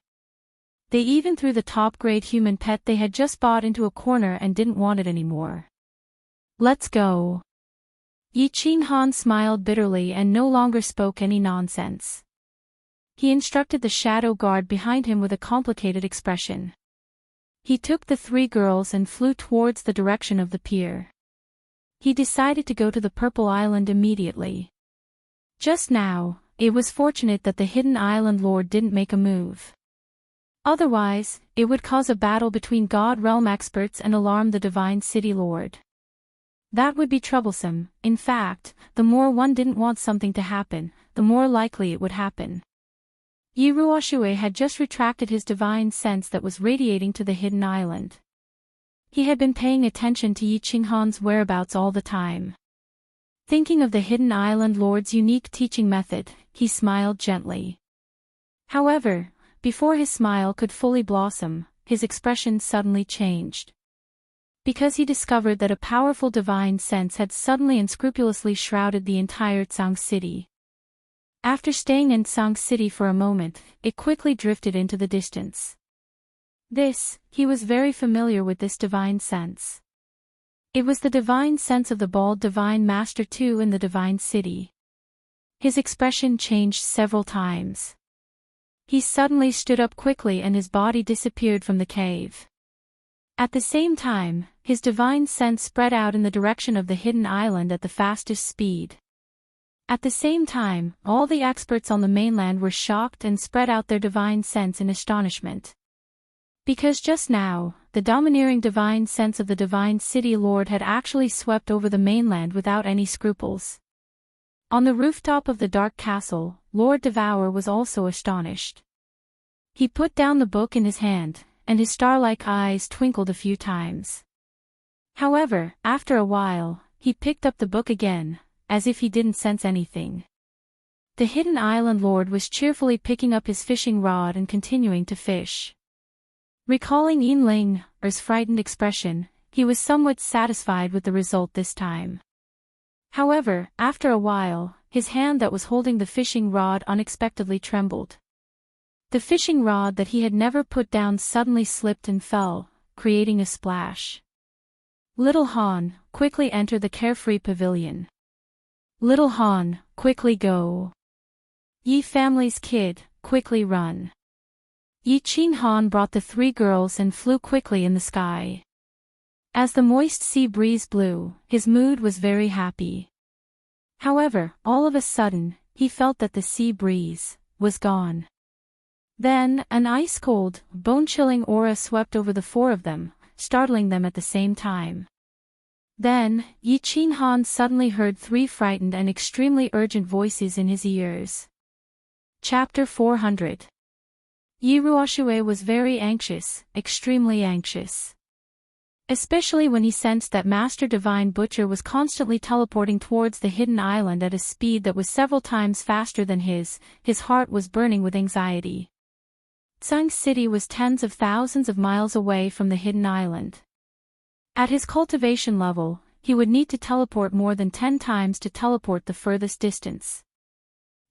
[SPEAKER 1] They even threw the top-grade human pet they had just bought into a corner and didn't want it anymore. Let's go. Yi Qinghan smiled bitterly and no longer spoke any nonsense. He instructed the shadow guard behind him with a complicated expression. He took the 3 girls and flew towards the direction of the pier. He decided to go to the Purple Island immediately. Just now, it was fortunate that the hidden island lord didn't make a move. Otherwise, it would cause a battle between God Realm experts and alarm the Divine City Lord. That would be troublesome. In fact, the more one didn't want something to happen, the more likely it would happen. Yi Ruoxue had just retracted his divine sense that was radiating to the hidden island. He had been paying attention to Yi Qinghan's whereabouts all the time. Thinking of the hidden island lord's unique teaching method, he smiled gently. However, before his smile could fully blossom, his expression suddenly changed. Because he discovered that a powerful divine sense had suddenly and scrupulously shrouded the entire Tsang city. After staying in Tsang city for a moment, it quickly drifted into the distance. He was very familiar with this divine sense. It was the divine sense of the bald divine master too in the divine city. His expression changed several times. He suddenly stood up quickly and his body disappeared from the cave. At the same time, his divine sense spread out in the direction of the hidden island at the fastest speed. At the same time, all the experts on the mainland were shocked and spread out their divine sense in astonishment. Because just now, the domineering divine sense of the Divine City Lord had actually swept over the mainland without any scruples. On the rooftop of the Dark Castle, Lord Devour was also astonished. He put down the book in his hand, and his star-like eyes twinkled a few times. However, after a while, he picked up the book again, as if he didn't sense anything. The hidden island lord was cheerfully picking up his fishing rod and continuing to fish. Recalling Yin Ling's frightened expression, he was somewhat satisfied with the result this time. However, after a while, his hand that was holding the fishing rod unexpectedly trembled. The fishing rod that he had never put down suddenly slipped and fell, creating a splash. Little Han, quickly enter the carefree pavilion. Little Han, quickly go. Yi family's kid, quickly run. Yi Qinghan brought the 3 girls and flew quickly in the sky. As the moist sea breeze blew, his mood was very happy. However, all of a sudden, he felt that the sea breeze was gone. Then, an ice-cold, bone-chilling aura swept over the 4 of them, startling them at the same time. Then, Yi Qinghan suddenly heard 3 frightened and extremely urgent voices in his ears. Chapter 400. Yi Ruoxue was very anxious, extremely anxious. especially when he sensed that Master Divine Butcher was constantly teleporting towards the hidden island at a speed that was several times faster than his heart was burning with anxiety. Tsung City was tens of thousands of miles away from the hidden island. At his cultivation level, he would need to teleport more than 10 times to teleport the furthest distance.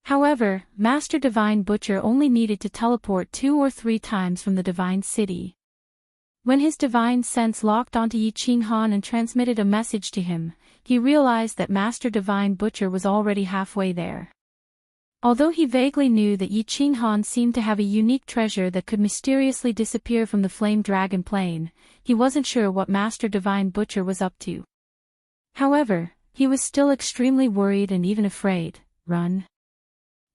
[SPEAKER 1] However, Master Divine Butcher only needed to teleport 2 or 3 times from the Divine City. When his divine sense locked onto Yi Ching Han and transmitted a message to him, he realized that Master Divine Butcher was already halfway there. Although he vaguely knew that Yi Ching Han seemed to have a unique treasure that could mysteriously disappear from the Flame Dragon plane, he wasn't sure what Master Divine Butcher was up to. However, he was still extremely worried and even afraid. Run.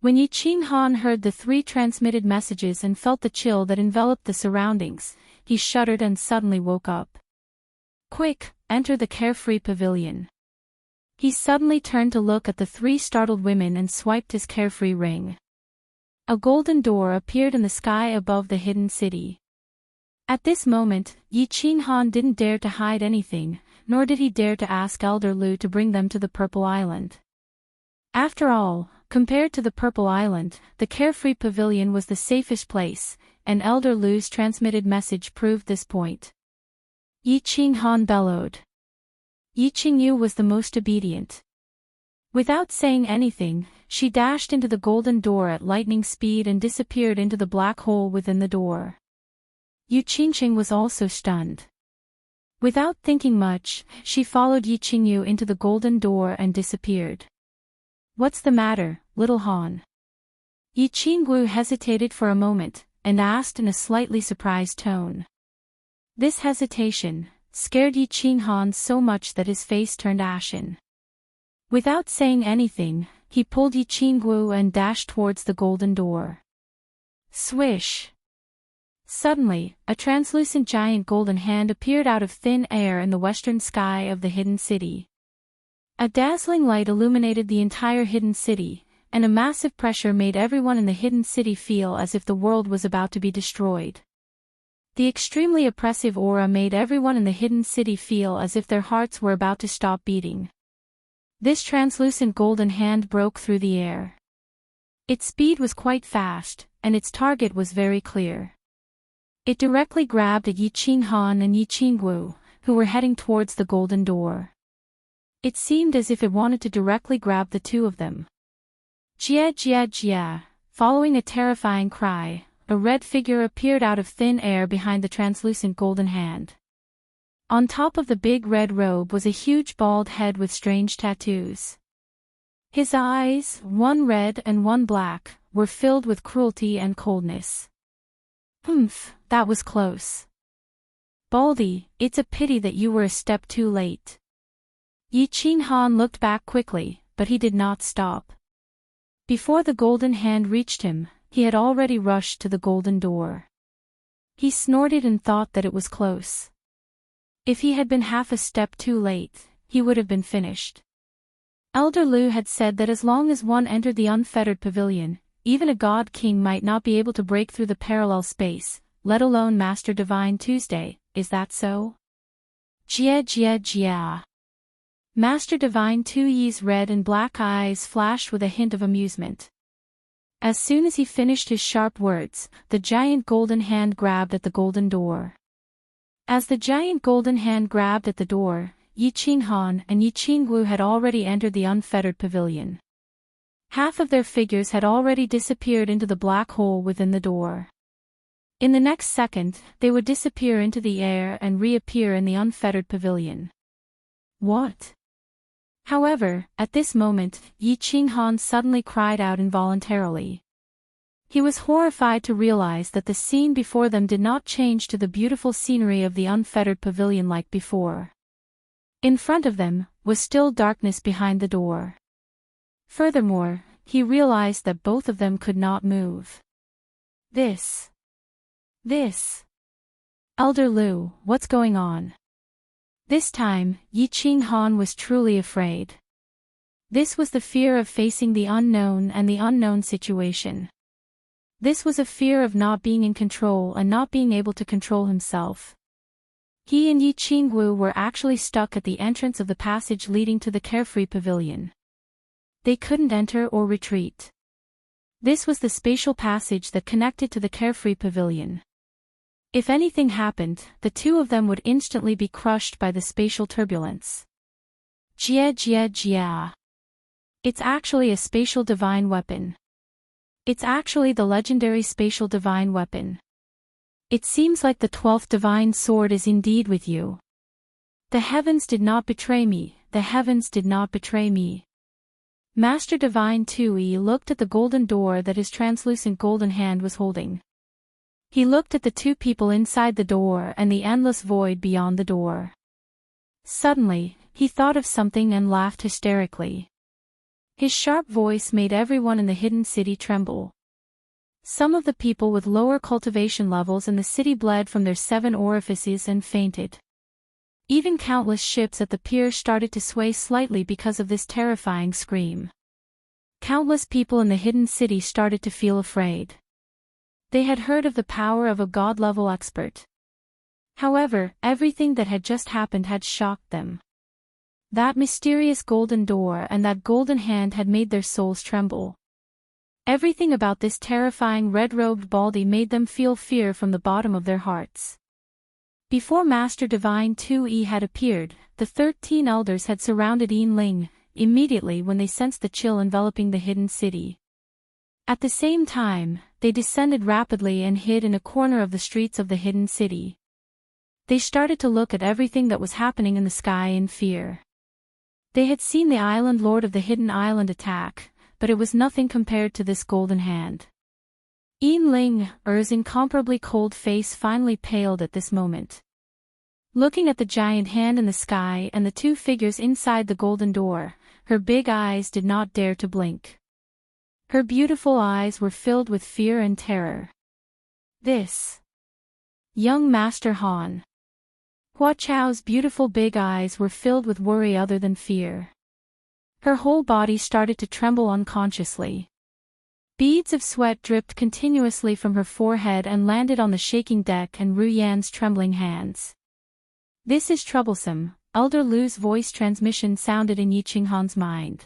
[SPEAKER 1] When Yi Ching Han heard the 3 transmitted messages and felt the chill that enveloped the surroundings, he shuddered and suddenly woke up. Quick, enter the carefree pavilion. He suddenly turned to look at the 3 startled women and swiped his carefree ring. A golden door appeared in the sky above the hidden city. At this moment, Yi Ching Han didn't dare to hide anything, nor did he dare to ask Elder Lu to bring them to the Purple Island. After all, compared to the Purple Island, the carefree pavilion was the safest place, and Elder Lu's transmitted message proved this point. Yi Ching Han bellowed. Yi Chingyu was the most obedient. Without saying anything, she dashed into the golden door at lightning speed and disappeared into the black hole within the door. Yu Qingqing was also stunned. Without thinking much, she followed Yi Qingyu into the golden door and disappeared. What's the matter, little Han? Yi Qinggu hesitated for a moment, and asked in a slightly surprised tone. This hesitation scared Yi Ching Han so much that his face turned ashen. Without saying anything, he pulled Yi Qinggu and dashed towards the golden door. Swish! Suddenly, a translucent giant golden hand appeared out of thin air in the western sky of the hidden city. A dazzling light illuminated the entire hidden city, and a massive pressure made everyone in the hidden city feel as if the world was about to be destroyed. The extremely oppressive aura made everyone in the hidden city feel as if their hearts were about to stop beating. This translucent golden hand broke through the air. Its speed was quite fast, and its target was very clear. It directly grabbed at Yi Ching Han and Yi Qinggu, who were heading towards the golden door. It seemed as if it wanted to directly grab the 2 of them. Jia jia jia, following a terrifying cry, a red figure appeared out of thin air behind the translucent golden hand. On top of the big red robe was a huge bald head with strange tattoos. His eyes, one red and one black, were filled with cruelty and coldness. Humph, that was close. Baldy, it's a pity that you were a step too late. Yi Ching Han looked back quickly, but he did not stop. Before the golden hand reached him, he had already rushed to the golden door. He snorted and thought that it was close. If he had been half a step too late, he would have been finished. Elder Lu had said that as long as one entered the unfettered pavilion, even a god king might not be able to break through the parallel space, let alone Master Divine Tuesday. Is that so? Jia jia jia. Master Divine Tuyi's red and black eyes flashed with a hint of amusement. As soon as he finished his sharp words, the giant golden hand grabbed at the golden door. As the giant golden hand grabbed at the door, Yi Ching Han and Yi Qinggu had already entered the unfettered pavilion. Half of their figures had already disappeared into the black hole within the door. In the next second, they would disappear into the air and reappear in the unfettered pavilion. What? However, at this moment, Yi Ching Han suddenly cried out involuntarily. He was horrified to realize that the scene before them did not change to the beautiful scenery of the unfettered pavilion like before. In front of them was still darkness behind the door. Furthermore, he realized that both of them could not move. This. Elder Lu, what's going on? This time, Yi Ching Han was truly afraid. This was the fear of facing the unknown and the unknown situation. This was a fear of not being in control and not being able to control himself. He and Yi Qingwu were actually stuck at the entrance of the passage leading to the Carefree Pavilion. They couldn't enter or retreat. This was the spatial passage that connected to the Carefree Pavilion. If anything happened, the two of them would instantly be crushed by the spatial turbulence. Jia Jia Jia. It's actually a spatial divine weapon. It's actually the legendary spatial divine weapon. It seems like the 12th divine sword is indeed with you. The heavens did not betray me, the heavens did not betray me. Master Divine Tui looked at the golden door that his translucent golden hand was holding. He looked at the two people inside the door and the endless void beyond the door. Suddenly, he thought of something and laughed hysterically. His sharp voice made everyone in the hidden city tremble. Some of the people with lower cultivation levels in the city bled from their 7 orifices and fainted. Even countless ships at the pier started to sway slightly because of this terrifying scream. Countless people in the hidden city started to feel afraid. They had heard of the power of a god-level expert. However, everything that had just happened had shocked them. That mysterious golden door and that golden hand had made their souls tremble. Everything about this terrifying red-robed Baldy made them feel fear from the bottom of their hearts. Before Master Divine Tui had appeared, the 13 elders had surrounded Yin Ling, immediately when they sensed the chill enveloping the hidden city. At the same time, they descended rapidly and hid in a corner of the streets of the hidden city. They started to look at everything that was happening in the sky in fear. They had seen the island lord of the hidden island attack, but it was nothing compared to this golden hand. Yin Ling's incomparably cold face finally paled at this moment. Looking at the giant hand in the sky and the two figures inside the golden door, her big eyes did not dare to blink. Her beautiful eyes were filled with fear and terror. This young Master Han. Hua Chao's beautiful big eyes were filled with worry other than fear. Her whole body started to tremble unconsciously. Beads of sweat dripped continuously from her forehead and landed on the shaking deck and Ru Yan's trembling hands. This is troublesome, Elder Lu's voice transmission sounded in Yi Qinghan's mind.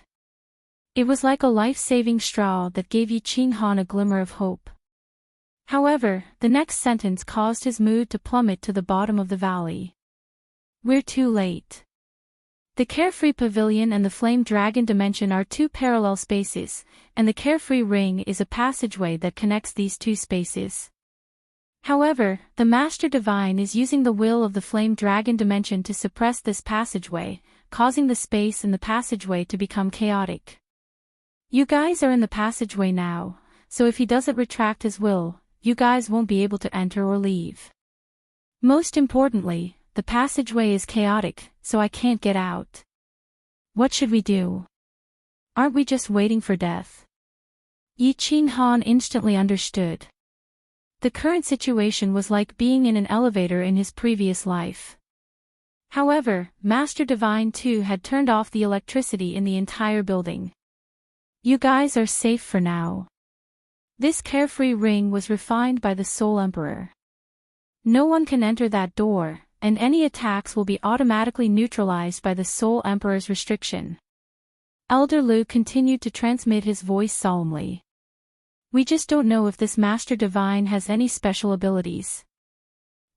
[SPEAKER 1] It was like a life-saving straw that gave Yi Qinghan a glimmer of hope. However, the next sentence caused his mood to plummet to the bottom of the valley. We're too late. The Carefree Pavilion and the Flame Dragon Dimension are two parallel spaces, and the Carefree Ring is a passageway that connects these two spaces. However, the Master Divine is using the will of the Flame Dragon Dimension to suppress this passageway, causing the space in the passageway to become chaotic. You guys are in the passageway now, so if he doesn't retract his will, you guys won't be able to enter or leave. Most importantly, the passageway is chaotic, so I can't get out. What should we do? Aren't we just waiting for death? Yi Qinghan instantly understood. The current situation was like being in an elevator in his previous life. However, Master Divine too had turned off the electricity in the entire building. You guys are safe for now. This Carefree Ring was refined by the Soul Emperor. No one can enter that door, and any attacks will be automatically neutralized by the Soul Emperor's restriction. Elder Lu continued to transmit his voice solemnly. We just don't know if this Master Divine has any special abilities.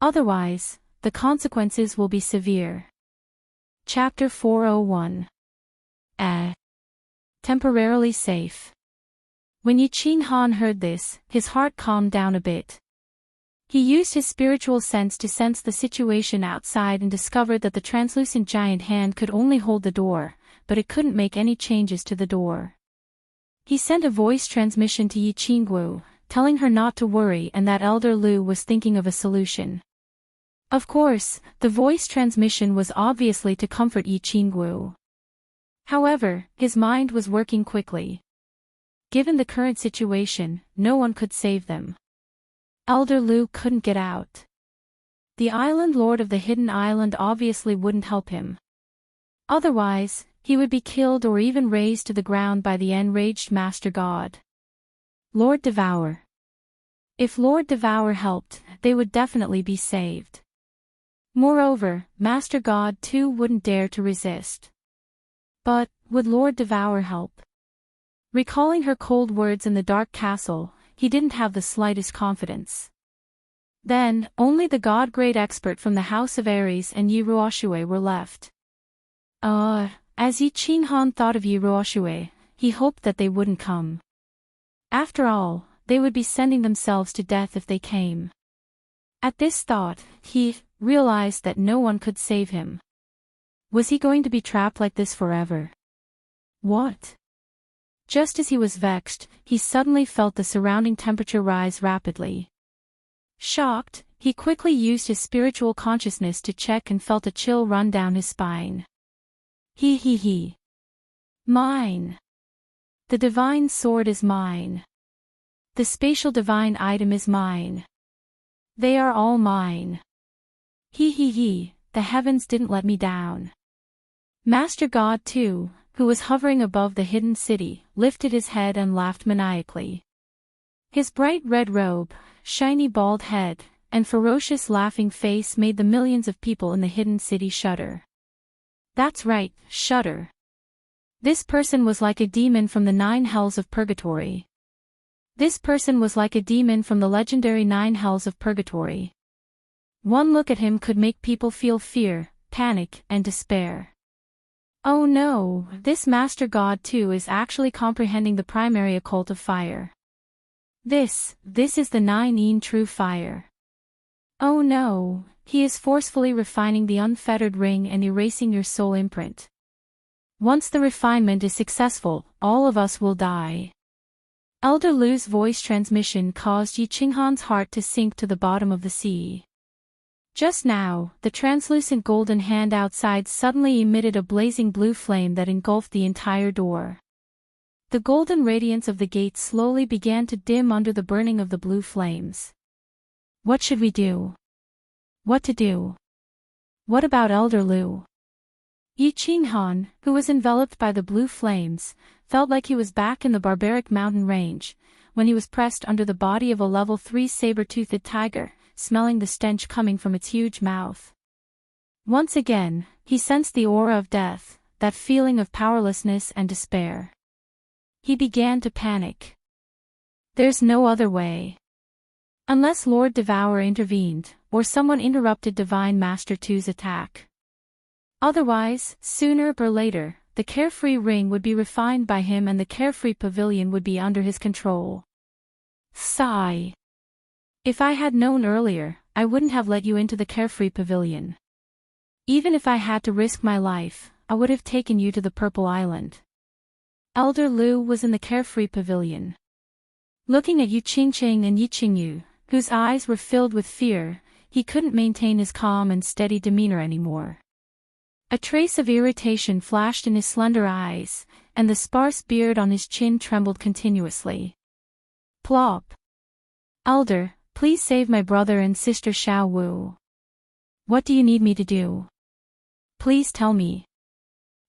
[SPEAKER 1] Otherwise, the consequences will be severe. Chapter 401. Temporarily safe. When Yi Qinghan heard this, his heart calmed down a bit. He used his spiritual sense to sense the situation outside and discovered that the translucent giant hand could only hold the door, but it couldn't make any changes to the door. He sent a voice transmission to Yi Qingwu, telling her not to worry and that Elder Lu was thinking of a solution. Of course, the voice transmission was obviously to comfort Yi Qingwu. However, his mind was working quickly. Given the current situation, no one could save them. Elder Lu couldn't get out. The island lord of the hidden island obviously wouldn't help him. Otherwise, he would be killed or even razed to the ground by the enraged Master God. Lord Devour. If Lord Devour helped, they would definitely be saved. Moreover, Master God too wouldn't dare to resist. But, would Lord Devour help? Recalling her cold words in the dark castle, he didn't have the slightest confidence. Then, only the God-grade expert from the House of Aries and Yi Ruoxue were left. As Yi Qinghan thought of Yi Ruoxue, he hoped that they wouldn't come. After all, they would be sending themselves to death if they came. At this thought, he realized that no one could save him. Was he going to be trapped like this forever? What? Just as he was vexed, he suddenly felt the surrounding temperature rise rapidly. Shocked, he quickly used his spiritual consciousness to check and felt a chill run down his spine. Mine. The divine sword is mine. The spatial divine item is mine. They are all mine. The heavens didn't let me down. Master God too, who was hovering above the hidden city, lifted his head and laughed maniacally. His bright red robe, shiny bald head, and ferocious laughing face made the millions of people in the hidden city shudder. That's right, shudder. This person was like a demon from the 9 hells of purgatory. This person was like a demon from the legendary 9 hells of purgatory. One look at him could make people feel fear, panic, and despair. Oh no, this Master God too is actually comprehending the primary occult of fire. This is the 9 true fire. Oh no, he is forcefully refining the unfettered ring and erasing your soul imprint. Once the refinement is successful, all of us will die. Elder Lu's voice transmission caused Yi Qinghan's heart to sink to the bottom of the sea. Just now, the translucent golden hand outside suddenly emitted a blazing blue flame that engulfed the entire door. The golden radiance of the gate slowly began to dim under the burning of the blue flames. What should we do? What to do? What about Elder Lu? Yi Qinghan, who was enveloped by the blue flames, felt like he was back in the barbaric mountain range, when he was pressed under the body of a level 3 saber-toothed tiger, smelling the stench coming from its huge mouth. Once again, he sensed the aura of death, that feeling of powerlessness and despair. He began to panic. There's no other way. Unless Lord Devour intervened, or someone interrupted Divine Master 2's attack. Otherwise, sooner or later, the carefree ring would be refined by him and the carefree pavilion would be under his control. Sigh. If I had known earlier, I wouldn't have let you into the carefree pavilion. Even if I had to risk my life, I would have taken you to the Purple Island. Elder Lu was in the carefree pavilion. Looking at Yu Qingqing and Yi Qingyu, whose eyes were filled with fear, he couldn't maintain his calm and steady demeanor anymore. A trace of irritation flashed in his slender eyes, and the sparse beard on his chin trembled continuously. Plop. Elder, please save my brother and sister Xiao Wu. What do you need me to do? Please tell me.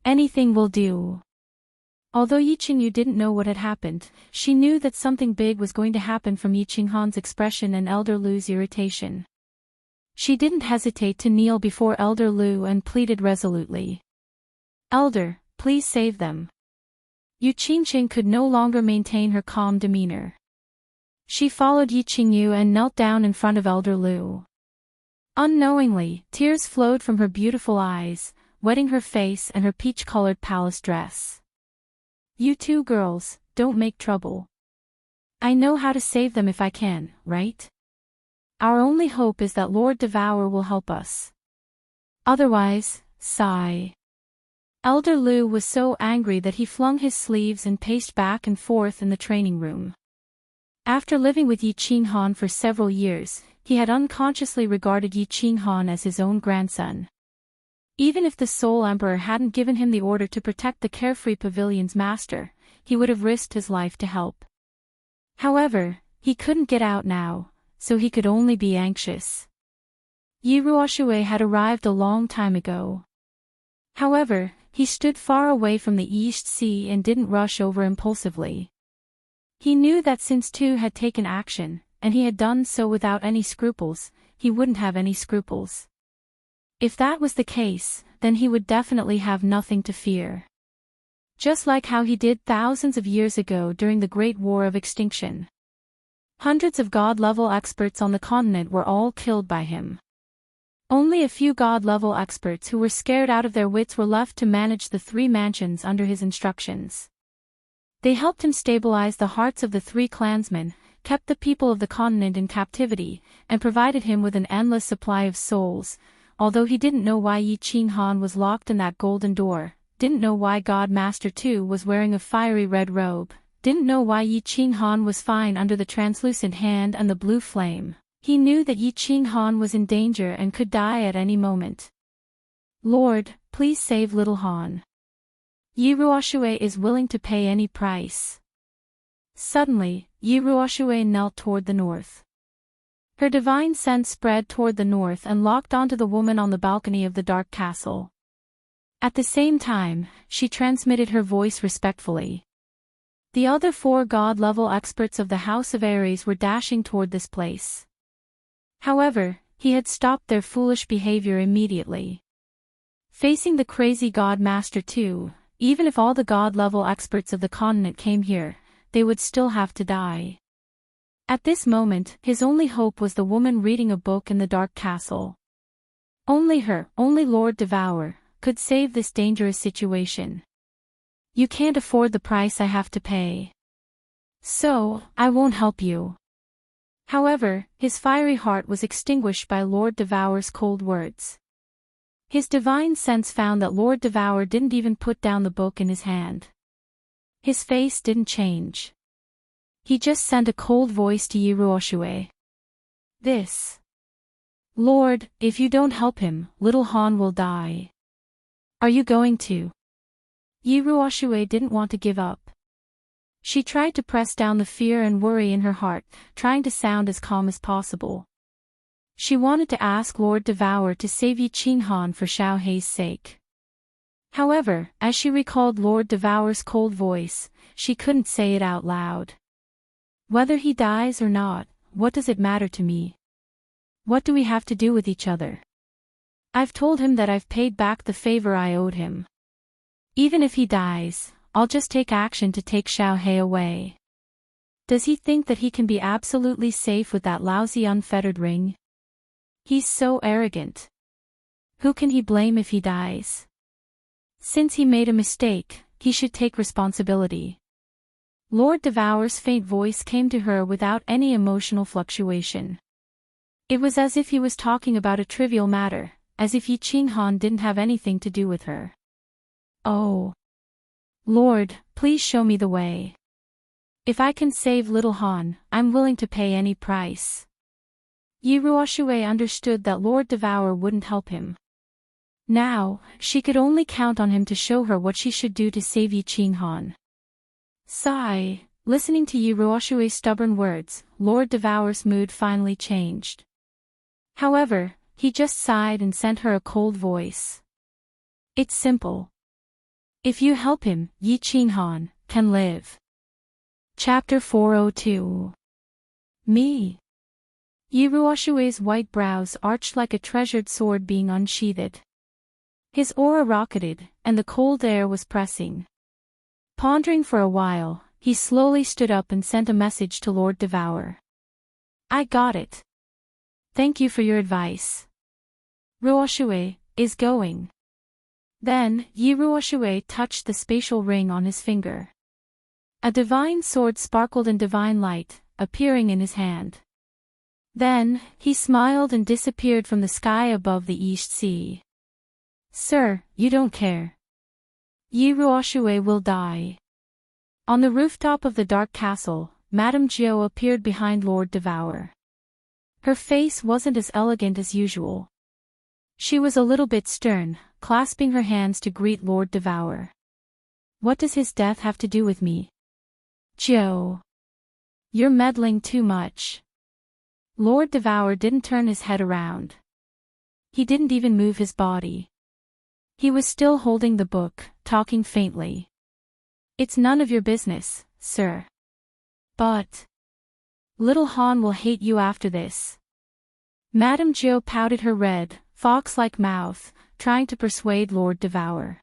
[SPEAKER 1] Anything will do. Although Yi Qingyu didn't know what had happened, she knew that something big was going to happen from Yi Qinghan's expression and Elder Lu's irritation. She didn't hesitate to kneel before Elder Lu and pleaded resolutely. Elder, please save them. Yu Qingqing could no longer maintain her calm demeanor. She followed Yi Qingyu and knelt down in front of Elder Lu. Unknowingly, tears flowed from her beautiful eyes, wetting her face and her peach-colored palace dress. You two girls, don't make trouble. I know how to save them if I can, right? Our only hope is that Lord Devour will help us. Otherwise, sigh. Elder Lu was so angry that he flung his sleeves and paced back and forth in the training room. After living with Yi Qinghan for several years, he had unconsciously regarded Yi Qinghan as his own grandson. Even if the Soul Emperor hadn't given him the order to protect the Carefree Pavilion's master, he would have risked his life to help. However, he couldn't get out now, so he could only be anxious. Yi Ruoxue had arrived a long time ago. However, he stood far away from the East Sea and didn't rush over impulsively. He knew that since Tu had taken action, and he had done so without any scruples, he wouldn't have any scruples. If that was the case, then he would definitely have nothing to fear. Just like how he did thousands of years ago during the Great War of Extinction. Hundreds of God-level experts on the continent were all killed by him. Only a few God-level experts who were scared out of their wits were left to manage the 3 mansions under his instructions. They helped him stabilize the hearts of the 3 clansmen, kept the people of the continent in captivity, and provided him with an endless supply of souls, although he didn't know why Yi Ching Han was locked in that golden door, didn't know why God Master 2 was wearing a fiery red robe, didn't know why Yi Ching Han was fine under the translucent hand and the blue flame. He knew that Yi Ching Han was in danger and could die at any moment. Lord, please save little Han. Yi Ruoxue is willing to pay any price. Suddenly, Yi Ruoxue knelt toward the north. Her divine sense spread toward the north and locked onto the woman on the balcony of the dark castle. At the same time, she transmitted her voice respectfully. The other 4 God-level experts of the House of Aries were dashing toward this place. However, he had stopped their foolish behavior immediately. Facing the crazy God Master 2, even if all the God-level experts of the continent came here, they would still have to die. At this moment, his only hope was the woman reading a book in the dark castle. Only her, only Lord Devour, could save this dangerous situation. You can't afford the price I have to pay. So, I won't help you. However, his fiery heart was extinguished by Lord Devour's cold words. His divine sense found that Lord Devour didn't even put down the book in his hand. His face didn't change. He just sent a cold voice to Yi Ruoxue. This. Lord, if you don't help him, little Han will die. Are you going to? Yi Ruoxue didn't want to give up. She tried to press down the fear and worry in her heart, trying to sound as calm as possible. She wanted to ask Lord Devour to save Yi Ching Han for Xiao Hei's sake. However, as she recalled Lord Devour's cold voice, she couldn't say it out loud. Whether he dies or not, what does it matter to me? What do we have to do with each other? I've told him that I've paid back the favor I owed him. Even if he dies, I'll just take action to take Xiao Hei away. Does he think that he can be absolutely safe with that lousy unfettered ring? He's so arrogant. Who can he blame if he dies? Since he made a mistake, he should take responsibility. Lord Devour's faint voice came to her without any emotional fluctuation. It was as if he was talking about a trivial matter, as if Yi Ching Han didn't have anything to do with her. Oh. Lord, please show me the way. If I can save little Han, I'm willing to pay any price. Yi Ruoxue understood that Lord Devour wouldn't help him. Now, she could only count on him to show her what she should do to save Yi Ching Han. Sigh, listening to Yi Ruoxue's stubborn words, Lord Devour's mood finally changed. However, he just sighed and sent her a cold voice. It's simple. If you help him, Yi Ching Han can live. Chapter 402. Me. Yi Ruoxue's white brows arched like a treasured sword being unsheathed. His aura rocketed, and the cold air was pressing. Pondering for a while, he slowly stood up and sent a message to Lord Devour. I got it. Thank you for your advice. Ruoxue is going. Then, Yi Ruoxue touched the spatial ring on his finger. A divine sword sparkled in divine light, appearing in his hand. Then, he smiled and disappeared from the sky above the East Sea. Sir, you don't care. Yi Ruoxue will die. On the rooftop of the dark castle, Madame Jiao appeared behind Lord Devour. Her face wasn't as elegant as usual. She was a little bit stern, clasping her hands to greet Lord Devour. What does his death have to do with me? Jiao. You're meddling too much. Lord Devour didn't turn his head around. He didn't even move his body. He was still holding the book, talking faintly. It's none of your business, sir. But little Han will hate you after this. Madame Jiao pouted her red, fox-like mouth, trying to persuade Lord Devour.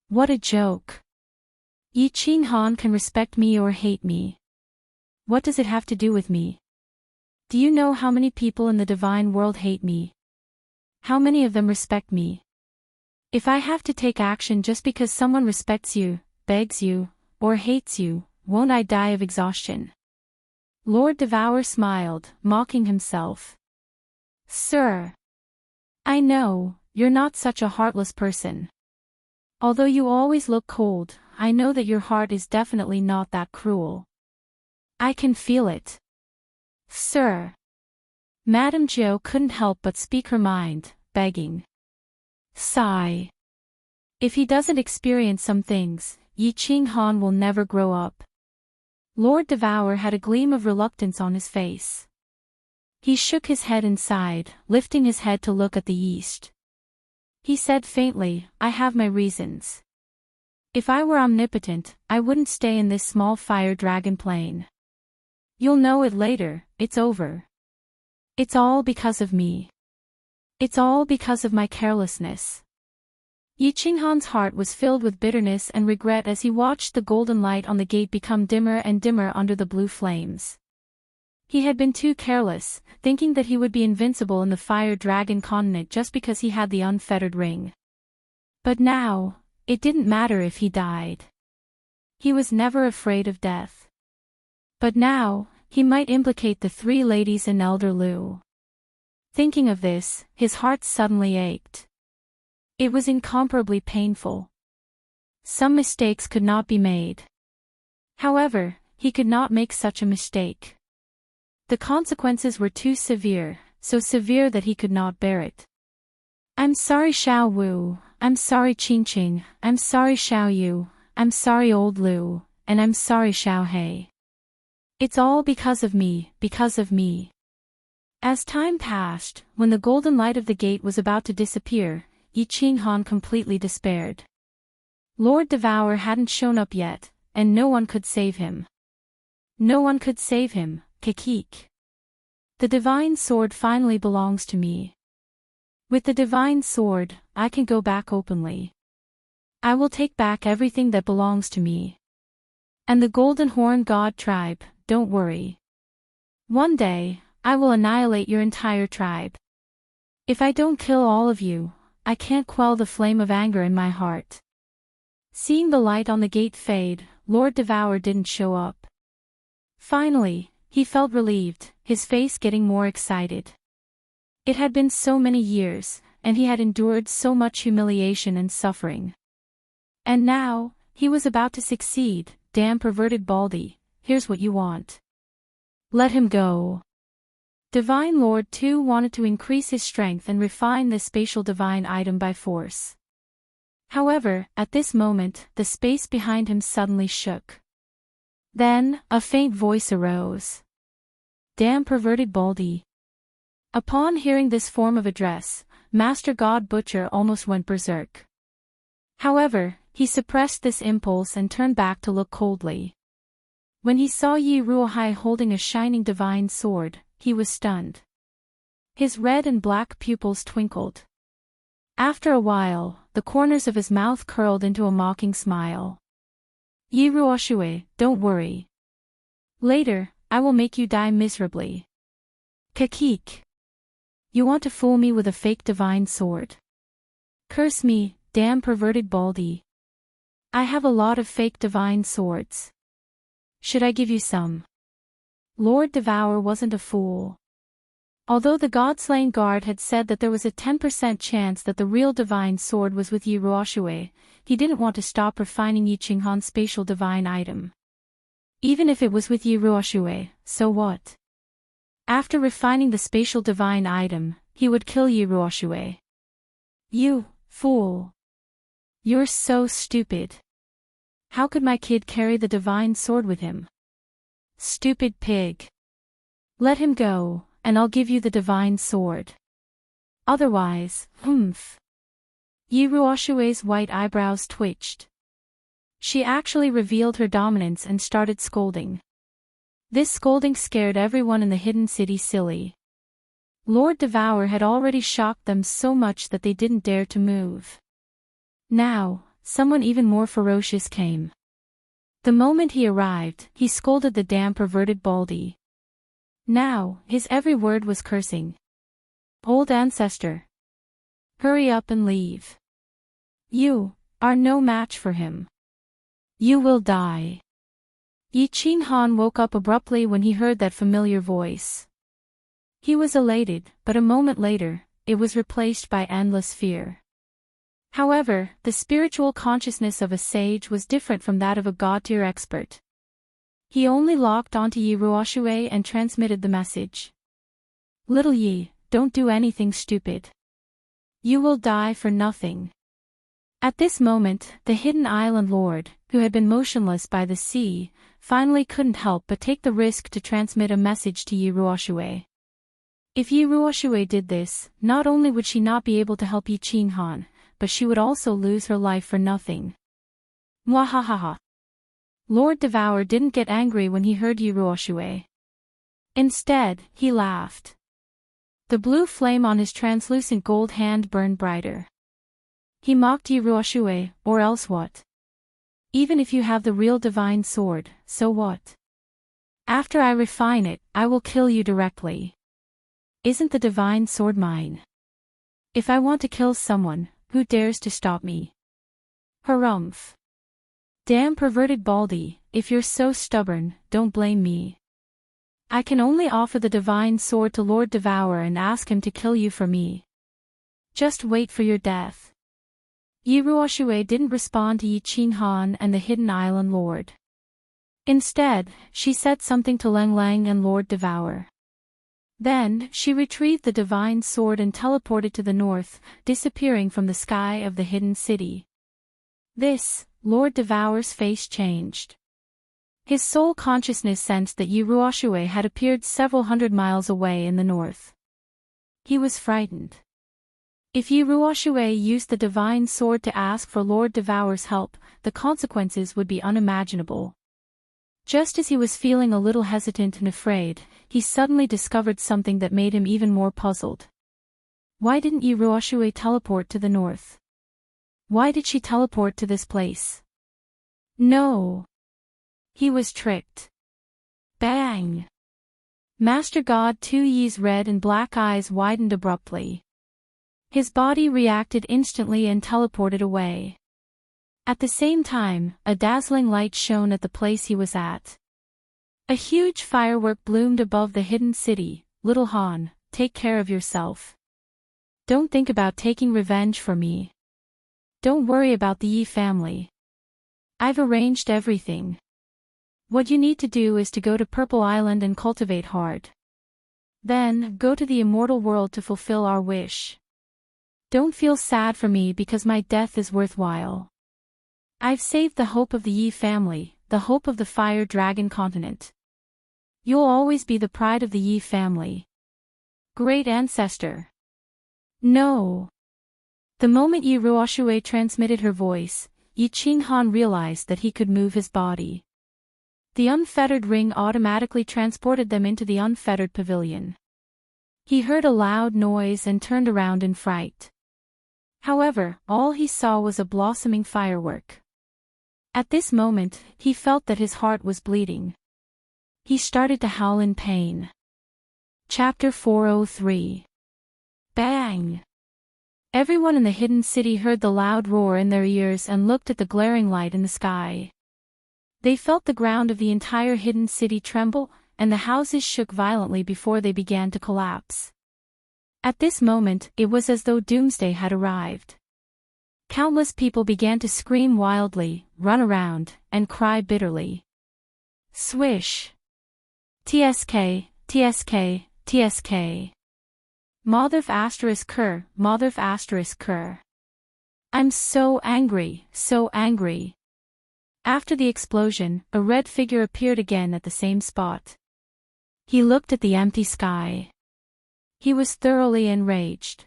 [SPEAKER 1] What a joke. Yi Ching Han can respect me or hate me. What does it have to do with me? Do you know how many people in the divine world hate me? How many of them respect me? If I have to take action just because someone respects you, begs you, or hates you, won't I die of exhaustion? Lord Devour smiled, mocking himself. Sir, I know, you're not such a heartless person. Although you always look cold, I know that your heart is definitely not that cruel. I can feel it. Sir. Madame Zhou couldn't help but speak her mind, begging. Sigh. If he doesn't experience some things, Yi Ching Han will never grow up. Lord Devour had a gleam of reluctance on his face. He shook his head and sighed, lifting his head to look at the east. He said faintly, I have my reasons. If I were omnipotent, I wouldn't stay in this small fire dragon plane. You'll know it later, it's over. It's all because of me. It's all because of my carelessness. Yi Ching Han's heart was filled with bitterness and regret as he watched the golden light on the gate become dimmer and dimmer under the blue flames. He had been too careless, thinking that he would be invincible in the fire dragon continent just because he had the unfettered ring. But now, it didn't matter if he died. He was never afraid of death. But now, he might implicate the three ladies and Elder Lu. Thinking of this, his heart suddenly ached. It was incomparably painful. Some mistakes could not be made. However, he could not make such a mistake. The consequences were too severe, so severe that he could not bear it. I'm sorry Xiao Wu, I'm sorry Qing Qing, I'm sorry Xiao Yu, I'm sorry Old Lu, and I'm sorry Xiao Hei. It's all because of me, because of me. As time passed, when the golden light of the gate was about to disappear, Yi Ching Han completely despaired. Lord Devour hadn't shown up yet, and no one could save him. No one could save him, Kekik. The divine sword finally belongs to me. With the divine sword, I can go back openly. I will take back everything that belongs to me. And the Golden Horn God tribe, don't worry. One day, I will annihilate your entire tribe. If I don't kill all of you, I can't quell the flame of anger in my heart. Seeing the light on the gate fade, Lord Devour didn't show up. Finally, he felt relieved, his face getting more excited. It had been so many years, and he had endured so much humiliation and suffering. And now, he was about to succeed. Damn perverted Baldy, here's what you want. Let him go. Divine Lord too wanted to increase his strength and refine this spatial divine item by force. However, at this moment, the space behind him suddenly shook. Then, a faint voice arose. Damn perverted Baldy. Upon hearing this form of address, Master God Butcher almost went berserk. However, he suppressed this impulse and turned back to look coldly. When he saw Yi Ruohai holding a shining divine sword, he was stunned. His red and black pupils twinkled. After a while, the corners of his mouth curled into a mocking smile. Yi Ruoshue, don't worry. Later, I will make you die miserably. Kakik. You want to fool me with a fake divine sword? Curse me, damn perverted Baldy. I have a lot of fake divine swords. Should I give you some? Lord Devour wasn't a fool. Although the God-slaying guard had said that there was a 10% chance that the real divine sword was with Yi Ruoshue, he didn't want to stop refining Yi Ching Han's spatial divine item. Even if it was with Yi Ruoshue, so what? After refining the spatial divine item, he would kill Yi Ruoshue. You, fool. You're so stupid. How could my kid carry the divine sword with him? Stupid pig. Let him go, and I'll give you the divine sword. Otherwise, humph. Yi Ruoshue's white eyebrows twitched. She actually revealed her dominance and started scolding. This scolding scared everyone in the hidden city silly. Lord Devour had already shocked them so much that they didn't dare to move. Now, someone even more ferocious came. The moment he arrived, he scolded the damn perverted Baldy. Now, his every word was cursing. Old ancestor. Hurry up and leave. You are no match for him. You will die. Yi Qing Han woke up abruptly when he heard that familiar voice. He was elated, but a moment later, it was replaced by endless fear. However, the spiritual consciousness of a sage was different from that of a god-tier expert. He only locked onto Yi Ruoxue and transmitted the message. Little Yi, don't do anything stupid. You will die for nothing. At this moment, the hidden island lord, who had been motionless by the sea, finally couldn't help but take the risk to transmit a message to Yi Ruoxue. If Yi Ruoxue did this, not only would she not be able to help Yi Qing Han, but she would also lose her life for nothing. Mwahahaha. Lord Devour didn't get angry when he heard Yi Ruoxue. Instead, he laughed. The blue flame on his translucent gold hand burned brighter. He mocked Yi Ruoxue, or else what? Even if you have the real divine sword, so what? After I refine it, I will kill you directly. Isn't the divine sword mine? If I want to kill someone, who dares to stop me? Harumph. Damn perverted Baldy, if you're so stubborn, don't blame me. I can only offer the divine sword to Lord Devour and ask him to kill you for me. Just wait for your death. Yi Ruoxue didn't respond to Yi Qing Han and the hidden island lord. Instead, she said something to Lang Lang and Lord Devour. Then, she retrieved the divine sword and teleported to the north, disappearing from the sky of the hidden city. This, Lord Devour's face changed. His soul consciousness sensed that Yi Ruoxue had appeared several hundred miles away in the north. He was frightened. If Yi Ruoxue used the divine sword to ask for Lord Devour's help, the consequences would be unimaginable. Just as he was feeling a little hesitant and afraid, he suddenly discovered something that made him even more puzzled. Why didn't Yi Ruoxue teleport to the north? Why did she teleport to this place? No. He was tricked. Bang! Master God Tu Yi's red and black eyes widened abruptly. His body reacted instantly and teleported away. At the same time, a dazzling light shone at the place he was at. A huge firework bloomed above the hidden city. Little Han, take care of yourself. Don't think about taking revenge for me. Don't worry about the Yi family. I've arranged everything. What you need to do is to go to Purple Island and cultivate hard. Then, go to the immortal world to fulfill our wish. Don't feel sad for me because my death is worthwhile. I've saved the hope of the Yi family, the hope of the Fire Dragon continent. You'll always be the pride of the Yi family. Great ancestor. No. The moment Yi Ruoxue transmitted her voice, Yi Qing Han realized that he could move his body. The unfettered ring automatically transported them into the unfettered pavilion. He heard a loud noise and turned around in fright. However, all he saw was a blossoming firework. At this moment, he felt that his heart was bleeding. He started to howl in pain. Chapter 403. Bang! Everyone in the hidden city heard the loud roar in their ears and looked at the glaring light in the sky. They felt the ground of the entire hidden city tremble, and the houses shook violently before they began to collapse. At this moment, it was as though doomsday had arrived. Countless people began to scream wildly, run around, and cry bitterly. Swish! TSK, TSK, TSK. Motherf asterisk cur, Motherf asterisk cur. I'm so angry, so angry. After the explosion, a red figure appeared again at the same spot. He looked at the empty sky. He was thoroughly enraged.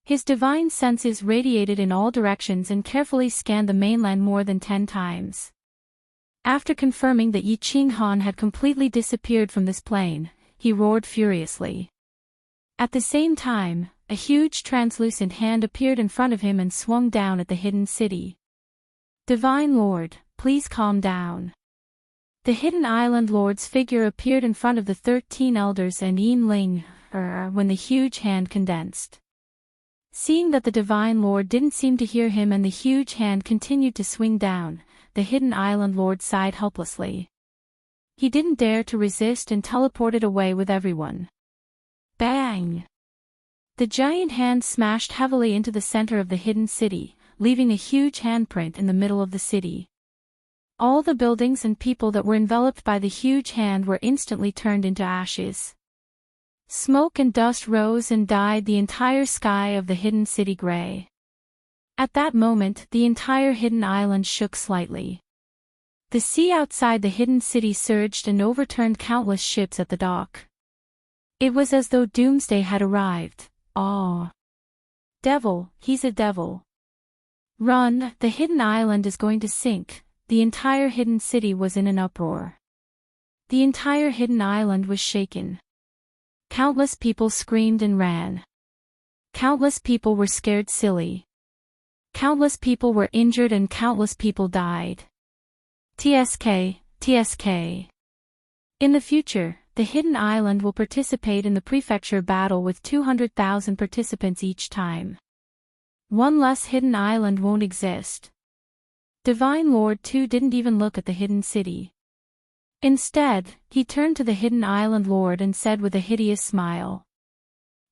[SPEAKER 1] His divine senses radiated in all directions and carefully scanned the mainland more than 10 times. After confirming that Yi Qing Han had completely disappeared from this plane, he roared furiously. At the same time, a huge translucent hand appeared in front of him and swung down at the hidden city. Divine Lord, please calm down. The hidden island lord's figure appeared in front of the 13 elders and Yin Ling, when the huge hand condensed. Seeing that the Divine Lord didn't seem to hear him and the huge hand continued to swing down, the hidden island lord sighed helplessly. He didn't dare to resist and teleported away with everyone. Bang! The giant hand smashed heavily into the center of the hidden city, leaving a huge handprint in the middle of the city. All the buildings and people that were enveloped by the huge hand were instantly turned into ashes. Smoke and dust rose and dyed the entire sky of the hidden city gray. At that moment, the entire hidden island shook slightly. The sea outside the hidden city surged and overturned countless ships at the dock. It was as though doomsday had arrived. Oh. Devil, he's a devil. Run, the hidden island is going to sink. The entire hidden city was in an uproar. The entire hidden island was shaken. Countless people screamed and ran. Countless people were scared silly. Countless people were injured and countless people died. TSK, TSK. In the future, the hidden island will participate in the prefecture battle with 200,000 participants each time. One less hidden island won't exist. Divine Lord too didn't even look at the hidden city. Instead, he turned to the hidden island lord and said with a hideous smile.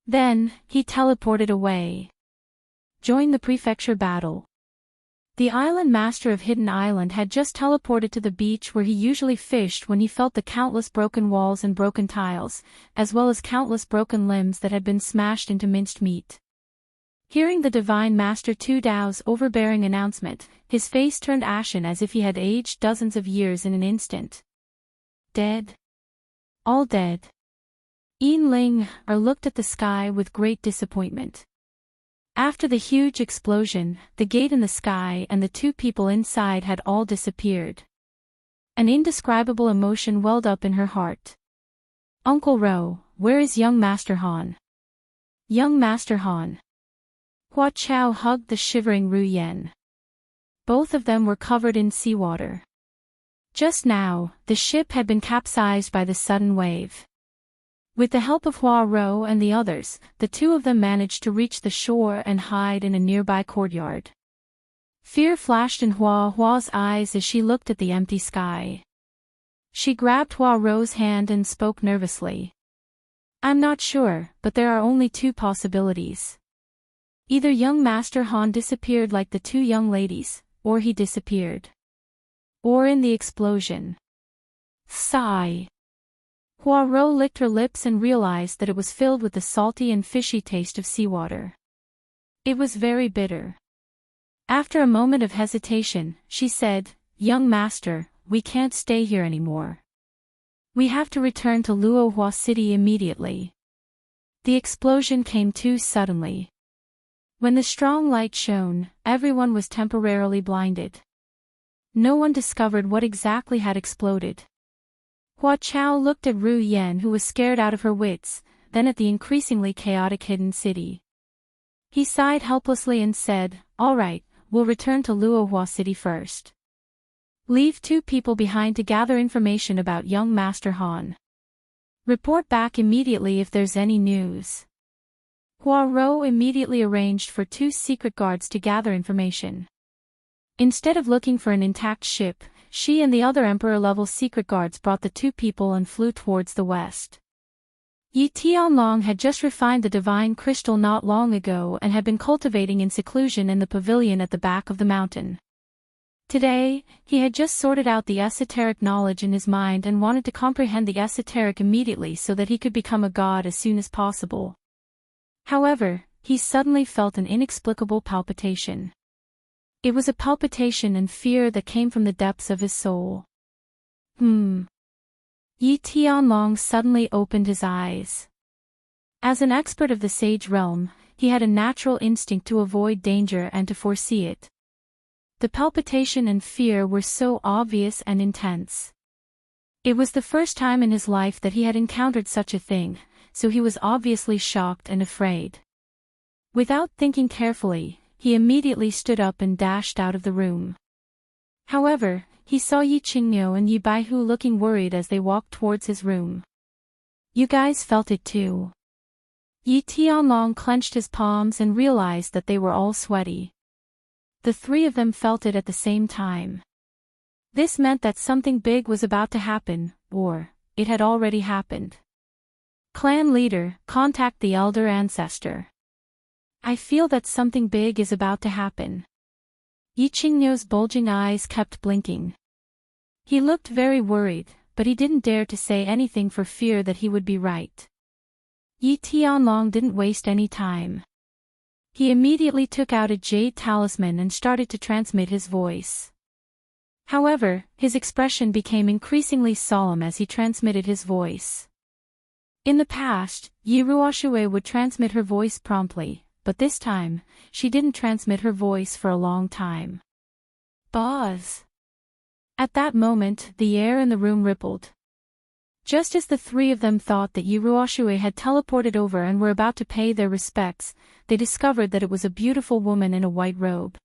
[SPEAKER 1] Then, he teleported away. Join the prefecture battle. The island master of Hidden Island had just teleported to the beach where he usually fished when he felt the countless broken walls and broken tiles, as well as countless broken limbs that had been smashed into minced meat. Hearing the Divine Master Tu Dao's overbearing announcement, his face turned ashen as if he had aged dozens of years in an instant. Dead? All dead. Yin Ling looked at the sky with great disappointment. After the huge explosion, the gate in the sky and the two people inside had all disappeared. An indescribable emotion welled up in her heart. Uncle Ro, where is young Master Han? Young Master Han. Hua Chao hugged the shivering Ru Yen. Both of them were covered in seawater. Just now, the ship had been capsized by the sudden wave. With the help of Hua Ro and the others, the two of them managed to reach the shore and hide in a nearby courtyard. Fear flashed in Hua's eyes as she looked at the empty sky. She grabbed Hua Ro's hand and spoke nervously. I'm not sure, but there are only two possibilities. Either young Master Han disappeared like the two young ladies, or he disappeared. Or in the explosion. Sigh. Hua Ro licked her lips and realized that it was filled with the salty and fishy taste of seawater. It was very bitter. After a moment of hesitation, she said, Young Master, we can't stay here anymore. We have to return to Luohua City immediately. The explosion came too suddenly. When the strong light shone, everyone was temporarily blinded. No one discovered what exactly had exploded. Hua Chao looked at Ru Yen, who was scared out of her wits, then at the increasingly chaotic hidden city. He sighed helplessly and said, All right, we'll return to Luohua City first. Leave two people behind to gather information about young Master Han. Report back immediately if there's any news. Hua Ro immediately arranged for two secret guards to gather information. Instead of looking for an intact ship, she and the other Emperor-level secret guards brought the two people and flew towards the west. Yi Tianlong had just refined the divine crystal not long ago and had been cultivating in seclusion in the pavilion at the back of the mountain. Today, he had just sorted out the esoteric knowledge in his mind and wanted to comprehend the esoteric immediately so that he could become a god as soon as possible. However, he suddenly felt an inexplicable palpitation. It was a palpitation and fear that came from the depths of his soul. Yi Tianlong suddenly opened his eyes. As an expert of the sage realm, he had a natural instinct to avoid danger and to foresee it. The palpitation and fear were so obvious and intense. It was the first time in his life that he had encountered such a thing, so he was obviously shocked and afraid. Without thinking carefully, he immediately stood up and dashed out of the room. However, he saw Yi Qingniu and Yi Baihu looking worried as they walked towards his room. You guys felt it too. Yi Tianlong clenched his palms and realized that they were all sweaty. The three of them felt it at the same time. This meant that something big was about to happen, or it had already happened. Clan leader, contact the elder ancestor. I feel that something big is about to happen. Yi Qingniu's bulging eyes kept blinking. He looked very worried, but he didn't dare to say anything for fear that he would be right. Yi Tianlong didn't waste any time. He immediately took out a jade talisman and started to transmit his voice. However, his expression became increasingly solemn as he transmitted his voice. In the past, Yi Ruoxue would transmit her voice promptly, but this time, she didn't transmit her voice for a long time. Buzz! At that moment, the air in the room rippled. Just as the three of them thought that Yi Ruoxue had teleported over and were about to pay their respects, they discovered that it was a beautiful woman in a white robe.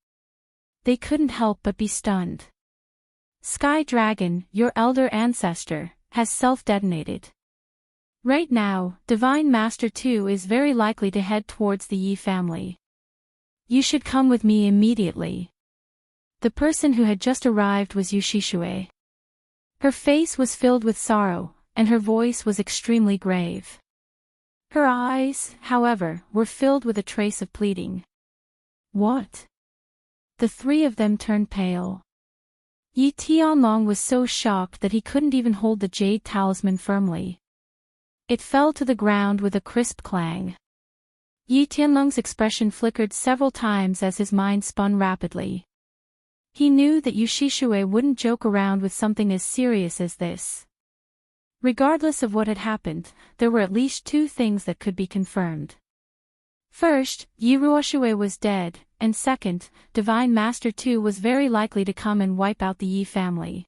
[SPEAKER 1] They couldn't help but be stunned. Sky Dragon, your elder ancestor, has self-detonated. Right now, Divine Master 2 is very likely to head towards the Yi family. You should come with me immediately. The person who had just arrived was Yu Shishue. Her face was filled with sorrow, and her voice was extremely grave. Her eyes, however, were filled with a trace of pleading. What? The three of them turned pale. Yi Tianlong was so shocked that he couldn't even hold the jade talisman firmly. It fell to the ground with a crisp clang. Yi Tianlong's expression flickered several times as his mind spun rapidly. He knew that Yu Shishue wouldn't joke around with something as serious as this. Regardless of what had happened, there were at least two things that could be confirmed. First, Yi Ruoxue was dead, and second, Divine Master 2 was very likely to come and wipe out the Yi family.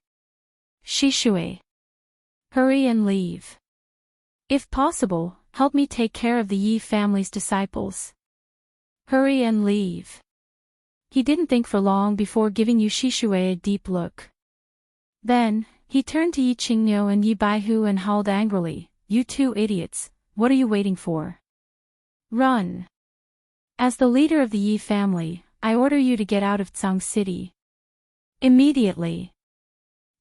[SPEAKER 1] Shishue. Hurry and leave. If possible, help me take care of the Yi family's disciples. Hurry and leave. He didn't think for long before giving Yu Shishue a deep look. Then, he turned to Yi Qingniu and Yi Baihu and howled angrily, You two idiots, what are you waiting for? Run! As the leader of the Yi family, I order you to get out of Tsang City. Immediately.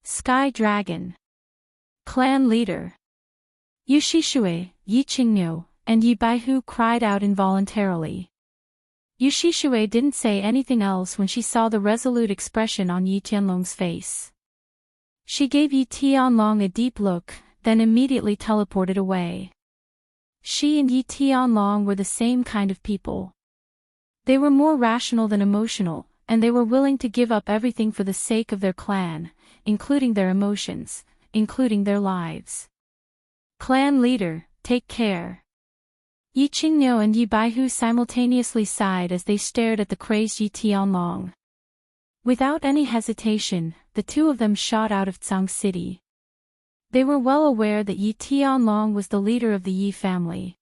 [SPEAKER 1] Sky Dragon. Clan leader. Yu Shishue, Yi Qingniu, and Yi Baihu cried out involuntarily. Yu Shishue didn't say anything else when she saw the resolute expression on Yi Tianlong's face. She gave Yi Tianlong a deep look, then immediately teleported away. She and Yi Tianlong were the same kind of people. They were more rational than emotional, and they were willing to give up everything for the sake of their clan, including their emotions, including their lives. Clan leader, take care. Yi Qingniu and Yi Baihu simultaneously sighed as they stared at the crazed Yi Tianlong. Without any hesitation, the two of them shot out of Tsang City. They were well aware that Yi Tianlong was the leader of the Yi family.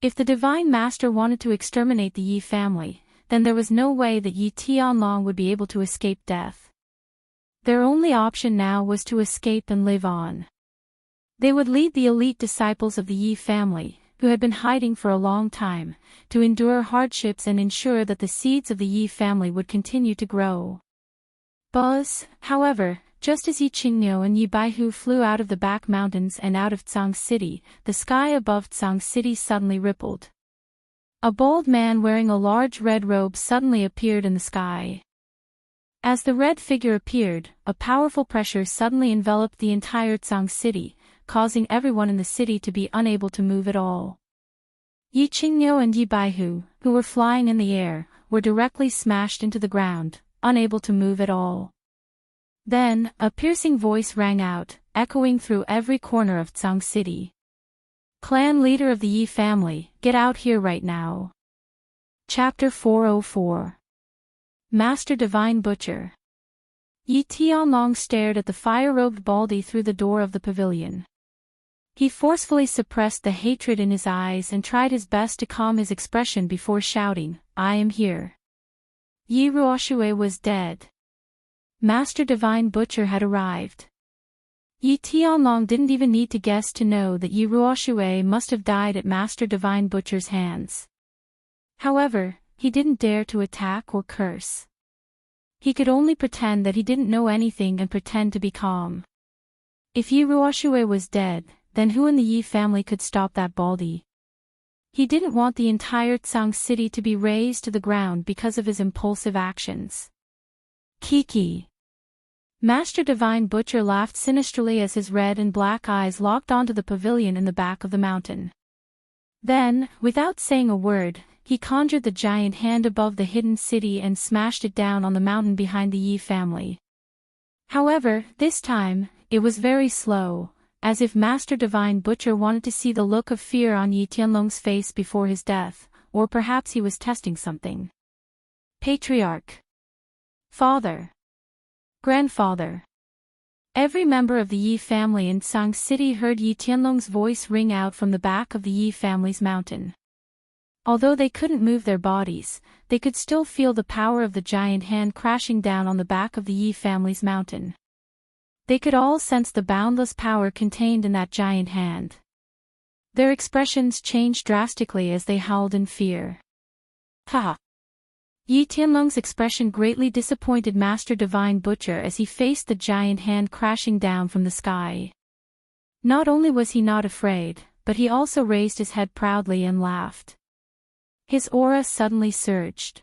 [SPEAKER 1] If the Divine Master wanted to exterminate the Yi family, then there was no way that Yi Tianlong would be able to escape death. Their only option now was to escape and live on. They would lead the elite disciples of the Yi family, who had been hiding for a long time, to endure hardships and ensure that the seeds of the Yi family would continue to grow. Buzz, however, just as Yi Qingniu and Yi Baihu flew out of the back mountains and out of Tsang City, the sky above Tsang City suddenly rippled. A bald man wearing a large red robe suddenly appeared in the sky. As the red figure appeared, a powerful pressure suddenly enveloped the entire Tsang City, causing everyone in the city to be unable to move at all. Yi Qingniu and Yi Baihu, who were flying in the air, were directly smashed into the ground, unable to move at all. Then, a piercing voice rang out, echoing through every corner of Tsang City. Clan leader of the Yi family, get out here right now. Chapter 404. Master Divine Butcher. Yi Tianlong stared at the fire-robed baldy through the door of the pavilion. He forcefully suppressed the hatred in his eyes and tried his best to calm his expression before shouting, "I am here." Yi Ruoxue was dead. Master Divine Butcher had arrived. Yi Tianlong didn't even need to guess to know that Yi Ruoxue must have died at Master Divine Butcher's hands. However, he didn't dare to attack or curse. He could only pretend that he didn't know anything and pretend to be calm. If Yi Ruoxue was dead, then who in the Yi family could stop that baldy? He didn't want the entire Tsang city to be razed to the ground because of his impulsive actions. Kiki. Master Divine Butcher laughed sinisterly as his red and black eyes locked onto the pavilion in the back of the mountain. Then, without saying a word, he conjured the giant hand above the hidden city and smashed it down on the mountain behind the Yi family. However, this time, it was very slow, as if Master Divine Butcher wanted to see the look of fear on Yi Tianlong's face before his death, or perhaps he was testing something. Patriarch. Father. Grandfather. Every member of the Yi family in Tsang City heard Yi Tianlong's voice ring out from the back of the Yi family's mountain. Although they couldn't move their bodies, they could still feel the power of the giant hand crashing down on the back of the Yi family's mountain. They could all sense the boundless power contained in that giant hand. Their expressions changed drastically as they howled in fear. Ha! Yi Tianlong's expression greatly disappointed Master Divine Butcher as he faced the giant hand crashing down from the sky. Not only was he not afraid, but he also raised his head proudly and laughed. His aura suddenly surged.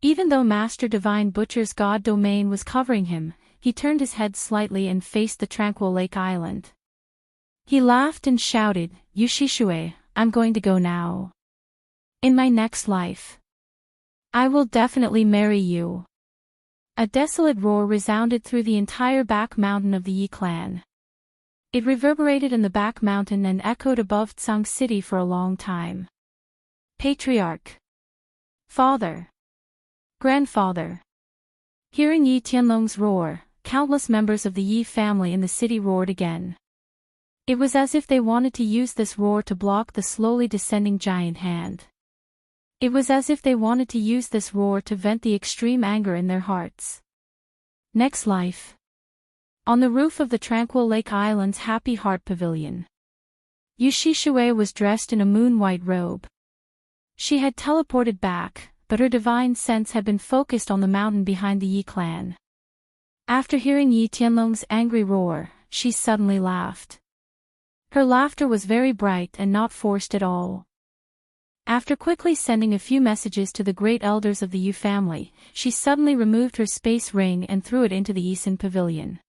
[SPEAKER 1] Even though Master Divine Butcher's god domain was covering him, he turned his head slightly and faced the tranquil lake island. He laughed and shouted, "You Shishue, I'm going to go now. In my next life, I will definitely marry you." A desolate roar resounded through the entire back mountain of the Yi clan. It reverberated in the back mountain and echoed above Tsang City for a long time. Patriarch. Father. Grandfather. Hearing Yi Tianlong's roar, countless members of the Yi family in the city roared again. It was as if they wanted to use this roar to block the slowly descending giant hand. It was as if they wanted to use this roar to vent the extreme anger in their hearts. Next life. On the roof of the tranquil lake island's Happy Heart Pavilion, Yu Shishue was dressed in a moon-white robe. She had teleported back, but her divine sense had been focused on the mountain behind the Yi clan. After hearing Yi Tianlong's angry roar, she suddenly laughed. Her laughter was very bright and not forced at all. After quickly sending a few messages to the great elders of the Yu family, she suddenly removed her space ring and threw it into the Eastern Pavilion.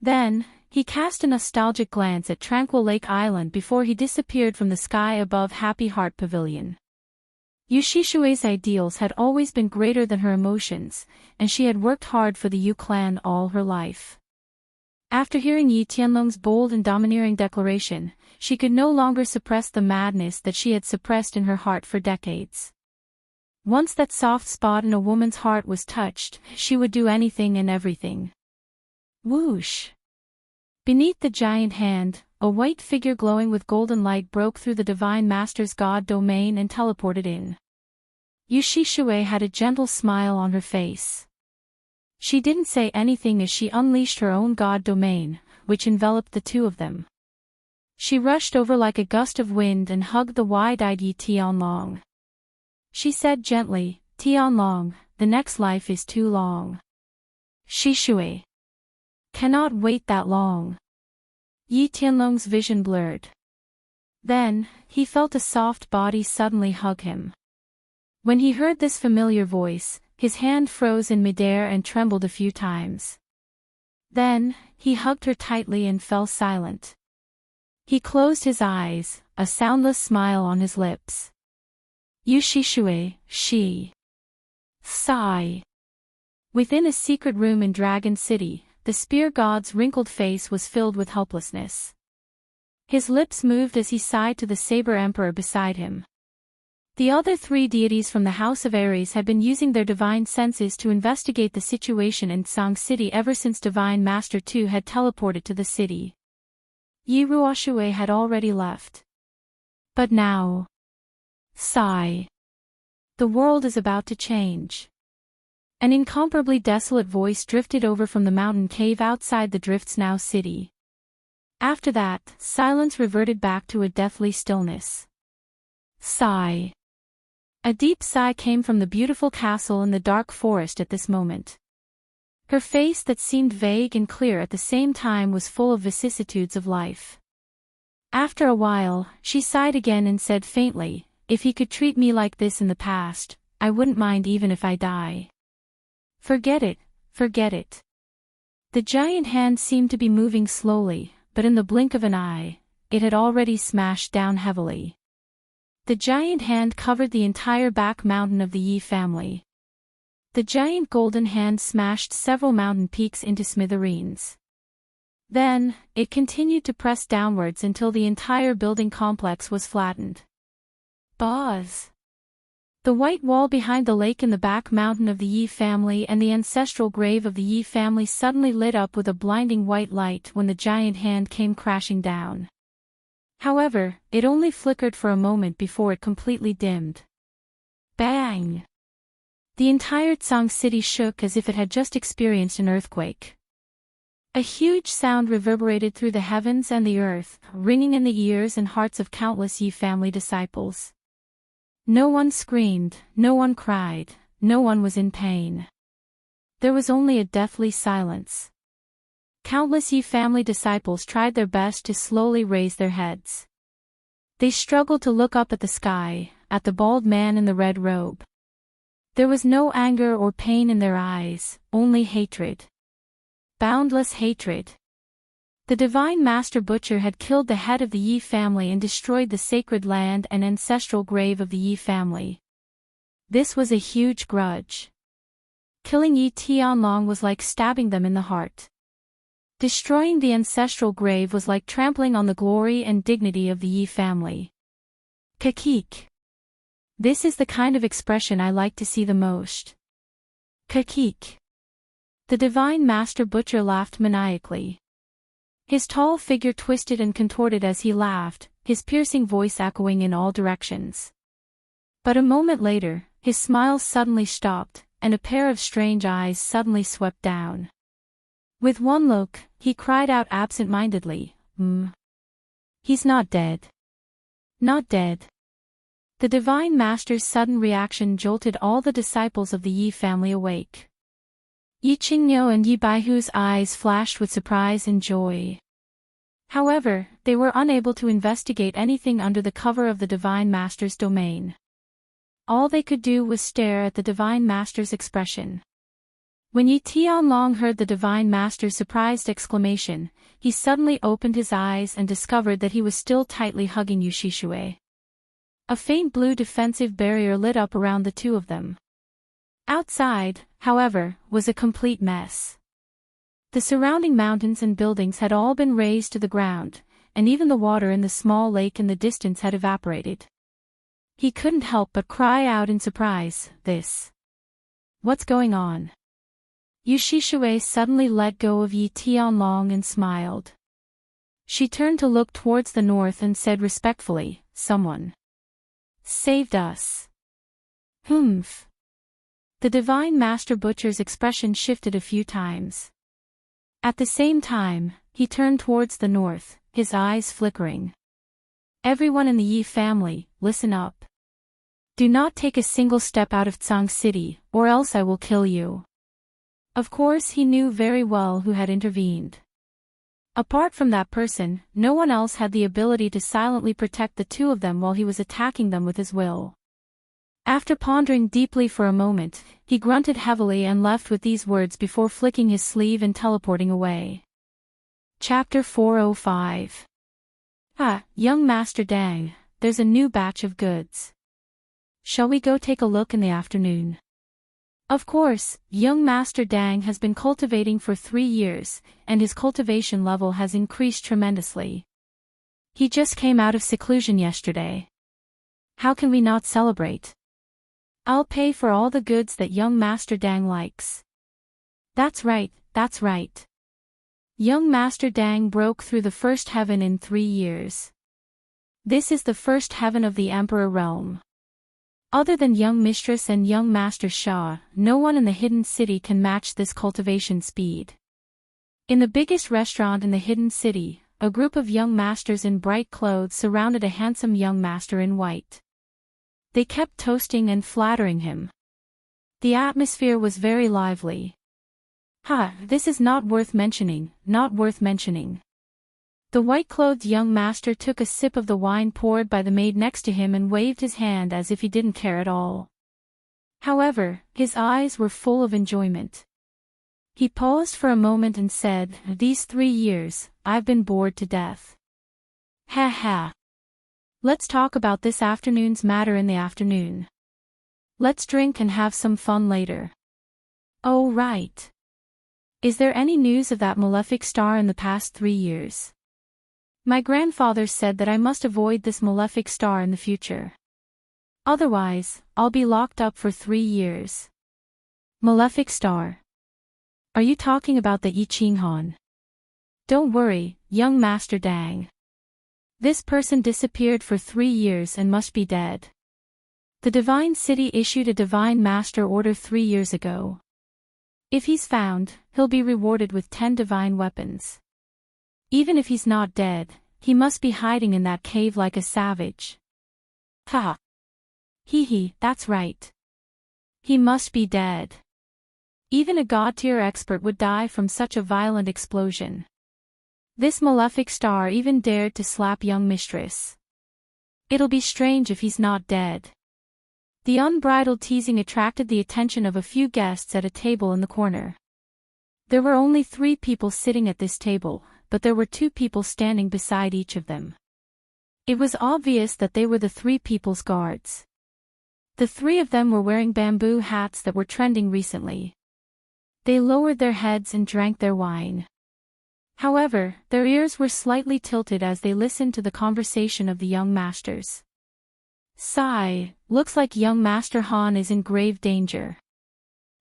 [SPEAKER 1] Then, he cast a nostalgic glance at Tranquil Lake Island before he disappeared from the sky above Happy Heart Pavilion. Yu Shishue's ideals had always been greater than her emotions, and she had worked hard for the Yu clan all her life. After hearing Yi Tianlong's bold and domineering declaration, she could no longer suppress the madness that she had suppressed in her heart for decades. Once that soft spot in a woman's heart was touched, she would do anything and everything. Whoosh! Beneath the giant hand, a white figure glowing with golden light broke through the Divine Master's god domain and teleported in. Yu Shishue had a gentle smile on her face. She didn't say anything as she unleashed her own god domain, which enveloped the two of them. She rushed over like a gust of wind and hugged the wide-eyed Yi Tianlong. She said gently, "Tianlong, the next life is too long. Shishue cannot wait that long." Yi Tianlong's vision blurred. Then, he felt a soft body suddenly hug him. When he heard this familiar voice, his hand froze in midair and trembled a few times. Then, he hugged her tightly and fell silent. He closed his eyes, a soundless smile on his lips. Yu Shishue, she. Sigh. Within a secret room in Dragon City, the spear god's wrinkled face was filled with helplessness. His lips moved as he sighed to the Saber Emperor beside him. The other three deities from the House of Aries had been using their divine senses to investigate the situation in Tsang City ever since Divine Master 2 had teleported to the city. Yi Ruoshui had already left. But now. Sigh. The world is about to change. An incomparably desolate voice drifted over from the mountain cave outside the Drifts Now city. After that, silence reverted back to a deathly stillness. Sigh. A deep sigh came from the beautiful castle in the dark forest at this moment. Her face that seemed vague and clear at the same time was full of vicissitudes of life. After a while, she sighed again and said faintly, "If he could treat me like this in the past, I wouldn't mind even if I die." Forget it, forget it. The giant hand seemed to be moving slowly, but in the blink of an eye, it had already smashed down heavily. The giant hand covered the entire back mountain of the Yi family. The giant golden hand smashed several mountain peaks into smithereens. Then, it continued to press downwards until the entire building complex was flattened. Buzz! The white wall behind the lake in the back mountain of the Yi family and the ancestral grave of the Yi family suddenly lit up with a blinding white light when the giant hand came crashing down. However, it only flickered for a moment before it completely dimmed. Bang! The entire Tsang city shook as if it had just experienced an earthquake. A huge sound reverberated through the heavens and the earth, ringing in the ears and hearts of countless Yi family disciples. No one screamed, no one cried, no one was in pain. There was only a deathly silence. Countless Yi family disciples tried their best to slowly raise their heads. They struggled to look up at the sky, at the bald man in the red robe. There was no anger or pain in their eyes, only hatred. Boundless hatred. The Divine Master Butcher had killed the head of the Yi family and destroyed the sacred land and ancestral grave of the Yi family. This was a huge grudge. Killing Yi Tianlong was like stabbing them in the heart. Destroying the ancestral grave was like trampling on the glory and dignity of the Yi family. Kakik. This is the kind of expression I like to see the most. Kakik. The Divine Master Butcher laughed maniacally. His tall figure twisted and contorted as he laughed, his piercing voice echoing in all directions. But a moment later, his smile suddenly stopped, and a pair of strange eyes suddenly swept down. With one look, he cried out absent-mindedly, He's not dead. Not dead. The Divine Master's sudden reaction jolted all the disciples of the Yi family awake. Yi Qingniu and Yi Baihu's eyes flashed with surprise and joy. However, they were unable to investigate anything under the cover of the Divine Master's domain. All they could do was stare at the Divine Master's expression. When Yi Tianlong heard the Divine Master's surprised exclamation, he suddenly opened his eyes and discovered that he was still tightly hugging Yu Shishui. A faint blue defensive barrier lit up around the two of them. Outside, however, was a complete mess. The surrounding mountains and buildings had all been razed to the ground, and even the water in the small lake in the distance had evaporated. He couldn't help but cry out in surprise, What's going on? Yu Shishui suddenly let go of Yi Tianlong and smiled. She turned to look towards the north and said respectfully, Someone saved us. Humph. The Divine Master Butcher's expression shifted a few times. At the same time, he turned towards the north, his eyes flickering. Everyone in the Yi family, listen up. Do not take a single step out of Tsang City, or else I will kill you. Of course he knew very well who had intervened. Apart from that person, no one else had the ability to silently protect the two of them while he was attacking them with his will. After pondering deeply for a moment, he grunted heavily and left with these words before flicking his sleeve and teleporting away. Chapter 405. Young Master Dang, there's a new batch of goods. Shall we go take a look in the afternoon? Of course, young Master Dang has been cultivating for 3 years, and his cultivation level has increased tremendously. He just came out of seclusion yesterday. How can we not celebrate? I'll pay for all the goods that young Master Dang likes. That's right, that's right. Young Master Dang broke through the first heaven in 3 years. This is the first heaven of the Emperor realm. Other than young Mistress and young Master Shah, no one in the hidden city can match this cultivation speed. In the biggest restaurant in the hidden city, a group of young masters in bright clothes surrounded a handsome young master in white. They kept toasting and flattering him. The atmosphere was very lively. This is not worth mentioning, not worth mentioning. The white-clothed young master took a sip of the wine poured by the maid next to him and waved his hand as if he didn't care at all. However, his eyes were full of enjoyment. He paused for a moment and said, "These 3 years, I've been bored to death. Ha ha. Let's talk about this afternoon's matter in the afternoon. Let's drink and have some fun later." "Oh right. Is there any news of that malefic star in the past 3 years? My grandfather said that I must avoid this malefic star in the future. Otherwise, I'll be locked up for 3 years. Malefic star. Are you talking about the I Ching Han? Don't worry, young Master Dang. This person disappeared for 3 years and must be dead. The Divine City issued a Divine Master order 3 years ago. If he's found, he'll be rewarded with 10 divine weapons. Even if he's not dead, he must be hiding in that cave like a savage." "Ha! Hee, that's right. He must be dead. Even a god-tier expert would die from such a violent explosion. This malefic star even dared to slap young Mistress. It'll be strange if he's not dead." The unbridled teasing attracted the attention of a few guests at a table in the corner. There were only 3 people sitting at this table, but there were 2 people standing beside each of them. It was obvious that they were the 3 people's guards. The 3 of them were wearing bamboo hats that were trending recently. They lowered their heads and drank their wine. However, their ears were slightly tilted as they listened to the conversation of the young masters. "Sigh, looks like young Master Han is in grave danger."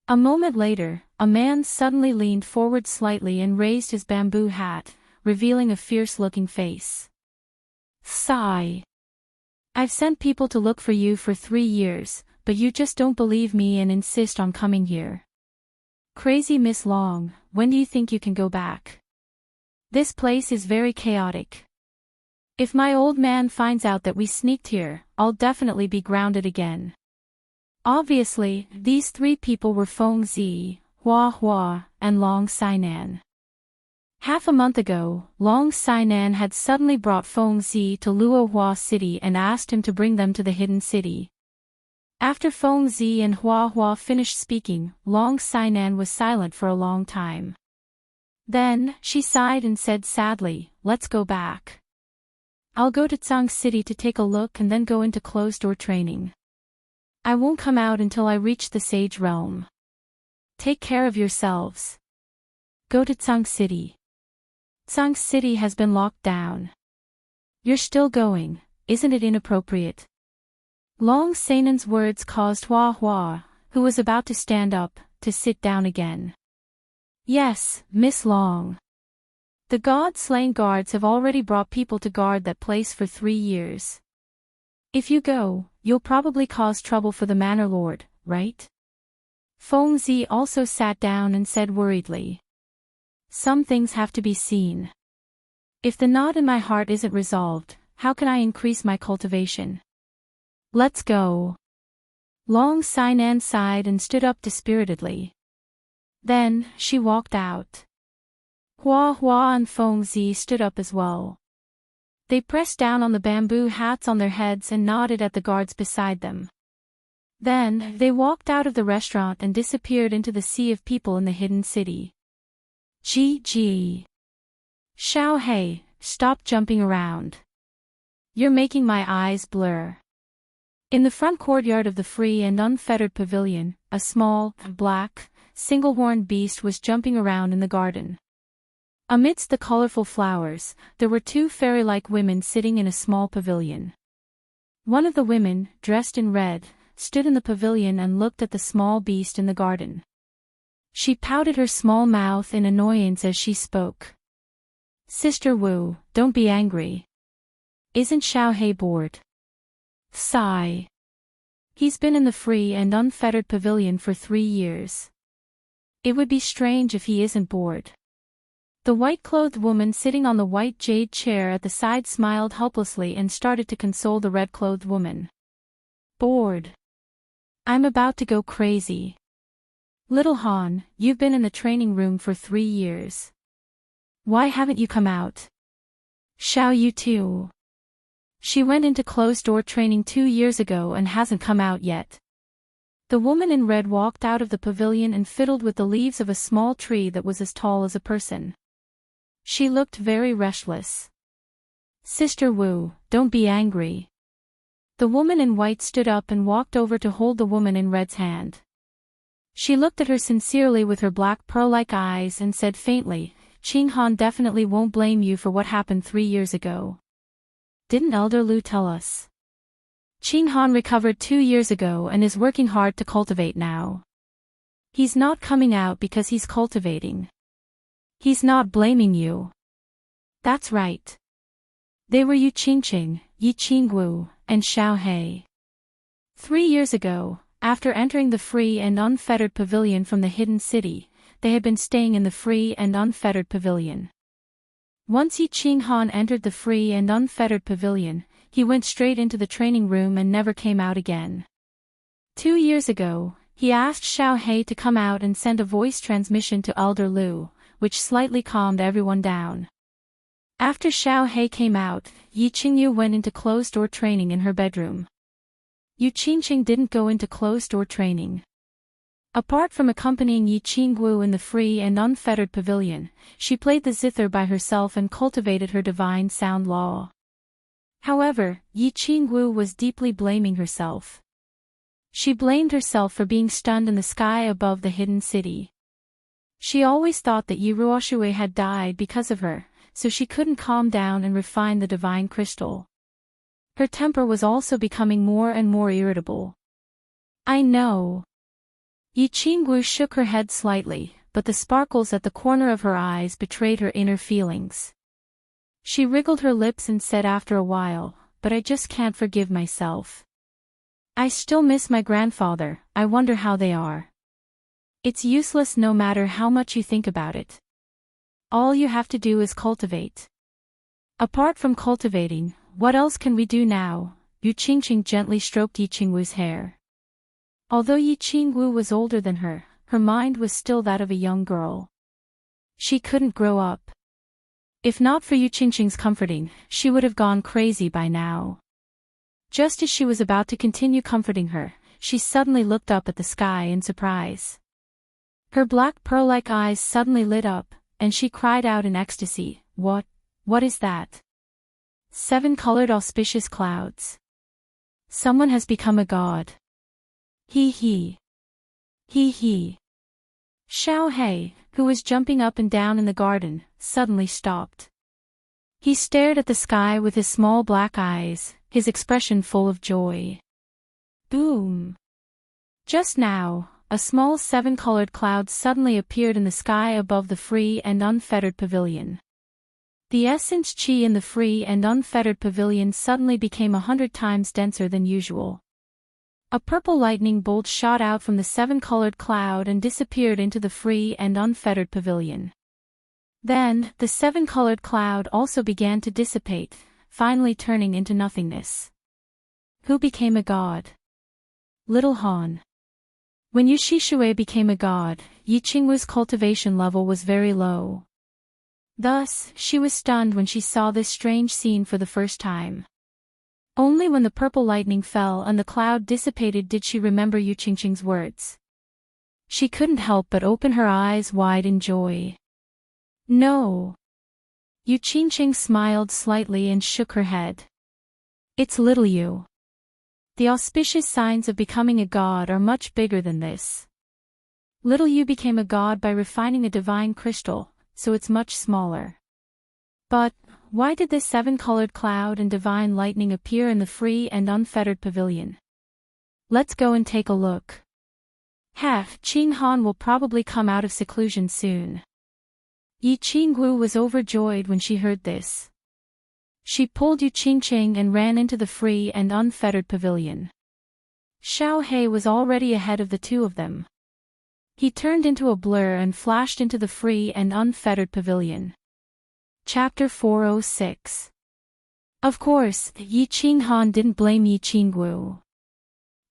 [SPEAKER 1] A moment later, a man suddenly leaned forward slightly and raised his bamboo hat, revealing a fierce-looking face. "Sigh. I've sent people to look for you for 3 years, but you just don't believe me and insist on coming here. Crazy Miss Long, when do you think you can go back? This place is very chaotic. If my old man finds out that we sneaked here, I'll definitely be grounded again." Obviously, these 3 people were Feng Zi, Hua Hua, and Long Sainan. Half a month ago, Long Sainan had suddenly brought Feng Zi to Luohua City and asked him to bring them to the hidden city. After Feng Zi and Hua Hua finished speaking, Long Sainan was silent for a long time. Then, she sighed and said sadly, "Let's go back. I'll go to Tsang City to take a look and then go into closed-door training. I won't come out until I reach the Sage Realm. Take care of yourselves. Go to Tsang City. Tsang City has been locked down. You're still going, isn't it inappropriate?" Long Sainan's words caused Hua Hua, who was about to stand up, to sit down again. "Yes, Miss Long. The god-slaying guards have already brought people to guard that place for 3 years. If you go, you'll probably cause trouble for the Manor Lord, right?" Feng Zi also sat down and said worriedly. "Some things have to be seen. If the knot in my heart isn't resolved, how can I increase my cultivation? Let's go." Long Sainan sighed and stood up dispiritedly. Then, she walked out. Hua Hua and Feng Zi stood up as well. They pressed down on the bamboo hats on their heads and nodded at the guards beside them. Then, they walked out of the restaurant and disappeared into the sea of people in the hidden city. Gee. Xiao Hei, stop jumping around. You're making my eyes blur. In the front courtyard of the free and unfettered pavilion, a small, black, single-horned beast was jumping around in the garden. Amidst the colorful flowers, there were 2 fairy-like women sitting in a small pavilion. One of the women, dressed in red, stood in the pavilion and looked at the small beast in the garden. She pouted her small mouth in annoyance as she spoke. Sister Wu, don't be angry. Isn't Xiao He bored? Sigh. He's been in the free and unfettered pavilion for 3 years. It would be strange if he isn't bored. The white-clothed woman sitting on the white jade chair at the side smiled helplessly and started to console the red-clothed woman. Bored. I'm about to go crazy. Little Han, you've been in the training room for 3 years. Why haven't you come out? Xiao Yu too. She went into closed-door training 2 years ago and hasn't come out yet. The woman in red walked out of the pavilion and fiddled with the leaves of a small tree that was as tall as a person. She looked very restless. Sister Wu, don't be angry. The woman in white stood up and walked over to hold the woman in red's hand. She looked at her sincerely with her black pearl-like eyes and said faintly, Qing Han definitely won't blame you for what happened 3 years ago. Didn't Elder Lu tell us? Qing Han recovered 2 years ago and is working hard to cultivate now. He's not coming out because he's cultivating. He's not blaming you. That's right. They were Yu Qingqing, Yi Qingwu, and Xiao He. 3 years ago, after entering the free and unfettered pavilion from the hidden city, they had been staying in the free and unfettered pavilion. Once Yi Qinghan entered the free and unfettered pavilion, he went straight into the training room and never came out again. 2 years ago, he asked Xiao He to come out and send a voice transmission to Elder Lu, which slightly calmed everyone down. After Xiao He came out, Yi Qingyu went into closed-door training in her bedroom. Yu Qingqing didn't go into closed-door training. Apart from accompanying Yi Qingwu in the free and unfettered pavilion, she played the zither by herself and cultivated her divine sound law. However, Yi Qingwu was deeply blaming herself. She blamed herself for being stunned in the sky above the hidden city. She always thought that Yi Ruoshui had died because of her, so she couldn't calm down and refine the divine crystal. Her temper was also becoming more and more irritable. I know. Yi Qingwu shook her head slightly, but the sparkles at the corner of her eyes betrayed her inner feelings. She wriggled her lips and said after a while, but I just can't forgive myself. I still miss my grandfather, I wonder how they are. It's useless no matter how much you think about it. All you have to do is cultivate. Apart from cultivating, what else can we do now? Yu Qingqing gently stroked Yi Qingwu's hair. Although Yi Qingwu was older than her, her mind was still that of a young girl. She couldn't grow up. If not for Yu Qingqing's comforting, she would have gone crazy by now. Just as she was about to continue comforting her, she suddenly looked up at the sky in surprise. Her black pearl-like eyes suddenly lit up, and she cried out in ecstasy, What is that? 7 colored auspicious clouds. Someone has become a god. He. Xiao He, who was jumping up and down in the garden, suddenly stopped. He stared at the sky with his small black eyes, his expression full of joy. Boom! Just now, a small 7-colored cloud suddenly appeared in the sky above the free and unfettered pavilion. The essence qi in the free and unfettered pavilion suddenly became 100 times denser than usual. A purple lightning bolt shot out from the 7-colored cloud and disappeared into the free and unfettered pavilion. Then, the 7-colored cloud also began to dissipate, finally turning into nothingness. Who became a god? Little Han. When Yu Shishui became a god, Yi Qingwu's cultivation level was very low. Thus, she was stunned when she saw this strange scene for the first time. Only when the purple lightning fell and the cloud dissipated did she remember Yu Qingqing's words. She couldn't help but open her eyes wide in joy. No. Yu Qingqing smiled slightly and shook her head. It's little Yu. The auspicious signs of becoming a god are much bigger than this. Little Yu became a god by refining a divine crystal, so it's much smaller. But, why did this 7-colored cloud and divine lightning appear in the free and unfettered pavilion? Let's go and take a look. Qing Han will probably come out of seclusion soon. Yi Qinggu was overjoyed when she heard this. She pulled Yu Qingqing and ran into the free and unfettered pavilion. Xiao He was already ahead of the two of them. He turned into a blur and flashed into the free and unfettered pavilion. Chapter 406. Of course, Yi Qinghan didn't blame Yi Qinggu.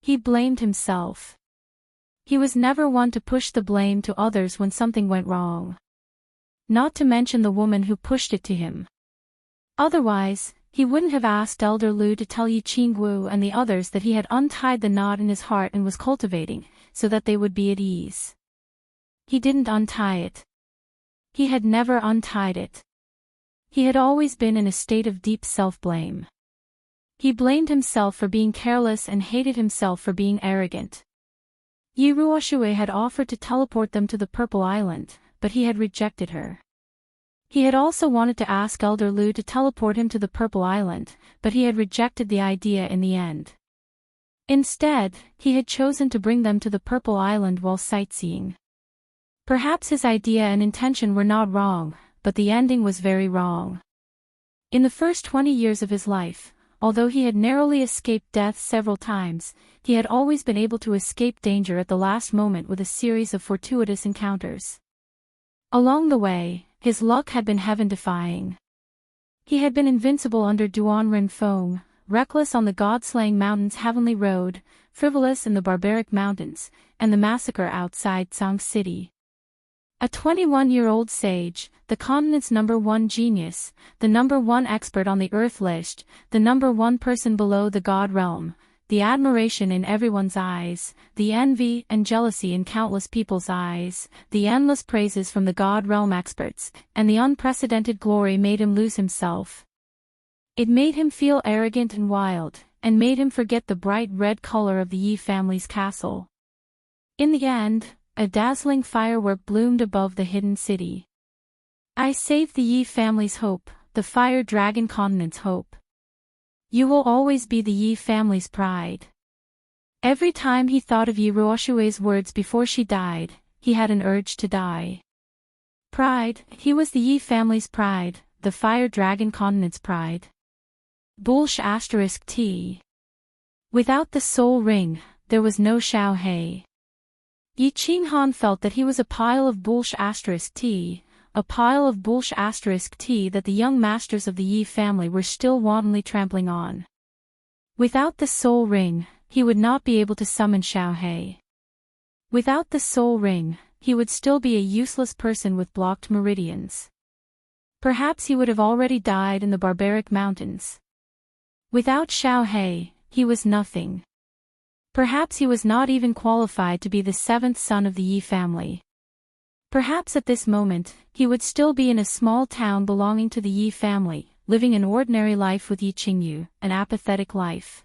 [SPEAKER 1] He blamed himself. He was never one to push the blame to others when something went wrong. Not to mention the woman who pushed it to him. Otherwise, he wouldn't have asked Elder Lu to tell Yi Qinggu and the others that he had untied the knot in his heart and was cultivating, so that they would be at ease. He didn't untie it. He had never untied it. He had always been in a state of deep self-blame. He blamed himself for being careless and hated himself for being arrogant. Yi Ruoxue had offered to teleport them to the Purple Island, but he had rejected her. He had also wanted to ask Elder Lu to teleport him to the Purple Island, but he had rejected the idea in the end. Instead, he had chosen to bring them to the Purple Island while sightseeing. Perhaps his idea and intention were not wrong, but the ending was very wrong. In the first 20 years of his life, although he had narrowly escaped death several times, he had always been able to escape danger at the last moment with a series of fortuitous encounters. Along the way, his luck had been heaven-defying. He had been invincible under Duan Ren Feng, reckless on the God-slaying mountains Heavenly Road, frivolous in the barbaric mountains, and the massacre outside Tsang City. A 21-year-old sage, the continent's #1 genius, the #1 expert on the Earth list, the #1 person below the God realm, the admiration in everyone's eyes, the envy and jealousy in countless people's eyes, the endless praises from the God realm experts, and the unprecedented glory made him lose himself. It made him feel arrogant and wild, and made him forget the bright red color of the Yi family's castle. In the end, a dazzling firework bloomed above the hidden city. I saved the Yi family's hope, the fire dragon continent's hope. You will always be the Yi family's pride. Every time he thought of Yi Ruoxue's words before she died, he had an urge to die. Pride, he was the Yi family's pride, the fire dragon continent's pride. **T. Without the soul ring, there was no Xiao He. Yi Qinghan felt that he was a pile of **T, a pile of **T that the young masters of the Yi family were still wantonly trampling on. Without the soul ring, he would not be able to summon Xiao He. Without the soul ring, he would still be a useless person with blocked meridians. Perhaps he would have already died in the barbaric mountains. Without Xiao He was nothing. Perhaps he was not even qualified to be the seventh son of the Yi family. Perhaps at this moment, he would still be in a small town belonging to the Yi family, living an ordinary life with Yi Qingyu, an apathetic life.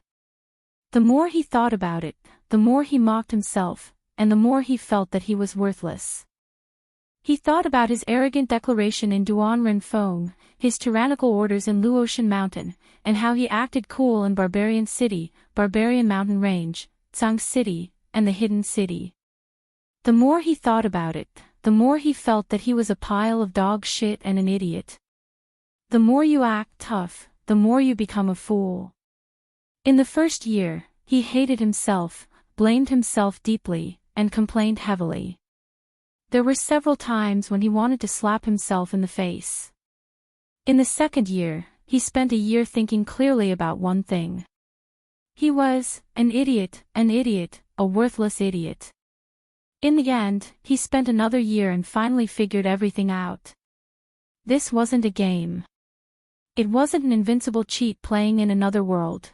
[SPEAKER 1] The more he thought about it, the more he mocked himself, and the more he felt that he was worthless. He thought about his arrogant declaration in Duan Ren Feng, his tyrannical orders in Luotian Mountain, and how he acted cool in Barbarian City, Barbarian Mountain Range, Tsang City, and the Hidden City. The more he thought about it, the more he felt that he was a pile of dog shit and an idiot. The more you act tough, the more you become a fool. In the first year, he hated himself, blamed himself deeply, and complained heavily. There were several times when he wanted to slap himself in the face. In the second year, he spent a year thinking clearly about one thing. He was an idiot, a worthless idiot. In the end, he spent another year and finally figured everything out. This wasn't a game. It wasn't an invincible cheat playing in another world.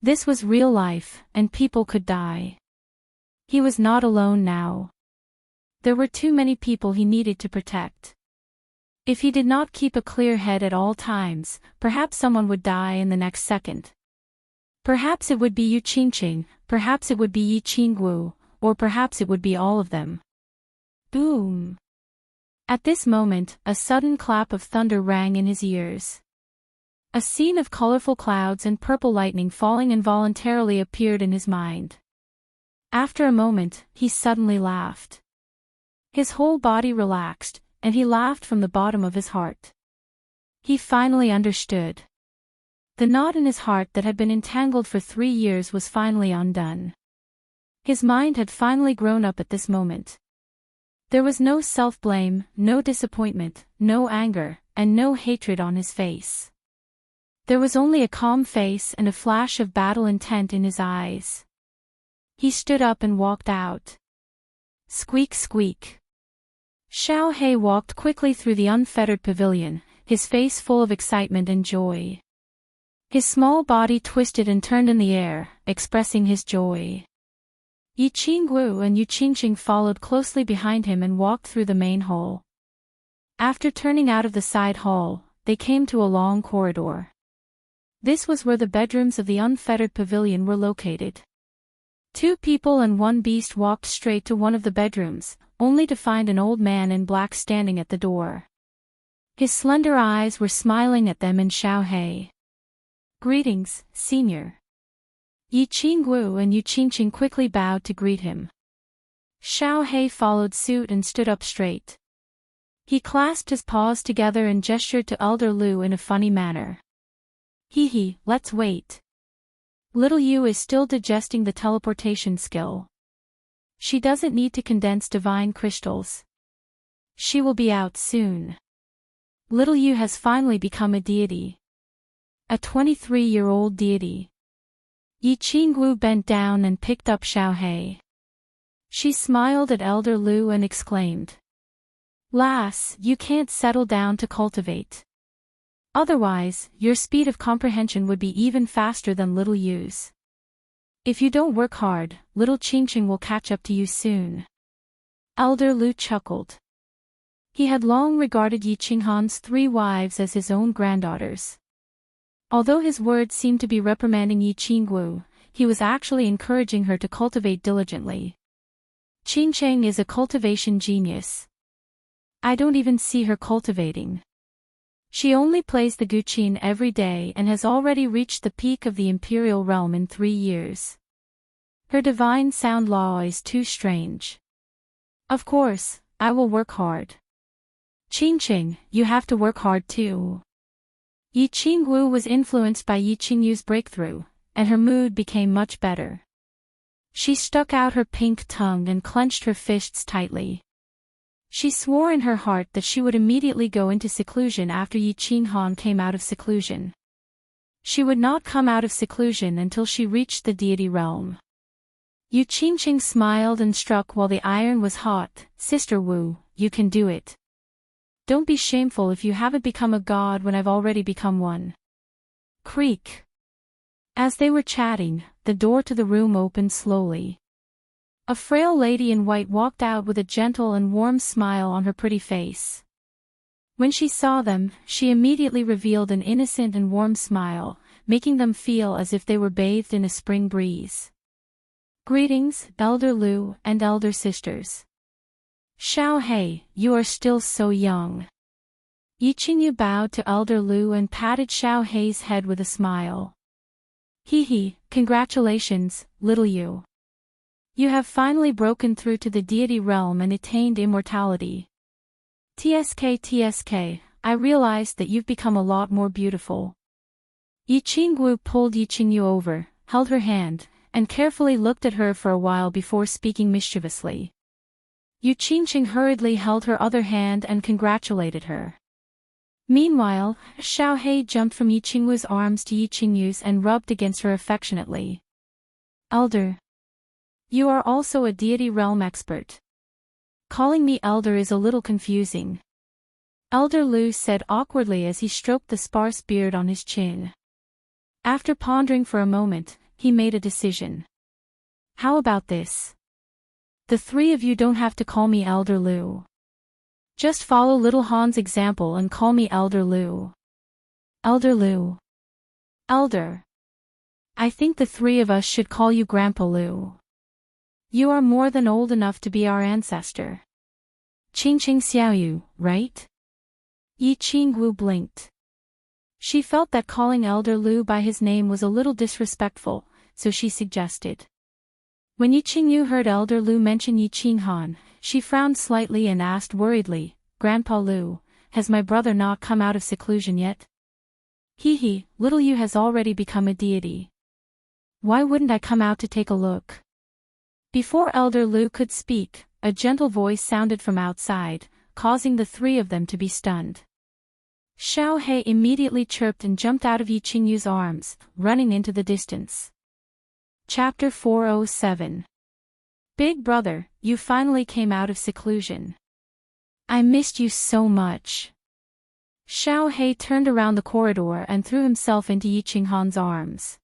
[SPEAKER 1] This was real life, and people could die. He was not alone now. There were too many people he needed to protect. If he did not keep a clear head at all times, perhaps someone would die in the next second. Perhaps it would be Yu Qingqing, perhaps it would be Yi Qinggu, or perhaps it would be all of them. Boom! At this moment, a sudden clap of thunder rang in his ears. A scene of colorful clouds and purple lightning falling involuntarily appeared in his mind. After a moment, he suddenly laughed. His whole body relaxed, and he laughed from the bottom of his heart. He finally understood. The knot in his heart that had been entangled for 3 years was finally undone. His mind had finally grown up at this moment. There was no self-blame, no disappointment, no anger, and no hatred on his face. There was only a calm face and a flash of battle intent in his eyes. He stood up and walked out. Squeak, squeak. Xiao He walked quickly through the unfettered pavilion, his face full of excitement and joy. His small body twisted and turned in the air, expressing his joy. Yi Qingwu and Yu Qingqing followed closely behind him and walked through the main hall. After turning out of the side hall, they came to a long corridor. This was where the bedrooms of the unfettered pavilion were located. 2 people and 1 beast walked straight to one of the bedrooms, only to find an old man in black standing at the door. His slender eyes were smiling at them and Xiao He. "Greetings, senior." Yi Qingwu and Yu Qingqing quickly bowed to greet him. Xiao He followed suit and stood up straight. He clasped his paws together and gestured to Elder Lu in a funny manner. "Hee, let's wait. Little Yu is still digesting the teleportation skill. She doesn't need to condense divine crystals. She will be out soon. Little Yu has finally become a deity. A 23-year-old deity." Yi Qingwu bent down and picked up Xiao He. She smiled at Elder Lu and exclaimed, "Lass, you can't settle down to cultivate. Otherwise, your speed of comprehension would be even faster than little Yu's. If you don't work hard, little Qingqing will catch up to you soon." Elder Lu chuckled. He had long regarded Yi Qinghan's 3 wives as his own granddaughters. Although his words seemed to be reprimanding Yi Qingwu, he was actually encouraging her to cultivate diligently. Qingqing is a cultivation genius. I don't even see her cultivating. She only plays the guqin every day and has already reached the peak of the imperial realm in 3 years. Her divine sound law is too strange. Of course, I will work hard. Qingqing, you have to work hard too. Yi Qingwu was influenced by Yi Qingyu's breakthrough, and her mood became much better. She stuck out her pink tongue and clenched her fists tightly. She swore in her heart that she would immediately go into seclusion after Yi Qinghan came out of seclusion. She would not come out of seclusion until she reached the deity realm. Yu Qingqing smiled and struck while the iron was hot. "Sister Wu, you can do it. Don't be shameful if you haven't become a god when I've already become one." Creak. As they were chatting, the door to the room opened slowly. A frail lady in white walked out with a gentle and warm smile on her pretty face. When she saw them, she immediately revealed an innocent and warm smile, making them feel as if they were bathed in a spring breeze. "Greetings, Elder Lu and elder sisters. Xiao He, you are still so young." Yi Qingyu bowed to Elder Lu and patted Xiao He's head with a smile. "Hee, congratulations, little Yu. You have finally broken through to the deity realm and attained immortality. TSK, I realized that you've become a lot more beautiful." Yi Qingwu pulled Yi Qingyu over, held her hand, and carefully looked at her for a while before speaking mischievously. Yu Qingqing hurriedly held her other hand and congratulated her. Meanwhile, Xiao He jumped from Yi Qingwu's arms to Yi Qingyu's and rubbed against her affectionately. "Elder. You are also a deity realm expert. Calling me elder is a little confusing." Elder Lu said awkwardly as he stroked the sparse beard on his chin. After pondering for a moment, he made a decision. "How about this? The 3 of you don't have to call me Elder Lu. Just follow little Han's example and call me Elder Lu." "Elder Lu. Elder. I think the 3 of us should call you Grandpa Lu. You are more than old enough to be our ancestor. Qingqing Xiaoyu, right?" Yi Qingwu blinked. She felt that calling Elder Lu by his name was a little disrespectful, so she suggested. When Yi Qingyu heard Elder Lu mention Yi Qinghan, she frowned slightly and asked worriedly, Grandpa Lu, has my brother not come out of seclusion yet? Hee, little you has already become a deity. Why wouldn't I come out to take a look? Before Elder Lu could speak, a gentle voice sounded from outside, causing the three of them to be stunned. Xiao He immediately chirped and jumped out of Yi Qingyu's arms, running into the distance. Chapter 407. Big brother, you finally came out of seclusion. I missed you so much. Xiao He turned around the corridor and threw himself into Yi Qinghan's arms.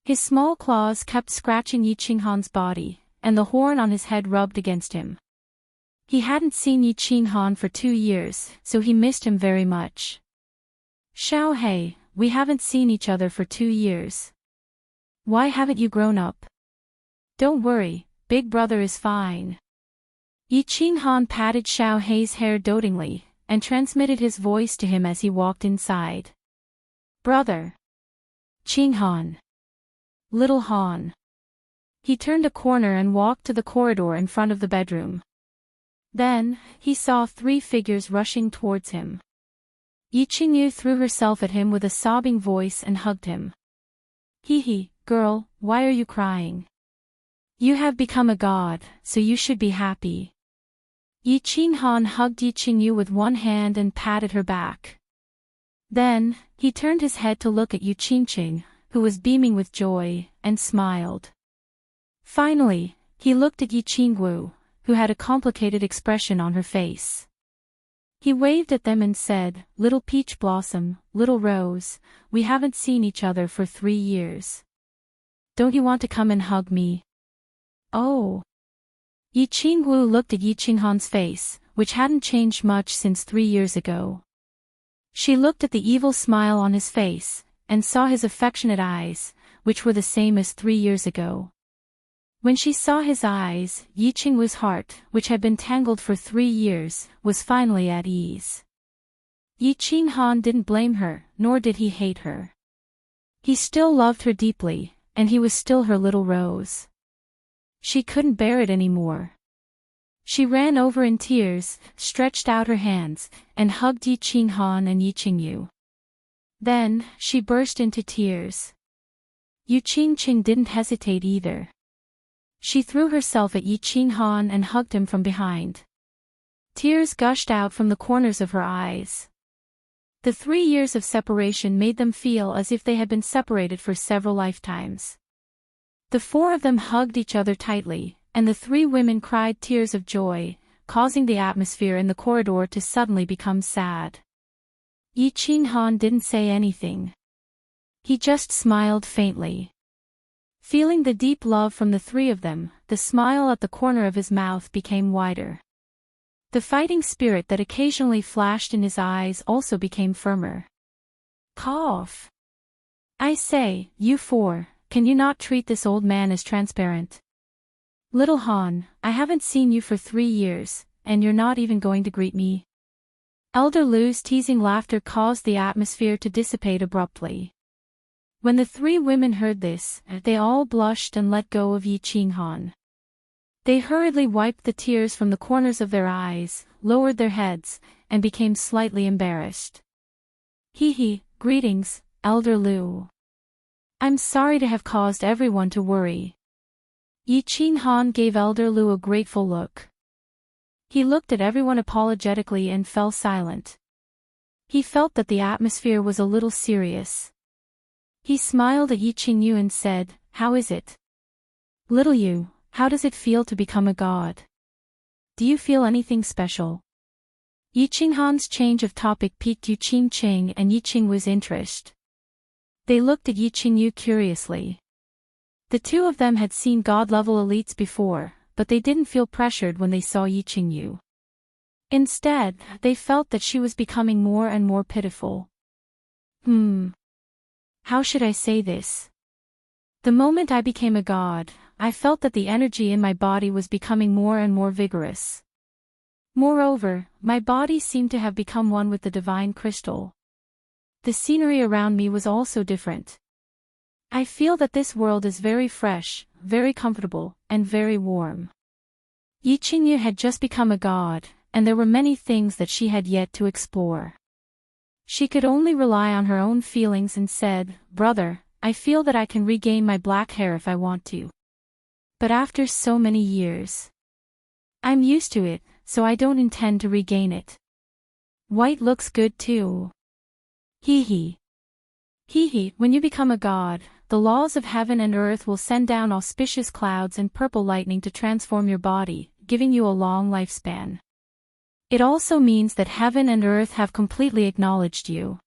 [SPEAKER 1] His small claws kept scratching Yi Qinghan's body, and the horn on his head rubbed against him. He hadn't seen Yi Qinghan for 2 years, so he missed him very much. Xiao He, we haven't seen each other for 2 years. Why haven't you grown up? Don't worry, big brother is fine. Yi Qinghan patted Xiao He's hair dotingly, and transmitted his voice to him as he walked inside. Brother. Qinghan. Little Han. He turned a corner and walked to the corridor in front of the bedroom. Then, he saw 3 figures rushing towards him. Yi Qingyu threw herself at him with a sobbing voice and hugged him. Hee, girl, why are you crying? You have become a god, so you should be happy. Yi Qinghan hugged Yi Qingyu with one hand and patted her back. Then, he turned his head to look at Yu Qingqing, who was beaming with joy, and smiled. Finally, he looked at Yi Qingwu, who had a complicated expression on her face. He waved at them and said, Little peach blossom, little rose, we haven't seen each other for 3 years. Don't you want to come and hug me? Oh. Yi Qingwu looked at Yi Qinghan's face, which hadn't changed much since 3 years ago. She looked at the evil smile on his face, and saw his affectionate eyes, which were the same as 3 years ago. When she saw his eyes, Yi Qingwu's heart, which had been tangled for 3 years, was finally at ease. Yi Qinghan didn't blame her, nor did he hate her. He still loved her deeply, and he was still her little rose. She couldn't bear it anymore. She ran over in tears, stretched out her hands, and hugged Yi Qinghan and Yi Qingyu. Then, she burst into tears. Yu Qingqing didn't hesitate either. She threw herself at Yi Qinghan and hugged him from behind. Tears gushed out from the corners of her eyes. The 3 years of separation made them feel as if they had been separated for several lifetimes. The 4 of them hugged each other tightly, and the 3 women cried tears of joy, causing the atmosphere in the corridor to suddenly become sad. Yi Qinghan didn't say anything. He just smiled faintly. Feeling the deep love from the 3 of them, the smile at the corner of his mouth became wider. The fighting spirit that occasionally flashed in his eyes also became firmer. Cough. I say, you 4, can you not treat this old man as transparent? Little Han, I haven't seen you for 3 years, and you're not even going to greet me. Elder Lu's teasing laughter caused the atmosphere to dissipate abruptly. When the 3 women heard this, they all blushed and let go of Yi Qinghan. They hurriedly wiped the tears from the corners of their eyes, lowered their heads, and became slightly embarrassed. Hee, greetings, Elder Lu. I'm sorry to have caused everyone to worry. Yi Qinghan gave Elder Lu a grateful look. He looked at everyone apologetically and fell silent. He felt that the atmosphere was a little serious. He smiled at Yi Qingyu and said, How is it? Little you, how does it feel to become a god? Do you feel anything special? Yi Qinghan's change of topic piqued Yu Qingqing and Yi Qingwu's interest. They looked at Yi Qingyu curiously. The 2 of them had seen god-level elites before, but they didn't feel pressured when they saw Yi Qingyu. Instead, they felt that she was becoming more and more pitiful. How should I say this? The moment I became a god, I felt that the energy in my body was becoming more and more vigorous. Moreover, my body seemed to have become one with the divine crystal. The scenery around me was also different. I feel that this world is very fresh, very comfortable, and very warm. Yi Qingyu had just become a god, and there were many things that she had yet to explore. She could only rely on her own feelings and said, "Brother, I feel that I can regain my black hair if I want to. But after so many years, I'm used to it, so I don't intend to regain it. White looks good too. Hee hee. Hee hee, when you become a god, the laws of heaven and earth will send down auspicious clouds and purple lightning to transform your body, giving you a long lifespan. It also means that heaven and earth have completely acknowledged you.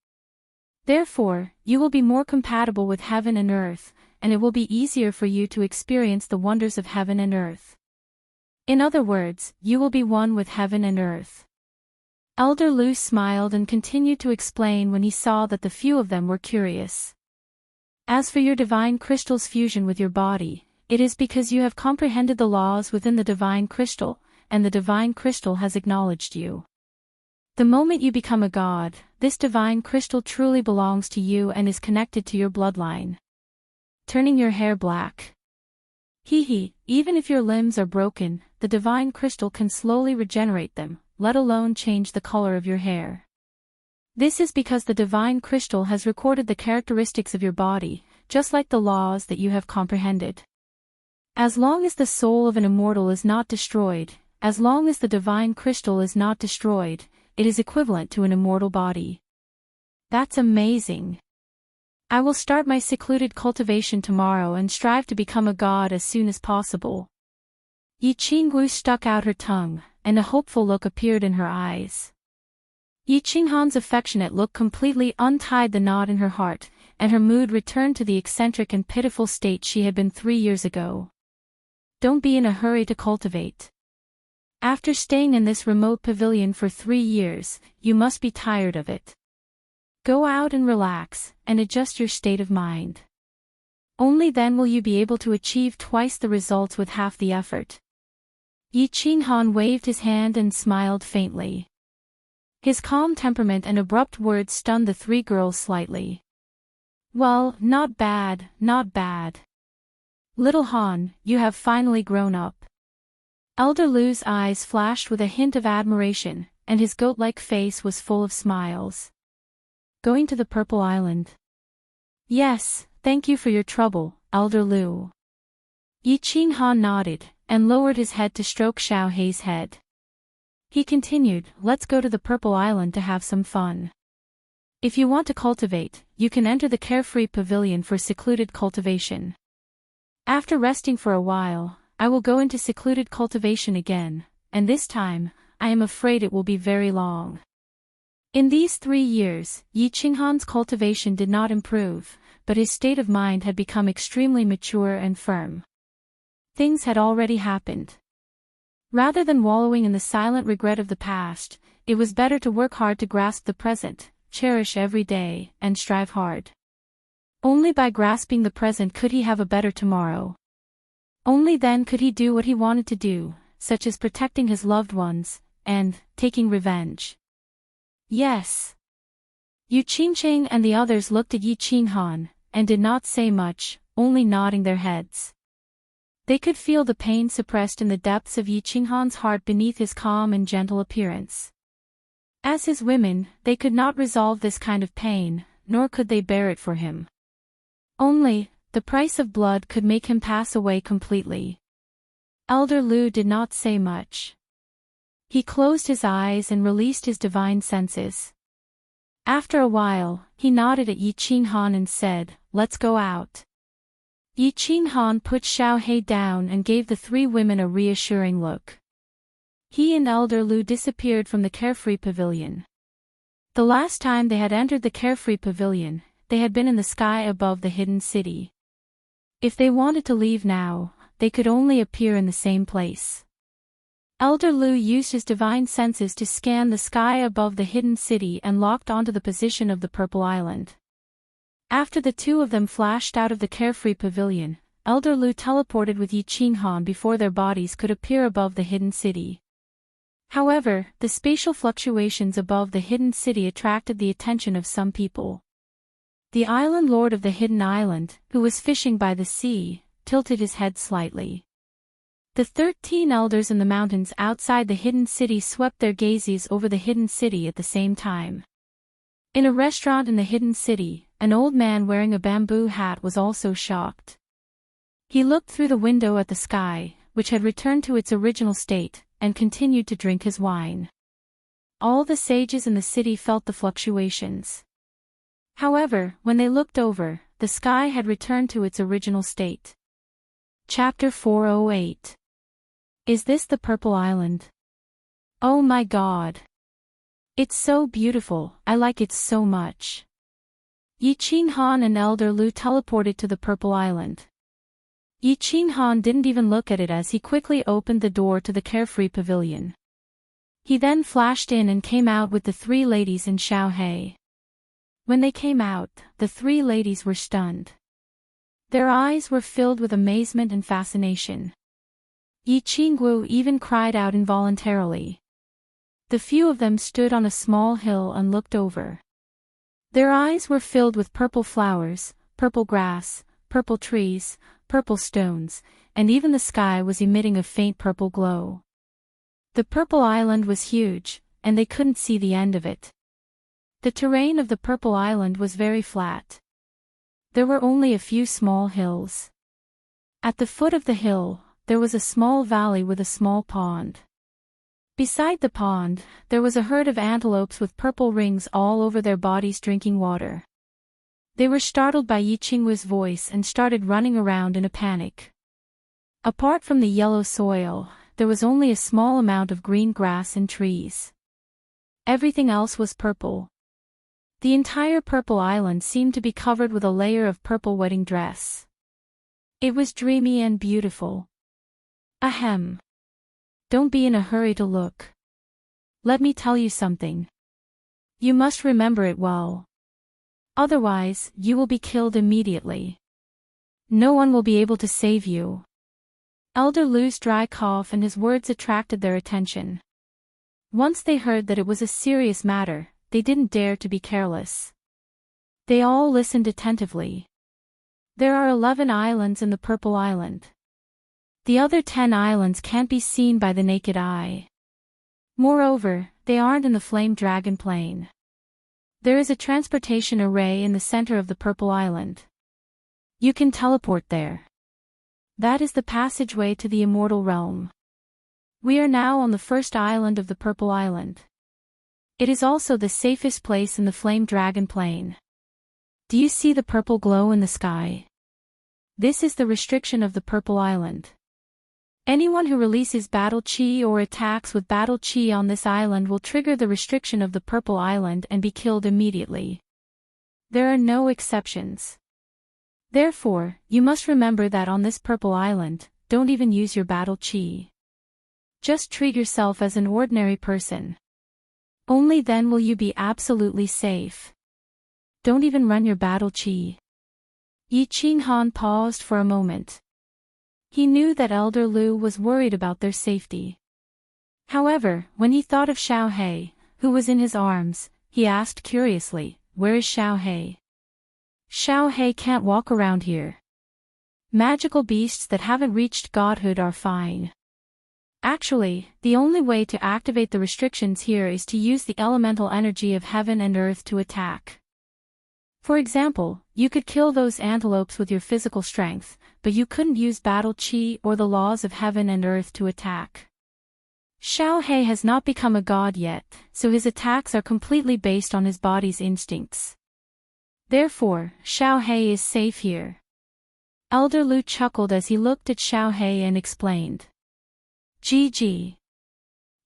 [SPEAKER 1] Therefore, you will be more compatible with heaven and earth, and it will be easier for you to experience the wonders of heaven and earth. In other words, you will be one with heaven and earth." Elder Lu smiled and continued to explain when he saw that the few of them were curious. "As for your divine crystal's fusion with your body, it is because you have comprehended the laws within the divine crystal, and the divine crystal has acknowledged you. The moment you become a god, this divine crystal truly belongs to you and is connected to your bloodline. Turning your hair black. Hee hee, even if your limbs are broken, the divine crystal can slowly regenerate them, let alone change the color of your hair. This is because the divine crystal has recorded the characteristics of your body, just like the laws that you have comprehended. As long as the soul of an immortal is not destroyed, as long as the divine crystal is not destroyed, it is equivalent to an immortal body." "That's amazing. I will start my secluded cultivation tomorrow and strive to become a god as soon as possible." Yi Qinghu stuck out her tongue, and a hopeful look appeared in her eyes. Yi Qinghan's affectionate look completely untied the knot in her heart, and her mood returned to the eccentric and pitiful state she had been 3 years ago. Don't be in a hurry to cultivate. After staying in this remote pavilion for 3 years, you must be tired of it. Go out and relax, and adjust your state of mind. Only then will you be able to achieve twice the results with half the effort." Yi Qinghan waved his hand and smiled faintly. His calm temperament and abrupt words stunned the 3 girls slightly. "Well, not bad, not bad. Little Han, you have finally grown up." Elder Lu's eyes flashed with a hint of admiration, and his goat-like face was full of smiles. "Going to the Purple Island?" "Yes, thank you for your trouble, Elder Lu." Yi Qinghan nodded, and lowered his head to stroke Xiao Hei's head. He continued, "Let's go to the Purple Island to have some fun. If you want to cultivate, you can enter the carefree pavilion for secluded cultivation. After resting for a while, I will go into secluded cultivation again, and this time, I am afraid it will be very long." In these 3 years, Yi Qinghan's cultivation did not improve, but his state of mind had become extremely mature and firm. Things had already happened. Rather than wallowing in the silent regret of the past, it was better to work hard to grasp the present, cherish every day, and strive hard. Only by grasping the present could he have a better tomorrow. Only then could he do what he wanted to do, such as protecting his loved ones, and taking revenge. Yes. Yu Qingcheng and the others looked at Yi Qinghan, and did not say much, only nodding their heads. They could feel the pain suppressed in the depths of Yi Qinghan's heart beneath his calm and gentle appearance. As his women, they could not resolve this kind of pain, nor could they bear it for him. Only, the price of blood could make him pass away completely. Elder Lu did not say much. He closed his eyes and released his divine senses. After a while, he nodded at Yi Qinghan and said, "Let's go out." Yi Qinghan put Xiao Hei down and gave the 3 women a reassuring look. He and Elder Lu disappeared from the carefree pavilion. The last time they had entered the carefree pavilion, they had been in the sky above the hidden city. If they wanted to leave now, they could only appear in the same place. Elder Lu used his divine senses to scan the sky above the hidden city and locked onto the position of the Purple Island. After the 2 of them flashed out of the carefree pavilion, Elder Lu teleported with Yi Qinghan before their bodies could appear above the hidden city. However, the spatial fluctuations above the hidden city attracted the attention of some people. The island lord of the hidden island, who was fishing by the sea, tilted his head slightly. The 13 elders in the mountains outside the hidden city swept their gazes over the hidden city at the same time. In a restaurant in the hidden city, an old man wearing a bamboo hat was also shocked. He looked through the window at the sky, which had returned to its original state, and continued to drink his wine. All the sages in the city felt the fluctuations. However, when they looked over, the sky had returned to its original state. Chapter 408. Is this the Purple Island? Oh my God! It's so beautiful, I like it so much. Yi Ching Han and Elder Lu teleported to the Purple Island. Yi Ching Han didn't even look at it as he quickly opened the door to the carefree pavilion. He then flashed in and came out with the 3 ladies in Shaohei. When they came out, the 3 ladies were stunned. Their eyes were filled with amazement and fascination. Yi Qingguo even cried out involuntarily. The few of them stood on a small hill and looked over. Their eyes were filled with purple flowers, purple grass, purple trees, purple stones, and even the sky was emitting a faint purple glow. The Purple Island was huge, and they couldn't see the end of it. The terrain of the Purple Island was very flat. There were only a few small hills. At the foot of the hill, there was a small valley with a small pond. Beside the pond, there was a herd of antelopes with purple rings all over their bodies drinking water. They were startled by Yi Qingguo's voice and started running around in a panic. Apart from the yellow soil, there was only a small amount of green grass and trees. Everything else was purple. The entire Purple Island seemed to be covered with a layer of purple wedding dress. It was dreamy and beautiful. Ahem. Don't be in a hurry to look. Let me tell you something. You must remember it well. Otherwise, you will be killed immediately. No one will be able to save you. Elder Lu's dry cough and his words attracted their attention. Once they heard that it was a serious matter, they didn't dare to be careless. They all listened attentively. There are 11 islands in the Purple Island. The other 10 islands can't be seen by the naked eye. Moreover, they aren't in the Flame Dragon Plain. There is a transportation array in the center of the Purple Island. You can teleport there. That is the passageway to the immortal realm. We are now on the first island of the Purple Island. It is also the safest place in the Flame Dragon Plain. Do you see the purple glow in the sky? This is the restriction of the Purple Island. Anyone who releases battle chi or attacks with battle chi on this island will trigger the restriction of the Purple Island and be killed immediately. There are no exceptions. Therefore, you must remember that on this Purple Island, don't even use your battle chi. Just treat yourself as an ordinary person. Only then will you be absolutely safe. Don't even run your battle chi. Yi Ching Han paused for a moment. He knew that Elder Lu was worried about their safety. However, when he thought of Shaohei, who was in his arms, he asked curiously, "Where is Shaohei?" Shaohei can't walk around here. Magical beasts that haven't reached godhood are fine. Actually, the only way to activate the restrictions here is to use the elemental energy of heaven and earth to attack. For example, you could kill those antelopes with your physical strength, but you couldn't use battle chi or the laws of heaven and earth to attack. Shaohei has not become a god yet, so his attacks are completely based on his body's instincts. Therefore, Shaohei is safe here. Elder Lu chuckled as he looked at Shaohei and explained. GG.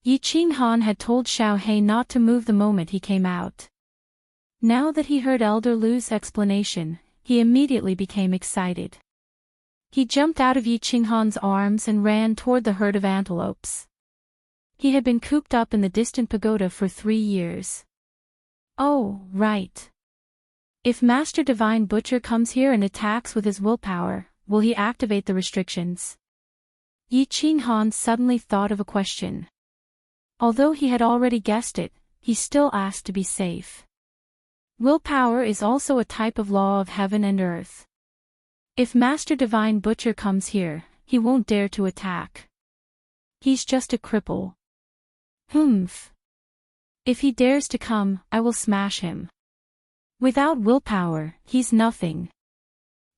[SPEAKER 1] Yi Ching Han had told Shaohei not to move the moment he came out. Now that he heard Elder Lu's explanation, he immediately became excited. He jumped out of Yi Ching Han's arms and ran toward the herd of antelopes. He had been cooped up in the distant pagoda for 3 years. Oh, right. If Master Divine Butcher comes here and attacks with his willpower, will he activate the restrictions? Yi Ching Han suddenly thought of a question. Although he had already guessed it, he still asked to be safe. Willpower is also a type of law of heaven and earth. If Master Divine Butcher comes here, he won't dare to attack. He's just a cripple. Humph. If he dares to come, I will smash him. Without willpower, he's nothing.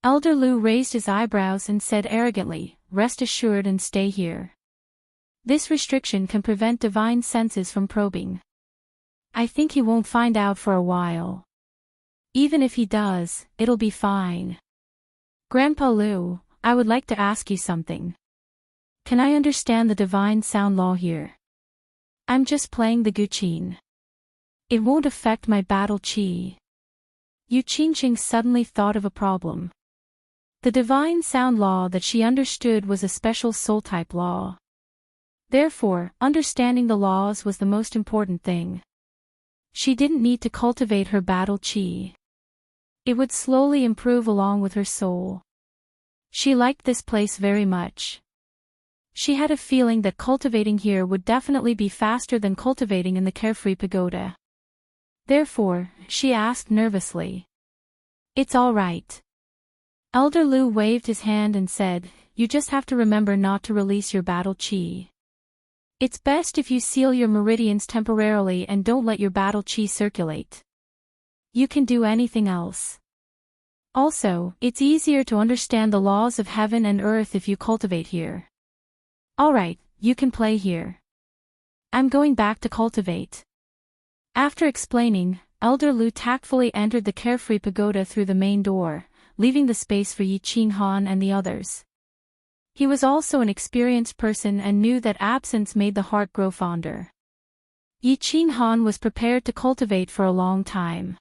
[SPEAKER 1] Elder Lu raised his eyebrows and said arrogantly, "Rest assured and stay here. This restriction can prevent divine senses from probing. I think he won't find out for a while. Even if he does, it'll be fine. Grandpa Lu, I would like to ask you something. Can I understand the divine sound law here? I'm just playing the guqin. It won't affect my battle chi." Yu Qingqing suddenly thought of a problem. The divine sound law that she understood was a special soul-type law. Therefore, understanding the laws was the most important thing. She didn't need to cultivate her battle chi. It would slowly improve along with her soul. She liked this place very much. She had a feeling that cultivating here would definitely be faster than cultivating in the carefree pagoda. Therefore, she asked nervously. "It's all right." Elder Lu waved his hand and said, "You just have to remember not to release your battle chi. It's best if you seal your meridians temporarily and don't let your battle chi circulate. You can do anything else. Also, it's easier to understand the laws of heaven and earth if you cultivate here. Alright, you can play here. I'm going back to cultivate." After explaining, Elder Lu tactfully entered the carefree pagoda through the main door, leaving the space for Yi Qinghan and the others. He was also an experienced person and knew that absence made the heart grow fonder. Yi Qinghan was prepared to cultivate for a long time.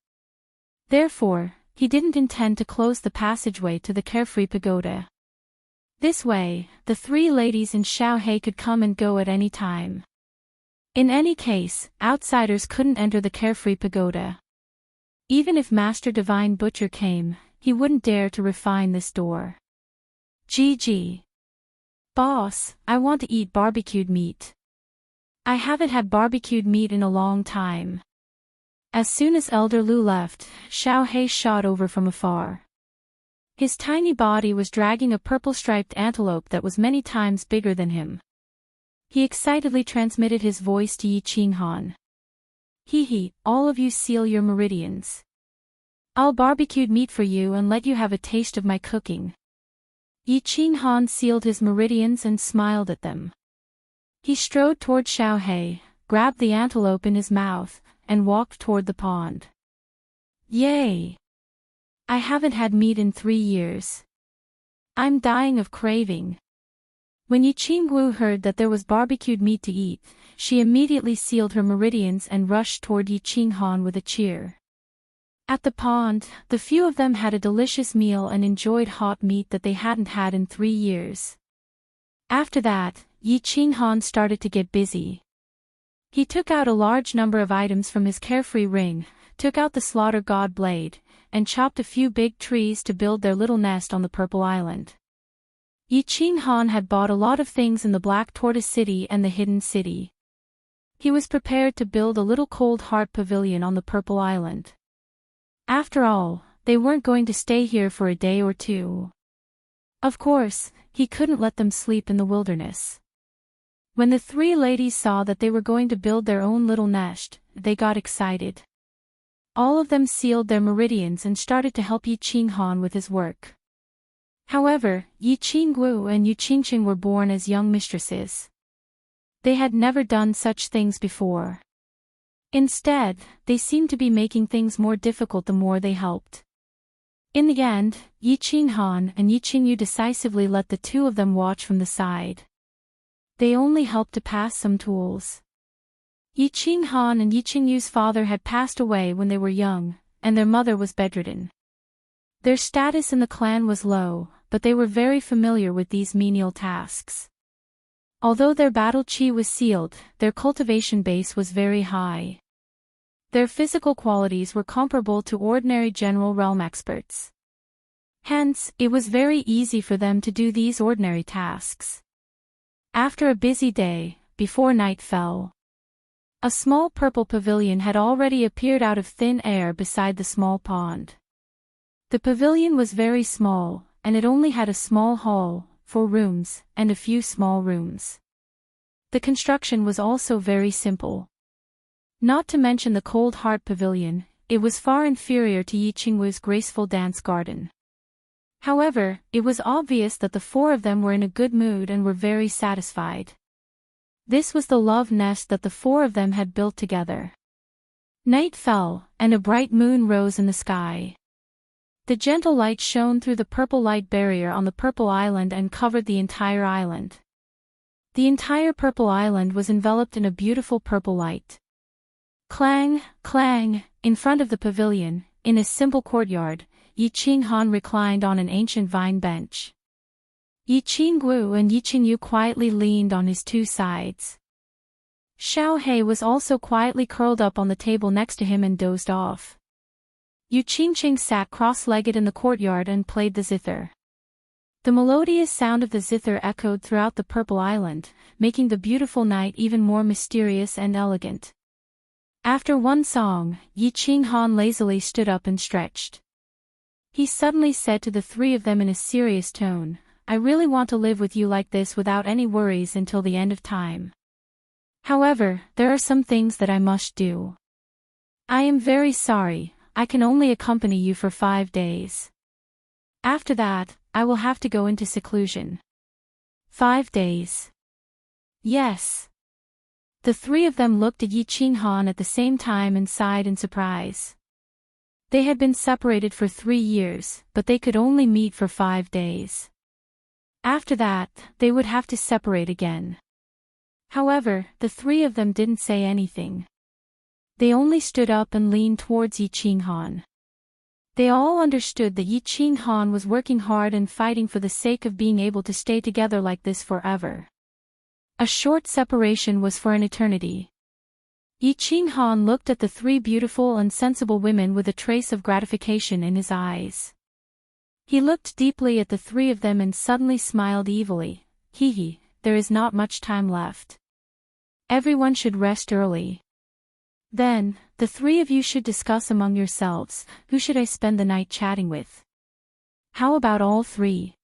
[SPEAKER 1] Therefore, he didn't intend to close the passageway to the carefree pagoda. This way, the three ladies in Shaohei could come and go at any time. In any case, outsiders couldn't enter the carefree pagoda. Even if Master Divine Butcher came, he wouldn't dare to refine this door. "GG. Boss, I want to eat barbecued meat. I haven't had barbecued meat in a long time." As soon as Elder Lu left, Shaohei shot over from afar. His tiny body was dragging a purple-striped antelope that was many times bigger than him. He excitedly transmitted his voice to Yi Qinghan. "Hee, all of you seal your meridians. I'll barbecued meat for you and let you have a taste of my cooking." Yi Qinghan sealed his meridians and smiled at them. He strode toward Shaohei, grabbed the antelope in his mouth, and walked toward the pond. "Yay! I haven't had meat in 3 years. I'm dying of craving." When Yi Qingwu heard that there was barbecued meat to eat, she immediately sealed her meridians and rushed toward Yi Qinghan with a cheer. At the pond, the few of them had a delicious meal and enjoyed hot meat that they hadn't had in 3 years. After that, Yi Qinghan started to get busy. He took out a large number of items from his carefree ring, took out the slaughter god blade, and chopped a few big trees to build their little nest on the Purple Island. Yi Qinghan had bought a lot of things in the Black Tortoise City and the Hidden City. He was prepared to build a little cold heart pavilion on the Purple Island. After all, they weren't going to stay here for a day or two. Of course, he couldn't let them sleep in the wilderness. When the three ladies saw that they were going to build their own little nest, they got excited. All of them sealed their meridians and started to help Yi Qinghan with his work. However, Yi Qingwu and Yu Qingqing were born as young mistresses. They had never done such things before. Instead, they seemed to be making things more difficult the more they helped. In the end, Yi Qinghan and Yi Qingyu decisively let the two of them watch from the side. They only helped to pass some tools. Yi Qinghan and Yi Qingyu's father had passed away when they were young, and their mother was bedridden. Their status in the clan was low, but they were very familiar with these menial tasks. Although their battle chi was sealed, their cultivation base was very high. Their physical qualities were comparable to ordinary general realm experts. Hence, it was very easy for them to do these ordinary tasks. After a busy day, before night fell, a small purple pavilion had already appeared out of thin air beside the small pond. The pavilion was very small, and it only had a small hall, 4 rooms, and a few small rooms. The construction was also very simple. Not to mention the cold heart pavilion, it was far inferior to Yi Qingwu's graceful dance garden. However, it was obvious that the four of them were in a good mood and were very satisfied. This was the love nest that the four of them had built together. Night fell, and a bright moon rose in the sky. The gentle light shone through the purple light barrier on the purple island and covered the entire island. The entire purple island was enveloped in a beautiful purple light. Clang, clang, in front of the pavilion, in a simple courtyard, Yi Qinghan reclined on an ancient vine bench. Yi Qingwu and Yi Qingyu quietly leaned on his two sides. Xiao He was also quietly curled up on the table next to him and dozed off. Yu Qingqing sat cross-legged in the courtyard and played the zither. The melodious sound of the zither echoed throughout the purple island, making the beautiful night even more mysterious and elegant. After one song, Yi Qinghan lazily stood up and stretched. He suddenly said to the three of them in a serious tone, "I really want to live with you like this without any worries until the end of time. However, there are some things that I must do. I am very sorry, I can only accompany you for 5 days. After that, I will have to go into seclusion." 5 days. Yes. The three of them looked at Yi Qinghan at the same time and sighed in surprise. They had been separated for 3 years, but they could only meet for 5 days. After that, they would have to separate again. However, the three of them didn't say anything. They only stood up and leaned towards Yi Qinghan. They all understood that Yi Qinghan was working hard and fighting for the sake of being able to stay together like this forever. A short separation was for an eternity. Yi Qinghan looked at the three beautiful and sensible women with a trace of gratification in his eyes. He looked deeply at the three of them and suddenly smiled evilly. Hee, there is not much time left. Everyone should rest early. Then, the three of you should discuss among yourselves, who should I spend the night chatting with? How about all three?